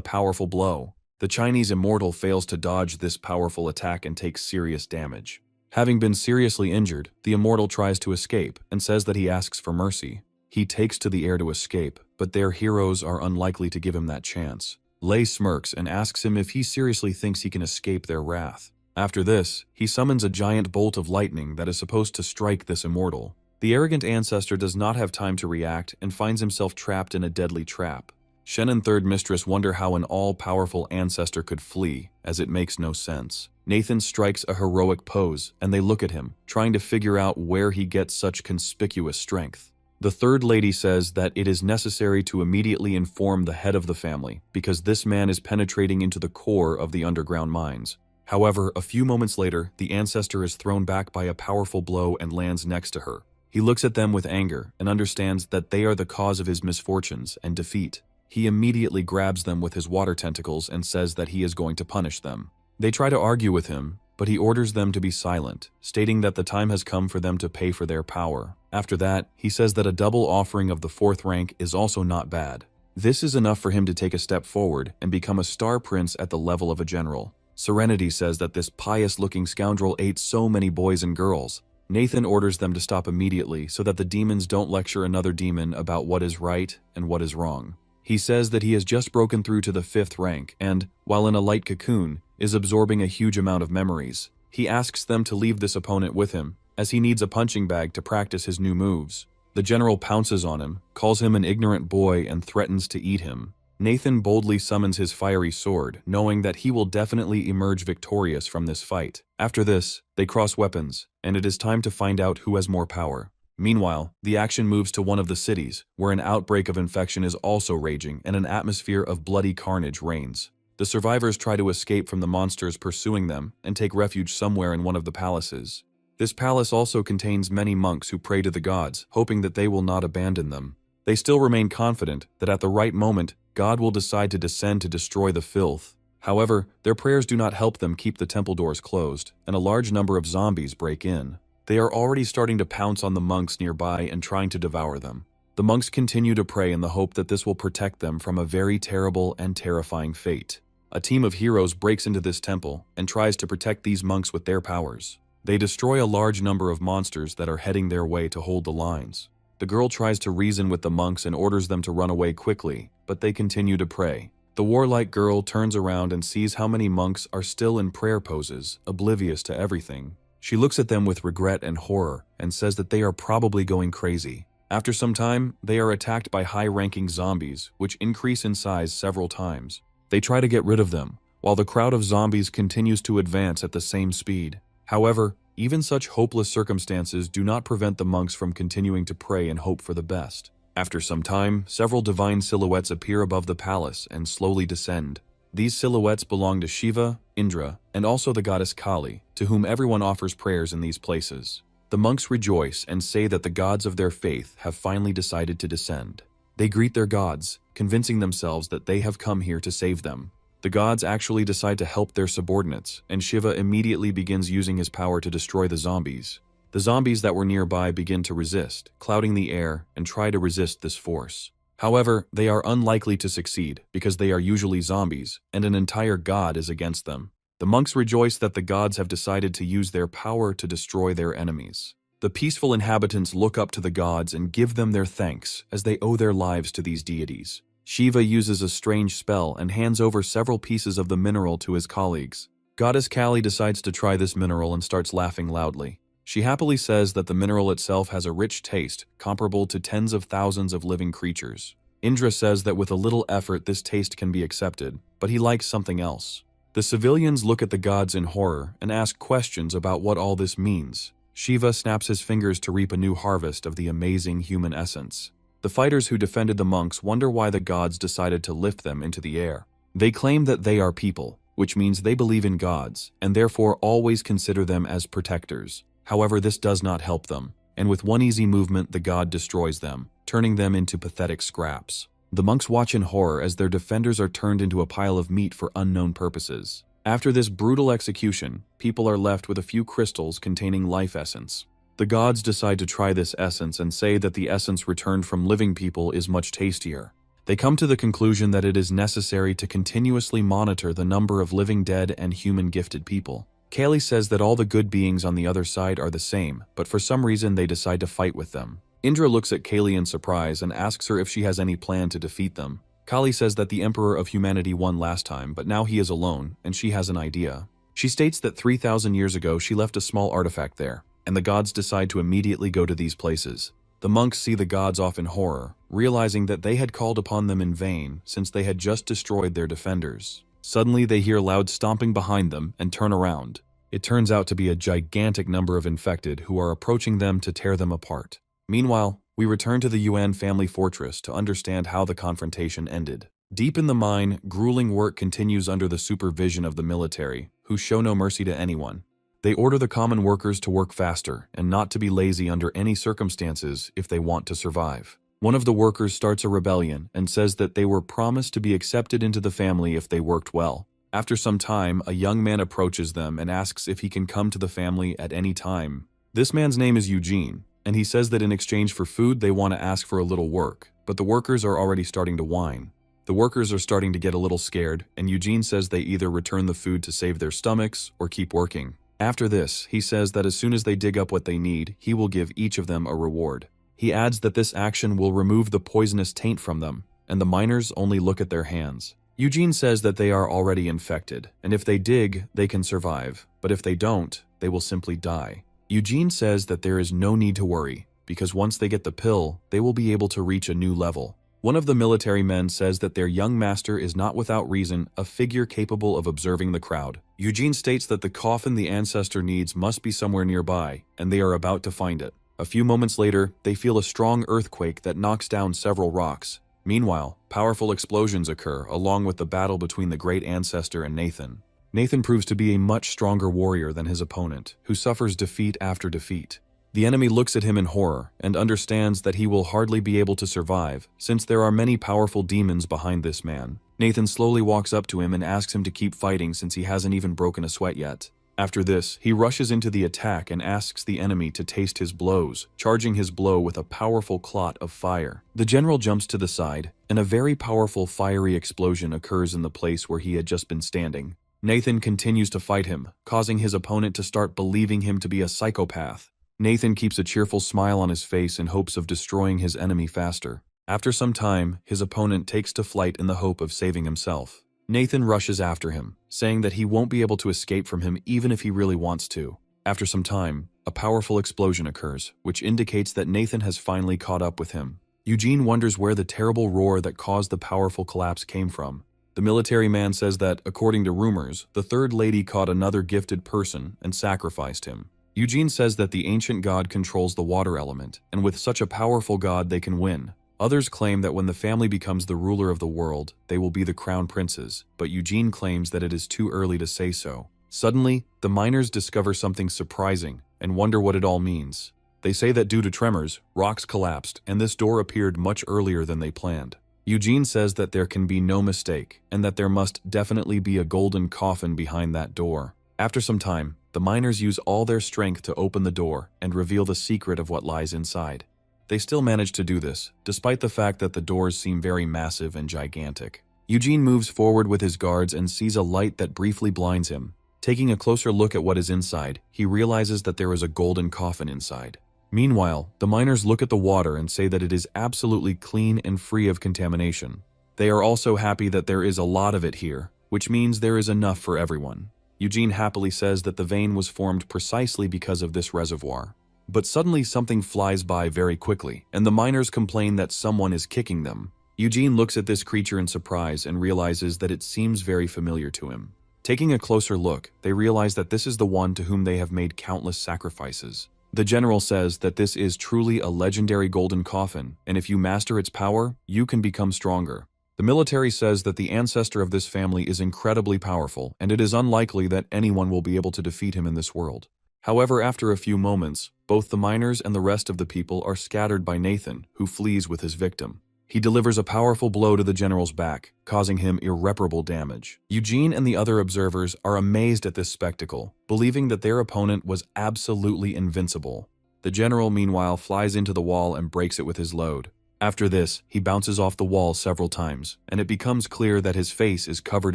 powerful blow. The Chinese immortal fails to dodge this powerful attack and takes serious damage. Having been seriously injured, the immortal tries to escape and says that he asks for mercy. He takes to the air to escape, but their heroes are unlikely to give him that chance. Lei smirks and asks him if he seriously thinks he can escape their wrath. After this, he summons a giant bolt of lightning that is supposed to strike this immortal. The arrogant ancestor does not have time to react and finds himself trapped in a deadly trap. Shen and Third Mistress wonder how an all-powerful ancestor could flee, as it makes no sense. Nathan strikes a heroic pose, and they look at him, trying to figure out where he gets such conspicuous strength. The third lady says that it is necessary to immediately inform the head of the family, because this man is penetrating into the core of the underground mines. However, a few moments later, the ancestor is thrown back by a powerful blow and lands next to her. He looks at them with anger and understands that they are the cause of his misfortunes and defeat. He immediately grabs them with his water tentacles and says that he is going to punish them. They try to argue with him, but he orders them to be silent, stating that the time has come for them to pay for their power. After that, he says that a double offering of the 4th rank is also not bad. This is enough for him to take a step forward and become a star prince at the level of a general. Serenity says that this pious-looking scoundrel ate so many boys and girls. Nathan orders them to stop immediately so that the demons don't lecture another demon about what is right and what is wrong. He says that he has just broken through to the 5th rank and, while in a light cocoon, is absorbing a huge amount of memories. He asks them to leave this opponent with him, as he needs a punching bag to practice his new moves. The general pounces on him, calls him an ignorant boy, and threatens to eat him. Nathan boldly summons his fiery sword, knowing that he will definitely emerge victorious from this fight. After this, they cross weapons, and it is time to find out who has more power. Meanwhile, the action moves to one of the cities, where an outbreak of infection is also raging and an atmosphere of bloody carnage reigns. The survivors try to escape from the monsters pursuing them and take refuge somewhere in one of the palaces. This palace also contains many monks who pray to the gods, hoping that they will not abandon them. They still remain confident that at the right moment, God will decide to descend to destroy the filth. However, their prayers do not help them keep the temple doors closed, and a large number of zombies break in. They are already starting to pounce on the monks nearby and trying to devour them. The monks continue to pray in the hope that this will protect them from a very terrible and terrifying fate. A team of heroes breaks into this temple and tries to protect these monks with their powers. They destroy a large number of monsters that are heading their way to hold the lines. The girl tries to reason with the monks and orders them to run away quickly, but they continue to pray. The warlike girl turns around and sees how many monks are still in prayer poses, oblivious to everything. She looks at them with regret and horror and says that they are probably going crazy. After some time, they are attacked by high-ranking zombies, which increase in size several times. They try to get rid of them, while the crowd of zombies continues to advance at the same speed. However, even such hopeless circumstances do not prevent the monks from continuing to pray and hope for the best. After some time, several divine silhouettes appear above the palace and slowly descend. These silhouettes belong to Shiva, Indra, and also the goddess Kali, to whom everyone offers prayers in these places. The monks rejoice and say that the gods of their faith have finally decided to descend. They greet their gods, convincing themselves that they have come here to save them. The gods actually decide to help their subordinates, and Shiva immediately begins using his power to destroy the zombies. The zombies that were nearby begin to resist, clouding the air, and try to resist this force. However, they are unlikely to succeed because they are usually zombies, and an entire god is against them. The monks rejoice that the gods have decided to use their power to destroy their enemies. The peaceful inhabitants look up to the gods and give them their thanks as they owe their lives to these deities. Shiva uses a strange spell and hands over several pieces of the mineral to his colleagues. Goddess Kali decides to try this mineral and starts laughing loudly. She happily says that the mineral itself has a rich taste, comparable to tens of thousands of living creatures. Indra says that with a little effort this taste can be accepted, but he likes something else. The civilians look at the gods in horror and ask questions about what all this means. Shiva snaps his fingers to reap a new harvest of the amazing human essence. The fighters who defended the monks wonder why the gods decided to lift them into the air. They claim that they are people, which means they believe in gods, and therefore always consider them as protectors. However, this does not help them, and with one easy movement the god destroys them, turning them into pathetic scraps. The monks watch in horror as their defenders are turned into a pile of meat for unknown purposes. After this brutal execution, people are left with a few crystals containing life essence. The gods decide to try this essence and say that the essence returned from living people is much tastier. They come to the conclusion that it is necessary to continuously monitor the number of living dead and human gifted people. Kali says that all the good beings on the other side are the same, but for some reason they decide to fight with them. Indra looks at Kali in surprise and asks her if she has any plan to defeat them. Kali says that the Emperor of Humanity won last time, but now he is alone, and she has an idea. She states that 3,000 years ago she left a small artifact there, and the gods decide to immediately go to these places. The monks see the gods off in horror, realizing that they had called upon them in vain since they had just destroyed their defenders. Suddenly they hear loud stomping behind them and turn around. It turns out to be a gigantic number of infected who are approaching them to tear them apart. Meanwhile, we return to the Yuan family fortress to understand how the confrontation ended. Deep in the mine, grueling work continues under the supervision of the military, who show no mercy to anyone. They order the common workers to work faster and not to be lazy under any circumstances if they want to survive. One of the workers starts a rebellion and says that they were promised to be accepted into the family if they worked well. After some time, a young man approaches them and asks if he can come to the family at any time. This man's name is Eugene, and he says that in exchange for food they want to ask for a little work, but the workers are already starting to whine. The workers are starting to get a little scared, and Eugene says they either return the food to save their stomachs or keep working. After this, he says that as soon as they dig up what they need, he will give each of them a reward. He adds that this action will remove the poisonous taint from them, and the miners only look at their hands. Eugene says that they are already infected, and if they dig, they can survive, but if they don't, they will simply die. Eugene says that there is no need to worry, because once they get the pill, they will be able to reach a new level. One of the military men says that their young master is not without reason a figure capable of observing the crowd. Eugene states that the coffin the ancestor needs must be somewhere nearby, and they are about to find it. A few moments later, they feel a strong earthquake that knocks down several rocks. Meanwhile, powerful explosions occur along with the battle between the great ancestor and Nathan. Nathan proves to be a much stronger warrior than his opponent, who suffers defeat after defeat. The enemy looks at him in horror and understands that he will hardly be able to survive, since there are many powerful demons behind this man. Nathan slowly walks up to him and asks him to keep fighting since he hasn't even broken a sweat yet. After this, he rushes into the attack and asks the enemy to taste his blows, charging his blow with a powerful clot of fire. The general jumps to the side, and a very powerful fiery explosion occurs in the place where he had just been standing. Nathan continues to fight him, causing his opponent to start believing him to be a psychopath. Nathan keeps a cheerful smile on his face in hopes of destroying his enemy faster. After some time, his opponent takes to flight in the hope of saving himself. Nathan rushes after him, saying that he won't be able to escape from him even if he really wants to. After some time, a powerful explosion occurs, which indicates that Nathan has finally caught up with him. Eugene wonders where the terrible roar that caused the powerful collapse came from. The military man says that, according to rumors, the third lady caught another gifted person and sacrificed him. Eugene says that the ancient god controls the water element, and with such a powerful god they can win. Others claim that when the family becomes the ruler of the world, they will be the crown princes, but Eugene claims that it is too early to say so. Suddenly, the miners discover something surprising and wonder what it all means. They say that due to tremors, rocks collapsed and this door appeared much earlier than they planned. Eugene says that there can be no mistake and that there must definitely be a golden coffin behind that door. After some time, the miners use all their strength to open the door and reveal the secret of what lies inside. They still manage to do this, despite the fact that the doors seem very massive and gigantic. Eugene moves forward with his guards and sees a light that briefly blinds him. Taking a closer look at what is inside, he realizes that there is a golden coffin inside. Meanwhile, the miners look at the water and say that it is absolutely clean and free of contamination. They are also happy that there is a lot of it here, which means there is enough for everyone. Eugene happily says that the vein was formed precisely because of this reservoir. But suddenly something flies by very quickly, and the miners complain that someone is kicking them. Eugene looks at this creature in surprise and realizes that it seems very familiar to him. Taking a closer look, they realize that this is the one to whom they have made countless sacrifices. The general says that this is truly a legendary golden coffin, and if you master its power, you can become stronger. The military says that the ancestor of this family is incredibly powerful, and it is unlikely that anyone will be able to defeat him in this world. However, after a few moments, both the miners and the rest of the people are scattered by Nathan, who flees with his victim. He delivers a powerful blow to the general's back, causing him irreparable damage. Eugene and the other observers are amazed at this spectacle, believing that their opponent was absolutely invincible. The general, meanwhile, flies into the wall and breaks it with his load. After this, he bounces off the wall several times, and it becomes clear that his face is covered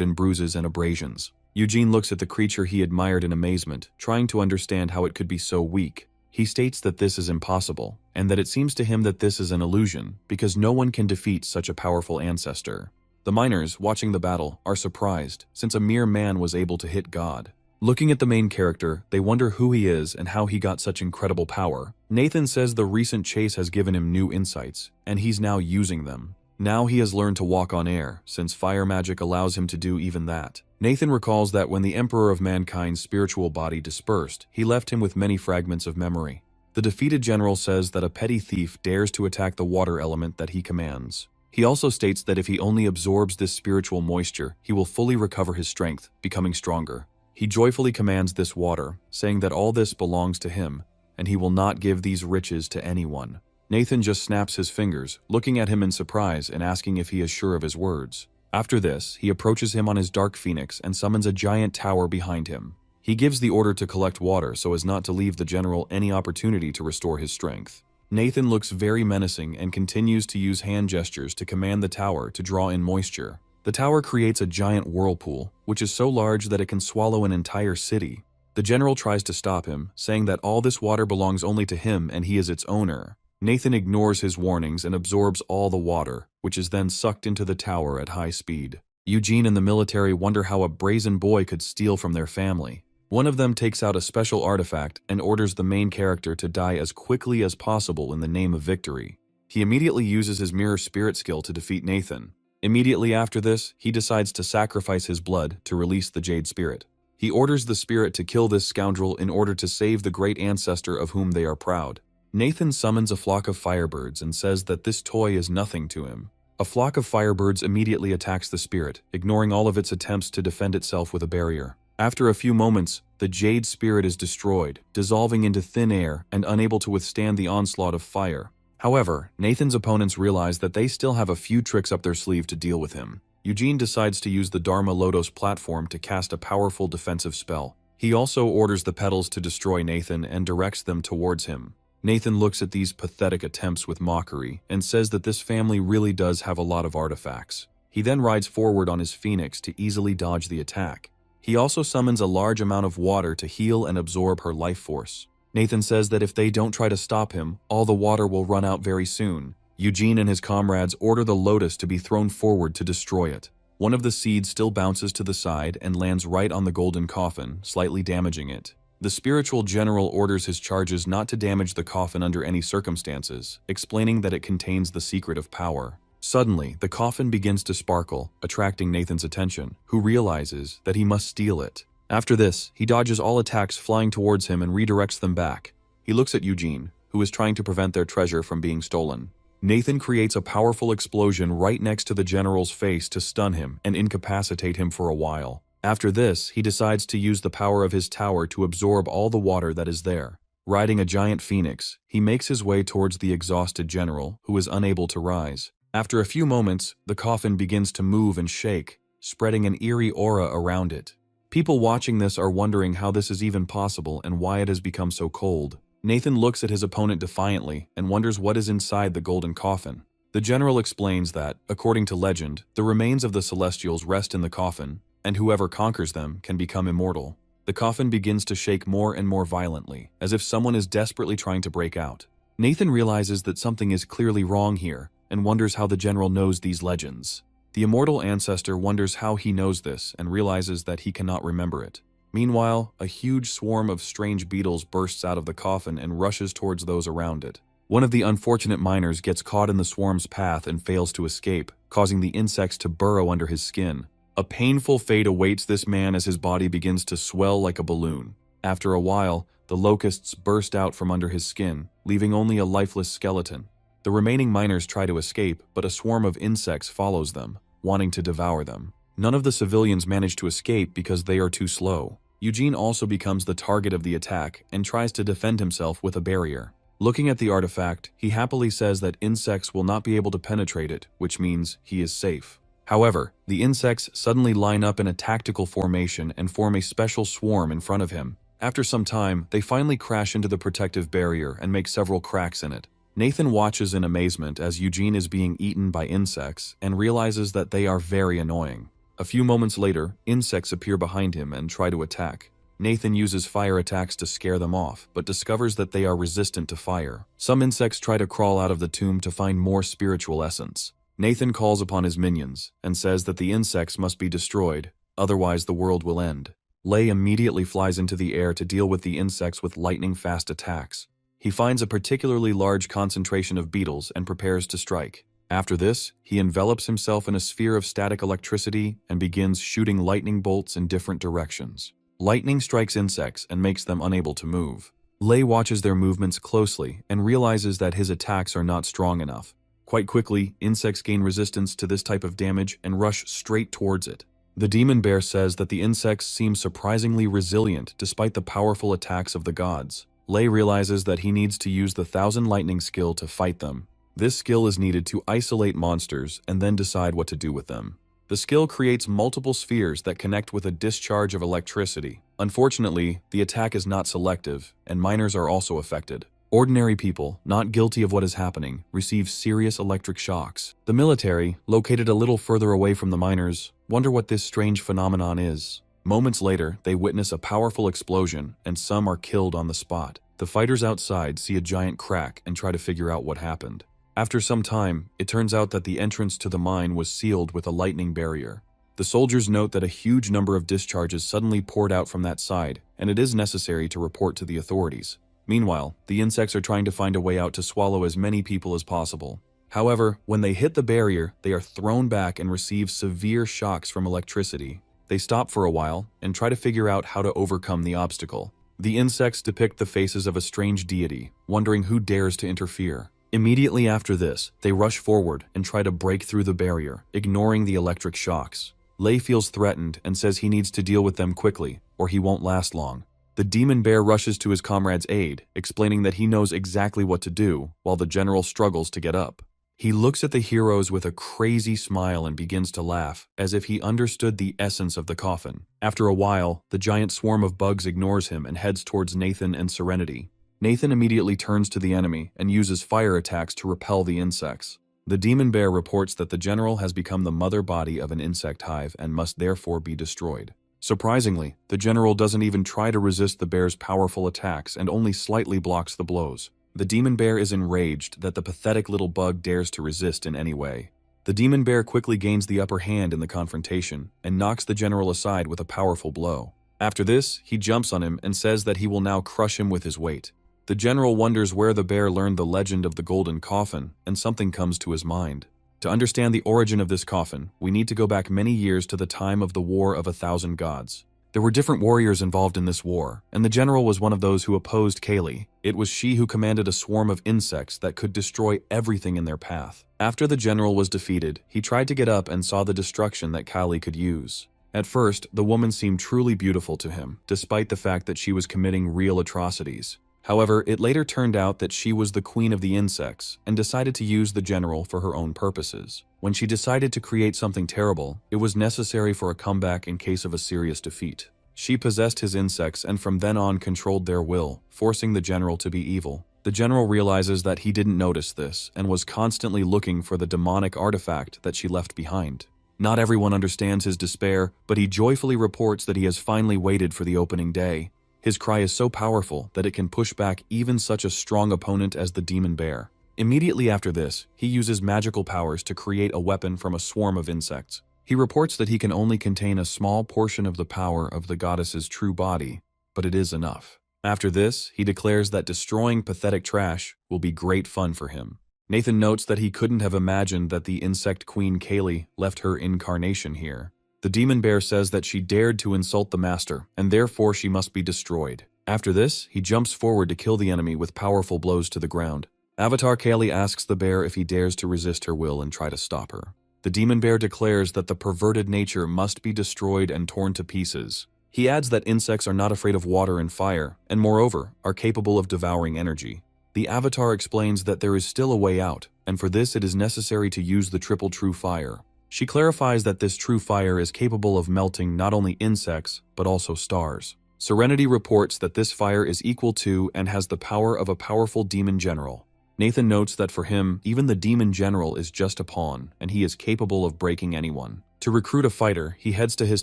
in bruises and abrasions. Eugene looks at the creature he admired in amazement, trying to understand how it could be so weak. He states that this is impossible, and that it seems to him that this is an illusion, because no one can defeat such a powerful ancestor. The miners, watching the battle, are surprised, since a mere man was able to hit God. Looking at the main character, they wonder who he is and how he got such incredible power. Nathan says the recent chase has given him new insights, and he's now using them. Now he has learned to walk on air, since fire magic allows him to do even that. Nathan recalls that when the Emperor of Mankind's spiritual body dispersed, he left him with many fragments of memory. The defeated general says that a petty thief dares to attack the water element that he commands. He also states that if he only absorbs this spiritual moisture, he will fully recover his strength, becoming stronger. He joyfully commands this water, saying that all this belongs to him, and he will not give these riches to anyone. Nathan just snaps his fingers, looking at him in surprise and asking if he is sure of his words. After this, he approaches him on his dark phoenix and summons a giant tower behind him. He gives the order to collect water so as not to leave the general any opportunity to restore his strength. Nathan looks very menacing and continues to use hand gestures to command the tower to draw in moisture. The tower creates a giant whirlpool, which is so large that it can swallow an entire city. The general tries to stop him, saying that all this water belongs only to him and he is its owner. Nathan ignores his warnings and absorbs all the water, which is then sucked into the tower at high speed. Eugene and the military wonder how a brazen boy could steal from their family. One of them takes out a special artifact and orders the main character to die as quickly as possible in the name of victory. He immediately uses his mirror spirit skill to defeat Nathan. Immediately after this, he decides to sacrifice his blood to release the Jade Spirit. He orders the spirit to kill this scoundrel in order to save the great ancestor of whom they are proud. Nathan summons a flock of firebirds and says that this toy is nothing to him. A flock of firebirds immediately attacks the spirit, ignoring all of its attempts to defend itself with a barrier. After a few moments, the jade spirit is destroyed, dissolving into thin air and unable to withstand the onslaught of fire. However, Nathan's opponents realize that they still have a few tricks up their sleeve to deal with him. Eugene decides to use the Dharma Lotos platform to cast a powerful defensive spell. He also orders the petals to destroy Nathan and directs them towards him. Nathan looks at these pathetic attempts with mockery and says that this family really does have a lot of artifacts. He then rides forward on his phoenix to easily dodge the attack. He also summons a large amount of water to heal and absorb her life force. Nathan says that if they don't try to stop him, all the water will run out very soon. Eugene and his comrades order the lotus to be thrown forward to destroy it. One of the seeds still bounces to the side and lands right on the golden coffin, slightly damaging it. The spiritual general orders his charges not to damage the coffin under any circumstances, explaining that it contains the secret of power. Suddenly, the coffin begins to sparkle, attracting Nathan's attention, who realizes that he must steal it. After this, he dodges all attacks flying towards him and redirects them back. He looks at Eugene, who is trying to prevent their treasure from being stolen. Nathan creates a powerful explosion right next to the general's face to stun him and incapacitate him for a while. After this, he decides to use the power of his tower to absorb all the water that is there. Riding a giant phoenix, he makes his way towards the exhausted general, who is unable to rise. After a few moments, the coffin begins to move and shake, spreading an eerie aura around it. People watching this are wondering how this is even possible and why it has become so cold. Nathan looks at his opponent defiantly and wonders what is inside the golden coffin. The general explains that, according to legend, the remains of the Celestials rest in the coffin, and whoever conquers them can become immortal. The coffin begins to shake more and more violently, as if someone is desperately trying to break out. Nathan realizes that something is clearly wrong here, and wonders how the general knows these legends. The immortal ancestor wonders how he knows this and realizes that he cannot remember it. Meanwhile, a huge swarm of strange beetles bursts out of the coffin and rushes towards those around it. One of the unfortunate miners gets caught in the swarm's path and fails to escape, causing the insects to burrow under his skin. A painful fate awaits this man as his body begins to swell like a balloon. After a while, the locusts burst out from under his skin, leaving only a lifeless skeleton. The remaining miners try to escape, but a swarm of insects follows them, wanting to devour them. None of the civilians manage to escape because they are too slow. Eugene also becomes the target of the attack and tries to defend himself with a barrier. Looking at the artifact, he happily says that insects will not be able to penetrate it, which means he is safe. However, the insects suddenly line up in a tactical formation and form a special swarm in front of him. After some time, they finally crash into the protective barrier and make several cracks in it. Nathan watches in amazement as Eugene is being eaten by insects and realizes that they are very annoying. A few moments later, insects appear behind him and try to attack. Nathan uses fire attacks to scare them off, but discovers that they are resistant to fire. Some insects try to crawl out of the tomb to find more spiritual essence. Nathan calls upon his minions and says that the insects must be destroyed, otherwise the world will end. Lei immediately flies into the air to deal with the insects with lightning-fast attacks. He finds a particularly large concentration of beetles and prepares to strike. After this, he envelops himself in a sphere of static electricity and begins shooting lightning bolts in different directions. Lightning strikes insects and makes them unable to move. Lei watches their movements closely and realizes that his attacks are not strong enough. Quite quickly, insects gain resistance to this type of damage and rush straight towards it. The demon bear says that the insects seem surprisingly resilient despite the powerful attacks of the gods. Lei realizes that he needs to use the Thousand Lightning skill to fight them. This skill is needed to isolate monsters and then decide what to do with them. The skill creates multiple spheres that connect with a discharge of electricity. Unfortunately, the attack is not selective, and miners are also affected. Ordinary people, not guilty of what is happening, receive serious electric shocks. The military, located a little further away from the miners, wonder what this strange phenomenon is. Moments later, they witness a powerful explosion, and some are killed on the spot. The fighters outside see a giant crack and try to figure out what happened. After some time, it turns out that the entrance to the mine was sealed with a lightning barrier. The soldiers note that a huge number of discharges suddenly poured out from that side, and it is necessary to report to the authorities. Meanwhile, the insects are trying to find a way out to swallow as many people as possible. However, when they hit the barrier, they are thrown back and receive severe shocks from electricity. They stop for a while and try to figure out how to overcome the obstacle. The insects depict the faces of a strange deity, wondering who dares to interfere. Immediately after this, they rush forward and try to break through the barrier, ignoring the electric shocks. Lei feels threatened and says he needs to deal with them quickly, or he won't last long. The demon bear rushes to his comrade's aid, explaining that he knows exactly what to do, while the general struggles to get up. He looks at the heroes with a crazy smile and begins to laugh, as if he understood the essence of the coffin. After a while, the giant swarm of bugs ignores him and heads towards Nathan and Serenity. Nathan immediately turns to the enemy and uses fire attacks to repel the insects. The demon bear reports that the general has become the mother body of an insect hive and must therefore be destroyed. Surprisingly, the general doesn't even try to resist the bear's powerful attacks and only slightly blocks the blows. The demon bear is enraged that the pathetic little bug dares to resist in any way. The demon bear quickly gains the upper hand in the confrontation and knocks the general aside with a powerful blow. After this, he jumps on him and says that he will now crush him with his weight. The general wonders where the bear learned the legend of the golden coffin, and something comes to his mind. To understand the origin of this coffin, we need to go back many years to the time of the War of 1,000 Gods. There were different warriors involved in this war, and the general was one of those who opposed Kaylee. It was she who commanded a swarm of insects that could destroy everything in their path. After the general was defeated, he tried to get up and saw the destruction that Kaylee could use. At first, the woman seemed truly beautiful to him, despite the fact that she was committing real atrocities. However, it later turned out that she was the queen of the insects and decided to use the general for her own purposes. When she decided to create something terrible, it was necessary for a comeback in case of a serious defeat. She possessed his insects and from then on controlled their will, forcing the general to be evil. The general realizes that he didn't notice this and was constantly looking for the demonic artifact that she left behind. Not everyone understands his despair, but he joyfully reports that he has finally waited for the opening day. His cry is so powerful that it can push back even such a strong opponent as the demon bear. Immediately after this, he uses magical powers to create a weapon from a swarm of insects. He reports that he can only contain a small portion of the power of the goddess's true body, but it is enough. After this, he declares that destroying pathetic trash will be great fun for him. Nathan notes that he couldn't have imagined that the insect queen Kaylee left her incarnation here. The demon bear says that she dared to insult the master, and therefore she must be destroyed. After this, he jumps forward to kill the enemy with powerful blows to the ground. Avatar Kaylee asks the bear if he dares to resist her will and try to stop her. The demon bear declares that the perverted nature must be destroyed and torn to pieces. He adds that insects are not afraid of water and fire, and moreover, are capable of devouring energy. The avatar explains that there is still a way out, and for this it is necessary to use the triple true fire. She clarifies that this true fire is capable of melting not only insects, but also stars. Serenity reports that this fire is equal to and has the power of a powerful demon general. Nathan notes that for him, even the demon general is just a pawn, and he is capable of breaking anyone. To recruit a fighter, he heads to his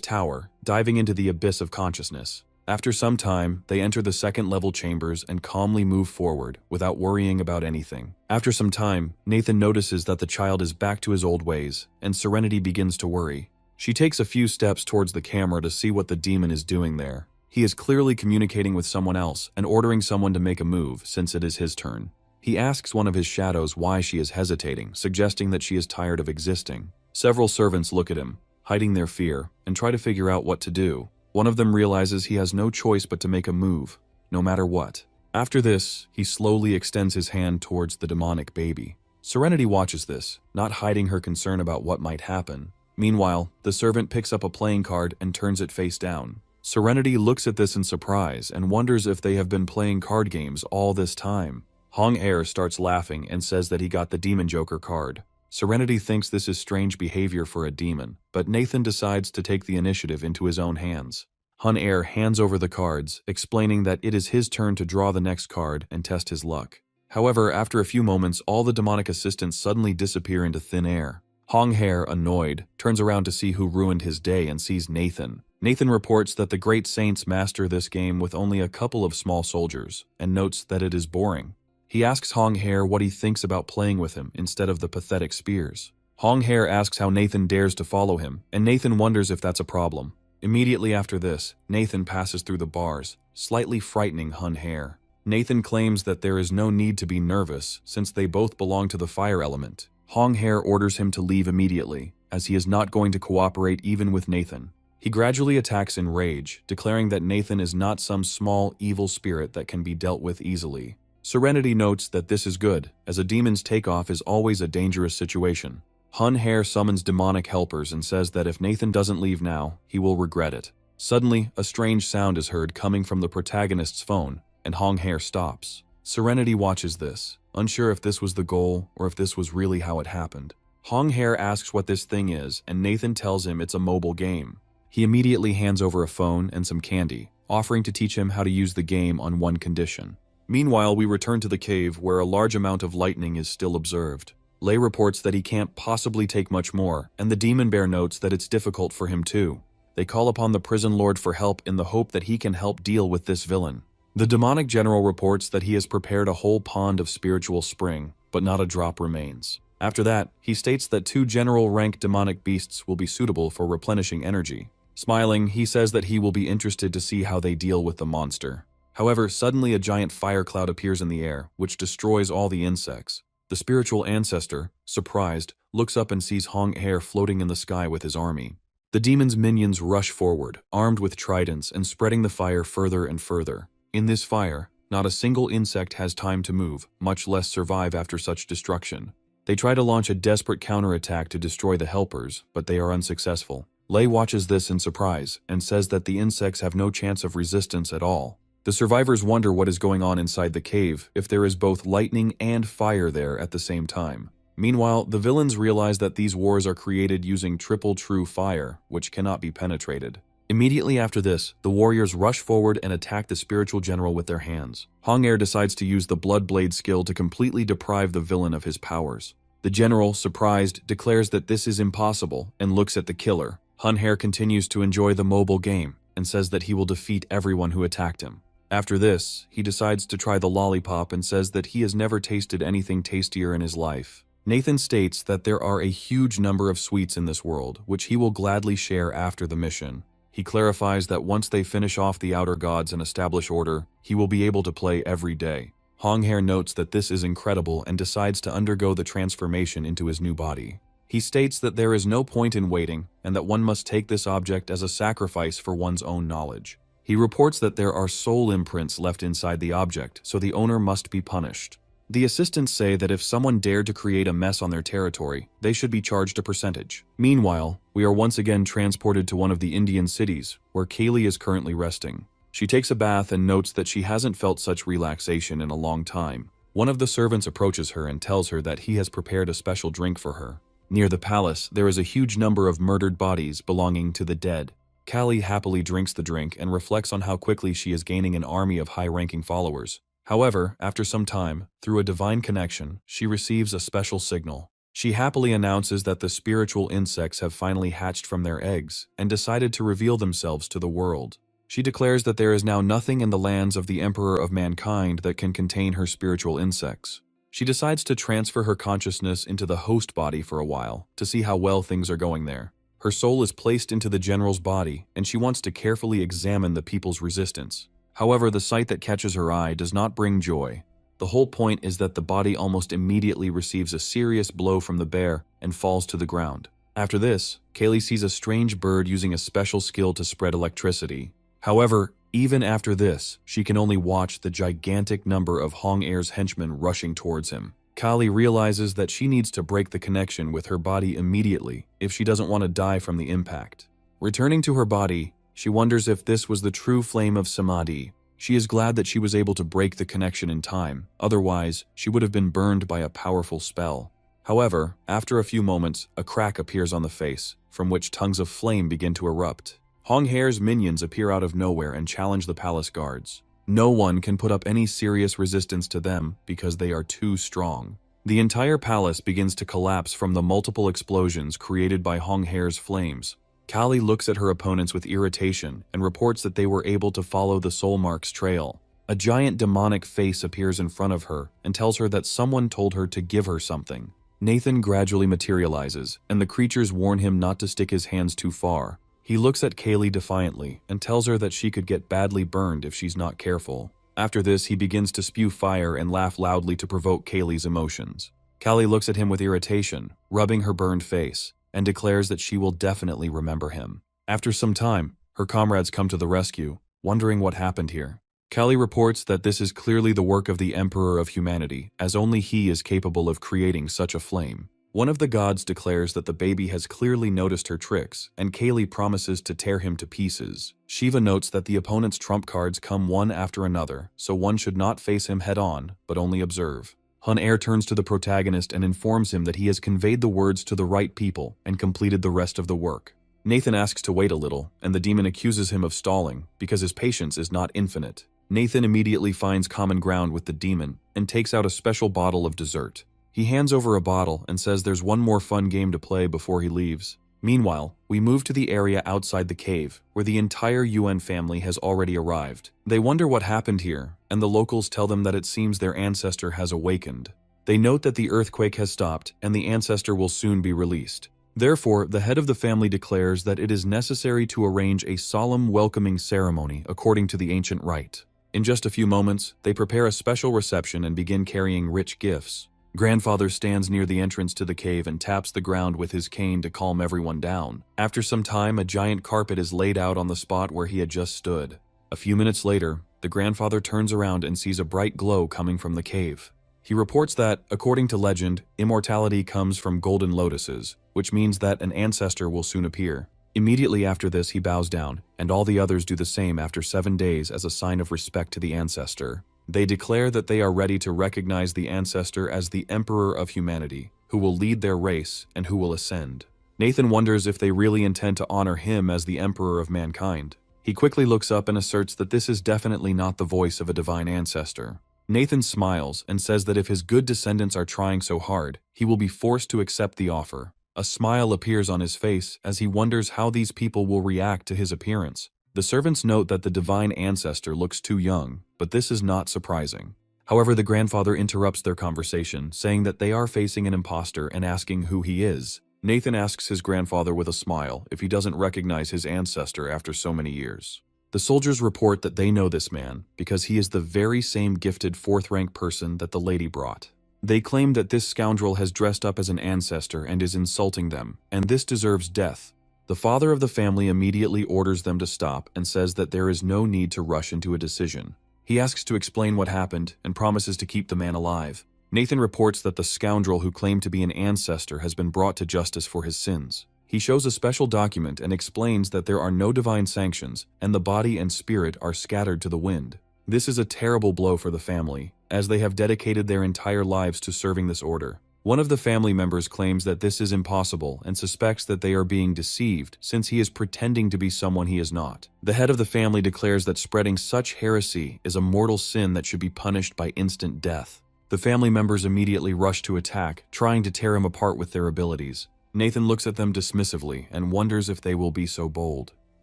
tower, diving into the abyss of consciousness. After some time, they enter the second-level chambers and calmly move forward, without worrying about anything. After some time, Nathan notices that the child is back to his old ways, and Serenity begins to worry. She takes a few steps towards the camera to see what the demon is doing there. He is clearly communicating with someone else and ordering someone to make a move, since it is his turn. He asks one of his shadows why she is hesitating, suggesting that she is tired of existing. Several servants look at him, hiding their fear, and try to figure out what to do. One of them realizes he has no choice but to make a move, no matter what. After this, he slowly extends his hand towards the demonic baby. Serenity watches this, not hiding her concern about what might happen. Meanwhile, the servant picks up a playing card and turns it face down. Serenity looks at this in surprise and wonders if they have been playing card games all this time. Hong Air starts laughing and says that he got the Demon Joker card. Serenity thinks this is strange behavior for a demon, but Nathan decides to take the initiative into his own hands. Hun Air hands over the cards, explaining that it is his turn to draw the next card and test his luck. However, after a few moments, all the demonic assistants suddenly disappear into thin air. Hong Hair, annoyed, turns around to see who ruined his day and sees Nathan. Nathan reports that the great saints master this game with only a couple of small soldiers, and notes that it is boring. He asks Hong Hair what he thinks about playing with him instead of the pathetic spears. Hong Hair asks how Nathan dares to follow him, and Nathan wonders if that's a problem. Immediately after this, Nathan passes through the bars, slightly frightening Hun Hair. Nathan claims that there is no need to be nervous since they both belong to the fire element. Hong Hair orders him to leave immediately, as he is not going to cooperate even with Nathan. He gradually attacks in rage, declaring that Nathan is not some small evil spirit that can be dealt with easily. Serenity notes that this is good, as a demon's takeoff is always a dangerous situation. Hun Hair summons demonic helpers and says that if Nathan doesn't leave now, he will regret it. Suddenly, a strange sound is heard coming from the protagonist's phone, and Honghae stops. Serenity watches this, unsure if this was the goal or if this was really how it happened. Honghae asks what this thing is, and Nathan tells him it's a mobile game. He immediately hands over a phone and some candy, offering to teach him how to use the game on one condition. Meanwhile, we return to the cave where a large amount of lightning is still observed. Lei reports that he can't possibly take much more, and the demon bear notes that it's difficult for him too. They call upon the prison lord for help in the hope that he can help deal with this villain. The demonic general reports that he has prepared a whole pond of spiritual spring, but not a drop remains. After that, he states that 2 general-rank demonic beasts will be suitable for replenishing energy. Smiling, he says that he will be interested to see how they deal with the monster. However, suddenly a giant fire cloud appears in the air, which destroys all the insects. The spiritual ancestor, surprised, looks up and sees Honghae floating in the sky with his army. The demon's minions rush forward, armed with tridents and spreading the fire further and further. In this fire, not a single insect has time to move, much less survive after such destruction. They try to launch a desperate counterattack to destroy the helpers, but they are unsuccessful. Lei watches this in surprise and says that the insects have no chance of resistance at all. The survivors wonder what is going on inside the cave if there is both lightning and fire there at the same time. Meanwhile, the villains realize that these wars are created using triple true fire, which cannot be penetrated. Immediately after this, the warriors rush forward and attack the spiritual general with their hands. Honghae decides to use the Blood Blade skill to completely deprive the villain of his powers. The general, surprised, declares that this is impossible and looks at the killer. Honghae continues to enjoy the mobile game and says that he will defeat everyone who attacked him. After this, he decides to try the lollipop and says that he has never tasted anything tastier in his life. Nathan states that there are a huge number of sweets in this world, which he will gladly share after the mission. He clarifies that once they finish off the outer gods and establish order, he will be able to play every day. Honghae notes that this is incredible and decides to undergo the transformation into his new body. He states that there is no point in waiting and that one must take this object as a sacrifice for one's own knowledge. He reports that there are soul imprints left inside the object, so the owner must be punished. The assistants say that if someone dared to create a mess on their territory, they should be charged a percentage. Meanwhile, we are once again transported to one of the Indian cities, where Kaylee is currently resting. She takes a bath and notes that she hasn't felt such relaxation in a long time. One of the servants approaches her and tells her that he has prepared a special drink for her. Near the palace, there is a huge number of murdered bodies belonging to the dead. Callie happily drinks the drink and reflects on how quickly she is gaining an army of high-ranking followers. However, after some time, through a divine connection, she receives a special signal. She happily announces that the spiritual insects have finally hatched from their eggs and decided to reveal themselves to the world. She declares that there is now nothing in the lands of the Emperor of Mankind that can contain her spiritual insects. She decides to transfer her consciousness into the host body for a while to see how well things are going there. Her soul is placed into the general's body, and she wants to carefully examine the people's resistance. However, the sight that catches her eye does not bring joy. The whole point is that the body almost immediately receives a serious blow from the bear and falls to the ground. After this, Kaylee sees a strange bird using a special skill to spread electricity. However, even after this, she can only watch the gigantic number of Honghae's henchmen rushing towards him. Kali realizes that she needs to break the connection with her body immediately if she doesn't want to die from the impact. Returning to her body, she wonders if this was the true flame of Samadhi. She is glad that she was able to break the connection in time, otherwise she would have been burned by a powerful spell. However, after a few moments, a crack appears on the face, from which tongues of flame begin to erupt. Honghae's minions appear out of nowhere and challenge the palace guards. No one can put up any serious resistance to them because they are too strong. The entire palace begins to collapse from the multiple explosions created by Honghae's flames. Kali looks at her opponents with irritation and reports that they were able to follow the soul mark's trail. A giant demonic face appears in front of her and tells her that someone told her to give her something. Nathan gradually materializes, and the creatures warn him not to stick his hands too far. He looks at Kaylee defiantly and tells her that she could get badly burned if she's not careful. After this, he begins to spew fire and laugh loudly to provoke Kaylee's emotions. Kali looks at him with irritation, rubbing her burned face, and declares that she will definitely remember him. After some time, her comrades come to the rescue, wondering what happened here. Kali reports that this is clearly the work of the Emperor of Humanity, as only he is capable of creating such a flame. One of the gods declares that the baby has clearly noticed her tricks, and Kaylee promises to tear him to pieces. Shiva notes that the opponent's trump cards come one after another, so one should not face him head-on, but only observe. Hun Air turns to the protagonist and informs him that he has conveyed the words to the right people and completed the rest of the work. Nathan asks to wait a little, and the demon accuses him of stalling, because his patience is not infinite. Nathan immediately finds common ground with the demon, and takes out a special bottle of dessert. He hands over a bottle and says there's one more fun game to play before he leaves. Meanwhile, we move to the area outside the cave, where the entire UN family has already arrived. They wonder what happened here, and the locals tell them that it seems their ancestor has awakened. They note that the earthquake has stopped, and the ancestor will soon be released. Therefore, the head of the family declares that it is necessary to arrange a solemn welcoming ceremony according to the ancient rite. In just a few moments, they prepare a special reception and begin carrying rich gifts. Grandfather stands near the entrance to the cave and taps the ground with his cane to calm everyone down. After some time, a giant carpet is laid out on the spot where he had just stood. A few minutes later, the grandfather turns around and sees a bright glow coming from the cave. He reports that, according to legend, immortality comes from golden lotuses, which means that an ancestor will soon appear. Immediately after this, he bows down, and all the others do the same after 7 days as a sign of respect to the ancestor. They declare that they are ready to recognize the ancestor as the emperor of humanity, who will lead their race and who will ascend. Nathan wonders if they really intend to honor him as the emperor of mankind. He quickly looks up and asserts that this is definitely not the voice of a divine ancestor. Nathan smiles and says that if his good descendants are trying so hard, he will be forced to accept the offer. A smile appears on his face as he wonders how these people will react to his appearance. The servants note that the divine ancestor looks too young, but this is not surprising. However, the grandfather interrupts their conversation, saying that they are facing an imposter and asking who he is. Nathan asks his grandfather with a smile if he doesn't recognize his ancestor after so many years. The soldiers report that they know this man because he is the very same gifted 4th-rank person that the lady brought. They claim that this scoundrel has dressed up as an ancestor and is insulting them, and this deserves death. The father of the family immediately orders them to stop and says that there is no need to rush into a decision. He asks to explain what happened and promises to keep the man alive. Nathan reports that the scoundrel who claimed to be an ancestor has been brought to justice for his sins. He shows a special document and explains that there are no divine sanctions and the body and spirit are scattered to the wind. This is a terrible blow for the family, as they have dedicated their entire lives to serving this order. One of the family members claims that this is impossible and suspects that they are being deceived since he is pretending to be someone he is not. The head of the family declares that spreading such heresy is a mortal sin that should be punished by instant death. The family members immediately rush to attack, trying to tear him apart with their abilities. Nathan looks at them dismissively and wonders if they will be so bold.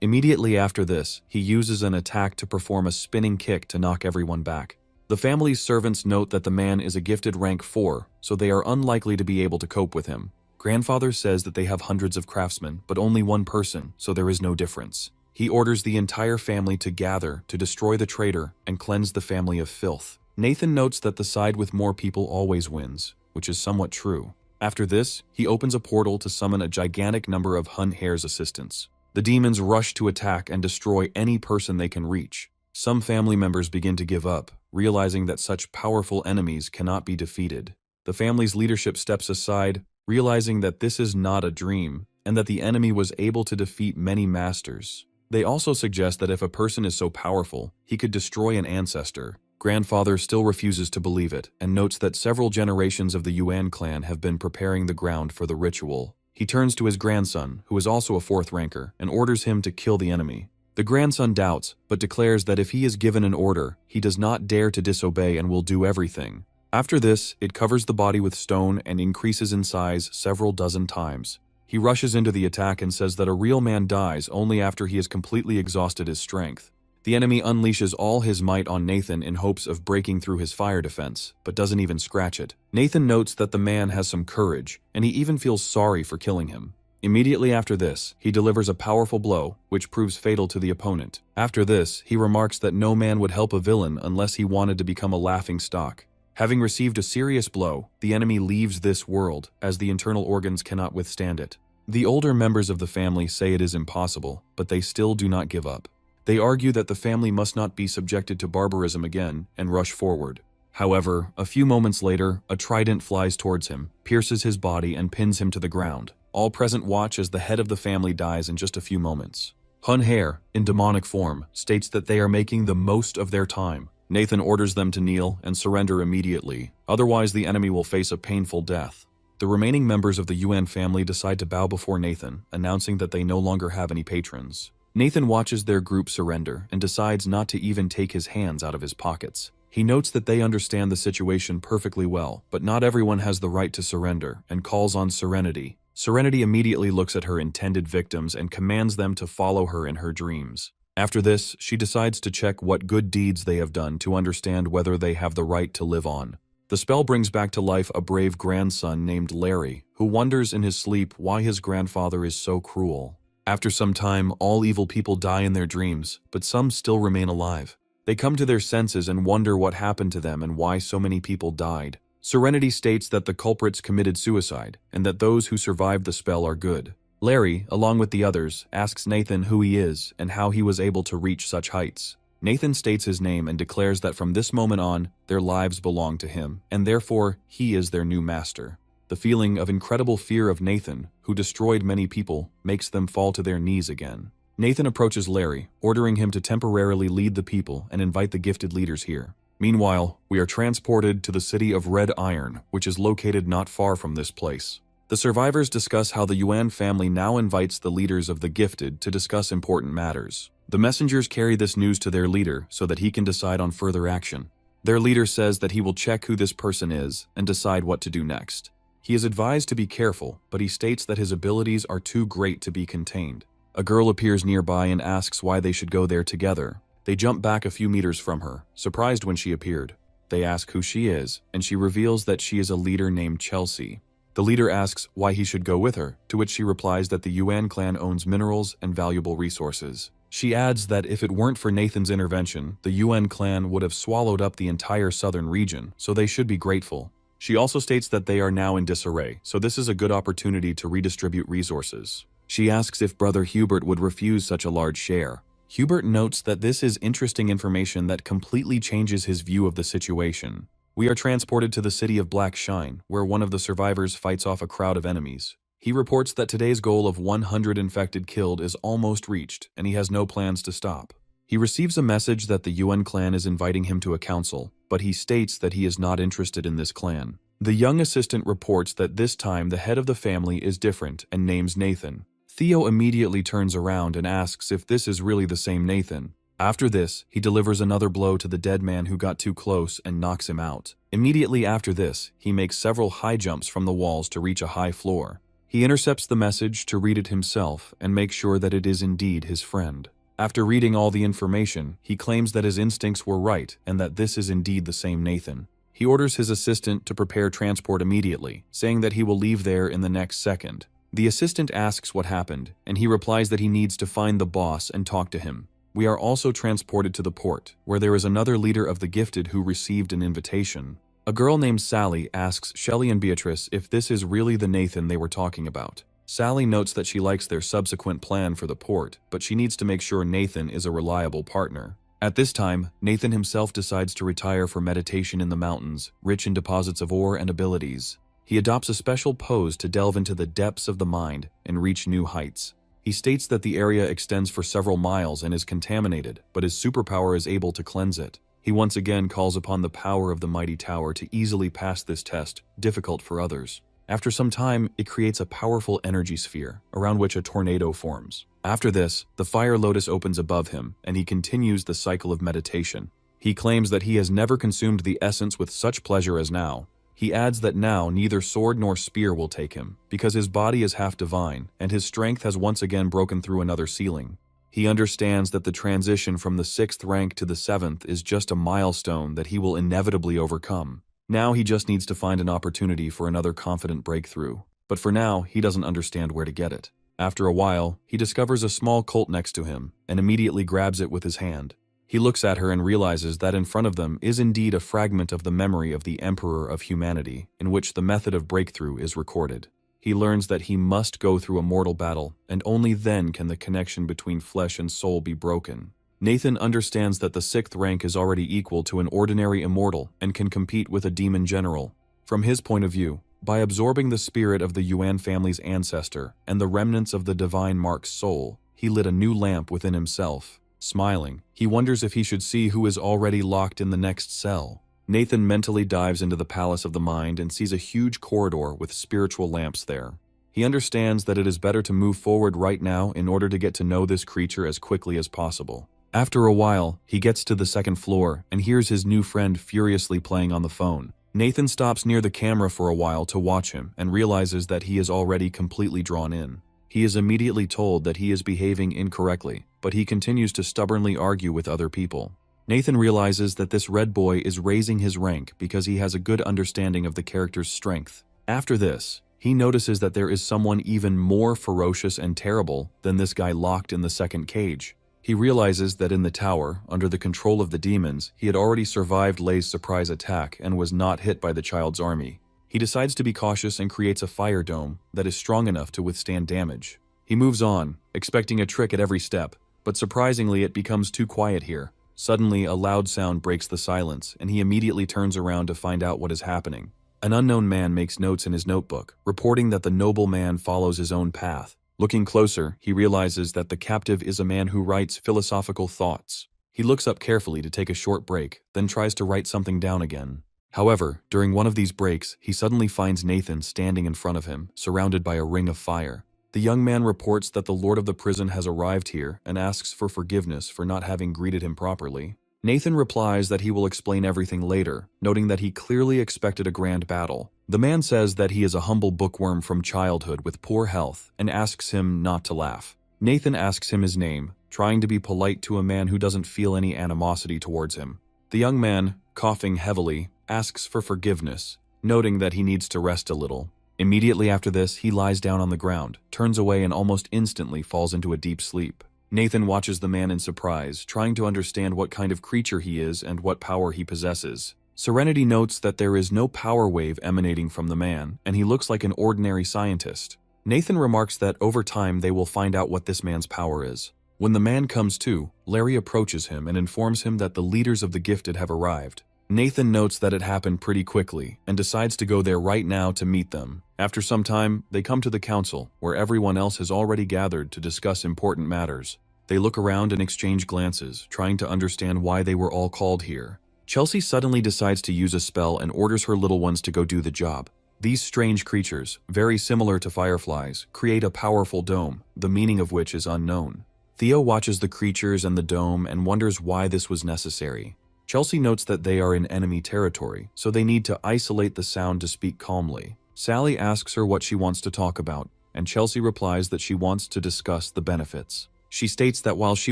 Immediately after this, he uses an attack to perform a spinning kick to knock everyone back. The family's servants note that the man is a gifted rank 4, so they are unlikely to be able to cope with him. Grandfather says that they have hundreds of craftsmen, but only one person, so there is no difference. He orders the entire family to gather to destroy the traitor and cleanse the family of filth. Nathan notes that the side with more people always wins, which is somewhat true. After this, he opens a portal to summon a gigantic number of Hun Hair's assistants. The demons rush to attack and destroy any person they can reach. Some family members begin to give up, realizing that such powerful enemies cannot be defeated. The family's leadership steps aside, realizing that this is not a dream, and that the enemy was able to defeat many masters. They also suggest that if a person is so powerful, he could destroy an ancestor. Grandfather still refuses to believe it, and notes that several generations of the Yuan clan have been preparing the ground for the ritual. He turns to his grandson, who is also a 4th ranker, and orders him to kill the enemy. The grandson doubts, but declares that if he is given an order, he does not dare to disobey and will do everything. After this, it covers the body with stone and increases in size several dozen times. He rushes into the attack and says that a real man dies only after he has completely exhausted his strength. The enemy unleashes all his might on Nathan in hopes of breaking through his fire defense, but doesn't even scratch it. Nathan notes that the man has some courage, and he even feels sorry for killing him. Immediately after this, he delivers a powerful blow, which proves fatal to the opponent. After this, he remarks that no man would help a villain unless he wanted to become a laughingstock. Having received a serious blow, the enemy leaves this world, as the internal organs cannot withstand it. The older members of the family say it is impossible, but they still do not give up. They argue that the family must not be subjected to barbarism again and rush forward. However, a few moments later, a trident flies towards him, pierces his body, and pins him to the ground. All present watch as the head of the family dies in just a few moments. Hun Hair, in demonic form, states that they are making the most of their time. Nathan orders them to kneel and surrender immediately, otherwise the enemy will face a painful death. The remaining members of the Yuan family decide to bow before Nathan, announcing that they no longer have any patrons. Nathan watches their group surrender and decides not to even take his hands out of his pockets. He notes that they understand the situation perfectly well, but not everyone has the right to surrender, and calls on Serenity. Serenity immediately looks at her intended victims and commands them to follow her in her dreams. After this, she decides to check what good deeds they have done to understand whether they have the right to live on. The spell brings back to life a brave grandson named Larry, who wonders in his sleep why his grandfather is so cruel. After some time, all evil people die in their dreams, but some still remain alive. They come to their senses and wonder what happened to them and why so many people died. Serenity states that the culprits committed suicide, and that those who survived the spell are good. Larry, along with the others, asks Nathan who he is and how he was able to reach such heights. Nathan states his name and declares that from this moment on, their lives belong to him, and therefore he is their new master. The feeling of incredible fear of Nathan, who destroyed many people, makes them fall to their knees again. Nathan approaches Larry, ordering him to temporarily lead the people and invite the gifted leaders here. Meanwhile, we are transported to the city of Red Iron, which is located not far from this place. The survivors discuss how the Yuan family now invites the leaders of the gifted to discuss important matters. The messengers carry this news to their leader so that he can decide on further action. Their leader says that he will check who this person is and decide what to do next. He is advised to be careful, but he states that his abilities are too great to be contained. A girl appears nearby and asks why they should go there together. They jump back a few meters from her, surprised when she appeared. They ask who she is, and she reveals that she is a leader named Chelsea. The leader asks why he should go with her, to which she replies that the Yuan clan owns minerals and valuable resources. She adds that if it weren't for Nathan's intervention, the Yuan clan would have swallowed up the entire southern region, so they should be grateful. She also states that they are now in disarray, so this is a good opportunity to redistribute resources. She asks if Brother Hubert would refuse such a large share. Hubert notes that this is interesting information that completely changes his view of the situation. We are transported to the city of Black Shine, where one of the survivors fights off a crowd of enemies. He reports that today's goal of 100 infected killed is almost reached, and he has no plans to stop. He receives a message that the Yuan clan is inviting him to a council, but he states that he is not interested in this clan. The young assistant reports that this time the head of the family is different and names Nathan. Theo immediately turns around and asks if this is really the same Nathan. After this, he delivers another blow to the dead man who got too close and knocks him out. Immediately after this, he makes several high jumps from the walls to reach a high floor. He intercepts the message to read it himself and make sure that it is indeed his friend. After reading all the information, he claims that his instincts were right and that this is indeed the same Nathan. He orders his assistant to prepare transport immediately, saying that he will leave there in the next second. The assistant asks what happened, and he replies that he needs to find the boss and talk to him. We are also transported to the port, where there is another leader of the gifted who received an invitation. A girl named Sally asks Shelley and Beatrice if this is really the Nathan they were talking about. Sally notes that she likes their subsequent plan for the port, but she needs to make sure Nathan is a reliable partner. At this time, Nathan himself decides to retire for meditation in the mountains, rich in deposits of ore and abilities. He adopts a special pose to delve into the depths of the mind and reach new heights. He states that the area extends for several miles and is contaminated, but his superpower is able to cleanse it. He once again calls upon the power of the mighty tower to easily pass this test, difficult for others. After some time, it creates a powerful energy sphere, around which a tornado forms. After this, the fire lotus opens above him, and he continues the cycle of meditation. He claims that he has never consumed the essence with such pleasure as now. He adds that now neither sword nor spear will take him, because his body is half divine, and his strength has once again broken through another ceiling. He understands that the transition from the 6th rank to the 7th is just a milestone that he will inevitably overcome. Now he just needs to find an opportunity for another confident breakthrough. But for now, he doesn't understand where to get it. After a while, he discovers a small colt next to him, and immediately grabs it with his hand. He looks at her and realizes that in front of them is indeed a fragment of the memory of the Emperor of Humanity, in which the method of breakthrough is recorded. He learns that he must go through a mortal battle, and only then can the connection between flesh and soul be broken. Nathan understands that the 6th rank is already equal to an ordinary immortal and can compete with a demon general. From his point of view, by absorbing the spirit of the Yuan family's ancestor and the remnants of the divine Mark's soul, he lit a new lamp within himself. Smiling, he wonders if he should see who is already locked in the next cell. Nathan mentally dives into the palace of the mind and sees a huge corridor with spiritual lamps there. He understands that it is better to move forward right now in order to get to know this creature as quickly as possible. After a while, he gets to the 2nd floor and hears his new friend furiously playing on the phone. Nathan stops near the camera for a while to watch him and realizes that he is already completely drawn in. He is immediately told that he is behaving incorrectly, but he continues to stubbornly argue with other people. Nathan realizes that this red boy is raising his rank because he has a good understanding of the character's strength. After this, he notices that there is someone even more ferocious and terrible than this guy locked in the 2nd cage. He realizes that in the tower, under the control of the demons, he had already survived Lei's surprise attack and was not hit by the child's army. He decides to be cautious and creates a fire dome that is strong enough to withstand damage. He moves on, expecting a trick at every step, but surprisingly it becomes too quiet here. Suddenly, a loud sound breaks the silence, and he immediately turns around to find out what is happening. An unknown man makes notes in his notebook, reporting that the noble man follows his own path. Looking closer, he realizes that the captive is a man who writes philosophical thoughts. He looks up carefully to take a short break, then tries to write something down again. However, during one of these breaks, he suddenly finds Nathan standing in front of him, surrounded by a ring of fire. The young man reports that the lord of the prison has arrived here and asks for forgiveness for not having greeted him properly. Nathan replies that he will explain everything later, noting that he clearly expected a grand battle. The man says that he is a humble bookworm from childhood with poor health and asks him not to laugh. Nathan asks him his name, trying to be polite to a man who doesn't feel any animosity towards him. The young man, coughing heavily, asks for forgiveness, noting that he needs to rest a little. Immediately after this, he lies down on the ground, turns away and almost instantly falls into a deep sleep. Nathan watches the man in surprise, trying to understand what kind of creature he is and what power he possesses. Serenity notes that there is no power wave emanating from the man, and he looks like an ordinary scientist. Nathan remarks that over time they will find out what this man's power is. When the man comes to, Larry approaches him and informs him that the leaders of the gifted have arrived. Nathan notes that it happened pretty quickly and decides to go there right now to meet them. After some time, they come to the council, where everyone else has already gathered to discuss important matters. They look around and exchange glances, trying to understand why they were all called here. Chelsea suddenly decides to use a spell and orders her little ones to go do the job. These strange creatures, very similar to fireflies, create a powerful dome, the meaning of which is unknown. Theo watches the creatures and the dome and wonders why this was necessary. Chelsea notes that they are in enemy territory, so they need to isolate the sound to speak calmly. Sally asks her what she wants to talk about, and Chelsea replies that she wants to discuss the benefits. She states that while she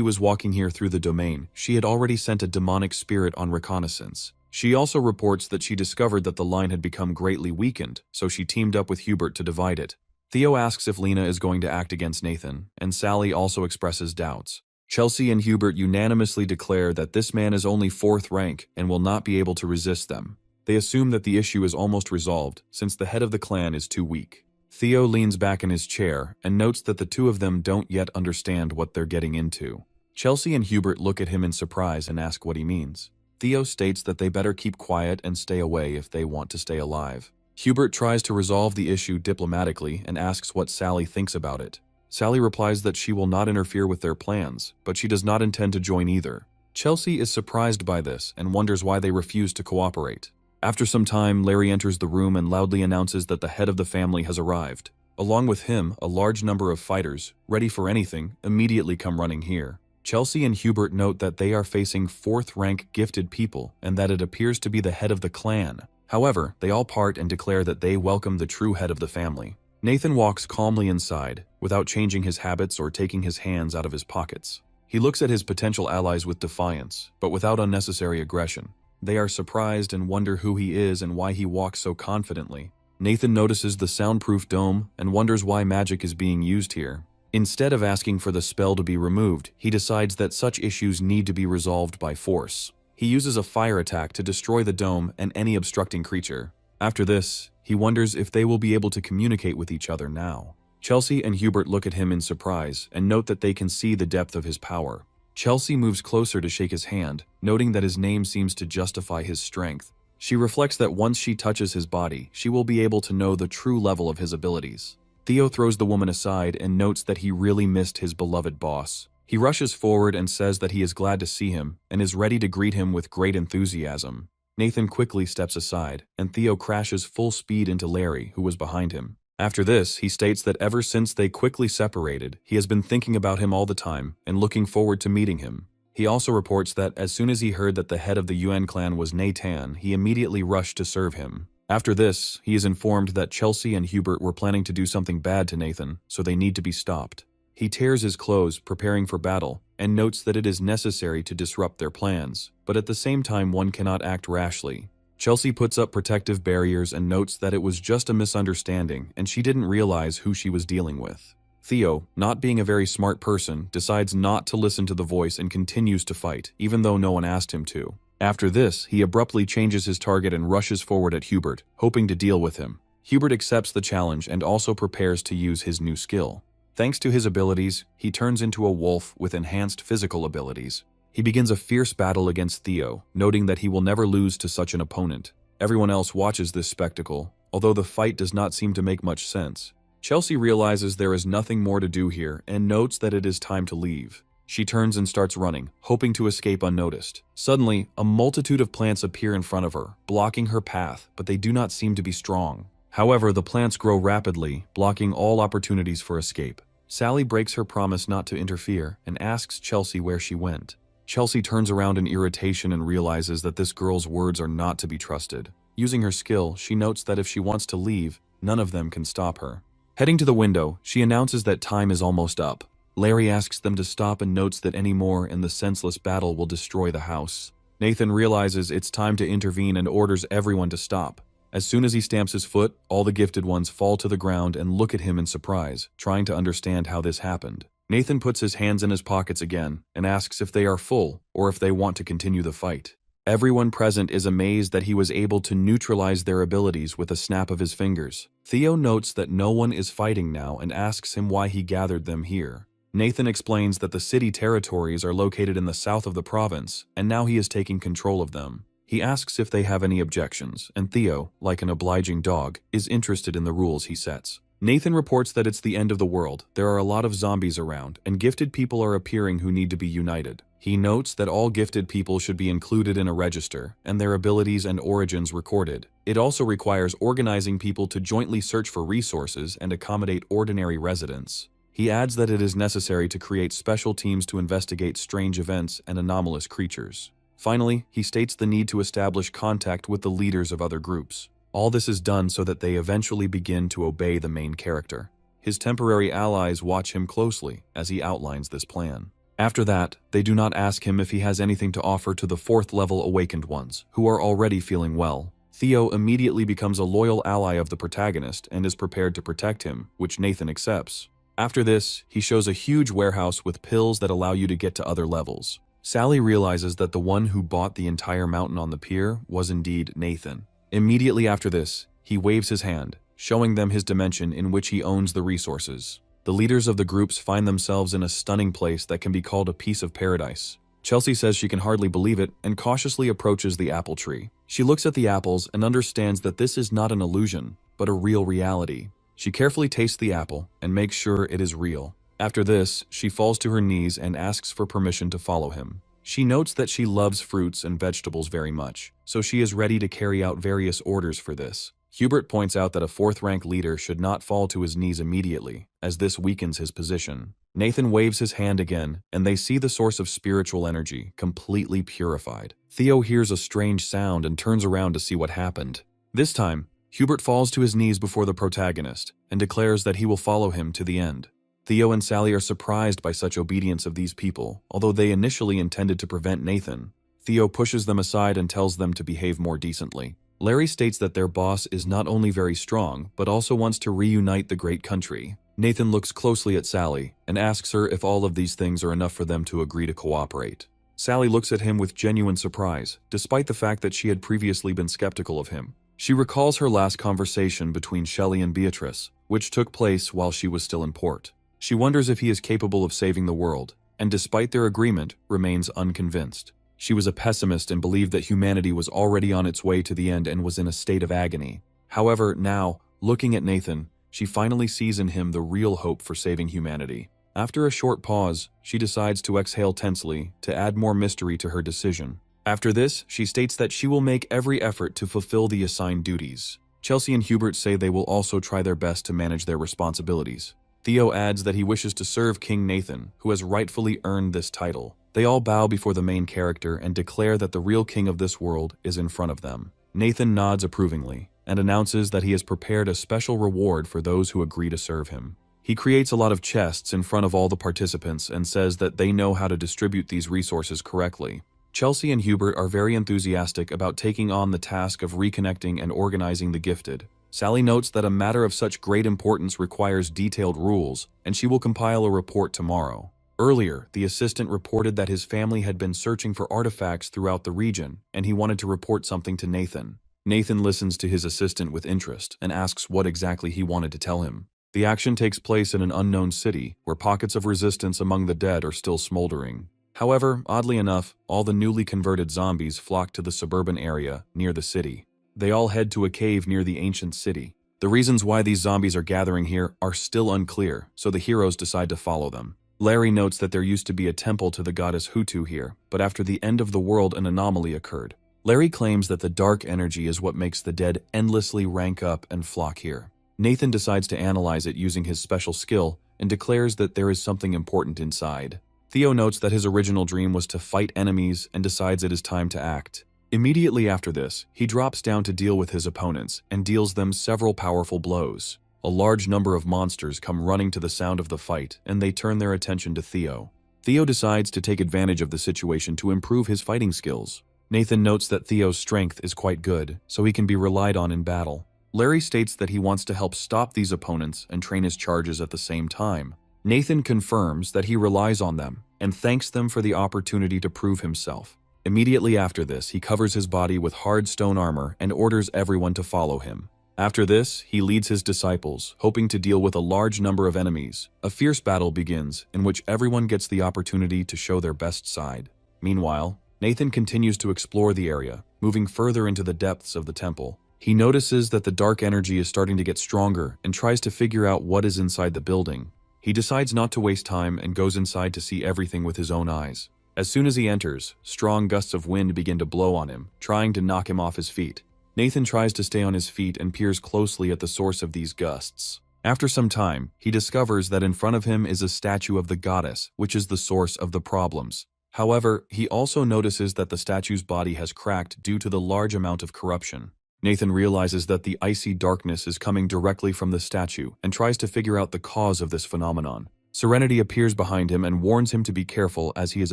was walking here through the domain, she had already sent a demonic spirit on reconnaissance. She also reports that she discovered that the line had become greatly weakened, so she teamed up with Hubert to divide it. Theo asks if Lena is going to act against Nathan, and Sally also expresses doubts. Chelsea and Hubert unanimously declare that this man is only 4th rank and will not be able to resist them. They assume that the issue is almost resolved, since the head of the clan is too weak. Theo leans back in his chair and notes that the two of them don't yet understand what they're getting into. Chelsea and Hubert look at him in surprise and ask what he means. Theo states that they better keep quiet and stay away if they want to stay alive. Hubert tries to resolve the issue diplomatically and asks what Sally thinks about it. Sally replies that she will not interfere with their plans, but she does not intend to join either. Chelsea is surprised by this and wonders why they refuse to cooperate. After some time, Larry enters the room and loudly announces that the head of the family has arrived. Along with him, a large number of fighters, ready for anything, immediately come running here. Chelsea and Hubert note that they are facing 4th rank gifted people and that it appears to be the head of the clan. However, they all part and declare that they welcome the true head of the family. Nathan walks calmly inside, without changing his habits or taking his hands out of his pockets. He looks at his potential allies with defiance, but without unnecessary aggression. They are surprised and wonder who he is and why he walks so confidently. Nathan notices the soundproof dome and wonders why magic is being used here. Instead of asking for the spell to be removed, he decides that such issues need to be resolved by force. He uses a fire attack to destroy the dome and any obstructing creature. After this, he wonders if they will be able to communicate with each other now. Chelsea and Hubert look at him in surprise and note that they can see the depth of his power. Chelsea moves closer to shake his hand, noting that his name seems to justify his strength. She reflects that once she touches his body, she will be able to know the true level of his abilities. Theo throws the woman aside and notes that he really missed his beloved boss. He rushes forward and says that he is glad to see him and is ready to greet him with great enthusiasm. Nathan quickly steps aside, and Theo crashes full speed into Larry, who was behind him. After this, he states that ever since they quickly separated, he has been thinking about him all the time and looking forward to meeting him. He also reports that as soon as he heard that the head of the Yuan clan was Nathan, he immediately rushed to serve him. After this, he is informed that Chelsea and Hubert were planning to do something bad to Nathan, so they need to be stopped. He tears his clothes, preparing for battle, and notes that it is necessary to disrupt their plans, but at the same time one cannot act rashly. Chelsea puts up protective barriers and notes that it was just a misunderstanding and she didn't realize who she was dealing with. Theo, not being a very smart person, decides not to listen to the voice and continues to fight, even though no one asked him to. After this, he abruptly changes his target and rushes forward at Hubert, hoping to deal with him. Hubert accepts the challenge and also prepares to use his new skill. Thanks to his abilities, he turns into a wolf with enhanced physical abilities. He begins a fierce battle against Theo, noting that he will never lose to such an opponent. Everyone else watches this spectacle, although the fight does not seem to make much sense. Chelsea realizes there is nothing more to do here and notes that it is time to leave. She turns and starts running, hoping to escape unnoticed. Suddenly, a multitude of plants appear in front of her, blocking her path, but they do not seem to be strong. However, the plants grow rapidly, blocking all opportunities for escape. Sally breaks her promise not to interfere and asks Chelsea where she went. Chelsea turns around in irritation and realizes that this girl's words are not to be trusted. Using her skill, she notes that if she wants to leave, none of them can stop her. Heading to the window, she announces that time is almost up. Larry asks them to stop and notes that any more in the senseless battle will destroy the house. Nathan realizes it's time to intervene and orders everyone to stop. As soon as he stamps his foot, all the gifted ones fall to the ground and look at him in surprise, trying to understand how this happened. Nathan puts his hands in his pockets again and asks if they are full or if they want to continue the fight. Everyone present is amazed that he was able to neutralize their abilities with a snap of his fingers. Theo notes that no one is fighting now and asks him why he gathered them here. Nathan explains that the city territories are located in the south of the province, and now he is taking control of them. He asks if they have any objections, and Theo, like an obliging dog, is interested in the rules he sets. Nathan reports that it's the end of the world, there are a lot of zombies around, and gifted people are appearing who need to be united. He notes that all gifted people should be included in a register, and their abilities and origins recorded. It also requires organizing people to jointly search for resources and accommodate ordinary residents. He adds that it is necessary to create special teams to investigate strange events and anomalous creatures. Finally, he states the need to establish contact with the leaders of other groups. All this is done so that they eventually begin to obey the main character. His temporary allies watch him closely as he outlines this plan. After that, they do not ask him if he has anything to offer to the 4th level awakened ones, who are already feeling well. Theo immediately becomes a loyal ally of the protagonist and is prepared to protect him, which Nathan accepts. After this, he shows a huge warehouse with pills that allow you to get to other levels. Sally realizes that the one who bought the entire mountain on the pier was indeed Nathan. Immediately after this, he waves his hand, showing them his dimension in which he owns the resources. The leaders of the groups find themselves in a stunning place that can be called a piece of paradise. Chelsea says she can hardly believe it and cautiously approaches the apple tree. She looks at the apples and understands that this is not an illusion, but a real reality. She carefully tastes the apple and makes sure it is real. After this, she falls to her knees and asks for permission to follow him. She notes that she loves fruits and vegetables very much, so she is ready to carry out various orders for this. Hubert points out that a 4th-rank leader should not fall to his knees immediately, as this weakens his position. Nathan waves his hand again, and they see the source of spiritual energy, completely purified. Theo hears a strange sound and turns around to see what happened. This time, Hubert falls to his knees before the protagonist and declares that he will follow him to the end. Theo and Sally are surprised by such obedience of these people, although they initially intended to prevent Nathan. Theo pushes them aside and tells them to behave more decently. Larry states that their boss is not only very strong, but also wants to reunite the great country. Nathan looks closely at Sally and asks her if all of these things are enough for them to agree to cooperate. Sally looks at him with genuine surprise, despite the fact that she had previously been skeptical of him. She recalls her last conversation between Shelley and Beatrice, which took place while she was still in port. She wonders if he is capable of saving the world. and despite their agreement, remains unconvinced. She was a pessimist and believed that humanity was already on its way to the end and was in a state of agony. However, now, looking at Nathan, she finally sees in him the real hope for saving humanity. After a short pause, she decides to exhale tensely to add more mystery to her decision. After this, she states that she will make every effort to fulfill the assigned duties. Chelsea and Hubert say they will also try their best to manage their responsibilities. Theo adds that he wishes to serve King Nathan, who has rightfully earned this title. They all bow before the main character and declare that the real king of this world is in front of them. Nathan nods approvingly and announces that he has prepared a special reward for those who agree to serve him. He creates a lot of chests in front of all the participants and says that they know how to distribute these resources correctly. Chelsea and Hubert are very enthusiastic about taking on the task of reconnecting and organizing the gifted. Sally notes that a matter of such great importance requires detailed rules, and she will compile a report tomorrow. Earlier, the assistant reported that his family had been searching for artifacts throughout the region, and he wanted to report something to Nathan. Nathan listens to his assistant with interest and asks what exactly he wanted to tell him. The action takes place in an unknown city, where pockets of resistance among the dead are still smoldering. However, oddly enough, all the newly converted zombies flock to the suburban area near the city. They all head to a cave near the ancient city. The reasons why these zombies are gathering here are still unclear, so the heroes decide to follow them. Larry notes that there used to be a temple to the goddess Hutu here, but after the end of the world an anomaly occurred. Larry claims that the dark energy is what makes the dead endlessly rank up and flock here. Nathan decides to analyze it using his special skill and declares that there is something important inside. Theo notes that his original dream was to fight enemies and decides it is time to act. Immediately after this, he drops down to deal with his opponents and deals them several powerful blows. A large number of monsters come running to the sound of the fight, and they turn their attention to Theo. Theo decides to take advantage of the situation to improve his fighting skills. Nathan notes that Theo's strength is quite good, so he can be relied on in battle. Larry states that he wants to help stop these opponents and train his charges at the same time. Nathan confirms that he relies on them and thanks them for the opportunity to prove himself. Immediately after this, he covers his body with hard stone armor and orders everyone to follow him. After this, he leads his disciples, hoping to deal with a large number of enemies. A fierce battle begins, in which everyone gets the opportunity to show their best side. Meanwhile, Nathan continues to explore the area, moving further into the depths of the temple. He notices that the dark energy is starting to get stronger and tries to figure out what is inside the building. He decides not to waste time and goes inside to see everything with his own eyes. As soon as he enters, strong gusts of wind begin to blow on him, trying to knock him off his feet. Nathan tries to stay on his feet and peers closely at the source of these gusts. After some time, he discovers that in front of him is a statue of the goddess, which is the source of the problems. However, he also notices that the statue's body has cracked due to the large amount of corruption. Nathan realizes that the icy darkness is coming directly from the statue and tries to figure out the cause of this phenomenon. Serenity appears behind him and warns him to be careful as he is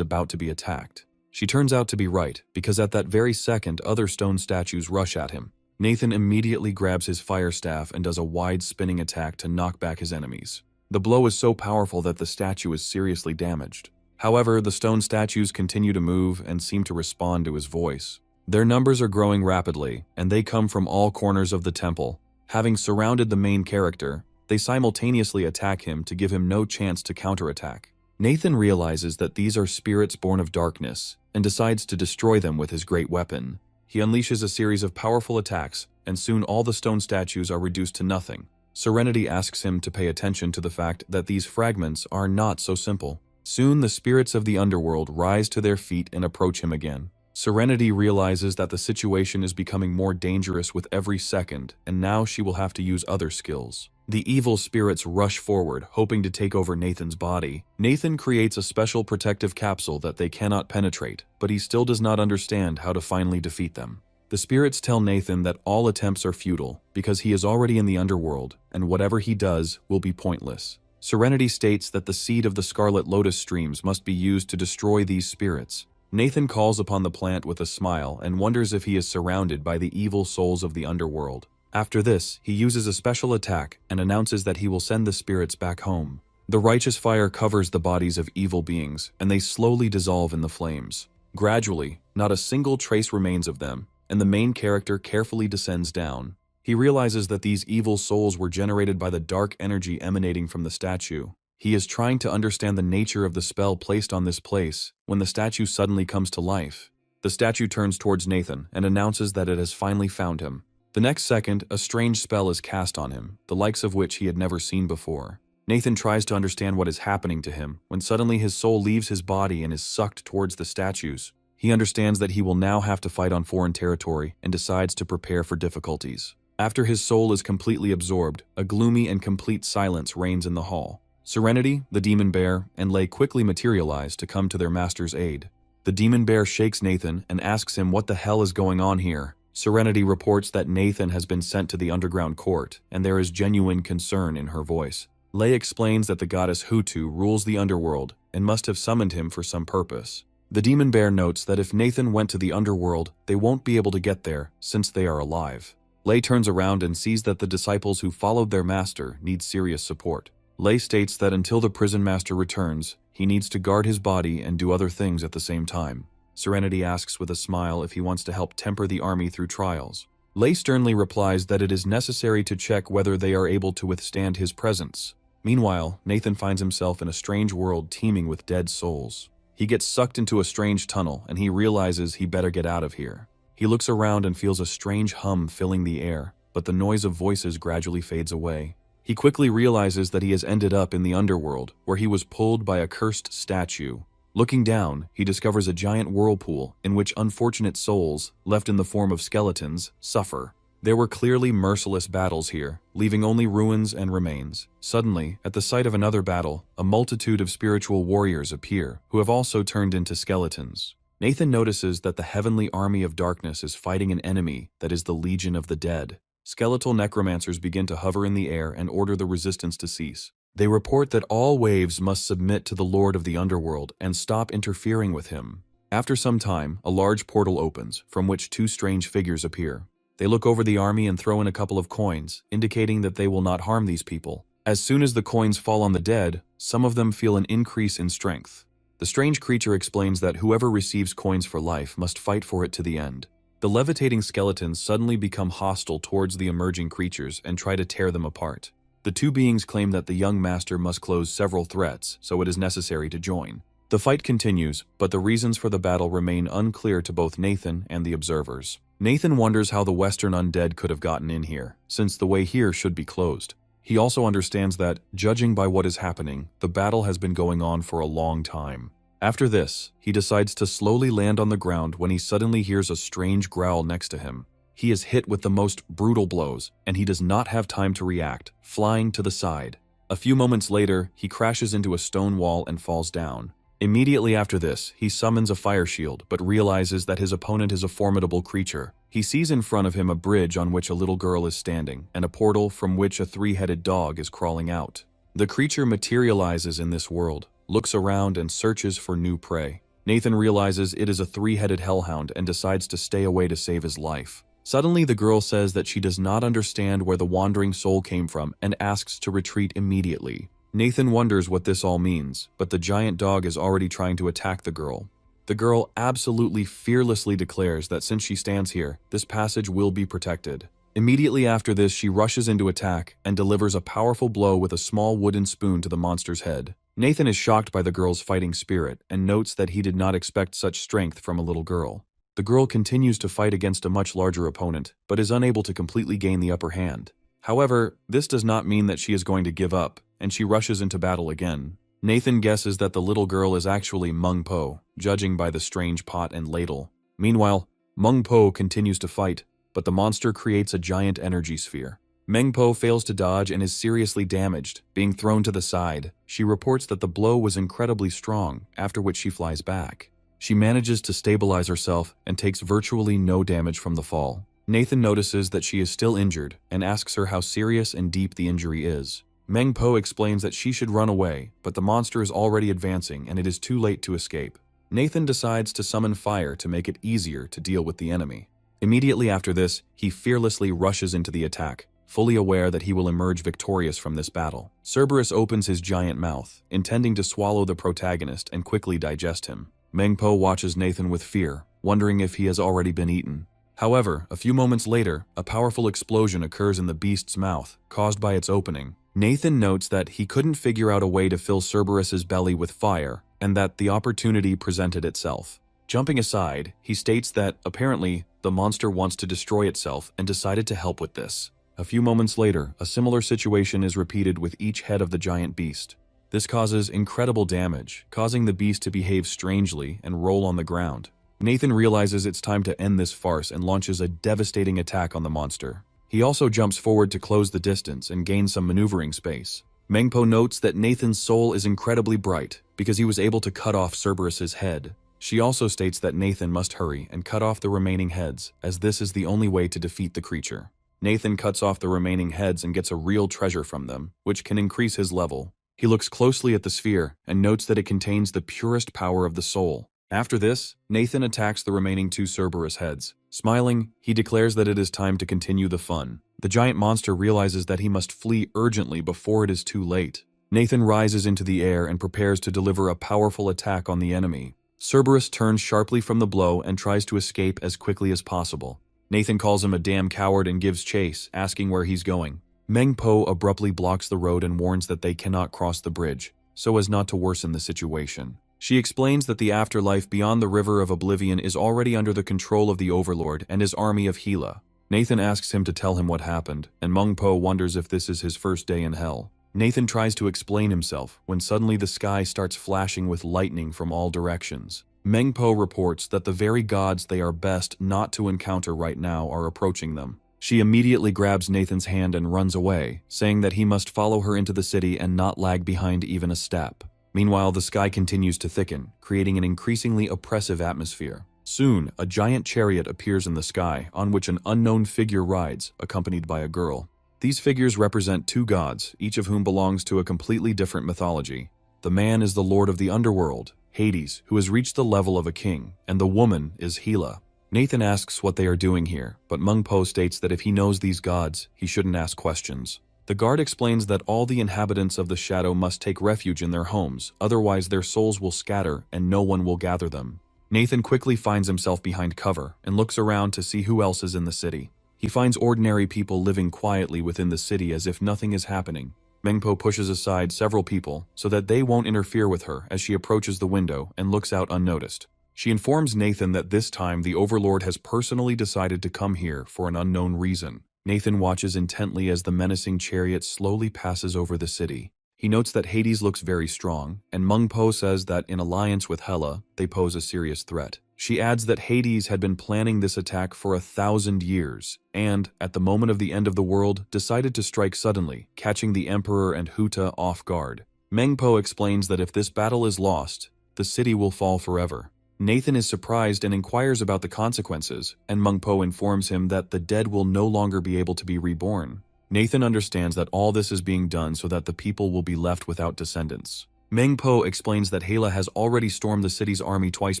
about to be attacked. She turns out to be right, because at that very second other stone statues rush at him. Nathan immediately grabs his fire staff and does a wide spinning attack to knock back his enemies. The blow is so powerful that the statue is seriously damaged. However, the stone statues continue to move and seem to respond to his voice. Their numbers are growing rapidly, and they come from all corners of the temple. Having surrounded the main character, they simultaneously attack him to give him no chance to counterattack. Nathan realizes that these are spirits born of darkness, and decides to destroy them with his great weapon. He unleashes a series of powerful attacks, and soon all the stone statues are reduced to nothing. Serenity asks him to pay attention to the fact that these fragments are not so simple. Soon the spirits of the underworld rise to their feet and approach him again. Serenity realizes that the situation is becoming more dangerous with every second, and now she will have to use other skills. The evil spirits rush forward, hoping to take over Nathan's body. Nathan creates a special protective capsule that they cannot penetrate, but he still does not understand how to finally defeat them. The spirits tell Nathan that all attempts are futile, because he is already in the underworld, and whatever he does will be pointless. Serenity states that the seed of the Scarlet Lotus streams must be used to destroy these spirits. Nathan calls upon the plant with a smile and wonders if he is surrounded by the evil souls of the underworld. After this, he uses a special attack and announces that he will send the spirits back home. The righteous fire covers the bodies of evil beings, and they slowly dissolve in the flames. Gradually, not a single trace remains of them, and the main character carefully descends down. He realizes that these evil souls were generated by the dark energy emanating from the statue. He is trying to understand the nature of the spell placed on this place when the statue suddenly comes to life. The statue turns towards Nathan and announces that it has finally found him. The next second, a strange spell is cast on him, the likes of which he had never seen before. Nathan tries to understand what is happening to him when suddenly his soul leaves his body and is sucked towards the statues. He understands that he will now have to fight on foreign territory and decides to prepare for difficulties. After his soul is completely absorbed, a gloomy and complete silence reigns in the hall. Serenity, the demon bear, and Lei quickly materialize to come to their master's aid. The demon bear shakes Nathan and asks him what the hell is going on here. Serenity reports that Nathan has been sent to the underground court, and there is genuine concern in her voice. Lei explains that the goddess Hutu rules the underworld and must have summoned him for some purpose. The demon bear notes that if Nathan went to the underworld, they won't be able to get there since they are alive. Lei turns around and sees that the disciples who followed their master need serious support. Lei states that until the prison master returns, he needs to guard his body and do other things at the same time. Serenity asks with a smile if he wants to help temper the army through trials. Lei sternly replies that it is necessary to check whether they are able to withstand his presence. Meanwhile, Nathan finds himself in a strange world teeming with dead souls. He gets sucked into a strange tunnel and he realizes he better get out of here. He looks around and feels a strange hum filling the air, but the noise of voices gradually fades away. He quickly realizes that he has ended up in the underworld, where he was pulled by a cursed statue. Looking down, he discovers a giant whirlpool in which unfortunate souls, left in the form of skeletons, suffer. There were clearly merciless battles here, leaving only ruins and remains. Suddenly, at the site of another battle, a multitude of spiritual warriors appear, who have also turned into skeletons. Nathan notices that the heavenly army of darkness is fighting an enemy that is the Legion of the Dead. Skeletal necromancers begin to hover in the air and order the resistance to cease. They report that all waves must submit to the Lord of the Underworld and stop interfering with him. After some time, a large portal opens, from which two strange figures appear. They look over the army and throw in a couple of coins, indicating that they will not harm these people. As soon as the coins fall on the dead, some of them feel an increase in strength. The strange creature explains that whoever receives coins for life must fight for it to the end. The levitating skeletons suddenly become hostile towards the emerging creatures and try to tear them apart. The two beings claim that the young master must close several threats, so it is necessary to join. The fight continues, but the reasons for the battle remain unclear to both Nathan and the observers. Nathan wonders how the Western undead could have gotten in here, since the way here should be closed. He also understands that, judging by what is happening, the battle has been going on for a long time. After this, he decides to slowly land on the ground when he suddenly hears a strange growl next to him. He is hit with the most brutal blows, and he does not have time to react, flying to the side. A few moments later, he crashes into a stone wall and falls down. Immediately after this, he summons a fire shield, but realizes that his opponent is a formidable creature. He sees in front of him a bridge on which a little girl is standing, and a portal from which a three-headed dog is crawling out. The creature materializes in this world, looks around and searches for new prey. Nathan realizes it is a three-headed hellhound and decides to stay away to save his life. Suddenly, the girl says that she does not understand where the wandering soul came from and asks to retreat immediately. Nathan wonders what this all means, but the giant dog is already trying to attack the girl. The girl absolutely fearlessly declares that since she stands here, this passage will be protected. Immediately after this, she rushes into attack and delivers a powerful blow with a small wooden spoon to the monster's head. Nathan is shocked by the girl's fighting spirit and notes that he did not expect such strength from a little girl. The girl continues to fight against a much larger opponent, but is unable to completely gain the upper hand. However, this does not mean that she is going to give up, and she rushes into battle again. Nathan guesses that the little girl is actually Meng Po, judging by the strange pot and ladle. Meanwhile, Meng Po continues to fight, but the monster creates a giant energy sphere. Meng Po fails to dodge and is seriously damaged, being thrown to the side. She reports that the blow was incredibly strong, after which she flies back. She manages to stabilize herself and takes virtually no damage from the fall. Nathan notices that she is still injured and asks her how serious and deep the injury is. Meng Po explains that she should run away, but the monster is already advancing and it is too late to escape. Nathan decides to summon fire to make it easier to deal with the enemy. Immediately after this, he fearlessly rushes into the attack, fully aware that he will emerge victorious from this battle. Cerberus opens his giant mouth, intending to swallow the protagonist and quickly digest him. Meng Po watches Nathan with fear, wondering if he has already been eaten. However, a few moments later, a powerful explosion occurs in the beast's mouth, caused by its opening. Nathan notes that he couldn't figure out a way to fill Cerberus's belly with fire, and that the opportunity presented itself. Jumping aside, he states that, apparently, the monster wants to destroy itself and decided to help with this. A few moments later, a similar situation is repeated with each head of the giant beast. This causes incredible damage, causing the beast to behave strangely and roll on the ground. Nathan realizes it's time to end this farce and launches a devastating attack on the monster. He also jumps forward to close the distance and gain some maneuvering space. Mangpo notes that Nathan's soul is incredibly bright because he was able to cut off Cerberus's head. She also states that Nathan must hurry and cut off the remaining heads, as this is the only way to defeat the creature. Nathan cuts off the remaining heads and gets a real treasure from them, which can increase his level. He looks closely at the sphere and notes that it contains the purest power of the soul. After this, Nathan attacks the remaining 2 Cerberus heads. Smiling, he declares that it is time to continue the fun. The giant monster realizes that he must flee urgently before it is too late. Nathan rises into the air and prepares to deliver a powerful attack on the enemy. Cerberus turns sharply from the blow and tries to escape as quickly as possible. Nathan calls him a damn coward and gives chase, asking where he's going. Mangpo abruptly blocks the road and warns that they cannot cross the bridge, so as not to worsen the situation. She explains that the afterlife beyond the River of Oblivion is already under the control of the Overlord and his army of Gila. Nathan asks him to tell him what happened, and Mangpo wonders if this is his first day in hell. Nathan tries to explain himself when suddenly the sky starts flashing with lightning from all directions. Mangpo reports that the very gods they are best not to encounter right now are approaching them. She immediately grabs Nathan's hand and runs away, saying that he must follow her into the city and not lag behind even a step. Meanwhile, the sky continues to thicken, creating an increasingly oppressive atmosphere. Soon, a giant chariot appears in the sky, on which an unknown figure rides, accompanied by a girl. These figures represent 2 gods, each of whom belongs to a completely different mythology. The man is the lord of the underworld, Hades, who has reached the level of a king, and the woman is Gila. Nathan asks what they are doing here, but Mangpo states that if he knows these gods, he shouldn't ask questions. The guard explains that all the inhabitants of the shadow must take refuge in their homes, otherwise their souls will scatter and no one will gather them. Nathan quickly finds himself behind cover and looks around to see who else is in the city. He finds ordinary people living quietly within the city as if nothing is happening. Mangpo pushes aside several people so that they won't interfere with her as she approaches the window and looks out unnoticed. She informs Nathan that this time the Overlord has personally decided to come here for an unknown reason. Nathan watches intently as the menacing chariot slowly passes over the city. He notes that Hades looks very strong, and Mangpo says that in alliance with Hela, they pose a serious threat. She adds that Hades had been planning this attack for 1,000 years, and, at the moment of the end of the world, decided to strike suddenly, catching the Emperor and Huta off guard. Mangpo explains that if this battle is lost, the city will fall forever. Nathan is surprised and inquires about the consequences, and Mangpo informs him that the dead will no longer be able to be reborn. Nathan understands that all this is being done so that the people will be left without descendants. Mangpo explains that Hela has already stormed the city's army twice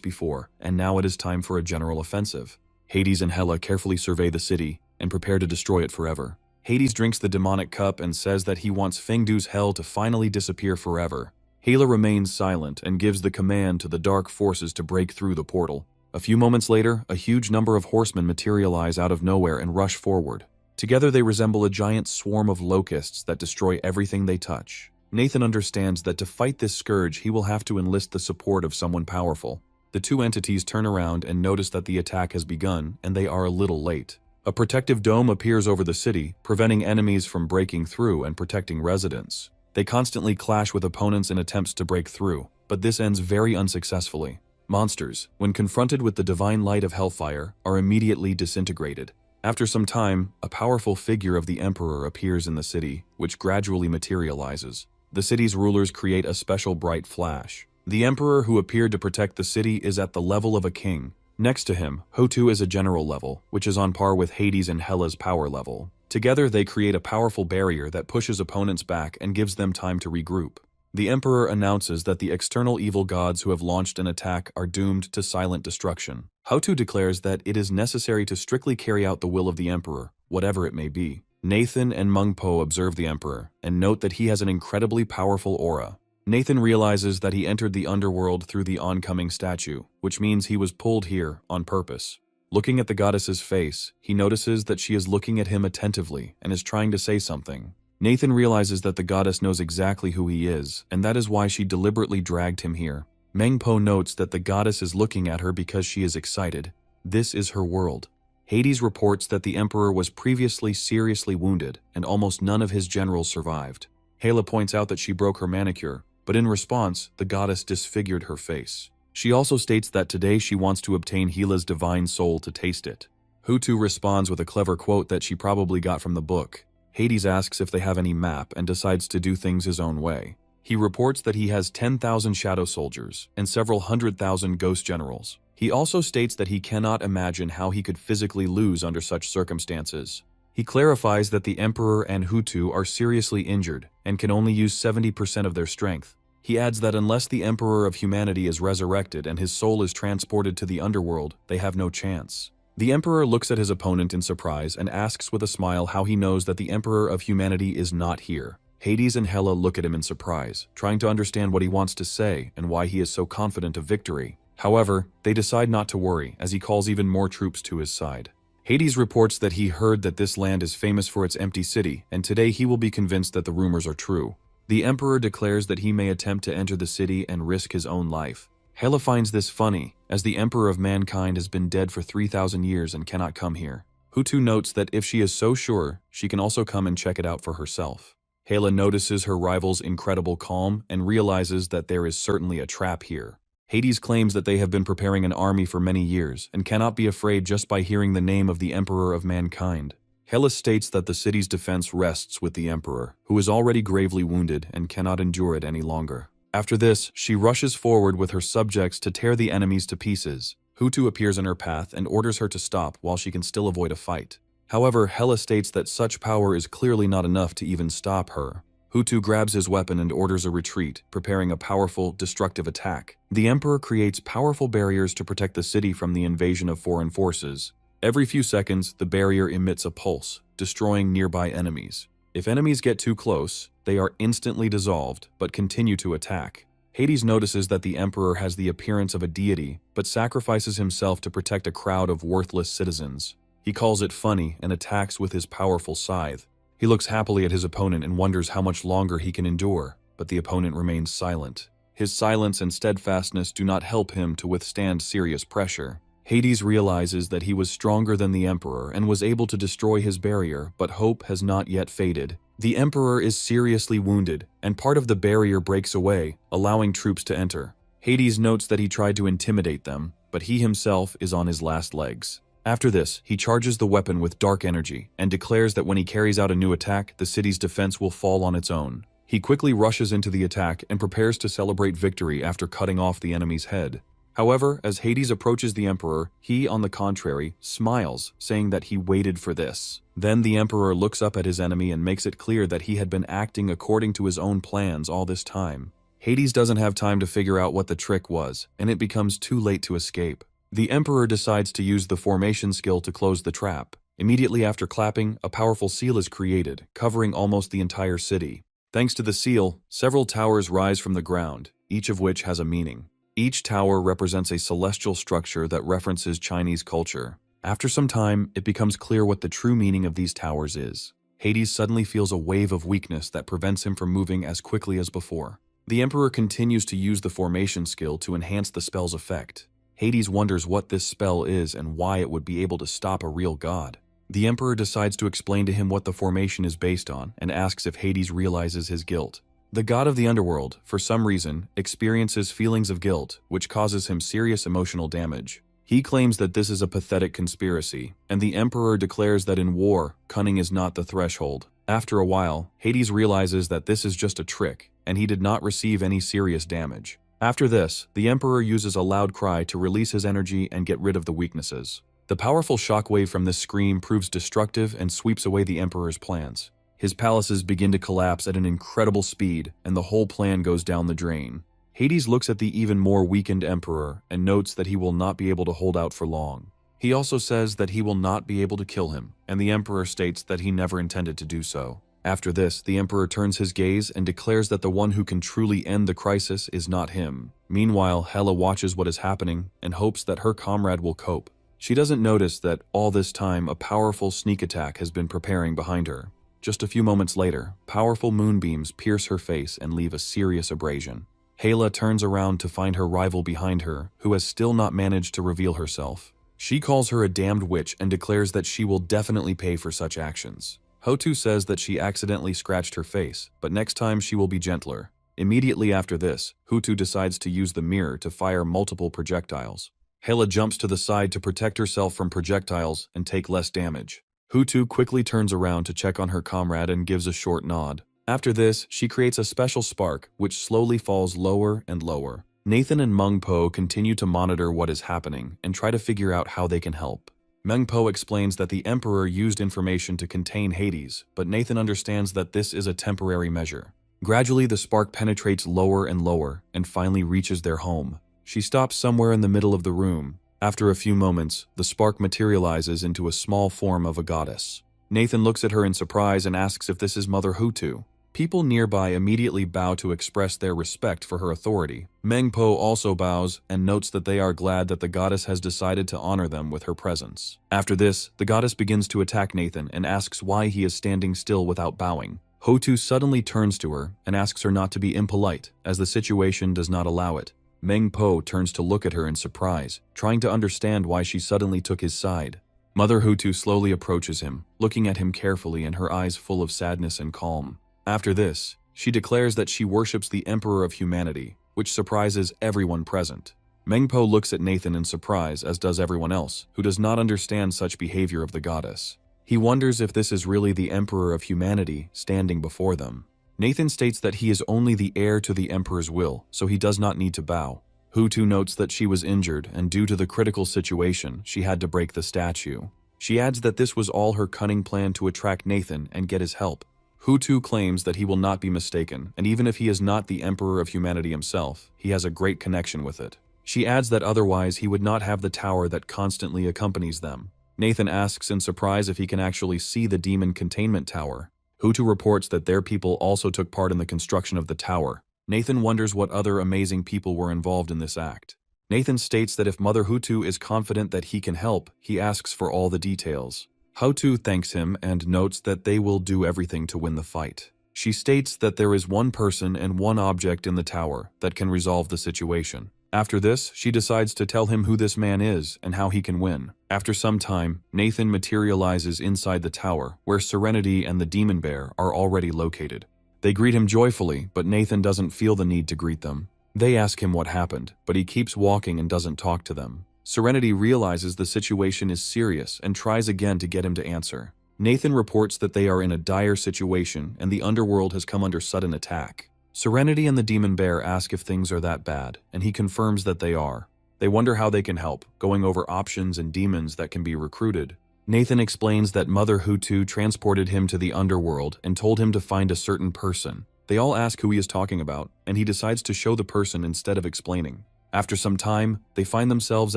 before, and now it is time for a general offensive. Hades and Hela carefully survey the city and prepare to destroy it forever. Hades drinks the demonic cup and says that he wants Fengdu's hell to finally disappear forever. Hela remains silent and gives the command to the dark forces to break through the portal. A few moments later, a huge number of horsemen materialize out of nowhere and rush forward. Together they resemble a giant swarm of locusts that destroy everything they touch. Nathan understands that to fight this scourge he will have to enlist the support of someone powerful. The 2 entities turn around and notice that the attack has begun, and they are a little late. A protective dome appears over the city, preventing enemies from breaking through and protecting residents. They constantly clash with opponents in attempts to break through, but this ends very unsuccessfully. Monsters, when confronted with the divine light of hellfire, are immediately disintegrated. After some time, a powerful figure of the Emperor appears in the city, which gradually materializes. The city's rulers create a special bright flash. The Emperor who appeared to protect the city is at the level of a king. Next to him, Hotu is a general level, which is on par with Hades and Hela's power level. Together they create a powerful barrier that pushes opponents back and gives them time to regroup. The Emperor announces that the external evil gods who have launched an attack are doomed to silent destruction. Hotu declares that it is necessary to strictly carry out the will of the Emperor, whatever it may be. Nathan and Mangpo observe the Emperor and note that he has an incredibly powerful aura. Nathan realizes that he entered the underworld through the oncoming statue, which means he was pulled here on purpose. Looking at the goddess's face, he notices that she is looking at him attentively and is trying to say something. Nathan realizes that the goddess knows exactly who he is, and that is why she deliberately dragged him here. Mengpo notes that the goddess is looking at her because she is excited. This is her world. Hades reports that the emperor was previously seriously wounded, and almost none of his generals survived. Yahello points out that she broke her manicure, but in response, the goddess disfigured her face. She also states that today she wants to obtain Hila's divine soul to taste it. Hutu responds with a clever quote that she probably got from the book. Hades asks if they have any map and decides to do things his own way. He reports that he has 10,000 shadow soldiers and several 100,000 ghost generals. He also states that he cannot imagine how he could physically lose under such circumstances. He clarifies that the Emperor and Hutu are seriously injured and can only use 70% of their strength. He adds that unless the Emperor of Humanity is resurrected and his soul is transported to the underworld, they have no chance. The Emperor looks at his opponent in surprise and asks with a smile how he knows that the Emperor of Humanity is not here. Hades and Yahello look at him in surprise, trying to understand what he wants to say and why he is so confident of victory. However, they decide not to worry as he calls even more troops to his side. Hades reports that he heard that this land is famous for its empty city, and today he will be convinced that the rumors are true. The Emperor declares that he may attempt to enter the city and risk his own life. Yahello finds this funny, as the Emperor of Mankind has been dead for 3,000 years and cannot come here. Hutu notes that if she is so sure, she can also come and check it out for herself. Yahello notices her rival's incredible calm and realizes that there is certainly a trap here. Hades claims that they have been preparing an army for many years and cannot be afraid just by hearing the name of the Emperor of Mankind. Yahello states that the city's defense rests with the Emperor, who is already gravely wounded and cannot endure it any longer. After this, she rushes forward with her subjects to tear the enemies to pieces. Hutu appears in her path and orders her to stop while she can still avoid a fight. However, Yahello states that such power is clearly not enough to even stop her. Hutu grabs his weapon and orders a retreat, preparing a powerful, destructive attack. The Emperor creates powerful barriers to protect the city from the invasion of foreign forces. Every few seconds, the barrier emits a pulse, destroying nearby enemies. If enemies get too close, they are instantly dissolved, but continue to attack. Hades notices that the Emperor has the appearance of a deity, but sacrifices himself to protect a crowd of worthless citizens. He calls it funny and attacks with his powerful scythe. He looks happily at his opponent and wonders how much longer he can endure, but the opponent remains silent. His silence and steadfastness do not help him to withstand serious pressure. Hades realizes that he was stronger than the Emperor and was able to destroy his barrier, but hope has not yet faded. The Emperor is seriously wounded, and part of the barrier breaks away, allowing troops to enter. Hades notes that he tried to intimidate them, but he himself is on his last legs. After this, he charges the weapon with dark energy and declares that when he carries out a new attack, the city's defense will fall on its own. He quickly rushes into the attack and prepares to celebrate victory after cutting off the enemy's head. However, as Hades approaches the Emperor, he, on the contrary, smiles, saying that he waited for this. Then the Emperor looks up at his enemy and makes it clear that he had been acting according to his own plans all this time. Hades doesn't have time to figure out what the trick was, and it becomes too late to escape. The Emperor decides to use the formation skill to close the trap. Immediately after clapping, a powerful seal is created, covering almost the entire city. Thanks to the seal, several towers rise from the ground, each of which has a meaning. Each tower represents a celestial structure that references Chinese culture. After some time, it becomes clear what the true meaning of these towers is. Hades suddenly feels a wave of weakness that prevents him from moving as quickly as before. The Emperor continues to use the formation skill to enhance the spell's effect. Hades wonders what this spell is and why it would be able to stop a real god. The Emperor decides to explain to him what the formation is based on and asks if Hades realizes his guilt. The god of the underworld, for some reason, experiences feelings of guilt, which causes him serious emotional damage. He claims that this is a pathetic conspiracy, and the Emperor declares that in war, cunning is not the threshold. After a while, Hades realizes that this is just a trick, and he did not receive any serious damage. After this, the Emperor uses a loud cry to release his energy and get rid of the weaknesses. The powerful shockwave from this scream proves destructive and sweeps away the Emperor's plans. His palaces begin to collapse at an incredible speed, and the whole plan goes down the drain. Hades looks at the even more weakened Emperor and notes that he will not be able to hold out for long. He also says that he will not be able to kill him, and the Emperor states that he never intended to do so. After this, the Emperor turns his gaze and declares that the one who can truly end the crisis is not him. Meanwhile, Yahello watches what is happening and hopes that her comrade will cope. She doesn't notice that all this time a powerful sneak attack has been preparing behind her. Just a few moments later, powerful moonbeams pierce her face and leave a serious abrasion. Yahello turns around to find her rival behind her, who has still not managed to reveal herself. She calls her a damned witch and declares that she will definitely pay for such actions. Hotu says that she accidentally scratched her face, but next time she will be gentler. Immediately after this, Hutu decides to use the mirror to fire multiple projectiles. Yahello jumps to the side to protect herself from projectiles and take less damage. Hutu quickly turns around to check on her comrade and gives a short nod. After this, she creates a special spark, which slowly falls lower and lower. Nathan and Mengpo continue to monitor what is happening and try to figure out how they can help. Mengpo explains that the Emperor used information to contain Hades, but Nathan understands that this is a temporary measure. Gradually, the spark penetrates lower and lower and finally reaches their home. She stops somewhere in the middle of the room. After a few moments, the spark materializes into a small form of a goddess. Nathan looks at her in surprise and asks if this is Mother Hutu. People nearby immediately bow to express their respect for her authority. Mengpo also bows and notes that they are glad that the goddess has decided to honor them with her presence. After this, the goddess begins to attack Nathan and asks why he is standing still without bowing. Hutu suddenly turns to her and asks her not to be impolite, as the situation does not allow it. Mengpo turns to look at her in surprise, trying to understand why she suddenly took his side. Mother Hutu slowly approaches him, looking at him carefully and her eyes full of sadness and calm. After this, she declares that she worships the Emperor of Humanity, which surprises everyone present. Mengpo looks at Nathan in surprise, as does everyone else, who does not understand such behavior of the goddess. He wonders if this is really the Emperor of Humanity standing before them. Nathan states that he is only the heir to the Emperor's will, so he does not need to bow. Hutu notes that she was injured, and due to the critical situation, she had to break the statue. She adds that this was all her cunning plan to attract Nathan and get his help. Hutu claims that he will not be mistaken, and even if he is not the Emperor of Humanity himself, he has a great connection with it. She adds that otherwise he would not have the tower that constantly accompanies them. Nathan asks in surprise if he can actually see the demon containment tower. Hutu reports that their people also took part in the construction of the tower. Nathan wonders what other amazing people were involved in this act. Nathan states that if Mother Hutu is confident that he can help, he asks for all the details. Hutu thanks him and notes that they will do everything to win the fight. She states that there is one person and one object in the tower that can resolve the situation. After this, she decides to tell him who this man is and how he can win. After some time, Nathan materializes inside the tower, where Serenity and the demon bear are already located. They greet him joyfully, but Nathan doesn't feel the need to greet them. They ask him what happened, but he keeps walking and doesn't talk to them. Serenity realizes the situation is serious and tries again to get him to answer. Nathan reports that they are in a dire situation and the underworld has come under sudden attack. Serenity and the demon bear ask if things are that bad, and he confirms that they are. They wonder how they can help, going over options and demons that can be recruited. Nathan explains that Mother Hutu transported him to the underworld and told him to find a certain person. They all ask who he is talking about, and he decides to show the person instead of explaining. After some time, they find themselves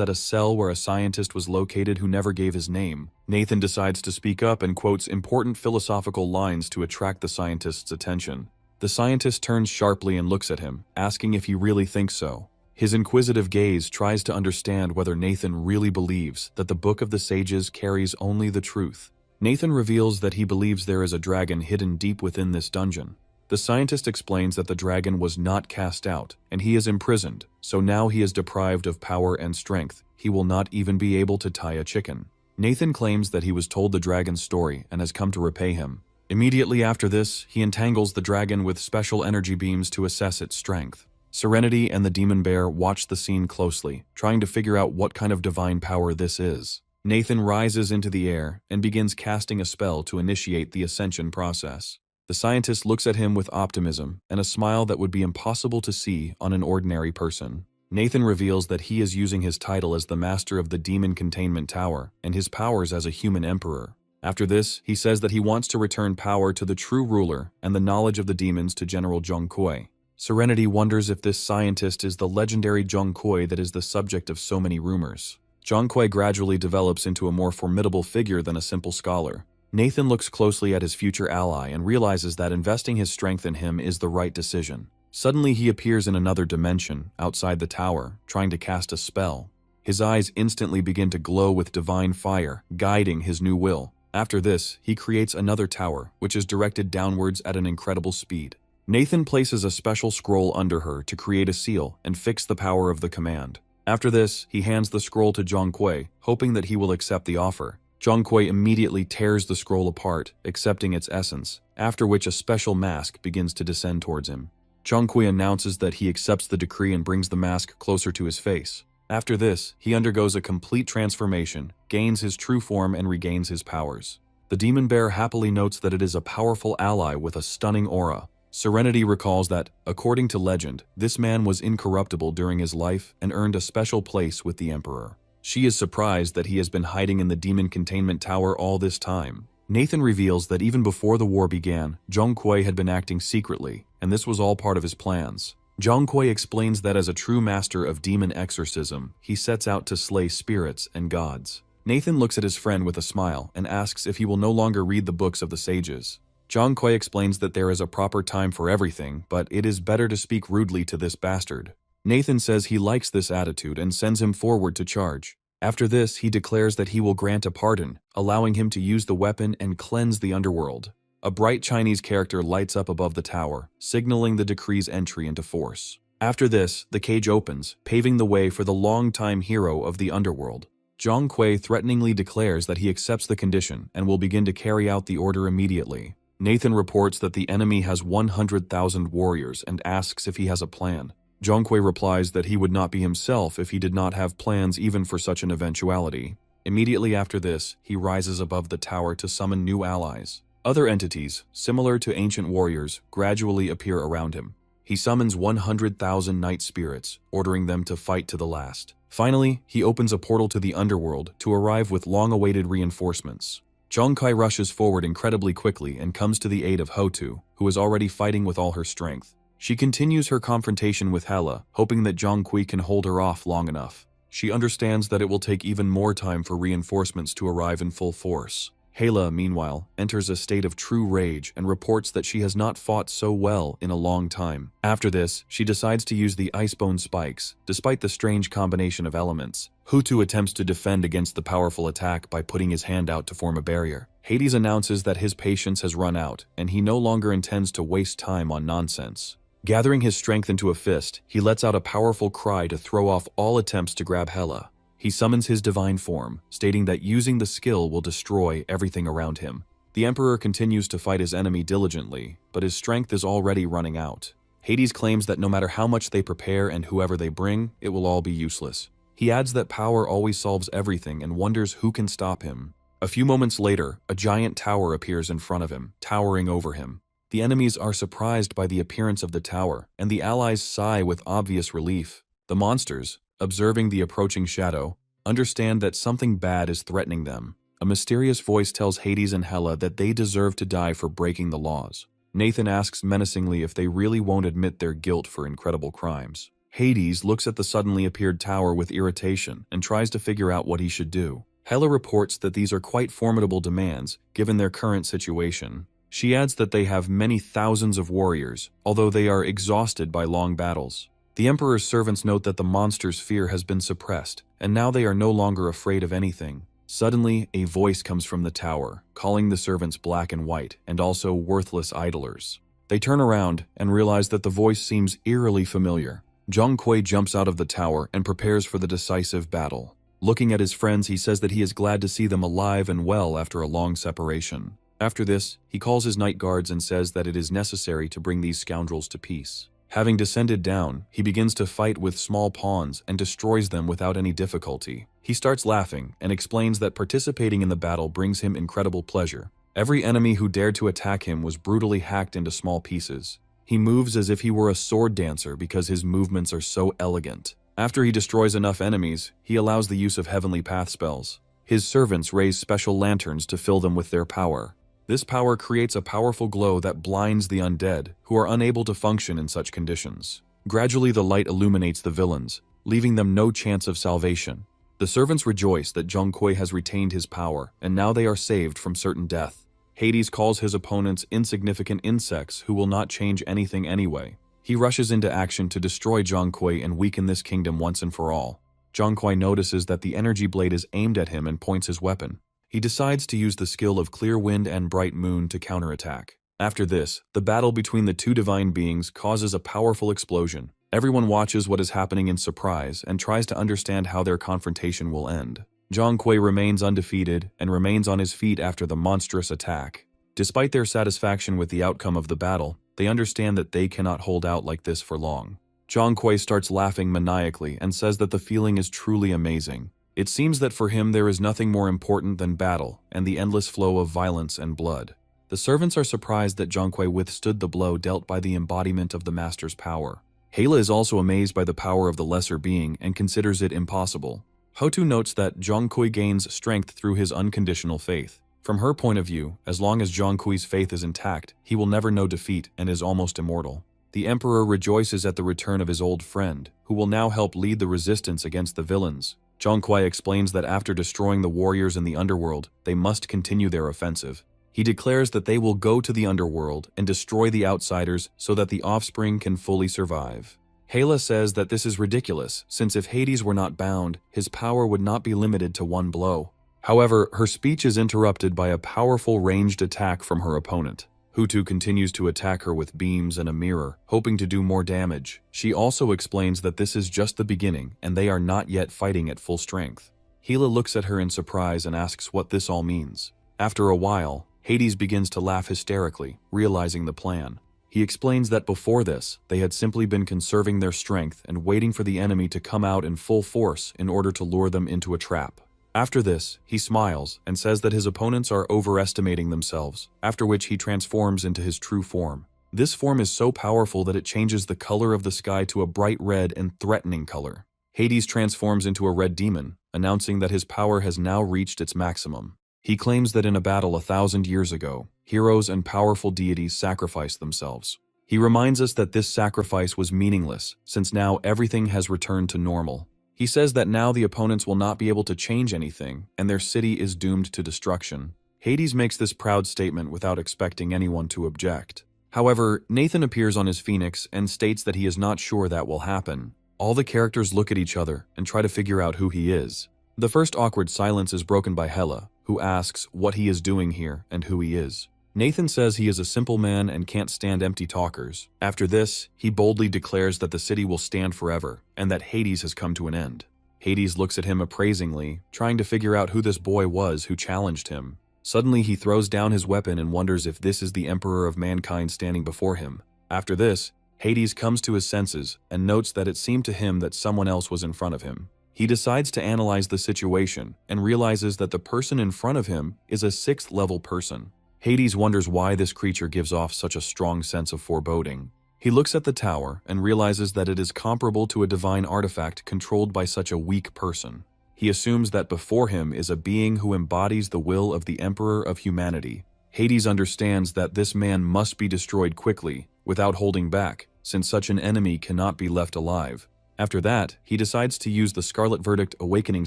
at a cell where a scientist was located who never gave his name. Nathan decides to speak up and quotes important philosophical lines to attract the scientist's attention. The scientist turns sharply and looks at him, asking if he really thinks so. His inquisitive gaze tries to understand whether Nathan really believes that the Book of the Sages carries only the truth. Nathan reveals that he believes there is a dragon hidden deep within this dungeon. The scientist explains that the dragon was not cast out, and he is imprisoned, so now he is deprived of power and strength. He will not even be able to tie a chicken. Nathan claims that he was told the dragon's story and has come to repay him. Immediately after this, he entangles the dragon with special energy beams to assess its strength. Serenity and the demon bear watch the scene closely, trying to figure out what kind of divine power this is. Nathan rises into the air and begins casting a spell to initiate the ascension process. The scientist looks at him with optimism and a smile that would be impossible to see on an ordinary person. Nathan reveals that he is using his title as the master of the Demon Containment Tower and his powers as a human emperor. After this, he says that he wants to return power to the true ruler and the knowledge of the demons to General Zhongkui. Serenity wonders if this scientist is the legendary Zhongkui that is the subject of so many rumors. Zhongkui gradually develops into a more formidable figure than a simple scholar. Nathan looks closely at his future ally and realizes that investing his strength in him is the right decision. Suddenly he appears in another dimension, outside the tower, trying to cast a spell. His eyes instantly begin to glow with divine fire, guiding his new will. After this, he creates another tower, which is directed downwards at an incredible speed. Nathan places a special scroll under her to create a seal and fix the power of the command. After this, he hands the scroll to Zhongkui, hoping that he will accept the offer. Zhongkui immediately tears the scroll apart, accepting its essence, after which a special mask begins to descend towards him. Zhongkui announces that he accepts the decree and brings the mask closer to his face. After this, he undergoes a complete transformation, gains his true form and regains his powers. The demon bear happily notes that it is a powerful ally with a stunning aura. Serenity recalls that, according to legend, this man was incorruptible during his life and earned a special place with the emperor. She is surprised that he has been hiding in the demon containment tower all this time. Nathan reveals that even before the war began, Zhongkui had been acting secretly, and this was all part of his plans. Zhongkui explains that as a true master of demon exorcism, he sets out to slay spirits and gods. Nathan looks at his friend with a smile and asks if he will no longer read the books of the sages. Zhongkui explains that there is a proper time for everything, but it is better to speak rudely to this bastard. Nathan says he likes this attitude and sends him forward to charge. After this, he declares that he will grant a pardon, allowing him to use the weapon and cleanse the underworld. A bright Chinese character lights up above the tower, signaling the decree's entry into force. After this, the cage opens, paving the way for the longtime hero of the underworld. Zhongkui threateningly declares that he accepts the condition and will begin to carry out the order immediately. Nathan reports that the enemy has 100,000 warriors and asks if he has a plan. Zhongkui replies that he would not be himself if he did not have plans even for such an eventuality. Immediately after this, he rises above the tower to summon new allies. Other entities, similar to ancient warriors, gradually appear around him. He summons 100,000 night spirits, ordering them to fight to the last. Finally, he opens a portal to the underworld to arrive with long-awaited reinforcements. Zhongkui rushes forward incredibly quickly and comes to the aid of Hotu, who is already fighting with all her strength. She continues her confrontation with Hela, hoping that Zhongkui can hold her off long enough. She understands that it will take even more time for reinforcements to arrive in full force. Hela, meanwhile, enters a state of true rage and reports that she has not fought so well in a long time. After this, she decides to use the icebone spikes, despite the strange combination of elements. Hutu attempts to defend against the powerful attack by putting his hand out to form a barrier. Hades announces that his patience has run out, and he no longer intends to waste time on nonsense. Gathering his strength into a fist, he lets out a powerful cry to throw off all attempts to grab Hela. He summons his divine form, stating that using the skill will destroy everything around him. The Emperor continues to fight his enemy diligently, but his strength is already running out. Hades claims that no matter how much they prepare and whoever they bring, it will all be useless. He adds that power always solves everything and wonders who can stop him. A few moments later, a giant tower appears in front of him, towering over him. The enemies are surprised by the appearance of the tower, and the allies sigh with obvious relief. The monsters, observing the approaching shadow, understand that something bad is threatening them. A mysterious voice tells Hades and Hela that they deserve to die for breaking the laws. Nathan asks menacingly if they really won't admit their guilt for incredible crimes. Hades looks at the suddenly appeared tower with irritation and tries to figure out what he should do. Hela reports that these are quite formidable demands, given their current situation. She adds that they have many thousands of warriors, although they are exhausted by long battles. The Emperor's servants note that the monster's fear has been suppressed, and now they are no longer afraid of anything. Suddenly, a voice comes from the tower, calling the servants black and white, and also worthless idlers. They turn around and realize that the voice seems eerily familiar. Zhongkui jumps out of the tower and prepares for the decisive battle. Looking at his friends, he says that he is glad to see them alive and well after a long separation. After this, he calls his night guards and says that it is necessary to bring these scoundrels to peace. Having descended down, he begins to fight with small pawns and destroys them without any difficulty. He starts laughing and explains that participating in the battle brings him incredible pleasure. Every enemy who dared to attack him was brutally hacked into small pieces. He moves as if he were a sword dancer because his movements are so elegant. After he destroys enough enemies, he allows the use of heavenly path spells. His servants raise special lanterns to fill them with their power. This power creates a powerful glow that blinds the undead, who are unable to function in such conditions. Gradually, the light illuminates the villains, leaving them no chance of salvation. The servants rejoice that Zhongkui has retained his power, and now they are saved from certain death. Hades calls his opponents insignificant insects who will not change anything anyway. He rushes into action to destroy Zhongkui and weaken this kingdom once and for all. Zhang notices that the energy blade is aimed at him and points his weapon. He decides to use the skill of Clear Wind and Bright Moon to counterattack. After this, the battle between the two divine beings causes a powerful explosion. Everyone watches what is happening in surprise and tries to understand how their confrontation will end. Zhang remains undefeated and remains on his feet after the monstrous attack. Despite their satisfaction with the outcome of the battle, they understand that they cannot hold out like this for long. Zhang starts laughing maniacally and says that the feeling is truly amazing. It seems that for him there is nothing more important than battle and the endless flow of violence and blood. The servants are surprised that Zhang withstood the blow dealt by the embodiment of the master's power. Yahello is also amazed by the power of the lesser being and considers it impossible. Hotu notes that Zhang gains strength through his unconditional faith. From her point of view, as long as Zhang faith is intact, he will never know defeat and is almost immortal. The emperor rejoices at the return of his old friend, who will now help lead the resistance against the villains. Zhang explains that after destroying the warriors in the underworld, they must continue their offensive. He declares that they will go to the underworld and destroy the outsiders so that the offspring can fully survive. Yahello says that this is ridiculous, since if Hades were not bound, his power would not be limited to one blow. However, her speech is interrupted by a powerful ranged attack from her opponent. Hotu continues to attack her with beams and a mirror, hoping to do more damage. She also explains that this is just the beginning and they are not yet fighting at full strength. Yahello looks at her in surprise and asks what this all means. After a while, Hades begins to laugh hysterically, realizing the plan. He explains that before this, they had simply been conserving their strength and waiting for the enemy to come out in full force in order to lure them into a trap. After this, he smiles and says that his opponents are overestimating themselves, after which he transforms into his true form. This form is so powerful that it changes the color of the sky to a bright red and threatening color. Hades transforms into a red demon, announcing that his power has now reached its maximum. He claims that in a battle 1,000 years ago, heroes and powerful deities sacrificed themselves. He reminds us that this sacrifice was meaningless, since now everything has returned to normal. He says that now the opponents will not be able to change anything, and their city is doomed to destruction. Hades makes this proud statement without expecting anyone to object. However, Nathan appears on his phoenix and states that he is not sure that will happen. All the characters look at each other and try to figure out who he is. The first awkward silence is broken by Yahello, who asks what he is doing here and who he is. Nathan says he is a simple man and can't stand empty talkers. After this, he boldly declares that the city will stand forever and that Hades has come to an end. Hades looks at him appraisingly, trying to figure out who this boy was who challenged him. Suddenly, he throws down his weapon and wonders if this is the emperor of mankind standing before him. After this, Hades comes to his senses and notes that it seemed to him that someone else was in front of him. He decides to analyze the situation and realizes that the person in front of him is a 6th-level person. Hades wonders why this creature gives off such a strong sense of foreboding. He looks at the tower and realizes that it is comparable to a divine artifact controlled by such a weak person. He assumes that before him is a being who embodies the will of the Emperor of humanity. Hades understands that this man must be destroyed quickly, without holding back, since such an enemy cannot be left alive. After that, he decides to use the Scarlet Verdict Awakening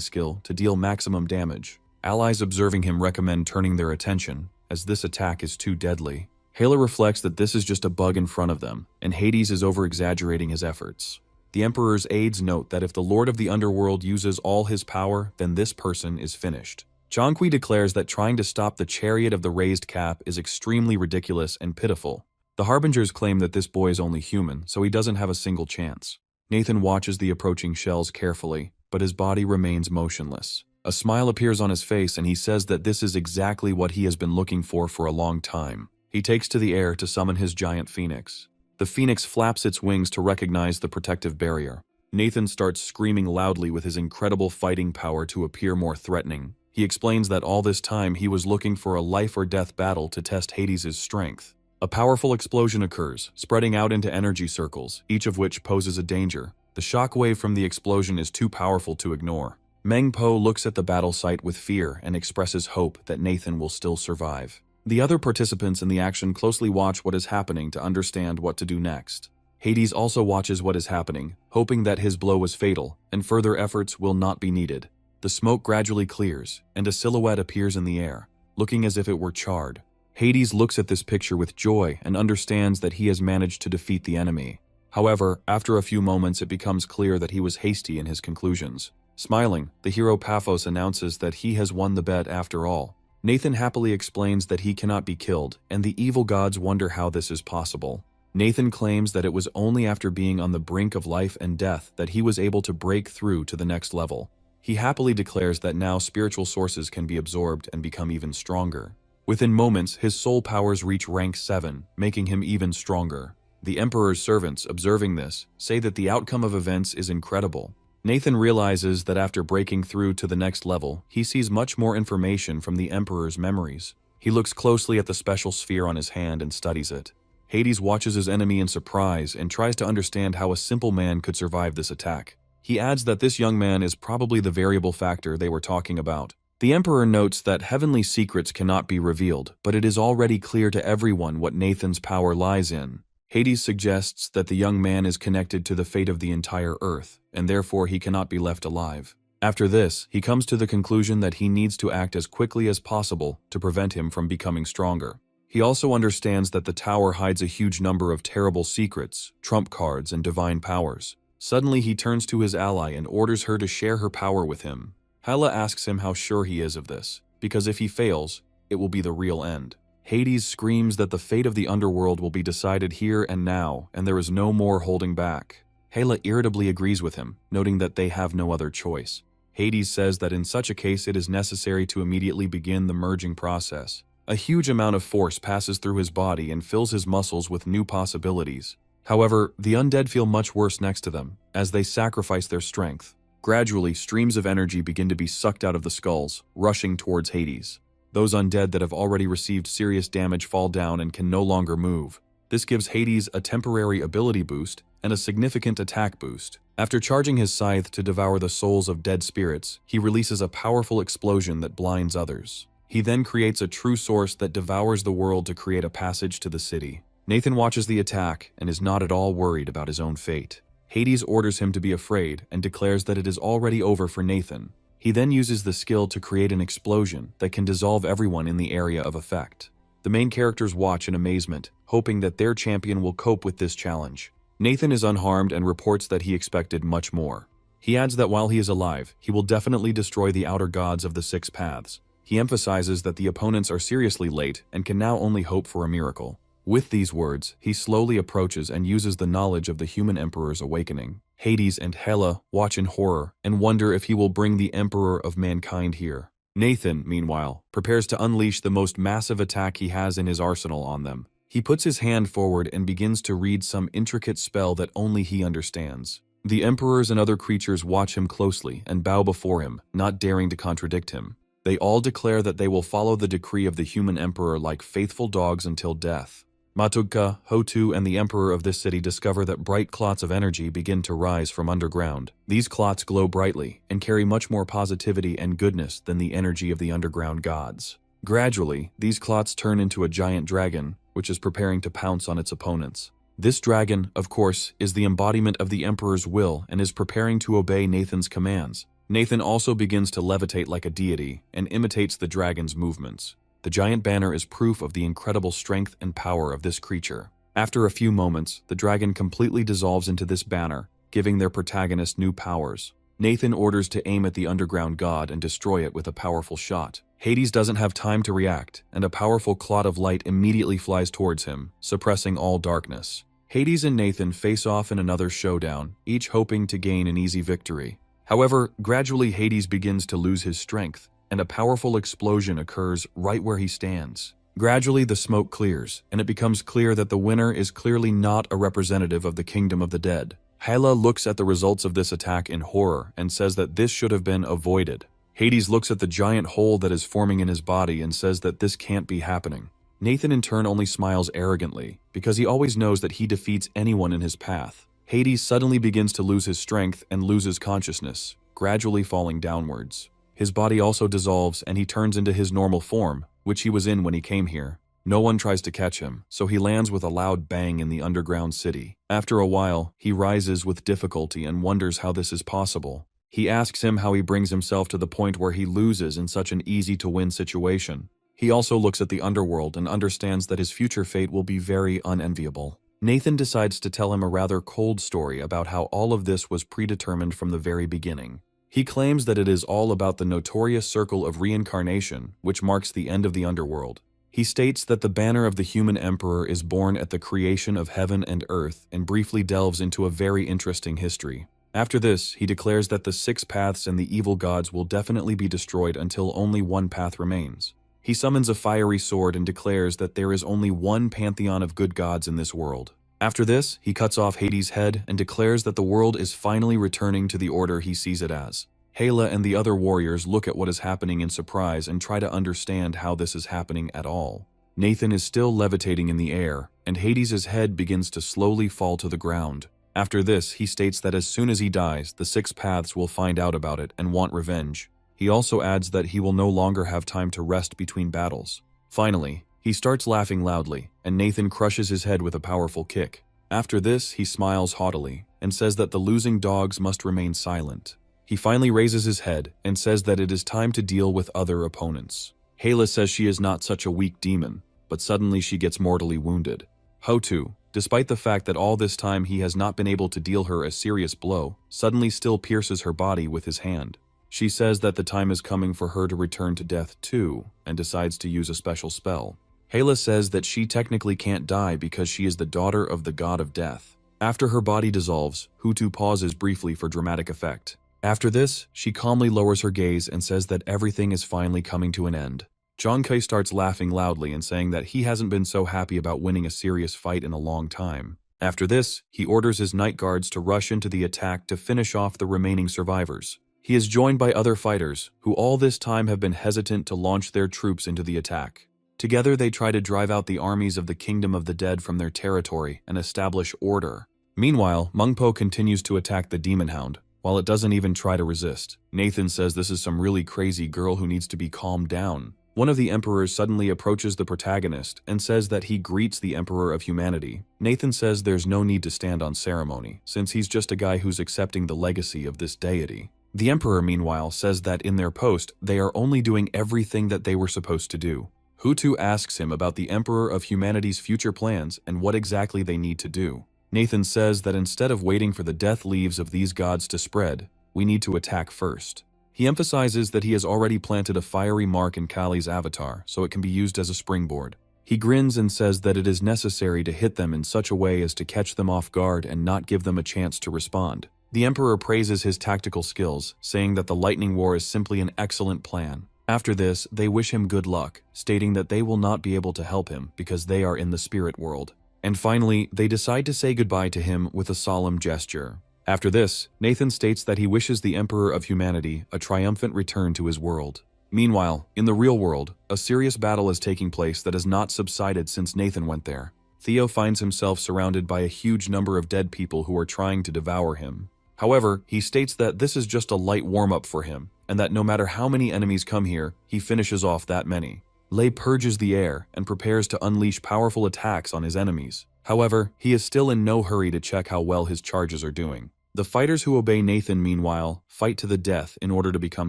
skill to deal maximum damage. Allies observing him recommend turning their attention, as this attack is too deadly. Yahello reflects that this is just a bug in front of them, and Hades is over-exaggerating his efforts. The Emperor's aides note that if the Lord of the Underworld uses all his power, then this person is finished. Zhang declares that trying to stop the chariot of the raised cap is extremely ridiculous and pitiful. The Harbingers claim that this boy is only human, so he doesn't have a single chance. Nathan watches the approaching shells carefully, but his body remains motionless. A smile appears on his face and he says that this is exactly what he has been looking for a long time. He takes to the air to summon his giant phoenix. The phoenix flaps its wings to recognize the protective barrier. Nathan starts screaming loudly with his incredible fighting power to appear more threatening. He explains that all this time he was looking for a life-or-death battle to test Hades' strength. A powerful explosion occurs, spreading out into energy circles, each of which poses a danger. The shockwave from the explosion is too powerful to ignore. Meng Po looks at the battle site with fear and expresses hope that Nathan will still survive. The other participants in the action closely watch what is happening to understand what to do next. Hades also watches what is happening, hoping that his blow was fatal and further efforts will not be needed. The smoke gradually clears, and a silhouette appears in the air, looking as if it were charred. Hades looks at this picture with joy and understands that he has managed to defeat the enemy. However, after a few moments it becomes clear that he was hasty in his conclusions. Smiling, the hero Paphos announces that he has won the bet after all. Nathan happily explains that he cannot be killed, and the evil gods wonder how this is possible. Nathan claims that it was only after being on the brink of life and death that he was able to break through to the next level. He happily declares that now spiritual sources can be absorbed and become even stronger. Within moments, his soul powers reach rank 7, making him even stronger. The Emperor's servants, observing this, say that the outcome of events is incredible. Nathan realizes that after breaking through to the next level, he sees much more information from the Emperor's memories. He looks closely at the special sphere on his hand and studies it. Hades watches his enemy in surprise and tries to understand how a simple man could survive this attack. He adds that this young man is probably the variable factor they were talking about. The Emperor notes that heavenly secrets cannot be revealed, but it is already clear to everyone what Nathan's power lies in. Hades suggests that the young man is connected to the fate of the entire Earth, and therefore he cannot be left alive. After this, he comes to the conclusion that he needs to act as quickly as possible to prevent him from becoming stronger. He also understands that the tower hides a huge number of terrible secrets, trump cards, and divine powers. Suddenly he turns to his ally and orders her to share her power with him. Hela asks him how sure he is of this, because if he fails, it will be the real end. Hades screams that the fate of the underworld will be decided here and now, and there is no more holding back. Hela irritably agrees with him, noting that they have no other choice. Hades says that in such a case it is necessary to immediately begin the merging process. A huge amount of force passes through his body and fills his muscles with new possibilities. However, the undead feel much worse next to them, as they sacrifice their strength. Gradually, streams of energy begin to be sucked out of the skulls, rushing towards Hades. Those undead that have already received serious damage fall down and can no longer move. This gives Hades a temporary ability boost and a significant attack boost. After charging his scythe to devour the souls of dead spirits, he releases a powerful explosion that blinds others. He then creates a true source that devours the world to create a passage to the city. Nathan watches the attack and is not at all worried about his own fate. Hades orders him to be afraid and declares that it is already over for Nathan. He then uses the skill to create an explosion that can dissolve everyone in the area of effect. The main characters watch in amazement, hoping that their champion will cope with this challenge. Nathan is unharmed and reports that he expected much more. He adds that while he is alive, he will definitely destroy the outer gods of the Six Paths. He emphasizes that the opponents are seriously late and can now only hope for a miracle. With these words, he slowly approaches and uses the knowledge of the human emperor's awakening. Hades and Hela watch in horror and wonder if he will bring the emperor of mankind here. Nathan, meanwhile, prepares to unleash the most massive attack he has in his arsenal on them. He puts his hand forward and begins to read some intricate spell that only he understands. The emperors and other creatures watch him closely and bow before him, not daring to contradict him. They all declare that they will follow the decree of the human emperor like faithful dogs until death. Matugka, Hotu, and the emperor of this city discover that bright clots of energy begin to rise from underground. These clots glow brightly and carry much more positivity and goodness than the energy of the underground gods. Gradually, these clots turn into a giant dragon, which is preparing to pounce on its opponents. This dragon, of course, is the embodiment of the emperor's will and is preparing to obey Nathan's commands. Nathan also begins to levitate like a deity and imitates the dragon's movements. The giant banner is proof of the incredible strength and power of this creature. After a few moments, the dragon completely dissolves into this banner, giving their protagonist new powers. Nathan orders to aim at the underground god and destroy it with a powerful shot. Hades doesn't have time to react, and a powerful clot of light immediately flies towards him, suppressing all darkness. Hades and Nathan face off in another showdown, each hoping to gain an easy victory. However, gradually Hades begins to lose his strength, and a powerful explosion occurs right where he stands. Gradually, the smoke clears, and it becomes clear that the winner is clearly not a representative of the kingdom of the dead. Hela looks at the results of this attack in horror and says that this should have been avoided. Hades looks at the giant hole that is forming in his body and says that this can't be happening. Nathan in turn only smiles arrogantly, because he always knows that he defeats anyone in his path. Hades suddenly begins to lose his strength and loses consciousness, gradually falling downwards. His body also dissolves and he turns into his normal form, which he was in when he came here. No one tries to catch him, so he lands with a loud bang in the underground city. After a while, he rises with difficulty and wonders how this is possible. He asks him how he brings himself to the point where he loses in such an easy-to-win situation. He also looks at the underworld and understands that his future fate will be very unenviable. Nathan decides to tell him a rather cold story about how all of this was predetermined from the very beginning. He claims that it is all about the notorious circle of reincarnation, which marks the end of the underworld. He states that the banner of the human emperor is born at the creation of heaven and earth and briefly delves into a very interesting history. After this, he declares that the 6 paths and the evil gods will definitely be destroyed until only one path remains. He summons a fiery sword and declares that there is only one pantheon of good gods in this world. After this, he cuts off Hades' head and declares that the world is finally returning to the order he sees it as. Yahello and the other warriors look at what is happening in surprise and try to understand how this is happening at all. Nathan is still levitating in the air, and Hades' head begins to slowly fall to the ground. After this, he states that as soon as he dies, the 6 paths will find out about it and want revenge. He also adds that he will no longer have time to rest between battles. Finally, he starts laughing loudly, and Nathan crushes his head with a powerful kick. After this, he smiles haughtily and says that the losing dogs must remain silent. He finally raises his head and says that it is time to deal with other opponents. Yahello says she is not such a weak demon, but suddenly she gets mortally wounded. Hotu, despite the fact that all this time he has not been able to deal her a serious blow, suddenly still pierces her body with his hand. She says that the time is coming for her to return to death too, and decides to use a special spell. Yahello says that she technically can't die because she is the daughter of the god of death. After her body dissolves, Hutu pauses briefly for dramatic effect. After this, she calmly lowers her gaze and says that everything is finally coming to an end. Jonkei starts laughing loudly and saying that he hasn't been so happy about winning a serious fight in a long time. After this, he orders his night guards to rush into the attack to finish off the remaining survivors. He is joined by other fighters, who all this time have been hesitant to launch their troops into the attack. Together they try to drive out the armies of the Kingdom of the Dead from their territory and establish order. Meanwhile, Mungpo continues to attack the Demon Hound, while it doesn't even try to resist. Nathan says this is some really crazy girl who needs to be calmed down. One of the emperors suddenly approaches the protagonist and says that he greets the Emperor of Humanity. Nathan says there's no need to stand on ceremony, since he's just a guy who's accepting the legacy of this deity. The Emperor, meanwhile, says that in their post, they are only doing everything that they were supposed to do. Hutu asks him about the Emperor of Humanity's future plans and what exactly they need to do. Nathan says that instead of waiting for the death leaves of these gods to spread, we need to attack first. He emphasizes that he has already planted a fiery mark in Kali's avatar, so it can be used as a springboard. He grins and says that it is necessary to hit them in such a way as to catch them off guard and not give them a chance to respond. The Emperor praises his tactical skills, saying that the Lightning War is simply an excellent plan. After this, they wish him good luck, stating that they will not be able to help him because they are in the spirit world. And finally, they decide to say goodbye to him with a solemn gesture. After this, Nathan states that he wishes the Emperor of Humanity a triumphant return to his world. Meanwhile, in the real world, a serious battle is taking place that has not subsided since Nathan went there. Theo finds himself surrounded by a huge number of dead people who are trying to devour him. However, he states that this is just a light warm-up for him, and that no matter how many enemies come here, he finishes off that many. Lei purges the air and prepares to unleash powerful attacks on his enemies. However, he is still in no hurry to check how well his charges are doing. The fighters who obey Nathan, meanwhile, fight to the death in order to become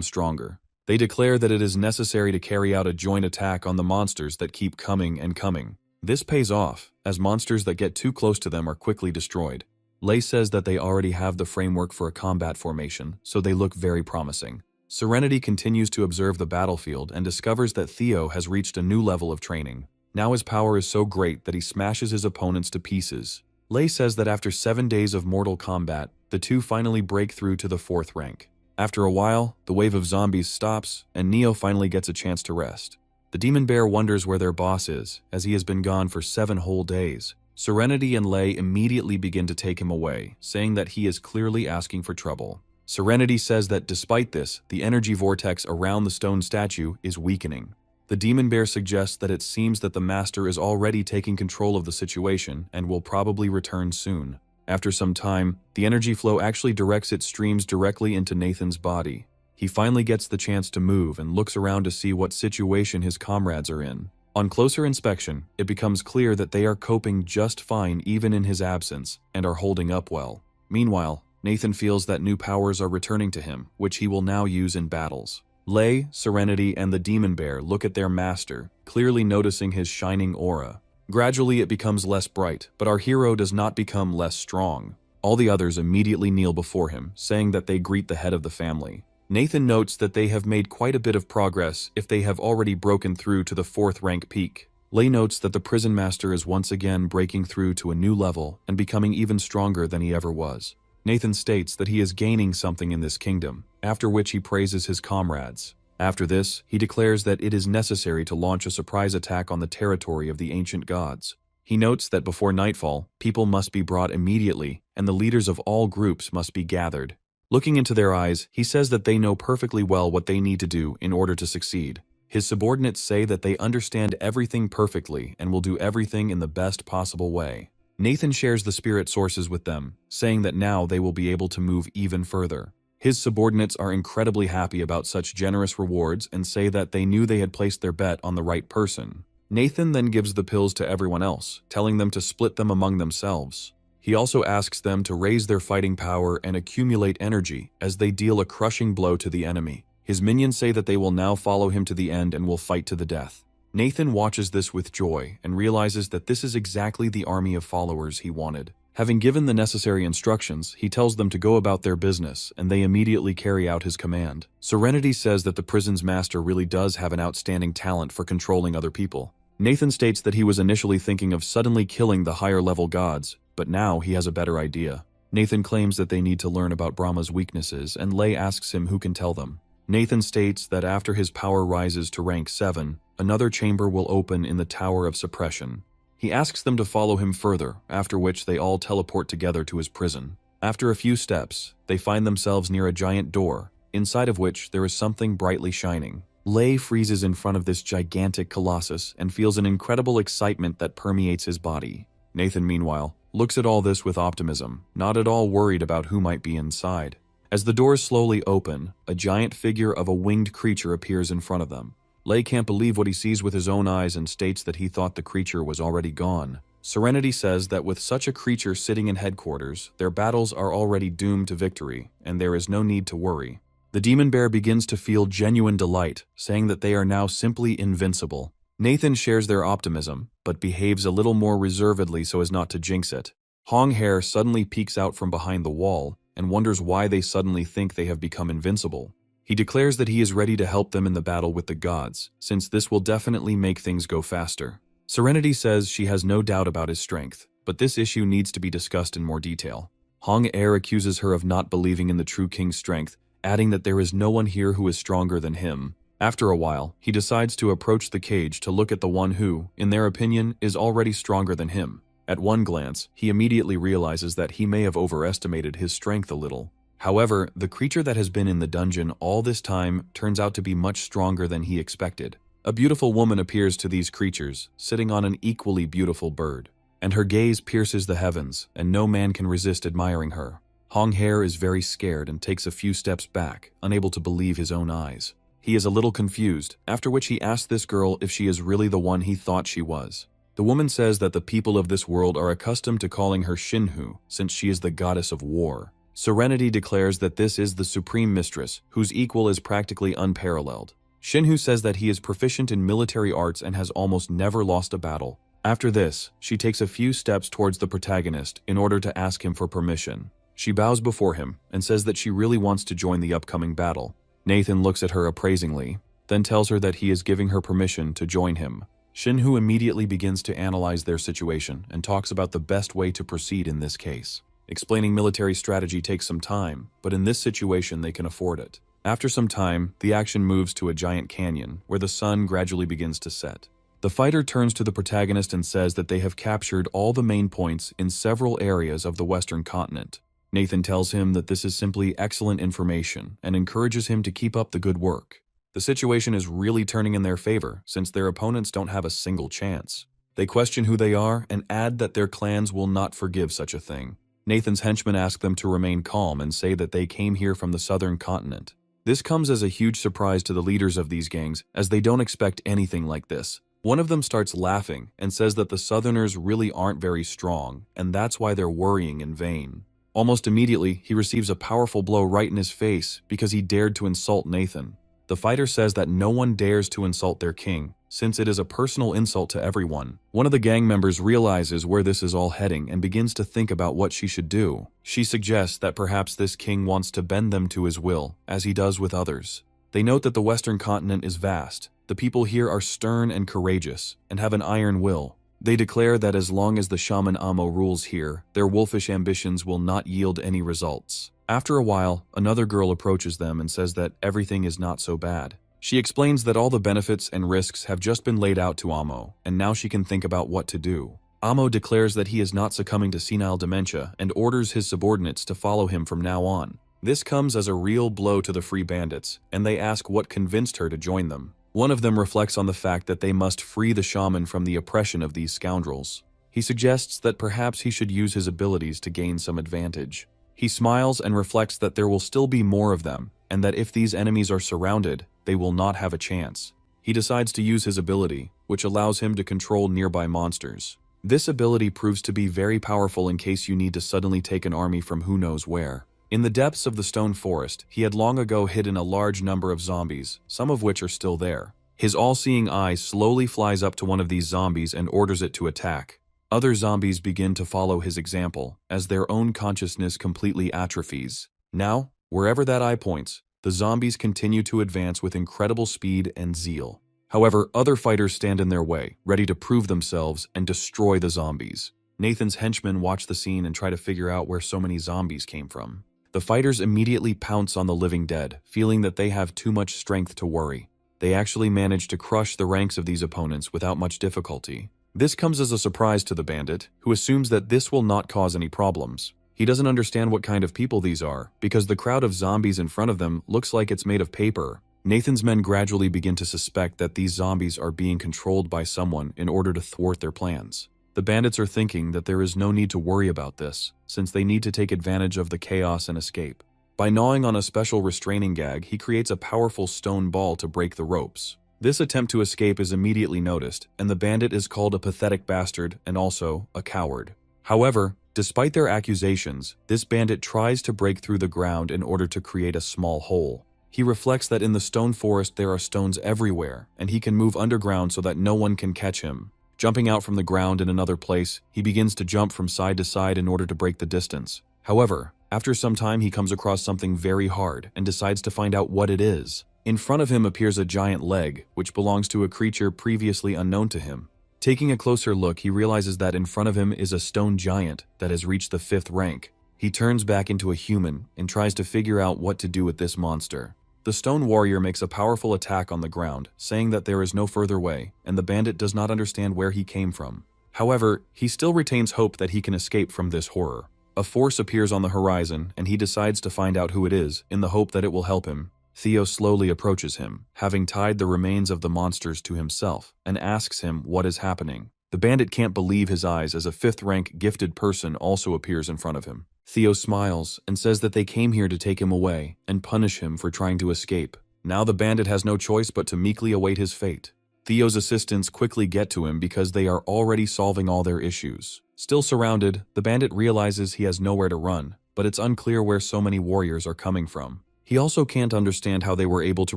stronger. They declare that it is necessary to carry out a joint attack on the monsters that keep coming and coming. This pays off, as monsters that get too close to them are quickly destroyed. Lei says that they already have the framework for a combat formation, so they look very promising. Serenity continues to observe the battlefield and discovers that Theo has reached a new level of training. Now his power is so great that he smashes his opponents to pieces. Lei says that after 7 days of mortal combat, the two finally break through to the 4th rank. After a while, the wave of zombies stops, and Neo finally gets a chance to rest. The Demon Bear wonders where their boss is, as he has been gone for 7 whole days. Serenity and Lei immediately begin to take him away, saying that he is clearly asking for trouble. Serenity says that despite this, the energy vortex around the stone statue is weakening. The Demon Bear suggests that it seems that the Master is already taking control of the situation and will probably return soon. After some time, the energy flow actually directs its streams directly into Nathan's body. He finally gets the chance to move and looks around to see what situation his comrades are in. On closer inspection, it becomes clear that they are coping just fine even in his absence and are holding up well. Meanwhile, Nathan feels that new powers are returning to him, which he will now use in battles. Lei, Serenity, and the Demon Bear look at their master, clearly noticing his shining aura. Gradually it becomes less bright, but our hero does not become less strong. All the others immediately kneel before him, saying that they greet the head of the family. Nathan notes that they have made quite a bit of progress if they have already broken through to the 4th rank peak. Lei notes that the prison master is once again breaking through to a new level and becoming even stronger than he ever was. Nathan states that he is gaining something in this kingdom, after which he praises his comrades. After this, he declares that it is necessary to launch a surprise attack on the territory of the ancient gods. He notes that before nightfall, people must be brought immediately, and the leaders of all groups must be gathered. Looking into their eyes, he says that they know perfectly well what they need to do in order to succeed. His subordinates say that they understand everything perfectly and will do everything in the best possible way. Nathan shares the spirit sources with them, saying that now they will be able to move even further. His subordinates are incredibly happy about such generous rewards and say that they knew they had placed their bet on the right person. Nathan then gives the pills to everyone else, telling them to split them among themselves. He also asks them to raise their fighting power and accumulate energy as they deal a crushing blow to the enemy. His minions say that they will now follow him to the end and will fight to the death. Nathan watches this with joy and realizes that this is exactly the army of followers he wanted. Having given the necessary instructions, he tells them to go about their business, and they immediately carry out his command. Serenity says that the prison's master really does have an outstanding talent for controlling other people. Nathan states that he was initially thinking of suddenly killing the higher-level gods, but now he has a better idea. Nathan claims that they need to learn about Brahma's weaknesses, and Lei asks him who can tell them. Nathan states that after his power rises to rank 7, another chamber will open in the Tower of Suppression. He asks them to follow him further, after which they all teleport together to his prison. After a few steps, they find themselves near a giant door, inside of which there is something brightly shining. Lei freezes in front of this gigantic colossus and feels an incredible excitement that permeates his body. Nathan, meanwhile, looks at all this with optimism, not at all worried about who might be inside. As the doors slowly open, a giant figure of a winged creature appears in front of them. Lei can't believe what he sees with his own eyes and states that he thought the creature was already gone. Serenity says that with such a creature sitting in headquarters, their battles are already doomed to victory, and there is no need to worry. The demon bear begins to feel genuine delight, saying that they are now simply invincible. Nathan shares their optimism, but behaves a little more reservedly so as not to jinx it. Hong Hair suddenly peeks out from behind the wall and wonders why they suddenly think they have become invincible. He declares that he is ready to help them in the battle with the gods, since this will definitely make things go faster. Serenity says she has no doubt about his strength, but this issue needs to be discussed in more detail. Hong Air accuses her of not believing in the true king's strength, adding that there is no one here who is stronger than him. After a while, he decides to approach the cage to look at the one who, in their opinion, is already stronger than him. At one glance, he immediately realizes that he may have overestimated his strength a little. However, the creature that has been in the dungeon all this time turns out to be much stronger than he expected. A beautiful woman appears to these creatures, sitting on an equally beautiful bird, and her gaze pierces the heavens, and no man can resist admiring her. Hong Hair is very scared and takes a few steps back, unable to believe his own eyes. He is a little confused, after which he asks this girl if she is really the one he thought she was. The woman says that the people of this world are accustomed to calling her Shinhu, since she is the goddess of war. Serenity declares that this is the supreme mistress, whose equal is practically unparalleled. Shinhu says that he is proficient in military arts and has almost never lost a battle. After this, she takes a few steps towards the protagonist in order to ask him for permission. She bows before him and says that she really wants to join the upcoming battle. Nathan looks at her appraisingly, then tells her that he is giving her permission to join him. Shinhu immediately begins to analyze their situation and talks about the best way to proceed in this case. Explaining military strategy takes some time, but in this situation they can afford it. After some time, the action moves to a giant canyon, where the sun gradually begins to set. The fighter turns to the protagonist and says that they have captured all the main points in several areas of the Western continent. Nathan tells him that this is simply excellent information and encourages him to keep up the good work. The situation is really turning in their favor, since their opponents don't have a single chance. They question who they are and add that their clans will not forgive such a thing. Nathan's henchmen ask them to remain calm and say that they came here from the southern continent. This comes as a huge surprise to the leaders of these gangs, as they don't expect anything like this. One of them starts laughing and says that the southerners really aren't very strong, and that's why they're worrying in vain. Almost immediately, he receives a powerful blow right in his face because he dared to insult Nathan. The fighter says that no one dares to insult their king, since it is a personal insult to everyone. One of the gang members realizes where this is all heading and begins to think about what she should do. She suggests that perhaps this king wants to bend them to his will, as he does with others. They note that the Western continent is vast. The people here are stern and courageous, and have an iron will. They declare that as long as the shaman Amo rules here, their wolfish ambitions will not yield any results. After a while, another girl approaches them and says that everything is not so bad. She explains that all the benefits and risks have just been laid out to Amo, and now she can think about what to do. Amo declares that he is not succumbing to senile dementia and orders his subordinates to follow him from now on. This comes as a real blow to the free bandits, and they ask what convinced her to join them. One of them reflects on the fact that they must free the shaman from the oppression of these scoundrels. He suggests that perhaps he should use his abilities to gain some advantage. He smiles and reflects that there will still be more of them, and that if these enemies are surrounded, they will not have a chance. He decides to use his ability, which allows him to control nearby monsters. This ability proves to be very powerful in case you need to suddenly take an army from who knows where. In the depths of the stone forest, he had long ago hidden a large number of zombies, some of which are still there. His all-seeing eye slowly flies up to one of these zombies and orders it to attack. Other zombies begin to follow his example, as their own consciousness completely atrophies. Now, wherever that eye points, the zombies continue to advance with incredible speed and zeal. However, other fighters stand in their way, ready to prove themselves and destroy the zombies. Nathan's henchmen watch the scene and try to figure out where so many zombies came from. The fighters immediately pounce on the living dead, feeling that they have too much strength to worry. They actually manage to crush the ranks of these opponents without much difficulty. This comes as a surprise to the bandit, who assumes that this will not cause any problems. He doesn't understand what kind of people these are, because the crowd of zombies in front of them looks like it's made of paper. Nathan's men gradually begin to suspect that these zombies are being controlled by someone in order to thwart their plans. The bandits are thinking that there is no need to worry about this, since they need to take advantage of the chaos and escape. By gnawing on a special restraining gag, he creates a powerful stone ball to break the ropes. This attempt to escape is immediately noticed, and the bandit is called a pathetic bastard and also a coward. However, despite their accusations, this bandit tries to break through the ground in order to create a small hole. He reflects that in the stone forest there are stones everywhere, and he can move underground so that no one can catch him. Jumping out from the ground in another place, he begins to jump from side to side in order to break the distance. However, after some time he comes across something very hard and decides to find out what it is. In front of him appears a giant leg, which belongs to a creature previously unknown to him. Taking a closer look, he realizes that in front of him is a stone giant that has reached the 5th rank. He turns back into a human and tries to figure out what to do with this monster. The stone warrior makes a powerful attack on the ground, saying that there is no further way, and the bandit does not understand where he came from. However, he still retains hope that he can escape from this horror. A force appears on the horizon, and he decides to find out who it is, in the hope that it will help him. Theo slowly approaches him, having tied the remains of the monsters to himself, and asks him what is happening. The bandit can't believe his eyes as a 5th-rank gifted person also appears in front of him. Theo smiles and says that they came here to take him away and punish him for trying to escape. Now the bandit has no choice but to meekly await his fate. Theo's assistants quickly get to him because they are already solving all their issues. Still surrounded, the bandit realizes he has nowhere to run, but it's unclear where so many warriors are coming from. He also can't understand how they were able to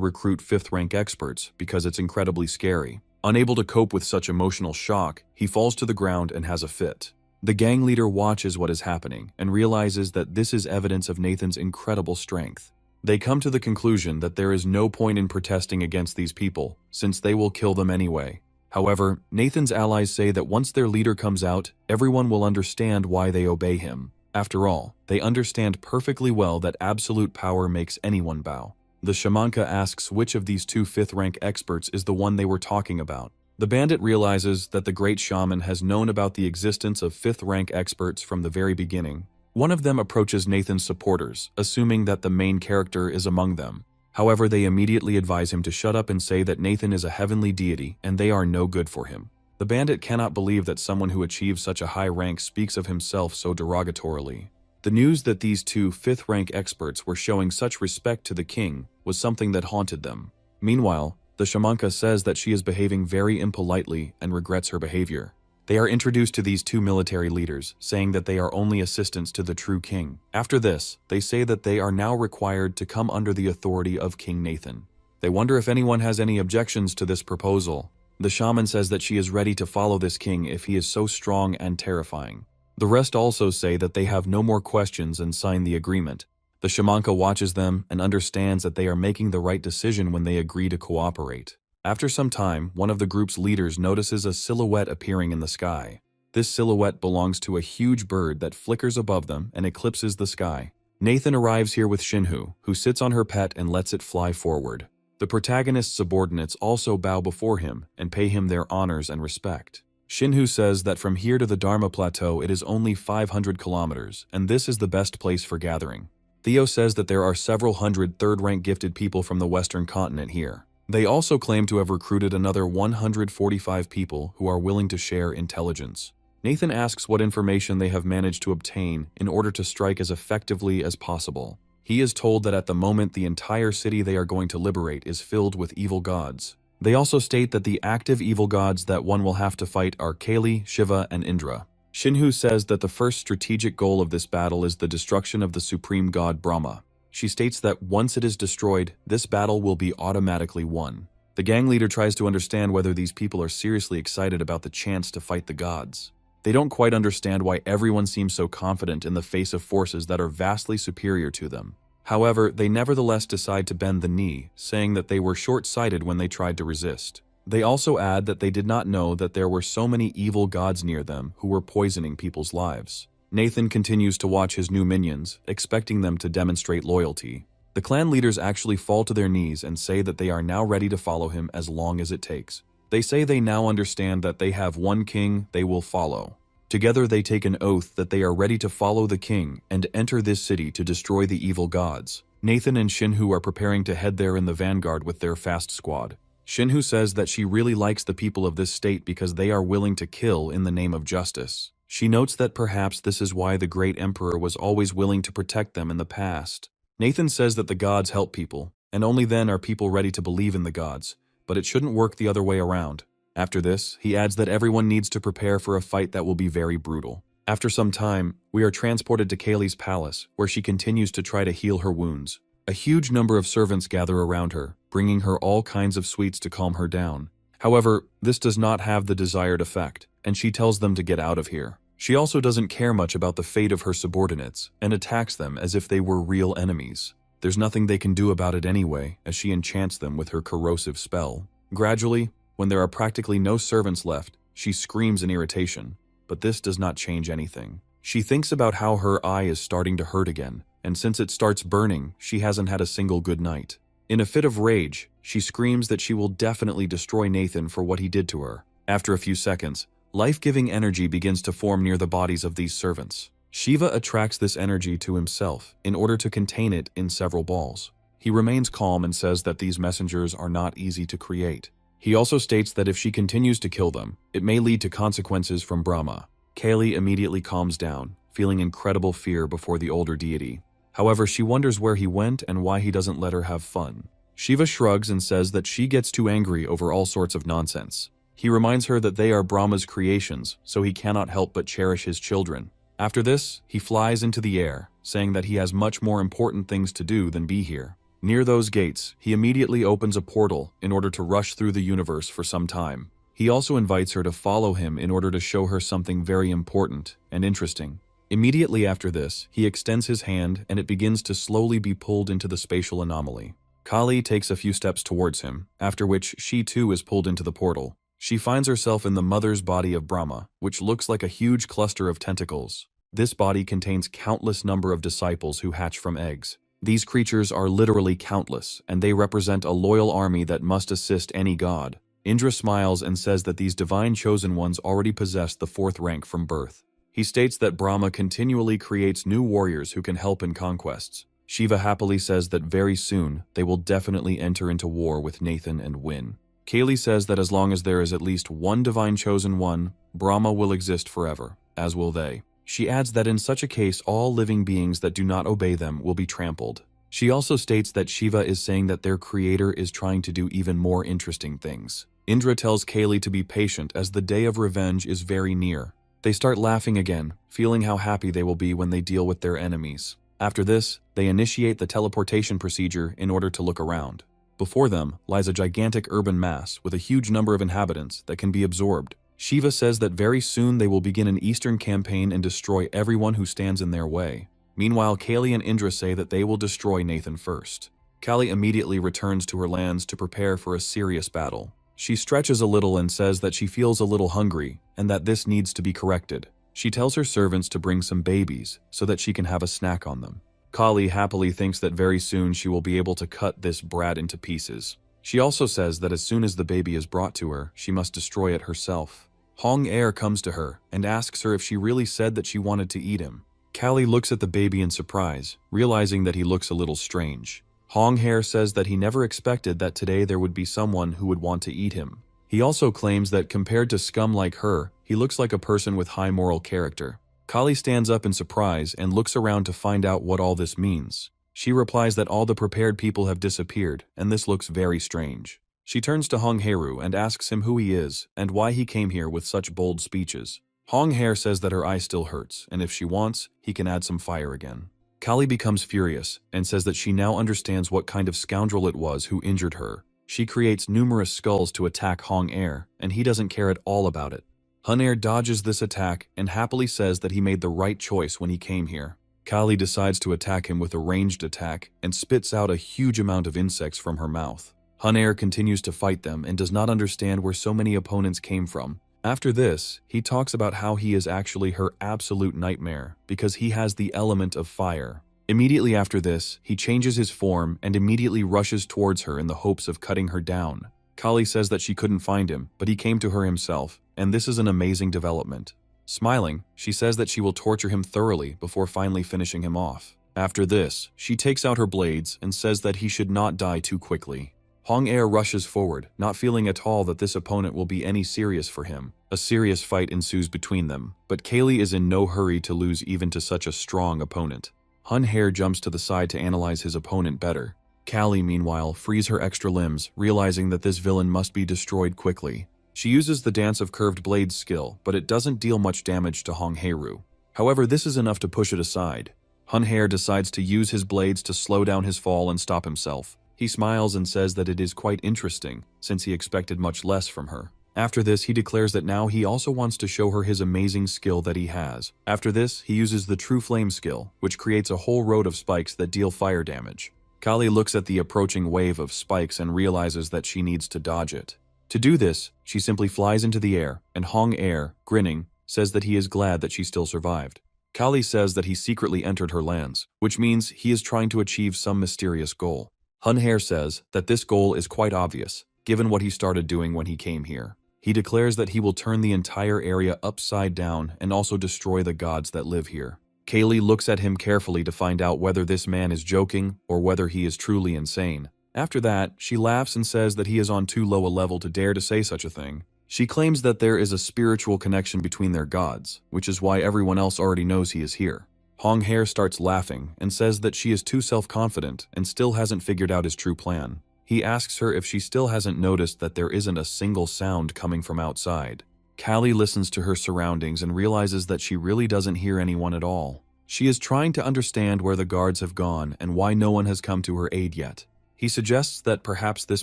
recruit 5th-rank experts because it's incredibly scary. Unable to cope with such emotional shock, he falls to the ground and has a fit. The gang leader watches what is happening and realizes that this is evidence of Nathan's incredible strength. They come to the conclusion that there is no point in protesting against these people, since they will kill them anyway. However, Nathan's allies say that once their leader comes out, everyone will understand why they obey him. After all, they understand perfectly well that absolute power makes anyone bow. The shamanka asks which of these 2 5th-rank experts is the one they were talking about. The bandit realizes that the great shaman has known about the existence of 5th-rank experts from the very beginning. One of them approaches Nathan's supporters, assuming that the main character is among them. However, they immediately advise him to shut up and say that Nathan is a heavenly deity and they are no good for him. The bandit cannot believe that someone who achieves such a high rank speaks of himself so derogatorily. The news that these 2 5th-rank experts were showing such respect to the king was something that haunted them. Meanwhile, the shamanka says that she is behaving very impolitely and regrets her behavior. They are introduced to these 2 military leaders, saying that they are only assistants to the true king. After this, they say that they are now required to come under the authority of King Nathan. They wonder if anyone has any objections to this proposal. The shaman says that she is ready to follow this king if he is so strong and terrifying. The rest also say that they have no more questions and sign the agreement. The shamanka watches them and understands that they are making the right decision when they agree to cooperate. After some time, one of the group's leaders notices a silhouette appearing in the sky. This silhouette belongs to a huge bird that flickers above them and eclipses the sky. Nathan arrives here with Shinhu, who sits on her pet and lets it fly forward. The protagonist's subordinates also bow before him and pay him their honors and respect. Shinhu says that from here to the Dharma Plateau it is only 500 kilometers, and this is the best place for gathering. Theo says that there are several hundred third-rank gifted people from the Western continent here. They also claim to have recruited another 145 people who are willing to share intelligence. Nathan asks what information they have managed to obtain in order to strike as effectively as possible. He is told that at the moment the entire city they are going to liberate is filled with evil gods. They also state that the active evil gods that one will have to fight are Kali, Shiva, and Indra. Shinhu says that the first strategic goal of this battle is the destruction of the supreme god Brahma. She states that once it is destroyed, this battle will be automatically won. The gang leader tries to understand whether these people are seriously excited about the chance to fight the gods. They don't quite understand why everyone seems so confident in the face of forces that are vastly superior to them. However, they nevertheless decide to bend the knee, saying that they were short-sighted when they tried to resist. They also add that they did not know that there were so many evil gods near them who were poisoning people's lives. Nathan continues to watch his new minions, expecting them to demonstrate loyalty. The clan leaders actually fall to their knees and say that they are now ready to follow him as long as it takes. They say they now understand that they have one king they will follow. Together they take an oath that they are ready to follow the king and enter this city to destroy the evil gods. Nathan and Shinhu are preparing to head there in the vanguard with their fast squad. Shinhu says that she really likes the people of this state because they are willing to kill in the name of justice. She notes that perhaps this is why the great emperor was always willing to protect them in the past. Nathan says that the gods help people, and only then are people ready to believe in the gods, but it shouldn't work the other way around. After this, he adds that everyone needs to prepare for a fight that will be very brutal. After some time, we are transported to Kaylee's palace, where she continues to try to heal her wounds. A huge number of servants gather around her, bringing her all kinds of sweets to calm her down. However, this does not have the desired effect, and she tells them to get out of here. She also doesn't care much about the fate of her subordinates, and attacks them as if they were real enemies. There's nothing they can do about it anyway, as she enchants them with her corrosive spell. Gradually, when there are practically no servants left, she screams in irritation, but this does not change anything. She thinks about how her eye is starting to hurt again, and since it starts burning, she hasn't had a single good night. In a fit of rage, she screams that she will definitely destroy Nathan for what he did to her. After a few seconds, life-giving energy begins to form near the bodies of these servants. Shiva attracts this energy to himself in order to contain it in several balls. He remains calm and says that these messengers are not easy to create. He also states that if she continues to kill them, it may lead to consequences from Brahma. Kaylee immediately calms down, feeling incredible fear before the older deity. However, she wonders where he went and why he doesn't let her have fun. Shiva shrugs and says that she gets too angry over all sorts of nonsense. He reminds her that they are Brahma's creations, so he cannot help but cherish his children. After this, he flies into the air, saying that he has much more important things to do than be here. Near those gates, he immediately opens a portal in order to rush through the universe for some time. He also invites her to follow him in order to show her something very important and interesting. Immediately after this, he extends his hand and it begins to slowly be pulled into the spatial anomaly. Kali takes a few steps towards him, after which she too is pulled into the portal. She finds herself in the mother's body of Brahma, which looks like a huge cluster of tentacles. This body contains countless number of disciples who hatch from eggs. These creatures are literally countless, and they represent a loyal army that must assist any god. Indra smiles and says that these divine chosen ones already possess the 4th rank from birth. He states that Brahma continually creates new warriors who can help in conquests. Shiva happily says that very soon, they will definitely enter into war with Nathan and win. Kaylee says that as long as there is at least one divine chosen one, Brahma will exist forever, as will they. She adds that in such a case, all living beings that do not obey them will be trampled. She also states that Shiva is saying that their creator is trying to do even more interesting things. Indra tells Kaylee to be patient as the day of revenge is very near. They start laughing again, feeling how happy they will be when they deal with their enemies. After this, they initiate the teleportation procedure in order to look around. Before them lies a gigantic urban mass with a huge number of inhabitants that can be absorbed. Shiva says that very soon they will begin an eastern campaign and destroy everyone who stands in their way. Meanwhile, Kali and Indra say that they will destroy Nathan first. Kali immediately returns to her lands to prepare for a serious battle. She stretches a little and says that she feels a little hungry and that this needs to be corrected. She tells her servants to bring some babies so that she can have a snack on them. Kali happily thinks that very soon she will be able to cut this brat into pieces. She also says that as soon as the baby is brought to her, she must destroy it herself. Hong Air comes to her and asks her if she really said that she wanted to eat him. Kali looks at the baby in surprise, realizing that he looks a little strange. Hong Hair says that he never expected that today there would be someone who would want to eat him. He also claims that compared to scum like her, he looks like a person with high moral character. Kali stands up in surprise and looks around to find out what all this means. She replies that all the prepared people have disappeared, and this looks very strange. She turns to Hong Haeru and asks him who he is and why he came here with such bold speeches. Hong Hair says that her eye still hurts, and if she wants, he can add some fire again. Kali becomes furious and says that she now understands what kind of scoundrel it was who injured her. She creates numerous skulls to attack Hong Air, and he doesn't care at all about it. Hun Air dodges this attack and happily says that he made the right choice when he came here. Kali decides to attack him with a ranged attack and spits out a huge amount of insects from her mouth. Hun Air continues to fight them and does not understand where so many opponents came from. After this, he talks about how he is actually her absolute nightmare because he has the element of fire. Immediately after this, he changes his form and immediately rushes towards her in the hopes of cutting her down. Kali says that she couldn't find him, but he came to her himself, and this is an amazing development. Smiling, she says that she will torture him thoroughly before finally finishing him off. After this, she takes out her blades and says that he should not die too quickly. Hong Air rushes forward, not feeling at all that this opponent will be any serious for him. A serious fight ensues between them, but Kali is in no hurry to lose even to such a strong opponent. Hun Hair jumps to the side to analyze his opponent better. Kali, meanwhile, frees her extra limbs, realizing that this villain must be destroyed quickly. She uses the Dance of Curved Blades skill, but it doesn't deal much damage to Hong Haeru. However, this is enough to push it aside. Hun Hair decides to use his blades to slow down his fall and stop himself. He smiles and says that it is quite interesting, since he expected much less from her. After this, he declares that now he also wants to show her his amazing skill that he has. After this, he uses the True Flame skill, which creates a whole road of spikes that deal fire damage. Kali looks at the approaching wave of spikes and realizes that she needs to dodge it. To do this, she simply flies into the air, and Hong Air, grinning, says that he is glad that she still survived. Kali says that he secretly entered her lands, which means he is trying to achieve some mysterious goal. Hun Hair says that this goal is quite obvious, given what he started doing when he came here. He declares that he will turn the entire area upside down and also destroy the gods that live here. Kali looks at him carefully to find out whether this man is joking or whether he is truly insane. After that, she laughs and says that he is on too low a level to dare to say such a thing. She claims that there is a spiritual connection between their gods, which is why everyone else already knows he is here. Hong Hair starts laughing and says that she is too self-confident and still hasn't figured out his true plan. He asks her if she still hasn't noticed that there isn't a single sound coming from outside. Kali listens to her surroundings and realizes that she really doesn't hear anyone at all. She is trying to understand where the guards have gone and why no one has come to her aid yet. He suggests that perhaps this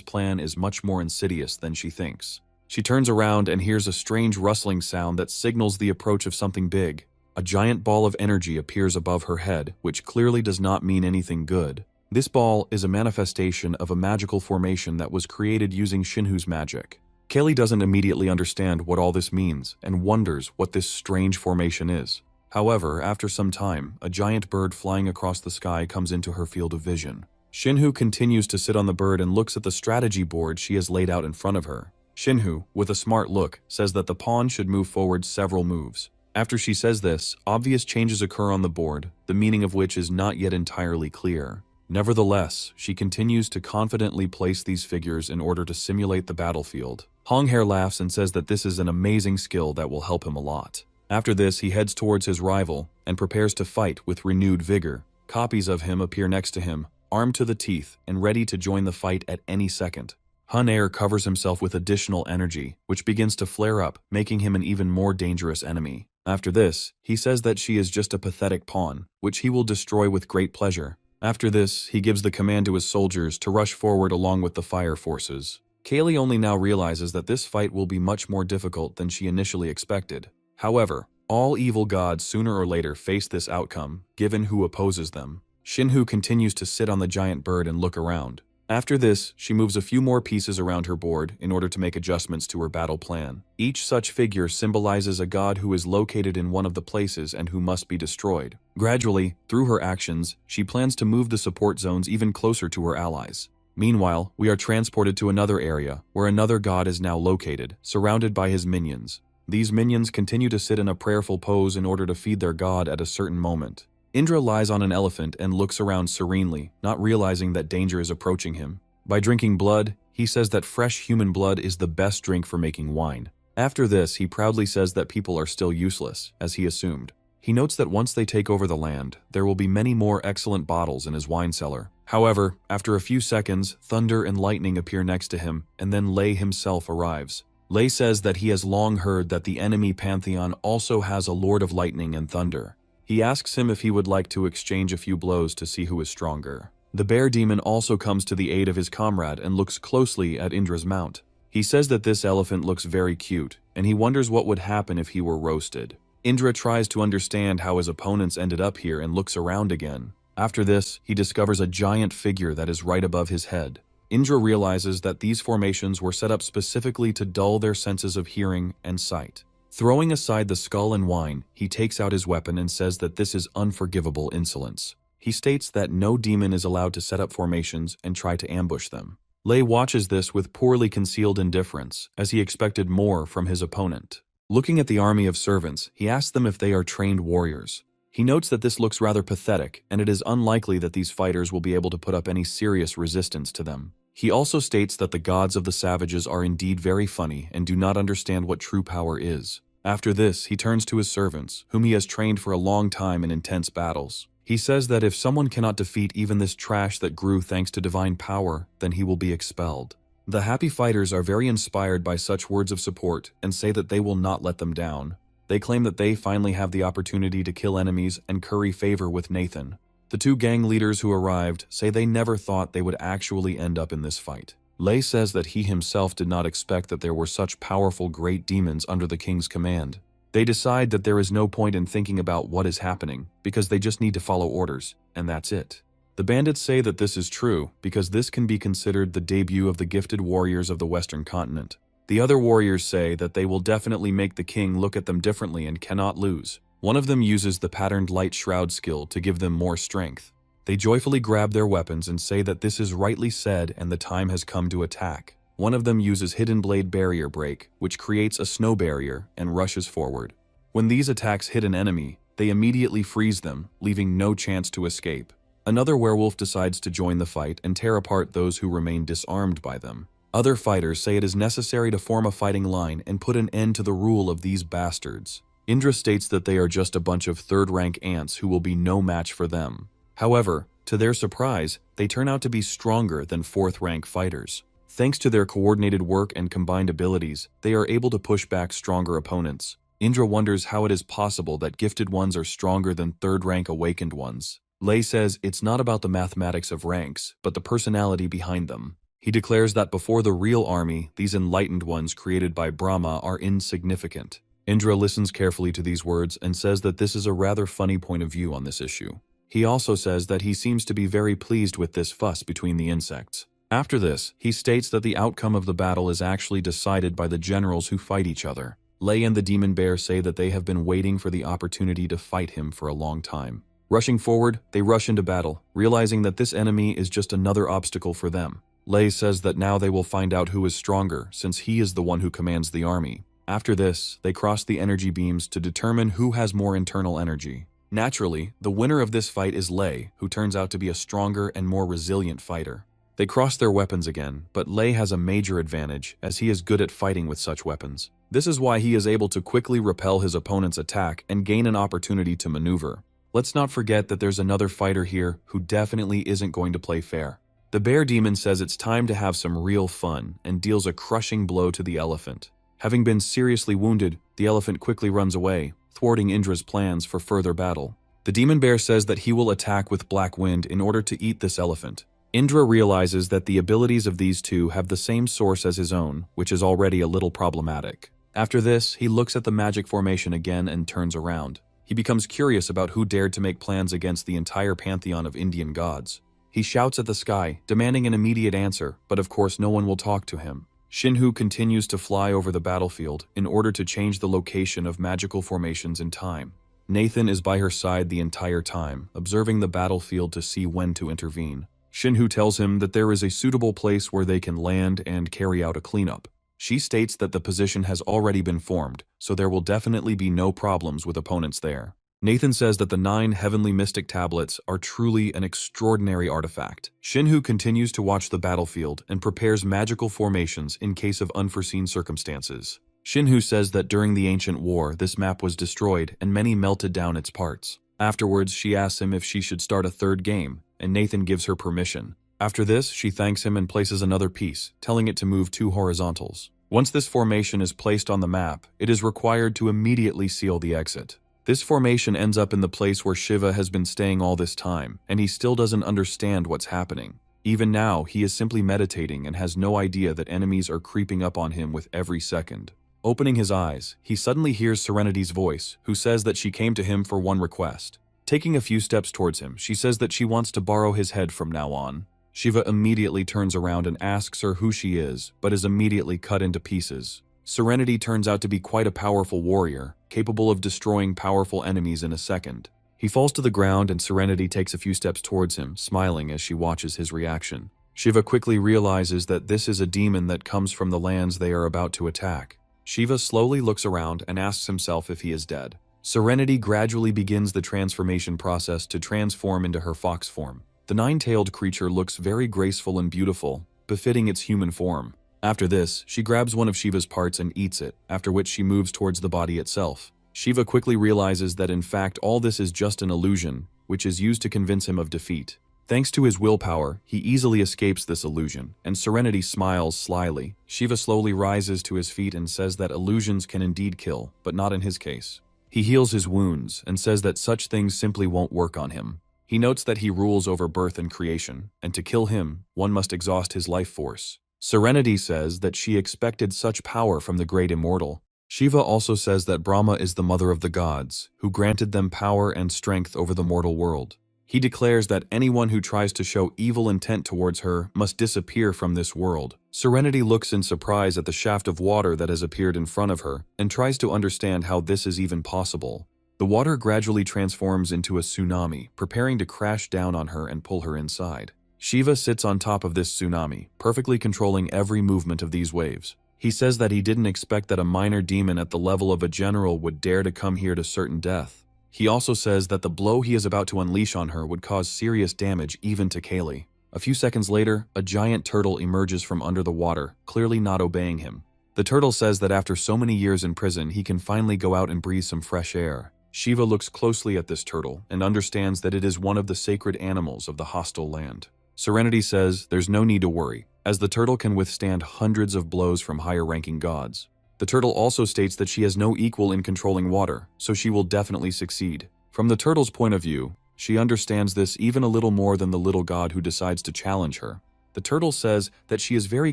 plan is much more insidious than she thinks. She turns around and hears a strange rustling sound that signals the approach of something big. A giant ball of energy appears above her head, which clearly does not mean anything good. This ball is a manifestation of a magical formation that was created using Shinhu's magic. Kali doesn't immediately understand what all this means and wonders what this strange formation is. However, after some time, a giant bird flying across the sky comes into her field of vision. Shinhu continues to sit on the bird and looks at the strategy board she has laid out in front of her. Shinhu, with a smart look, says that the pawn should move forward several moves. After she says this, obvious changes occur on the board, the meaning of which is not yet entirely clear. Nevertheless, she continues to confidently place these figures in order to simulate the battlefield. Hong Hair laughs and says that this is an amazing skill that will help him a lot. After this, he heads towards his rival and prepares to fight with renewed vigor. Copies of him appear next to him, armed to the teeth and ready to join the fight at any second. Hun Air covers himself with additional energy, which begins to flare up, making him an even more dangerous enemy. After this, he says that she is just a pathetic pawn, which he will destroy with great pleasure. After this, he gives the command to his soldiers to rush forward along with the fire forces. Kaylee only now realizes that this fight will be much more difficult than she initially expected. However, all evil gods sooner or later face this outcome, given who opposes them. Shinhu continues to sit on the giant bird and look around. After this, she moves a few more pieces around her board in order to make adjustments to her battle plan. Each such figure symbolizes a god who is located in one of the places and who must be destroyed. Gradually, through her actions, she plans to move the support zones even closer to her allies. Meanwhile, we are transported to another area, where another god is now located, surrounded by his minions. These minions continue to sit in a prayerful pose in order to feed their god at a certain moment. Indra lies on an elephant and looks around serenely, not realizing that danger is approaching him. By drinking blood, he says that fresh human blood is the best drink for making wine. After this, he proudly says that people are still useless, as he assumed. He notes that once they take over the land, there will be many more excellent bottles in his wine cellar. However, after a few seconds, thunder and lightning appear next to him, and then Lei himself arrives. Lei says that he has long heard that the enemy pantheon also has a lord of lightning and thunder. He asks him if he would like to exchange a few blows to see who is stronger. The bear demon also comes to the aid of his comrade and looks closely at Indra's mount. He says that this elephant looks very cute, and he wonders what would happen if he were roasted. Indra tries to understand how his opponents ended up here and looks around again. After this, he discovers a giant figure that is right above his head. Indra realizes that these formations were set up specifically to dull their senses of hearing and sight. Throwing aside the skull and wine, he takes out his weapon and says that this is unforgivable insolence. He states that no demon is allowed to set up formations and try to ambush them. Lei watches this with poorly concealed indifference, as he expected more from his opponent. Looking at the army of servants, he asks them if they are trained warriors. He notes that this looks rather pathetic, and it is unlikely that these fighters will be able to put up any serious resistance to them. He also states that the gods of the savages are indeed very funny and do not understand what true power is. After this, he turns to his servants, whom he has trained for a long time in intense battles. He says that if someone cannot defeat even this trash that grew thanks to divine power, then he will be expelled. The happy fighters are very inspired by such words of support and say that they will not let them down. They claim that they finally have the opportunity to kill enemies and curry favor with Nathan. The two gang leaders who arrived say they never thought they would actually end up in this fight. Lei says that he himself did not expect that there were such powerful great demons under the king's command. They decide that there is no point in thinking about what is happening, because they just need to follow orders, and that's it. The bandits say that this is true, because this can be considered the debut of the gifted warriors of the Western continent. The other warriors say that they will definitely make the king look at them differently and cannot lose. One of them uses the patterned light shroud skill to give them more strength. They joyfully grab their weapons and say that this is rightly said and the time has come to attack. One of them uses Hidden Blade Barrier Break, which creates a snow barrier and rushes forward. When these attacks hit an enemy, they immediately freeze them, leaving no chance to escape. Another werewolf decides to join the fight and tear apart those who remain disarmed by them. Other fighters say it is necessary to form a fighting line and put an end to the rule of these bastards. Indra states that they are just a bunch of third-rank ants who will be no match for them. However, to their surprise, they turn out to be stronger than fourth-rank fighters. Thanks to their coordinated work and combined abilities, they are able to push back stronger opponents. Indra wonders how it is possible that gifted ones are stronger than third-rank awakened ones. Lei says it's not about the mathematics of ranks, but the personality behind them. He declares that before the real army, these enlightened ones created by Brahma are insignificant. Indra listens carefully to these words and says that this is a rather funny point of view on this issue. He also says that he seems to be very pleased with this fuss between the insects. After this, he states that the outcome of the battle is actually decided by the generals who fight each other. Lei and the demon bear say that they have been waiting for the opportunity to fight him for a long time. Rushing forward, they rush into battle, realizing that this enemy is just another obstacle for them. Lei says that now they will find out who is stronger, since he is the one who commands the army. After this, they cross the energy beams to determine who has more internal energy. Naturally, the winner of this fight is Lei, who turns out to be a stronger and more resilient fighter. They cross their weapons again, but Lei has a major advantage, as he is good at fighting with such weapons. This is why he is able to quickly repel his opponent's attack and gain an opportunity to maneuver. Let's not forget that there's another fighter here who definitely isn't going to play fair. The bear demon says it's time to have some real fun and deals a crushing blow to the elephant. Having been seriously wounded, the elephant quickly runs away, thwarting Indra's plans for further battle. The demon bear says that he will attack with black wind in order to eat this elephant. Indra realizes that the abilities of these two have the same source as his own, which is already a little problematic. After this, he looks at the magic formation again and turns around. He becomes curious about who dared to make plans against the entire pantheon of Indian gods. He shouts at the sky, demanding an immediate answer, but of course no one will talk to him. Shinhu continues to fly over the battlefield in order to change the location of magical formations in time. Nathan is by her side the entire time, observing the battlefield to see when to intervene. Shinhu tells him that there is a suitable place where they can land and carry out a cleanup. She states that the position has already been formed, so there will definitely be no problems with opponents there. Nathan says that the 9 heavenly mystic tablets are truly an extraordinary artifact. Shinhu continues to watch the battlefield and prepares magical formations in case of unforeseen circumstances. Shinhu says that during the ancient war, this map was destroyed and many melted down its parts. Afterwards, she asks him if she should start a third game, and Nathan gives her permission. After this, she thanks him and places another piece, telling it to move 2 horizontals. Once this formation is placed on the map, it is required to immediately seal the exit. This formation ends up in the place where Shiva has been staying all this time, and he still doesn't understand what's happening. Even now, he is simply meditating and has no idea that enemies are creeping up on him with every second. Opening his eyes, he suddenly hears Serenity's voice, who says that she came to him for one request. Taking a few steps towards him, she says that she wants to borrow his head from now on. Shiva immediately turns around and asks her who she is, but is immediately cut into pieces. Serenity turns out to be quite a powerful warrior, capable of destroying powerful enemies in a second. He falls to the ground and Serenity takes a few steps towards him, smiling as she watches his reaction. Shiva quickly realizes that this is a demon that comes from the lands they are about to attack. Shiva slowly looks around and asks himself if he is dead. Serenity gradually begins the transformation process to transform into her fox form. The 9-tailed creature looks very graceful and beautiful, befitting its human form. After this, she grabs one of Shiva's parts and eats it, after which she moves towards the body itself. Shiva quickly realizes that in fact all this is just an illusion, which is used to convince him of defeat. Thanks to his willpower, he easily escapes this illusion, and Serenity smiles slyly. Shiva slowly rises to his feet and says that illusions can indeed kill, but not in his case. He heals his wounds and says that such things simply won't work on him. He notes that he rules over birth and creation, and to kill him, one must exhaust his life force. Serenity says that she expected such power from the great immortal. Shiva also says that Brahma is the mother of the gods, who granted them power and strength over the mortal world. He declares that anyone who tries to show evil intent towards her must disappear from this world. Serenity looks in surprise at the shaft of water that has appeared in front of her and tries to understand how this is even possible. The water gradually transforms into a tsunami, preparing to crash down on her and pull her inside. Shiva sits on top of this tsunami, perfectly controlling every movement of these waves. He says that he didn't expect that a minor demon at the level of a general would dare to come here to certain death. He also says that the blow he is about to unleash on her would cause serious damage even to Kaylee. A few seconds later, a giant turtle emerges from under the water, clearly not obeying him. The turtle says that after so many years in prison, he can finally go out and breathe some fresh air. Shiva looks closely at this turtle and understands that it is one of the sacred animals of the hostile land. Serenity says there's no need to worry, as the turtle can withstand hundreds of blows from higher-ranking gods. The turtle also states that she has no equal in controlling water, so she will definitely succeed. From the turtle's point of view, she understands this even a little more than the little god who decides to challenge her. The turtle says that she is very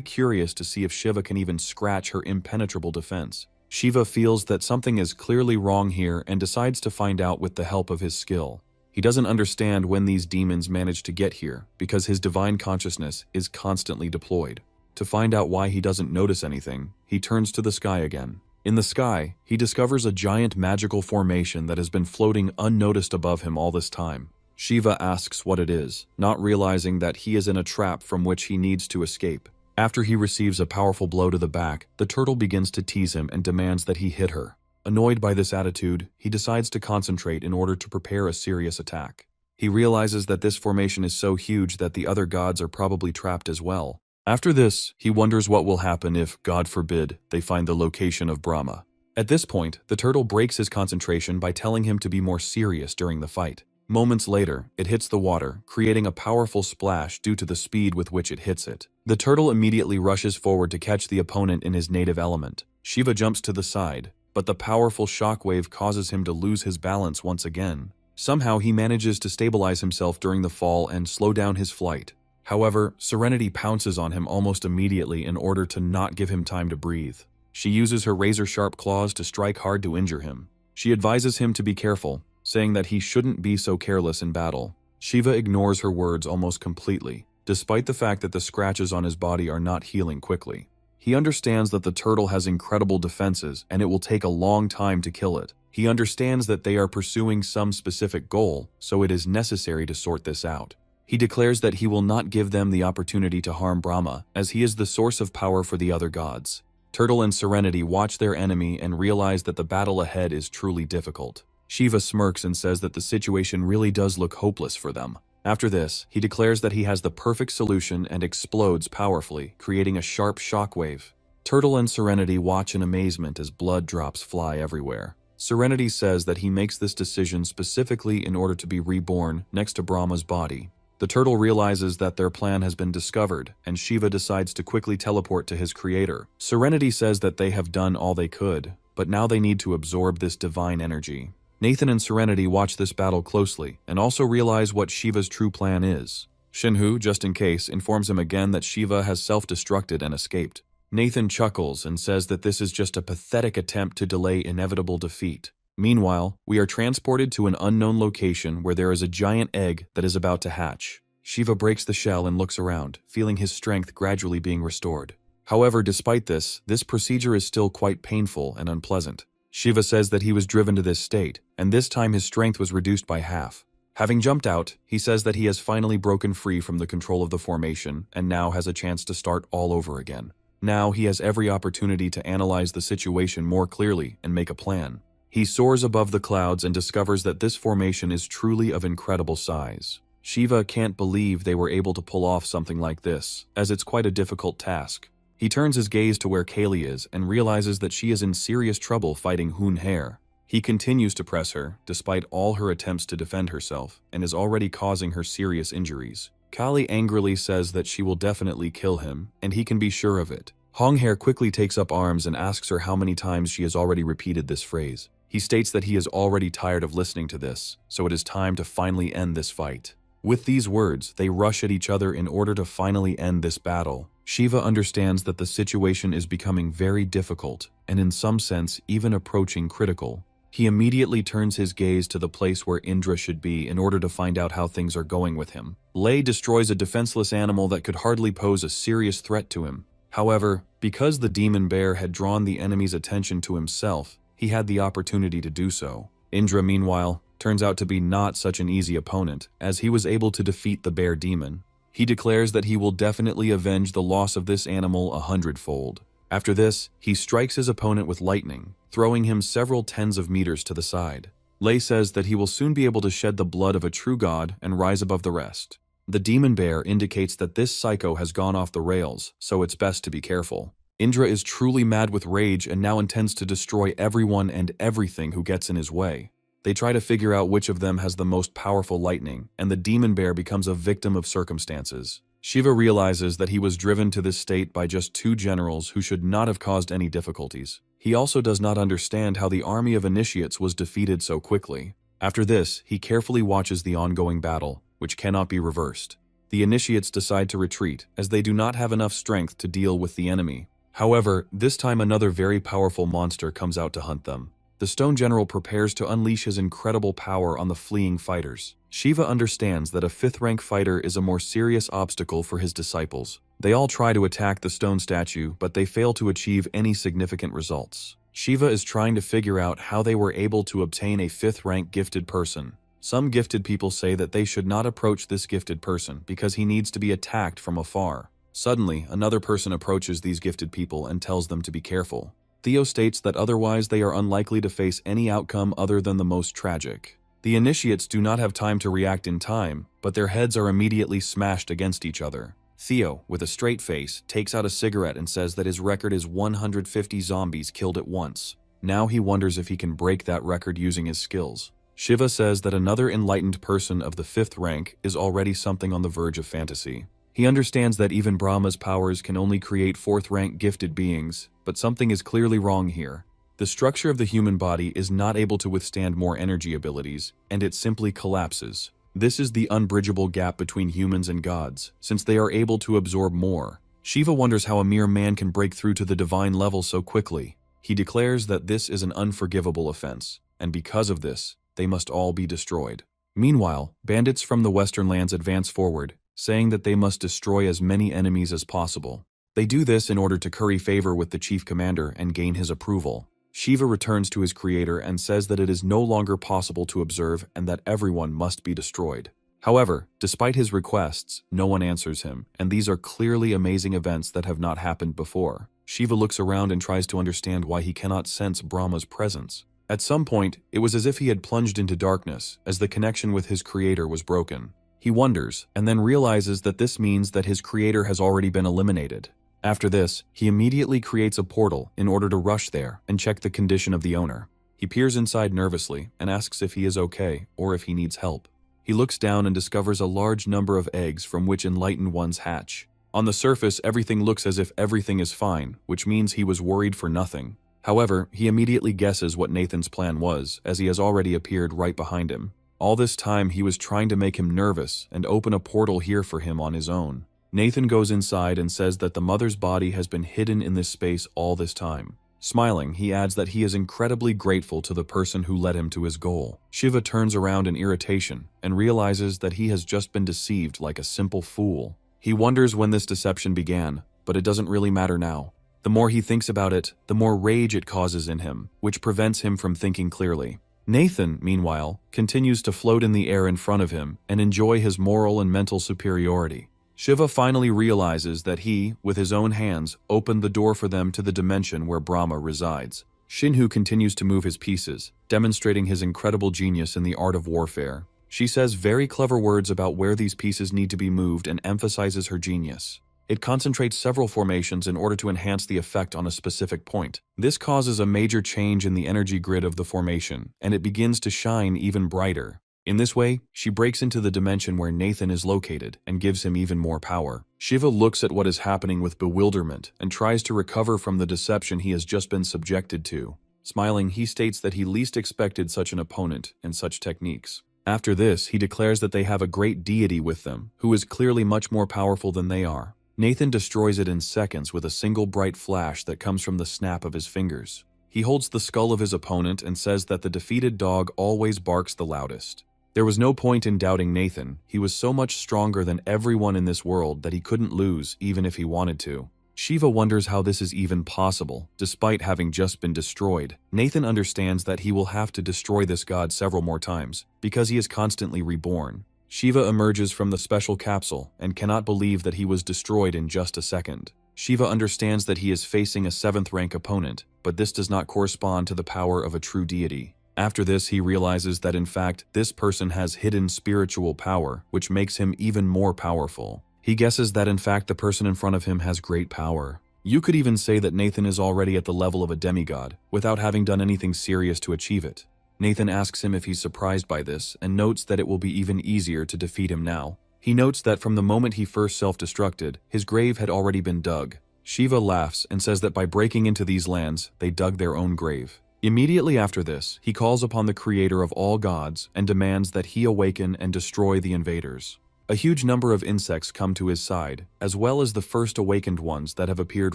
curious to see if Shiva can even scratch her impenetrable defense. Shiva feels that something is clearly wrong here and decides to find out with the help of his skill. He doesn't understand when these demons manage to get here because his divine consciousness is constantly deployed. To find out why he doesn't notice anything, he turns to the sky again. In the sky, he discovers a giant magical formation that has been floating unnoticed above him all this time. Shiva asks what it is, not realizing that he is in a trap from which he needs to escape. After he receives a powerful blow to the back, the turtle begins to tease him and demands that he hit her. Annoyed by this attitude, he decides to concentrate in order to prepare a serious attack. He realizes that this formation is so huge that the other gods are probably trapped as well. After this, he wonders what will happen if, God forbid, they find the location of Brahma. At this point, the turtle breaks his concentration by telling him to be more serious during the fight. Moments later, it hits the water, creating a powerful splash due to the speed with which it hits it. The turtle immediately rushes forward to catch the opponent in his native element. Shiva jumps to the side, but the powerful shockwave causes him to lose his balance once again. Somehow he manages to stabilize himself during the fall and slow down his flight. However, Serenity pounces on him almost immediately in order to not give him time to breathe. She uses her razor-sharp claws to strike hard to injure him. She advises him to be careful, saying that he shouldn't be so careless in battle. Shiva ignores her words almost completely, despite the fact that the scratches on his body are not healing quickly. He understands that the turtle has incredible defenses and it will take a long time to kill it. He understands that they are pursuing some specific goal, so it is necessary to sort this out. He declares that he will not give them the opportunity to harm Brahma, as he is the source of power for the other gods. Turtle and Serenity watch their enemy and realize that the battle ahead is truly difficult. Shiva smirks and says that the situation really does look hopeless for them. After this, he declares that he has the perfect solution and explodes powerfully, creating a sharp shockwave. Turtle and Serenity watch in amazement as blood drops fly everywhere. Serenity says that he makes this decision specifically in order to be reborn next to Brahma's body. The turtle realizes that their plan has been discovered, and Shiva decides to quickly teleport to his creator. Serenity says that they have done all they could, but now they need to absorb this divine energy. Nathan and Serenity watch this battle closely, and also realize what Shiva's true plan is. Shinhu, just in case, informs him again that Shiva has self-destructed and escaped. Nathan chuckles and says that this is just a pathetic attempt to delay inevitable defeat. Meanwhile, we are transported to an unknown location where there is a giant egg that is about to hatch. Shiva breaks the shell and looks around, feeling his strength gradually being restored. However, despite this procedure is still quite painful and unpleasant. Shiva says that he was driven to this state, and this time his strength was reduced by half. Having jumped out, he says that he has finally broken free from the control of the formation and now has a chance to start all over again. Now he has every opportunity to analyze the situation more clearly and make a plan. He soars above the clouds and discovers that this formation is truly of incredible size. Shiva can't believe they were able to pull off something like this, as it's quite a difficult task. He turns his gaze to where Kaylee is and realizes that she is in serious trouble fighting Hoon Hair. He continues to press her, despite all her attempts to defend herself, and is already causing her serious injuries. Kali angrily says that she will definitely kill him, and he can be sure of it. Honghair quickly takes up arms and asks her how many times she has already repeated this phrase. He states that he is already tired of listening to this, so it is time to finally end this fight. With these words, they rush at each other in order to finally end this battle. Shiva understands that the situation is becoming very difficult, and in some sense, even approaching critical. He immediately turns his gaze to the place where Indra should be in order to find out how things are going with him. Lei destroys a defenseless animal that could hardly pose a serious threat to him. However, because the demon bear had drawn the enemy's attention to himself, he had the opportunity to do so. Indra, meanwhile, turns out to be not such an easy opponent, as he was able to defeat the bear demon. He declares that he will definitely avenge the loss of this animal 100-fold. After this, he strikes his opponent with lightning, throwing him several tens of meters to the side. Lei says that he will soon be able to shed the blood of a true god and rise above the rest. The demon bear indicates that this psycho has gone off the rails, so it's best to be careful. Indra is truly mad with rage and now intends to destroy everyone and everything who gets in his way. They try to figure out which of them has the most powerful lightning, and the demon bear becomes a victim of circumstances. Shiva realizes that he was driven to this state by just two generals who should not have caused any difficulties. He also does not understand how the army of initiates was defeated so quickly. After this, he carefully watches the ongoing battle, which cannot be reversed. The initiates decide to retreat, as they do not have enough strength to deal with the enemy. However, this time another very powerful monster comes out to hunt them. The Stone General prepares to unleash his incredible power on the fleeing fighters. Shiva understands that a 5th-rank fighter is a more serious obstacle for his disciples. They all try to attack the stone statue, but they fail to achieve any significant results. Shiva is trying to figure out how they were able to obtain a 5th-rank gifted person. Some gifted people say that they should not approach this gifted person because he needs to be attacked from afar. Suddenly, another person approaches these gifted people and tells them to be careful. Theo states that otherwise they are unlikely to face any outcome other than the most tragic. The initiates do not have time to react in time, but their heads are immediately smashed against each other. Theo, with a straight face, takes out a cigarette and says that his record is 150 zombies killed at once. Now he wonders if he can break that record using his skills. Shiva says that another enlightened person of the 5th rank is already something on the verge of fantasy. He understands that even Brahma's powers can only create 4th-rank gifted beings, but something is clearly wrong here. The structure of the human body is not able to withstand more energy abilities, and it simply collapses. This is the unbridgeable gap between humans and gods, since they are able to absorb more. Shiva wonders how a mere man can break through to the divine level so quickly. He declares that this is an unforgivable offense, and because of this, they must all be destroyed. Meanwhile, bandits from the western lands advance forward, saying that they must destroy as many enemies as possible. They do this in order to curry favor with the chief commander and gain his approval. Shiva returns to his creator and says that it is no longer possible to observe and that everyone must be destroyed. However, despite his requests, no one answers him, and these are clearly amazing events that have not happened before. Shiva looks around and tries to understand why he cannot sense Brahma's presence. At some point, it was as if he had plunged into darkness, as the connection with his creator was broken. He wonders, and then realizes that this means that his creator has already been eliminated. After this, he immediately creates a portal in order to rush there and check the condition of the owner. He peers inside nervously and asks if he is okay or if he needs help. He looks down and discovers a large number of eggs from which enlightened ones hatch. On the surface, everything looks as if everything is fine, which means he was worried for nothing. However, he immediately guesses what Nathan's plan was, as he has already appeared right behind him. All this time, he was trying to make him nervous and open a portal here for him on his own. Nathan goes inside and says that the mother's body has been hidden in this space all this time. Smiling, he adds that he is incredibly grateful to the person who led him to his goal. Shiva turns around in irritation and realizes that he has just been deceived like a simple fool. He wonders when this deception began, but it doesn't really matter now. The more he thinks about it, the more rage it causes in him, which prevents him from thinking clearly. Nathan, meanwhile, continues to float in the air in front of him and enjoy his moral and mental superiority. Shiva finally realizes that he, with his own hands, opened the door for them to the dimension where Brahma resides. Shinhu continues to move his pieces, demonstrating his incredible genius in the art of warfare. She says very clever words about where these pieces need to be moved and emphasizes her genius. It concentrates several formations in order to enhance the effect on a specific point. This causes a major change in the energy grid of the formation, and it begins to shine even brighter. In this way, she breaks into the dimension where Nathan is located and gives him even more power. Shiva looks at what is happening with bewilderment and tries to recover from the deception he has just been subjected to. Smiling, he states that he least expected such an opponent and such techniques. After this, he declares that they have a great deity with them, who is clearly much more powerful than they are. Nathan destroys it in seconds with a single bright flash that comes from the snap of his fingers. He holds the skull of his opponent and says that the defeated dog always barks the loudest. There was no point in doubting Nathan. He was so much stronger than everyone in this world that he couldn't lose even if he wanted to. Shiva wonders how this is even possible, despite having just been destroyed. Nathan understands that he will have to destroy this god several more times, because he is constantly reborn. Shiva emerges from the special capsule and cannot believe that he was destroyed in just a second. Shiva understands that he is facing a 7th rank opponent, but this does not correspond to the power of a true deity. After this, he realizes that in fact, this person has hidden spiritual power, which makes him even more powerful. He guesses that in fact the person in front of him has great power. You could even say that Nathan is already at the level of a demigod, without having done anything serious to achieve it. Nathan asks him if he's surprised by this, and notes that it will be even easier to defeat him now. He notes that from the moment he first self-destructed, his grave had already been dug. Shiva laughs and says that by breaking into these lands, they dug their own grave. Immediately after this, he calls upon the creator of all gods and demands that he awaken and destroy the invaders. A huge number of insects come to his side, as well as the first awakened ones that have appeared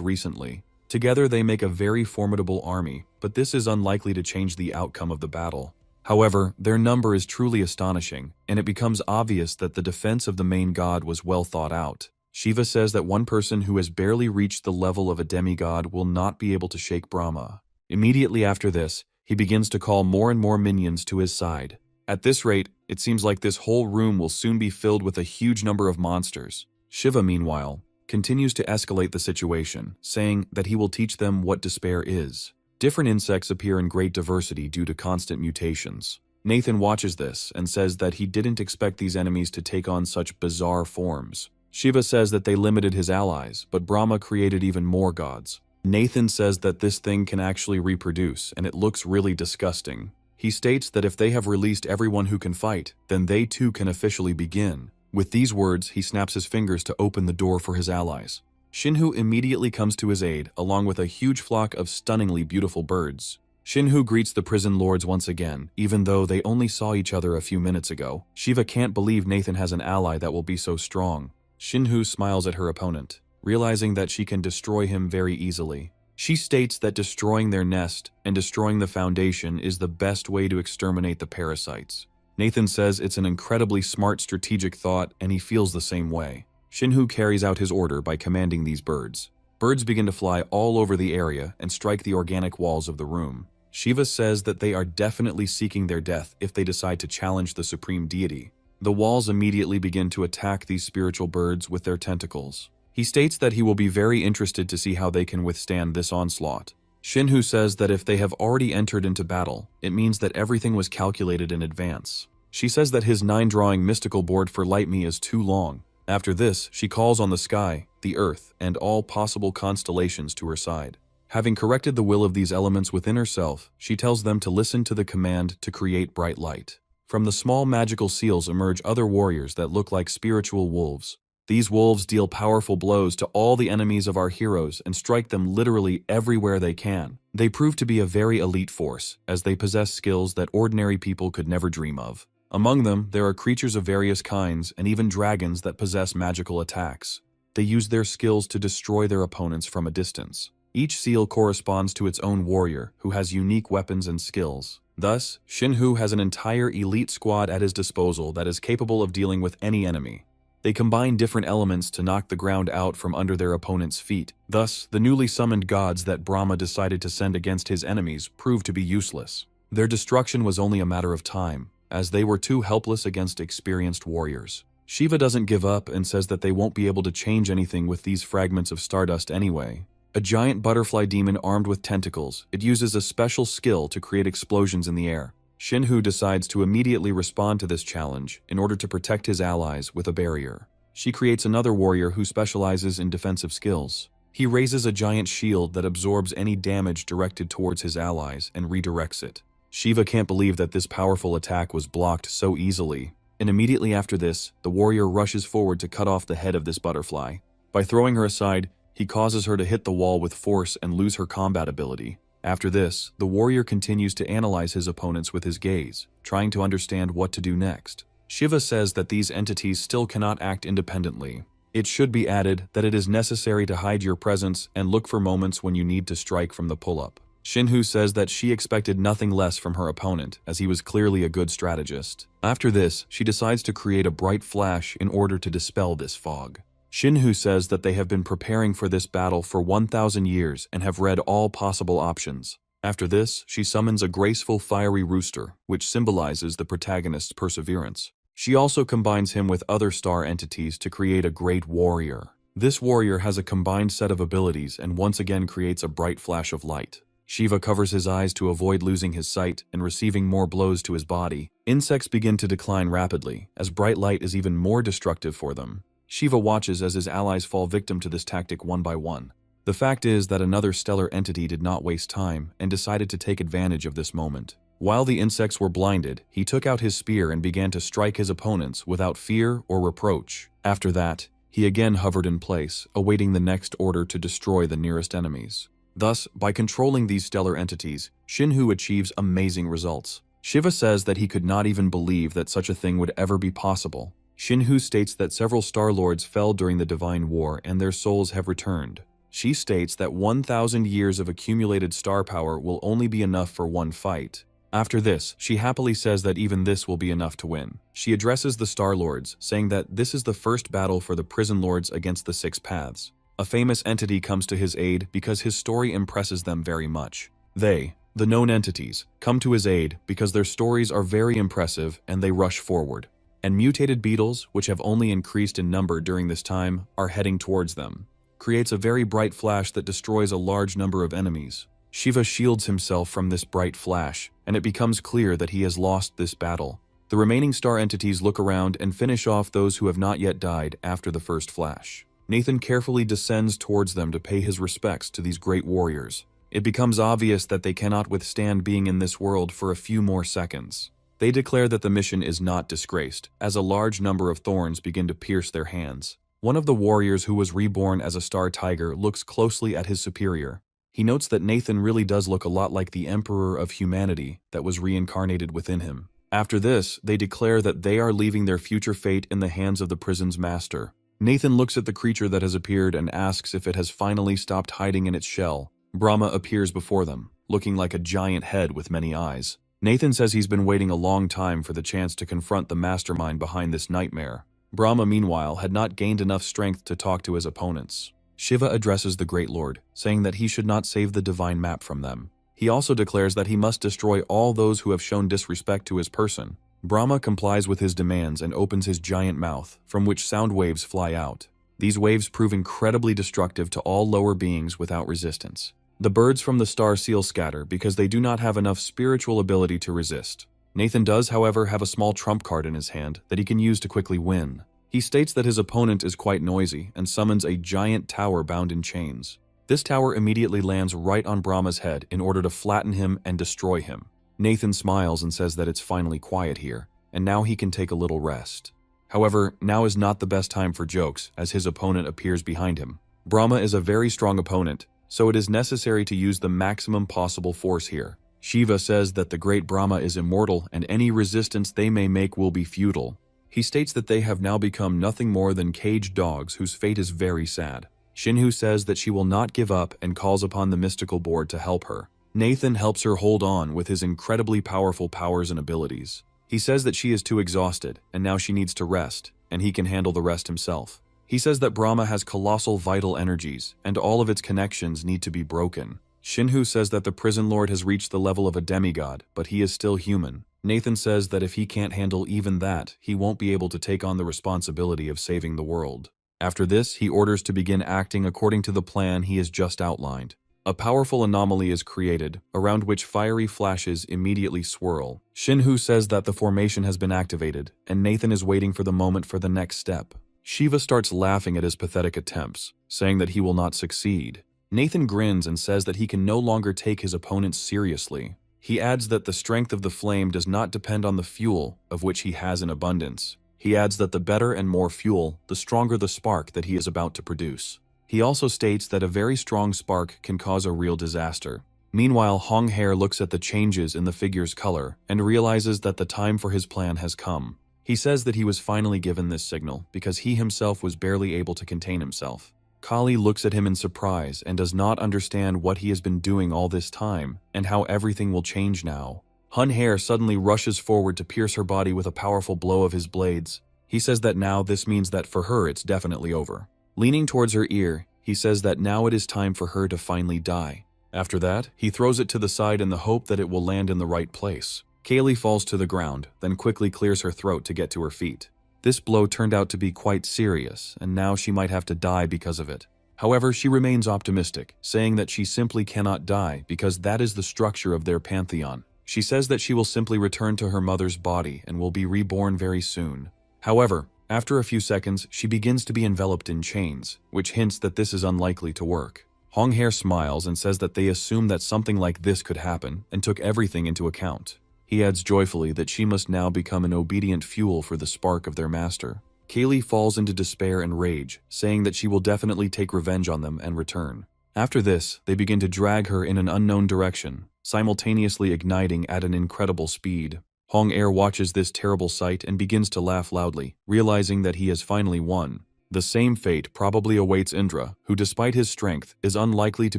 recently. Together they make a very formidable army, but this is unlikely to change the outcome of the battle. However, their number is truly astonishing, and it becomes obvious that the defense of the main god was well thought out. Shiva says that one person who has barely reached the level of a demigod will not be able to shake Brahma. Immediately after this, he begins to call more and more minions to his side. At this rate, it seems like this whole room will soon be filled with a huge number of monsters. Shiva, meanwhile, continues to escalate the situation, saying that he will teach them what despair is. Different insects appear in great diversity due to constant mutations. Nathan watches this and says that he didn't expect these enemies to take on such bizarre forms. Shiva says that they limited his allies, but Brahma created even more gods. Nathan says that this thing can actually reproduce, and it looks really disgusting. He states that if they have released everyone who can fight, then they too can officially begin. With these words, he snaps his fingers to open the door for his allies. Shinhu immediately comes to his aid, along with a huge flock of stunningly beautiful birds. Shinhu greets the prison lords once again, even though they only saw each other a few minutes ago. Shiva can't believe Nathan has an ally that will be so strong. Shinhu smiles at her opponent, realizing that she can destroy him very easily. She states that destroying their nest and destroying the foundation is the best way to exterminate the parasites. Nathan says it's an incredibly smart strategic thought, and he feels the same way. Shinhu carries out his order by commanding these birds. Birds begin to fly all over the area and strike the organic walls of the room. Shiva says that they are definitely seeking their death if they decide to challenge the supreme deity. The walls immediately begin to attack these spiritual birds with their tentacles. He states that he will be very interested to see how they can withstand this onslaught. Shinhu says that if they have already entered into battle, it means that everything was calculated in advance. She says that his 9-drawing mystical board for Light Me is too long. After this, she calls on the sky, the earth, and all possible constellations to her side. Having corrected the will of these elements within herself, she tells them to listen to the command to create bright light. From the small magical seals emerge other warriors that look like spiritual wolves. These wolves deal powerful blows to all the enemies of our heroes and strike them literally everywhere they can. They prove to be a very elite force, as they possess skills that ordinary people could never dream of. Among them, there are creatures of various kinds and even dragons that possess magical attacks. They use their skills to destroy their opponents from a distance. Each seal corresponds to its own warrior, who has unique weapons and skills. Thus, Shinhu has an entire elite squad at his disposal that is capable of dealing with any enemy. They combine different elements to knock the ground out from under their opponent's feet. Thus, the newly summoned gods that Brahma decided to send against his enemies proved to be useless. Their destruction was only a matter of time, as they were too helpless against experienced warriors. Shiva doesn't give up and says that they won't be able to change anything with these fragments of stardust anyway. A giant butterfly demon armed with tentacles, it uses a special skill to create explosions in the air. Shinhu decides to immediately respond to this challenge in order to protect his allies with a barrier. She creates another warrior who specializes in defensive skills. He raises a giant shield that absorbs any damage directed towards his allies and redirects it. Shiva can't believe that this powerful attack was blocked so easily, and immediately after this, the warrior rushes forward to cut off the head of this butterfly. By throwing her aside, he causes her to hit the wall with force and lose her combat ability. After this, the warrior continues to analyze his opponents with his gaze, trying to understand what to do next. Shiva says that these entities still cannot act independently. It should be added that it is necessary to hide your presence and look for moments when you need to strike from the pull-up. Shinhu says that she expected nothing less from her opponent, as he was clearly a good strategist. After this, she decides to create a bright flash in order to dispel this fog. Shinhu says that they have been preparing for this battle for 1,000 years and have read all possible options. After this, she summons a graceful fiery rooster, which symbolizes the protagonist's perseverance. She also combines him with other star entities to create a great warrior. This warrior has a combined set of abilities and once again creates a bright flash of light. Shiva covers his eyes to avoid losing his sight and receiving more blows to his body. Insects begin to decline rapidly, as bright light is even more destructive for them. Shiva watches as his allies fall victim to this tactic one by one. The fact is that another stellar entity did not waste time and decided to take advantage of this moment. While the insects were blinded, he took out his spear and began to strike his opponents without fear or reproach. After that, he again hovered in place, awaiting the next order to destroy the nearest enemies. Thus, by controlling these stellar entities, Shinhu achieves amazing results. Shiva says that he could not even believe that such a thing would ever be possible. Shinhu states that several Star Lords fell during the Divine War and their souls have returned. She states that 1,000 years of accumulated star power will only be enough for one fight. After this, she happily says that even this will be enough to win. She addresses the Star Lords, saying that this is the first battle for the Prison Lords against the Six Paths. A famous entity comes to his aid because his story impresses them very much. They, the known entities, come to his aid because their stories are very impressive and they rush forward. And mutated beetles, which have only increased in number during this time, are heading towards them. Creates a very bright flash that destroys a large number of enemies. Shiva shields himself from this bright flash, and it becomes clear that he has lost this battle. The remaining star entities look around and finish off those who have not yet died after the first flash. Nathan carefully descends towards them to pay his respects to these great warriors. It becomes obvious that they cannot withstand being in this world for a few more seconds. They declare that the mission is not disgraced, as a large number of thorns begin to pierce their hands. One of the warriors who was reborn as a star tiger looks closely at his superior. He notes that Nathan really does look a lot like the Emperor of Humanity that was reincarnated within him. After this, they declare that they are leaving their future fate in the hands of the prison's master. Nathan looks at the creature that has appeared and asks if it has finally stopped hiding in its shell. Brahma appears before them, looking like a giant head with many eyes. Nathan says he's been waiting a long time for the chance to confront the mastermind behind this nightmare. Brahma, meanwhile, had not gained enough strength to talk to his opponents. Shiva addresses the Great Lord, saying that he should not save the divine map from them. He also declares that he must destroy all those who have shown disrespect to his person. Brahma complies with his demands and opens his giant mouth, from which sound waves fly out. These waves prove incredibly destructive to all lower beings without resistance. The birds from the star seal scatter because they do not have enough spiritual ability to resist. Nathan does, however, have a small trump card in his hand that he can use to quickly win. He states that his opponent is quite noisy and summons a giant tower bound in chains. This tower immediately lands right on Brahma's head in order to flatten him and destroy him. Nathan smiles and says that it's finally quiet here, and now he can take a little rest. However, now is not the best time for jokes, as his opponent appears behind him. Brahma is a very strong opponent, so it is necessary to use the maximum possible force here. Shiva says that the great Brahma is immortal and any resistance they may make will be futile. He states that they have now become nothing more than caged dogs whose fate is very sad. Shinhu says that she will not give up and calls upon the mystical board to help her. Nathan helps her hold on with his incredibly powerful powers and abilities. He says that she is too exhausted and now she needs to rest, and he can handle the rest himself. He says that Brahma has colossal vital energies and all of its connections need to be broken. Shinhu says that the prison lord has reached the level of a demigod, but he is still human. Nathan says that if he can't handle even that, he won't be able to take on the responsibility of saving the world. After this, he orders to begin acting according to the plan he has just outlined. A powerful anomaly is created, around which fiery flashes immediately swirl. Shinhu says that the formation has been activated, and Nathan is waiting for the moment for the next step. Shiva starts laughing at his pathetic attempts, saying that he will not succeed. Nathan grins and says that he can no longer take his opponents seriously. He adds that the strength of the flame does not depend on the fuel, of which he has in abundance. He adds that the better and more fuel, the stronger the spark that he is about to produce. He also states that a very strong spark can cause a real disaster. Meanwhile, Hong Hair looks at the changes in the figure's color and realizes that the time for his plan has come. He says that he was finally given this signal because he himself was barely able to contain himself. Kali looks at him in surprise and does not understand what he has been doing all this time and how everything will change now. Hun Hair suddenly rushes forward to pierce her body with a powerful blow of his blades. He says that now this means that for her it's definitely over. Leaning towards her ear, he says that now it is time for her to finally die. After that, he throws it to the side in the hope that it will land in the right place. Kaylee falls to the ground, then quickly clears her throat to get to her feet. This blow turned out to be quite serious, and now she might have to die because of it. However, she remains optimistic, saying that she simply cannot die because that is the structure of their pantheon. She says that she will simply return to her mother's body and will be reborn very soon. However, after a few seconds, she begins to be enveloped in chains, which hints that this is unlikely to work. Hong Hair smiles and says that they assume that something like this could happen and took everything into account. He adds joyfully that she must now become an obedient fuel for the spark of their master. Kaylee falls into despair and rage, saying that she will definitely take revenge on them and return. After this, they begin to drag her in an unknown direction, simultaneously igniting at an incredible speed. Hong Air watches this terrible sight and begins to laugh loudly, realizing that he has finally won. The same fate probably awaits Indra, who despite his strength is unlikely to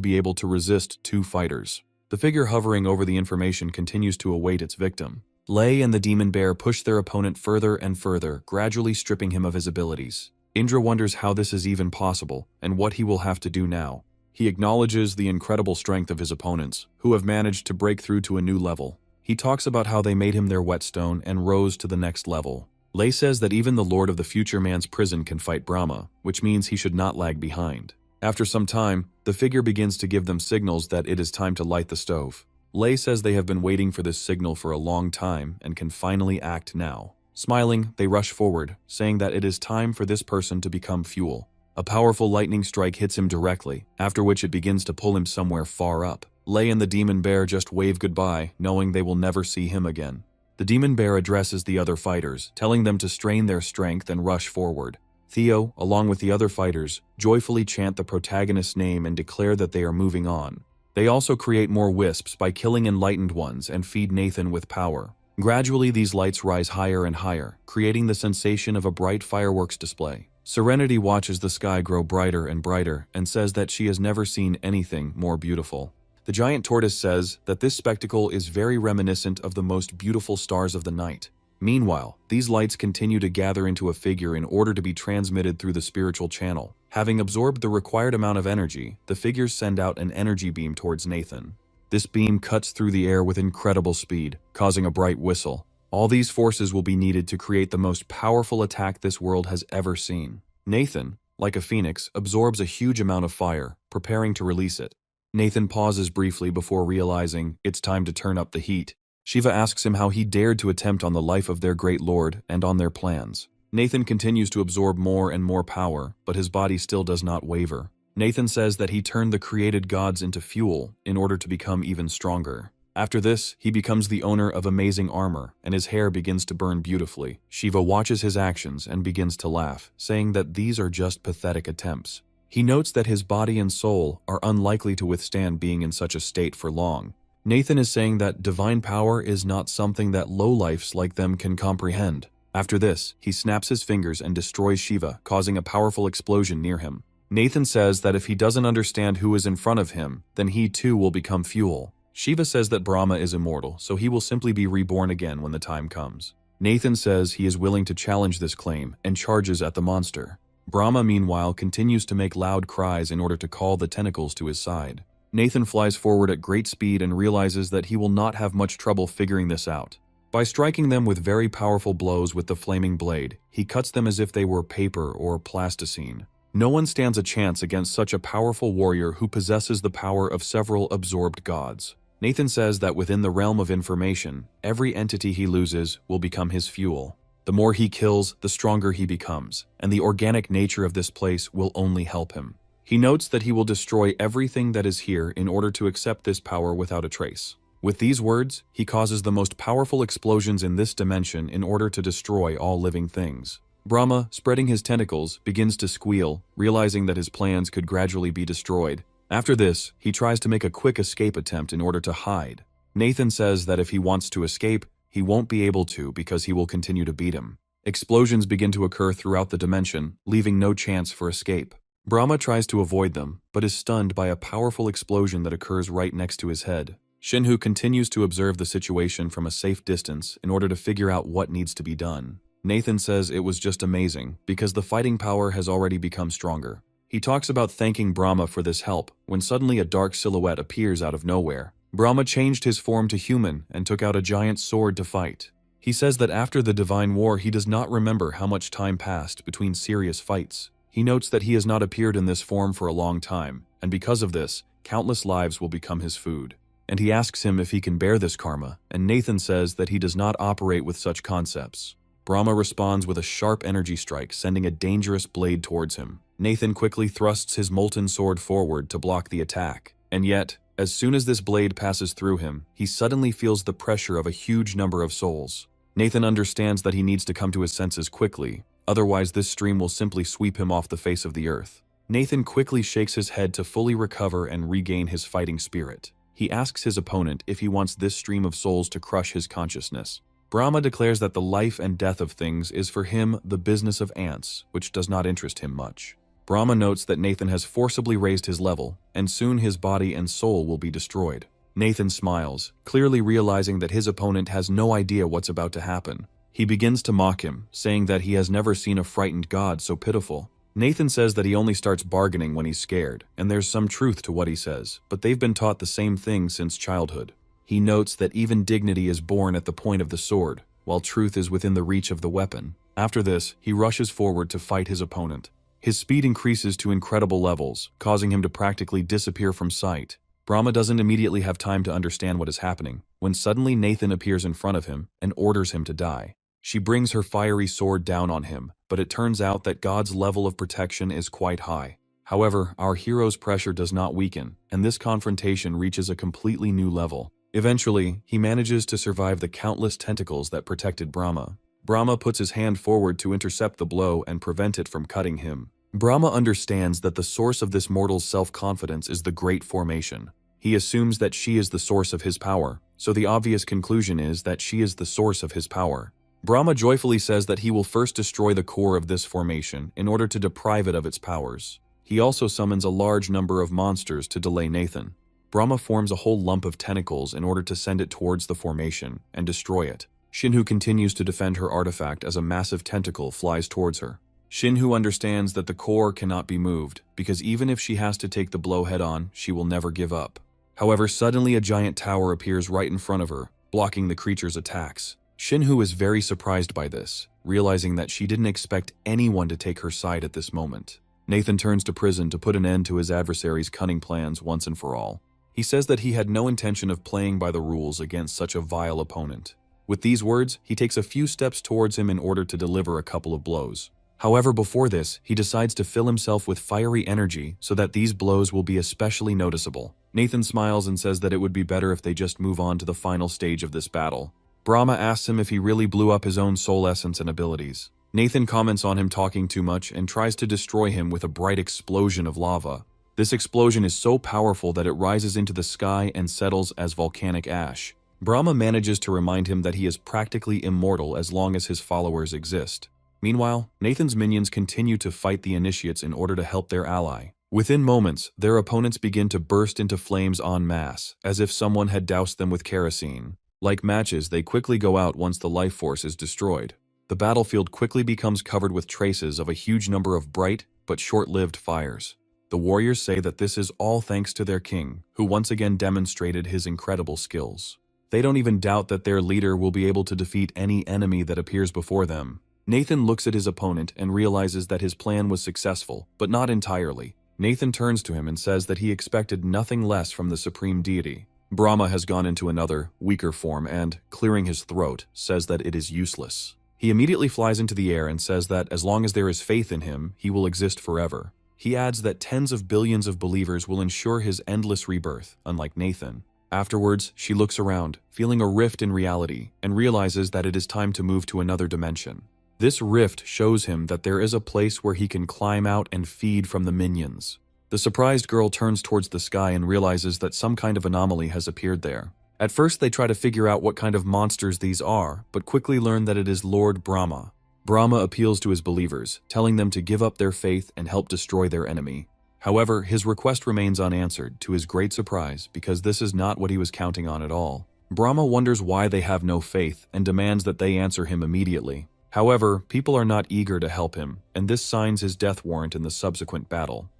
be able to resist two fighters. The figure hovering over the information continues to await its victim. Lei and the demon bear push their opponent further and further, gradually stripping him of his abilities. Indra wonders how this is even possible and what he will have to do now. He acknowledges the incredible strength of his opponents, who have managed to break through to a new level. He talks about how they made him their whetstone and rose to the next level. Lei says that even the Lord of the Future Man's prison can fight Brahma, which means he should not lag behind. After some time, the figure begins to give them signals that it is time to light the stove. Lei says they have been waiting for this signal for a long time and can finally act now. Smiling, they rush forward, saying that it is time for this person to become fuel. A powerful lightning strike hits him directly, after which it begins to pull him somewhere far up. Lei and the demon bear just wave goodbye, knowing they will never see him again. The demon bear addresses the other fighters, telling them to strain their strength and rush forward. Theo, along with the other fighters, joyfully chant the protagonist's name and declare that they are moving on. They also create more wisps by killing enlightened ones and feed Nathan with power. Gradually, these lights rise higher and higher, creating the sensation of a bright fireworks display. Serenity watches the sky grow brighter and brighter and says that she has never seen anything more beautiful. The giant tortoise says that this spectacle is very reminiscent of the most beautiful stars of the night. Meanwhile, these lights continue to gather into a figure in order to be transmitted through the spiritual channel. Having absorbed the required amount of energy, the figures send out an energy beam towards Nathan. This beam cuts through the air with incredible speed, causing a bright whistle. All these forces will be needed to create the most powerful attack this world has ever seen. Nathan, like a phoenix, absorbs a huge amount of fire, preparing to release it. Nathan pauses briefly before realizing it's time to turn up the heat. Shiva asks him how he dared to attempt on the life of their great lord and on their plans. Nathan continues to absorb more and more power, but his body still does not waver. Nathan says that he turned the created gods into fuel in order to become even stronger. After this, he becomes the owner of amazing armor, and his hair begins to burn beautifully. Shiva watches his actions and begins to laugh, saying that these are just pathetic attempts. He notes that his body and soul are unlikely to withstand being in such a state for long. Nathan is saying that divine power is not something that lowlifes like them can comprehend. After this, he snaps his fingers and destroys Shiva, causing a powerful explosion near him. Nathan says that if he doesn't understand who is in front of him, then he too will become fuel. Shiva says that Brahma is immortal, so he will simply be reborn again when the time comes. Nathan says he is willing to challenge this claim and charges at the monster. Brahma, meanwhile, continues to make loud cries in order to call the tentacles to his side. Nathan flies forward at great speed and realizes that he will not have much trouble figuring this out. By striking them with very powerful blows with the flaming blade, he cuts them as if they were paper or plasticine. No one stands a chance against such a powerful warrior who possesses the power of several absorbed gods. Nathan says that within the realm of information, every entity he loses will become his fuel. The more he kills, the stronger he becomes, and the organic nature of this place will only help him. He notes that he will destroy everything that is here in order to accept this power without a trace. With these words, he causes the most powerful explosions in this dimension in order to destroy all living things. Brahma, spreading his tentacles, begins to squeal, realizing that his plans could gradually be destroyed. After this, he tries to make a quick escape attempt in order to hide. Nathan says that if he wants to escape, he won't be able to because he will continue to beat him. Explosions begin to occur throughout the dimension, leaving no chance for escape. Brahma tries to avoid them, but is stunned by a powerful explosion that occurs right next to his head. Shinhu continues to observe the situation from a safe distance in order to figure out what needs to be done. Nathan says it was just amazing because the fighting power has already become stronger. He talks about thanking Brahma for this help when suddenly a dark silhouette appears out of nowhere. Brahma changed his form to human and took out a giant sword to fight. He says that after the Divine War he does not remember how much time passed between serious fights. He notes that he has not appeared in this form for a long time, and because of this, countless lives will become his food. And he asks him if he can bear this karma, and Nathan says that he does not operate with such concepts. Brahma responds with a sharp energy strike, sending a dangerous blade towards him. Nathan quickly thrusts his molten sword forward to block the attack, and yet, as soon as this blade passes through him, he suddenly feels the pressure of a huge number of souls. Nathan understands that he needs to come to his senses quickly, otherwise this stream will simply sweep him off the face of the earth. Nathan quickly shakes his head to fully recover and regain his fighting spirit. He asks his opponent if he wants this stream of souls to crush his consciousness. Brahma declares that the life and death of things is for him the business of ants, which does not interest him much. Brahma notes that Nathan has forcibly raised his level, and soon his body and soul will be destroyed. Nathan smiles, clearly realizing that his opponent has no idea what's about to happen. He begins to mock him, saying that he has never seen a frightened god so pitiful. Nathan says that he only starts bargaining when he's scared, and there's some truth to what he says, but they've been taught the same thing since childhood. He notes that even dignity is born at the point of the sword, while truth is within the reach of the weapon. After this, he rushes forward to fight his opponent. His speed increases to incredible levels, causing him to practically disappear from sight. Brahma doesn't immediately have time to understand what is happening, when suddenly Nathan appears in front of him and orders him to die. She brings her fiery sword down on him, but it turns out that God's level of protection is quite high. However, our hero's pressure does not weaken, and this confrontation reaches a completely new level. Eventually, he manages to survive the countless tentacles that protected Brahma. Brahma puts his hand forward to intercept the blow and prevent it from cutting him. Brahma understands that the source of this mortal's self-confidence is the Great Formation. He assumes that she is the source of his power, so the obvious conclusion is that she is the source of his power. Brahma joyfully says that he will first destroy the core of this formation in order to deprive it of its powers. He also summons a large number of monsters to delay Nathan. Brahma forms a whole lump of tentacles in order to send it towards the formation and destroy it. Shinhu continues to defend her artifact as a massive tentacle flies towards her. Shinhu understands that the core cannot be moved, because even if she has to take the blow head-on, she will never give up. However, suddenly a giant tower appears right in front of her, blocking the creature's attacks. Shinhu is very surprised by this, realizing that she didn't expect anyone to take her side at this moment. Nathan turns to prison to put an end to his adversary's cunning plans once and for all. He says that he had no intention of playing by the rules against such a vile opponent. With these words, he takes a few steps towards him in order to deliver a couple of blows. However, before this, he decides to fill himself with fiery energy so that these blows will be especially noticeable. Nathan smiles and says that it would be better if they just move on to the final stage of this battle. Brahma asks him if he really blew up his own soul essence and abilities. Nathan comments on him talking too much and tries to destroy him with a bright explosion of lava. This explosion is so powerful that it rises into the sky and settles as volcanic ash. Brahma manages to remind him that he is practically immortal as long as his followers exist. Meanwhile, Nathan's minions continue to fight the initiates in order to help their ally. Within moments, their opponents begin to burst into flames en masse, as if someone had doused them with kerosene. Like matches, they quickly go out once the life force is destroyed. The battlefield quickly becomes covered with traces of a huge number of bright, but short-lived fires. The warriors say that this is all thanks to their king, who once again demonstrated his incredible skills. They don't even doubt that their leader will be able to defeat any enemy that appears before them. Nathan looks at his opponent and realizes that his plan was successful, but not entirely. Nathan turns to him and says that he expected nothing less from the supreme deity. Brahma has gone into another, weaker form and, clearing his throat, says that it is useless. He immediately flies into the air and says that as long as there is faith in him, he will exist forever. He adds that tens of billions of believers will ensure his endless rebirth, unlike Nathan. Afterwards, she looks around, feeling a rift in reality, and realizes that it is time to move to another dimension. This rift shows him that there is a place where he can climb out and feed from the minions. The surprised girl turns towards the sky and realizes that some kind of anomaly has appeared there. At first they try to figure out what kind of monsters these are, but quickly learn that it is Lord Brahma. Brahma appeals to his believers, telling them to give up their faith and help destroy their enemy. However, his request remains unanswered, to his great surprise, because this is not what he was counting on at all. Brahma wonders why they have no faith and demands that they answer him immediately. However, people are not eager to help him, and this signs his death warrant in the subsequent battle.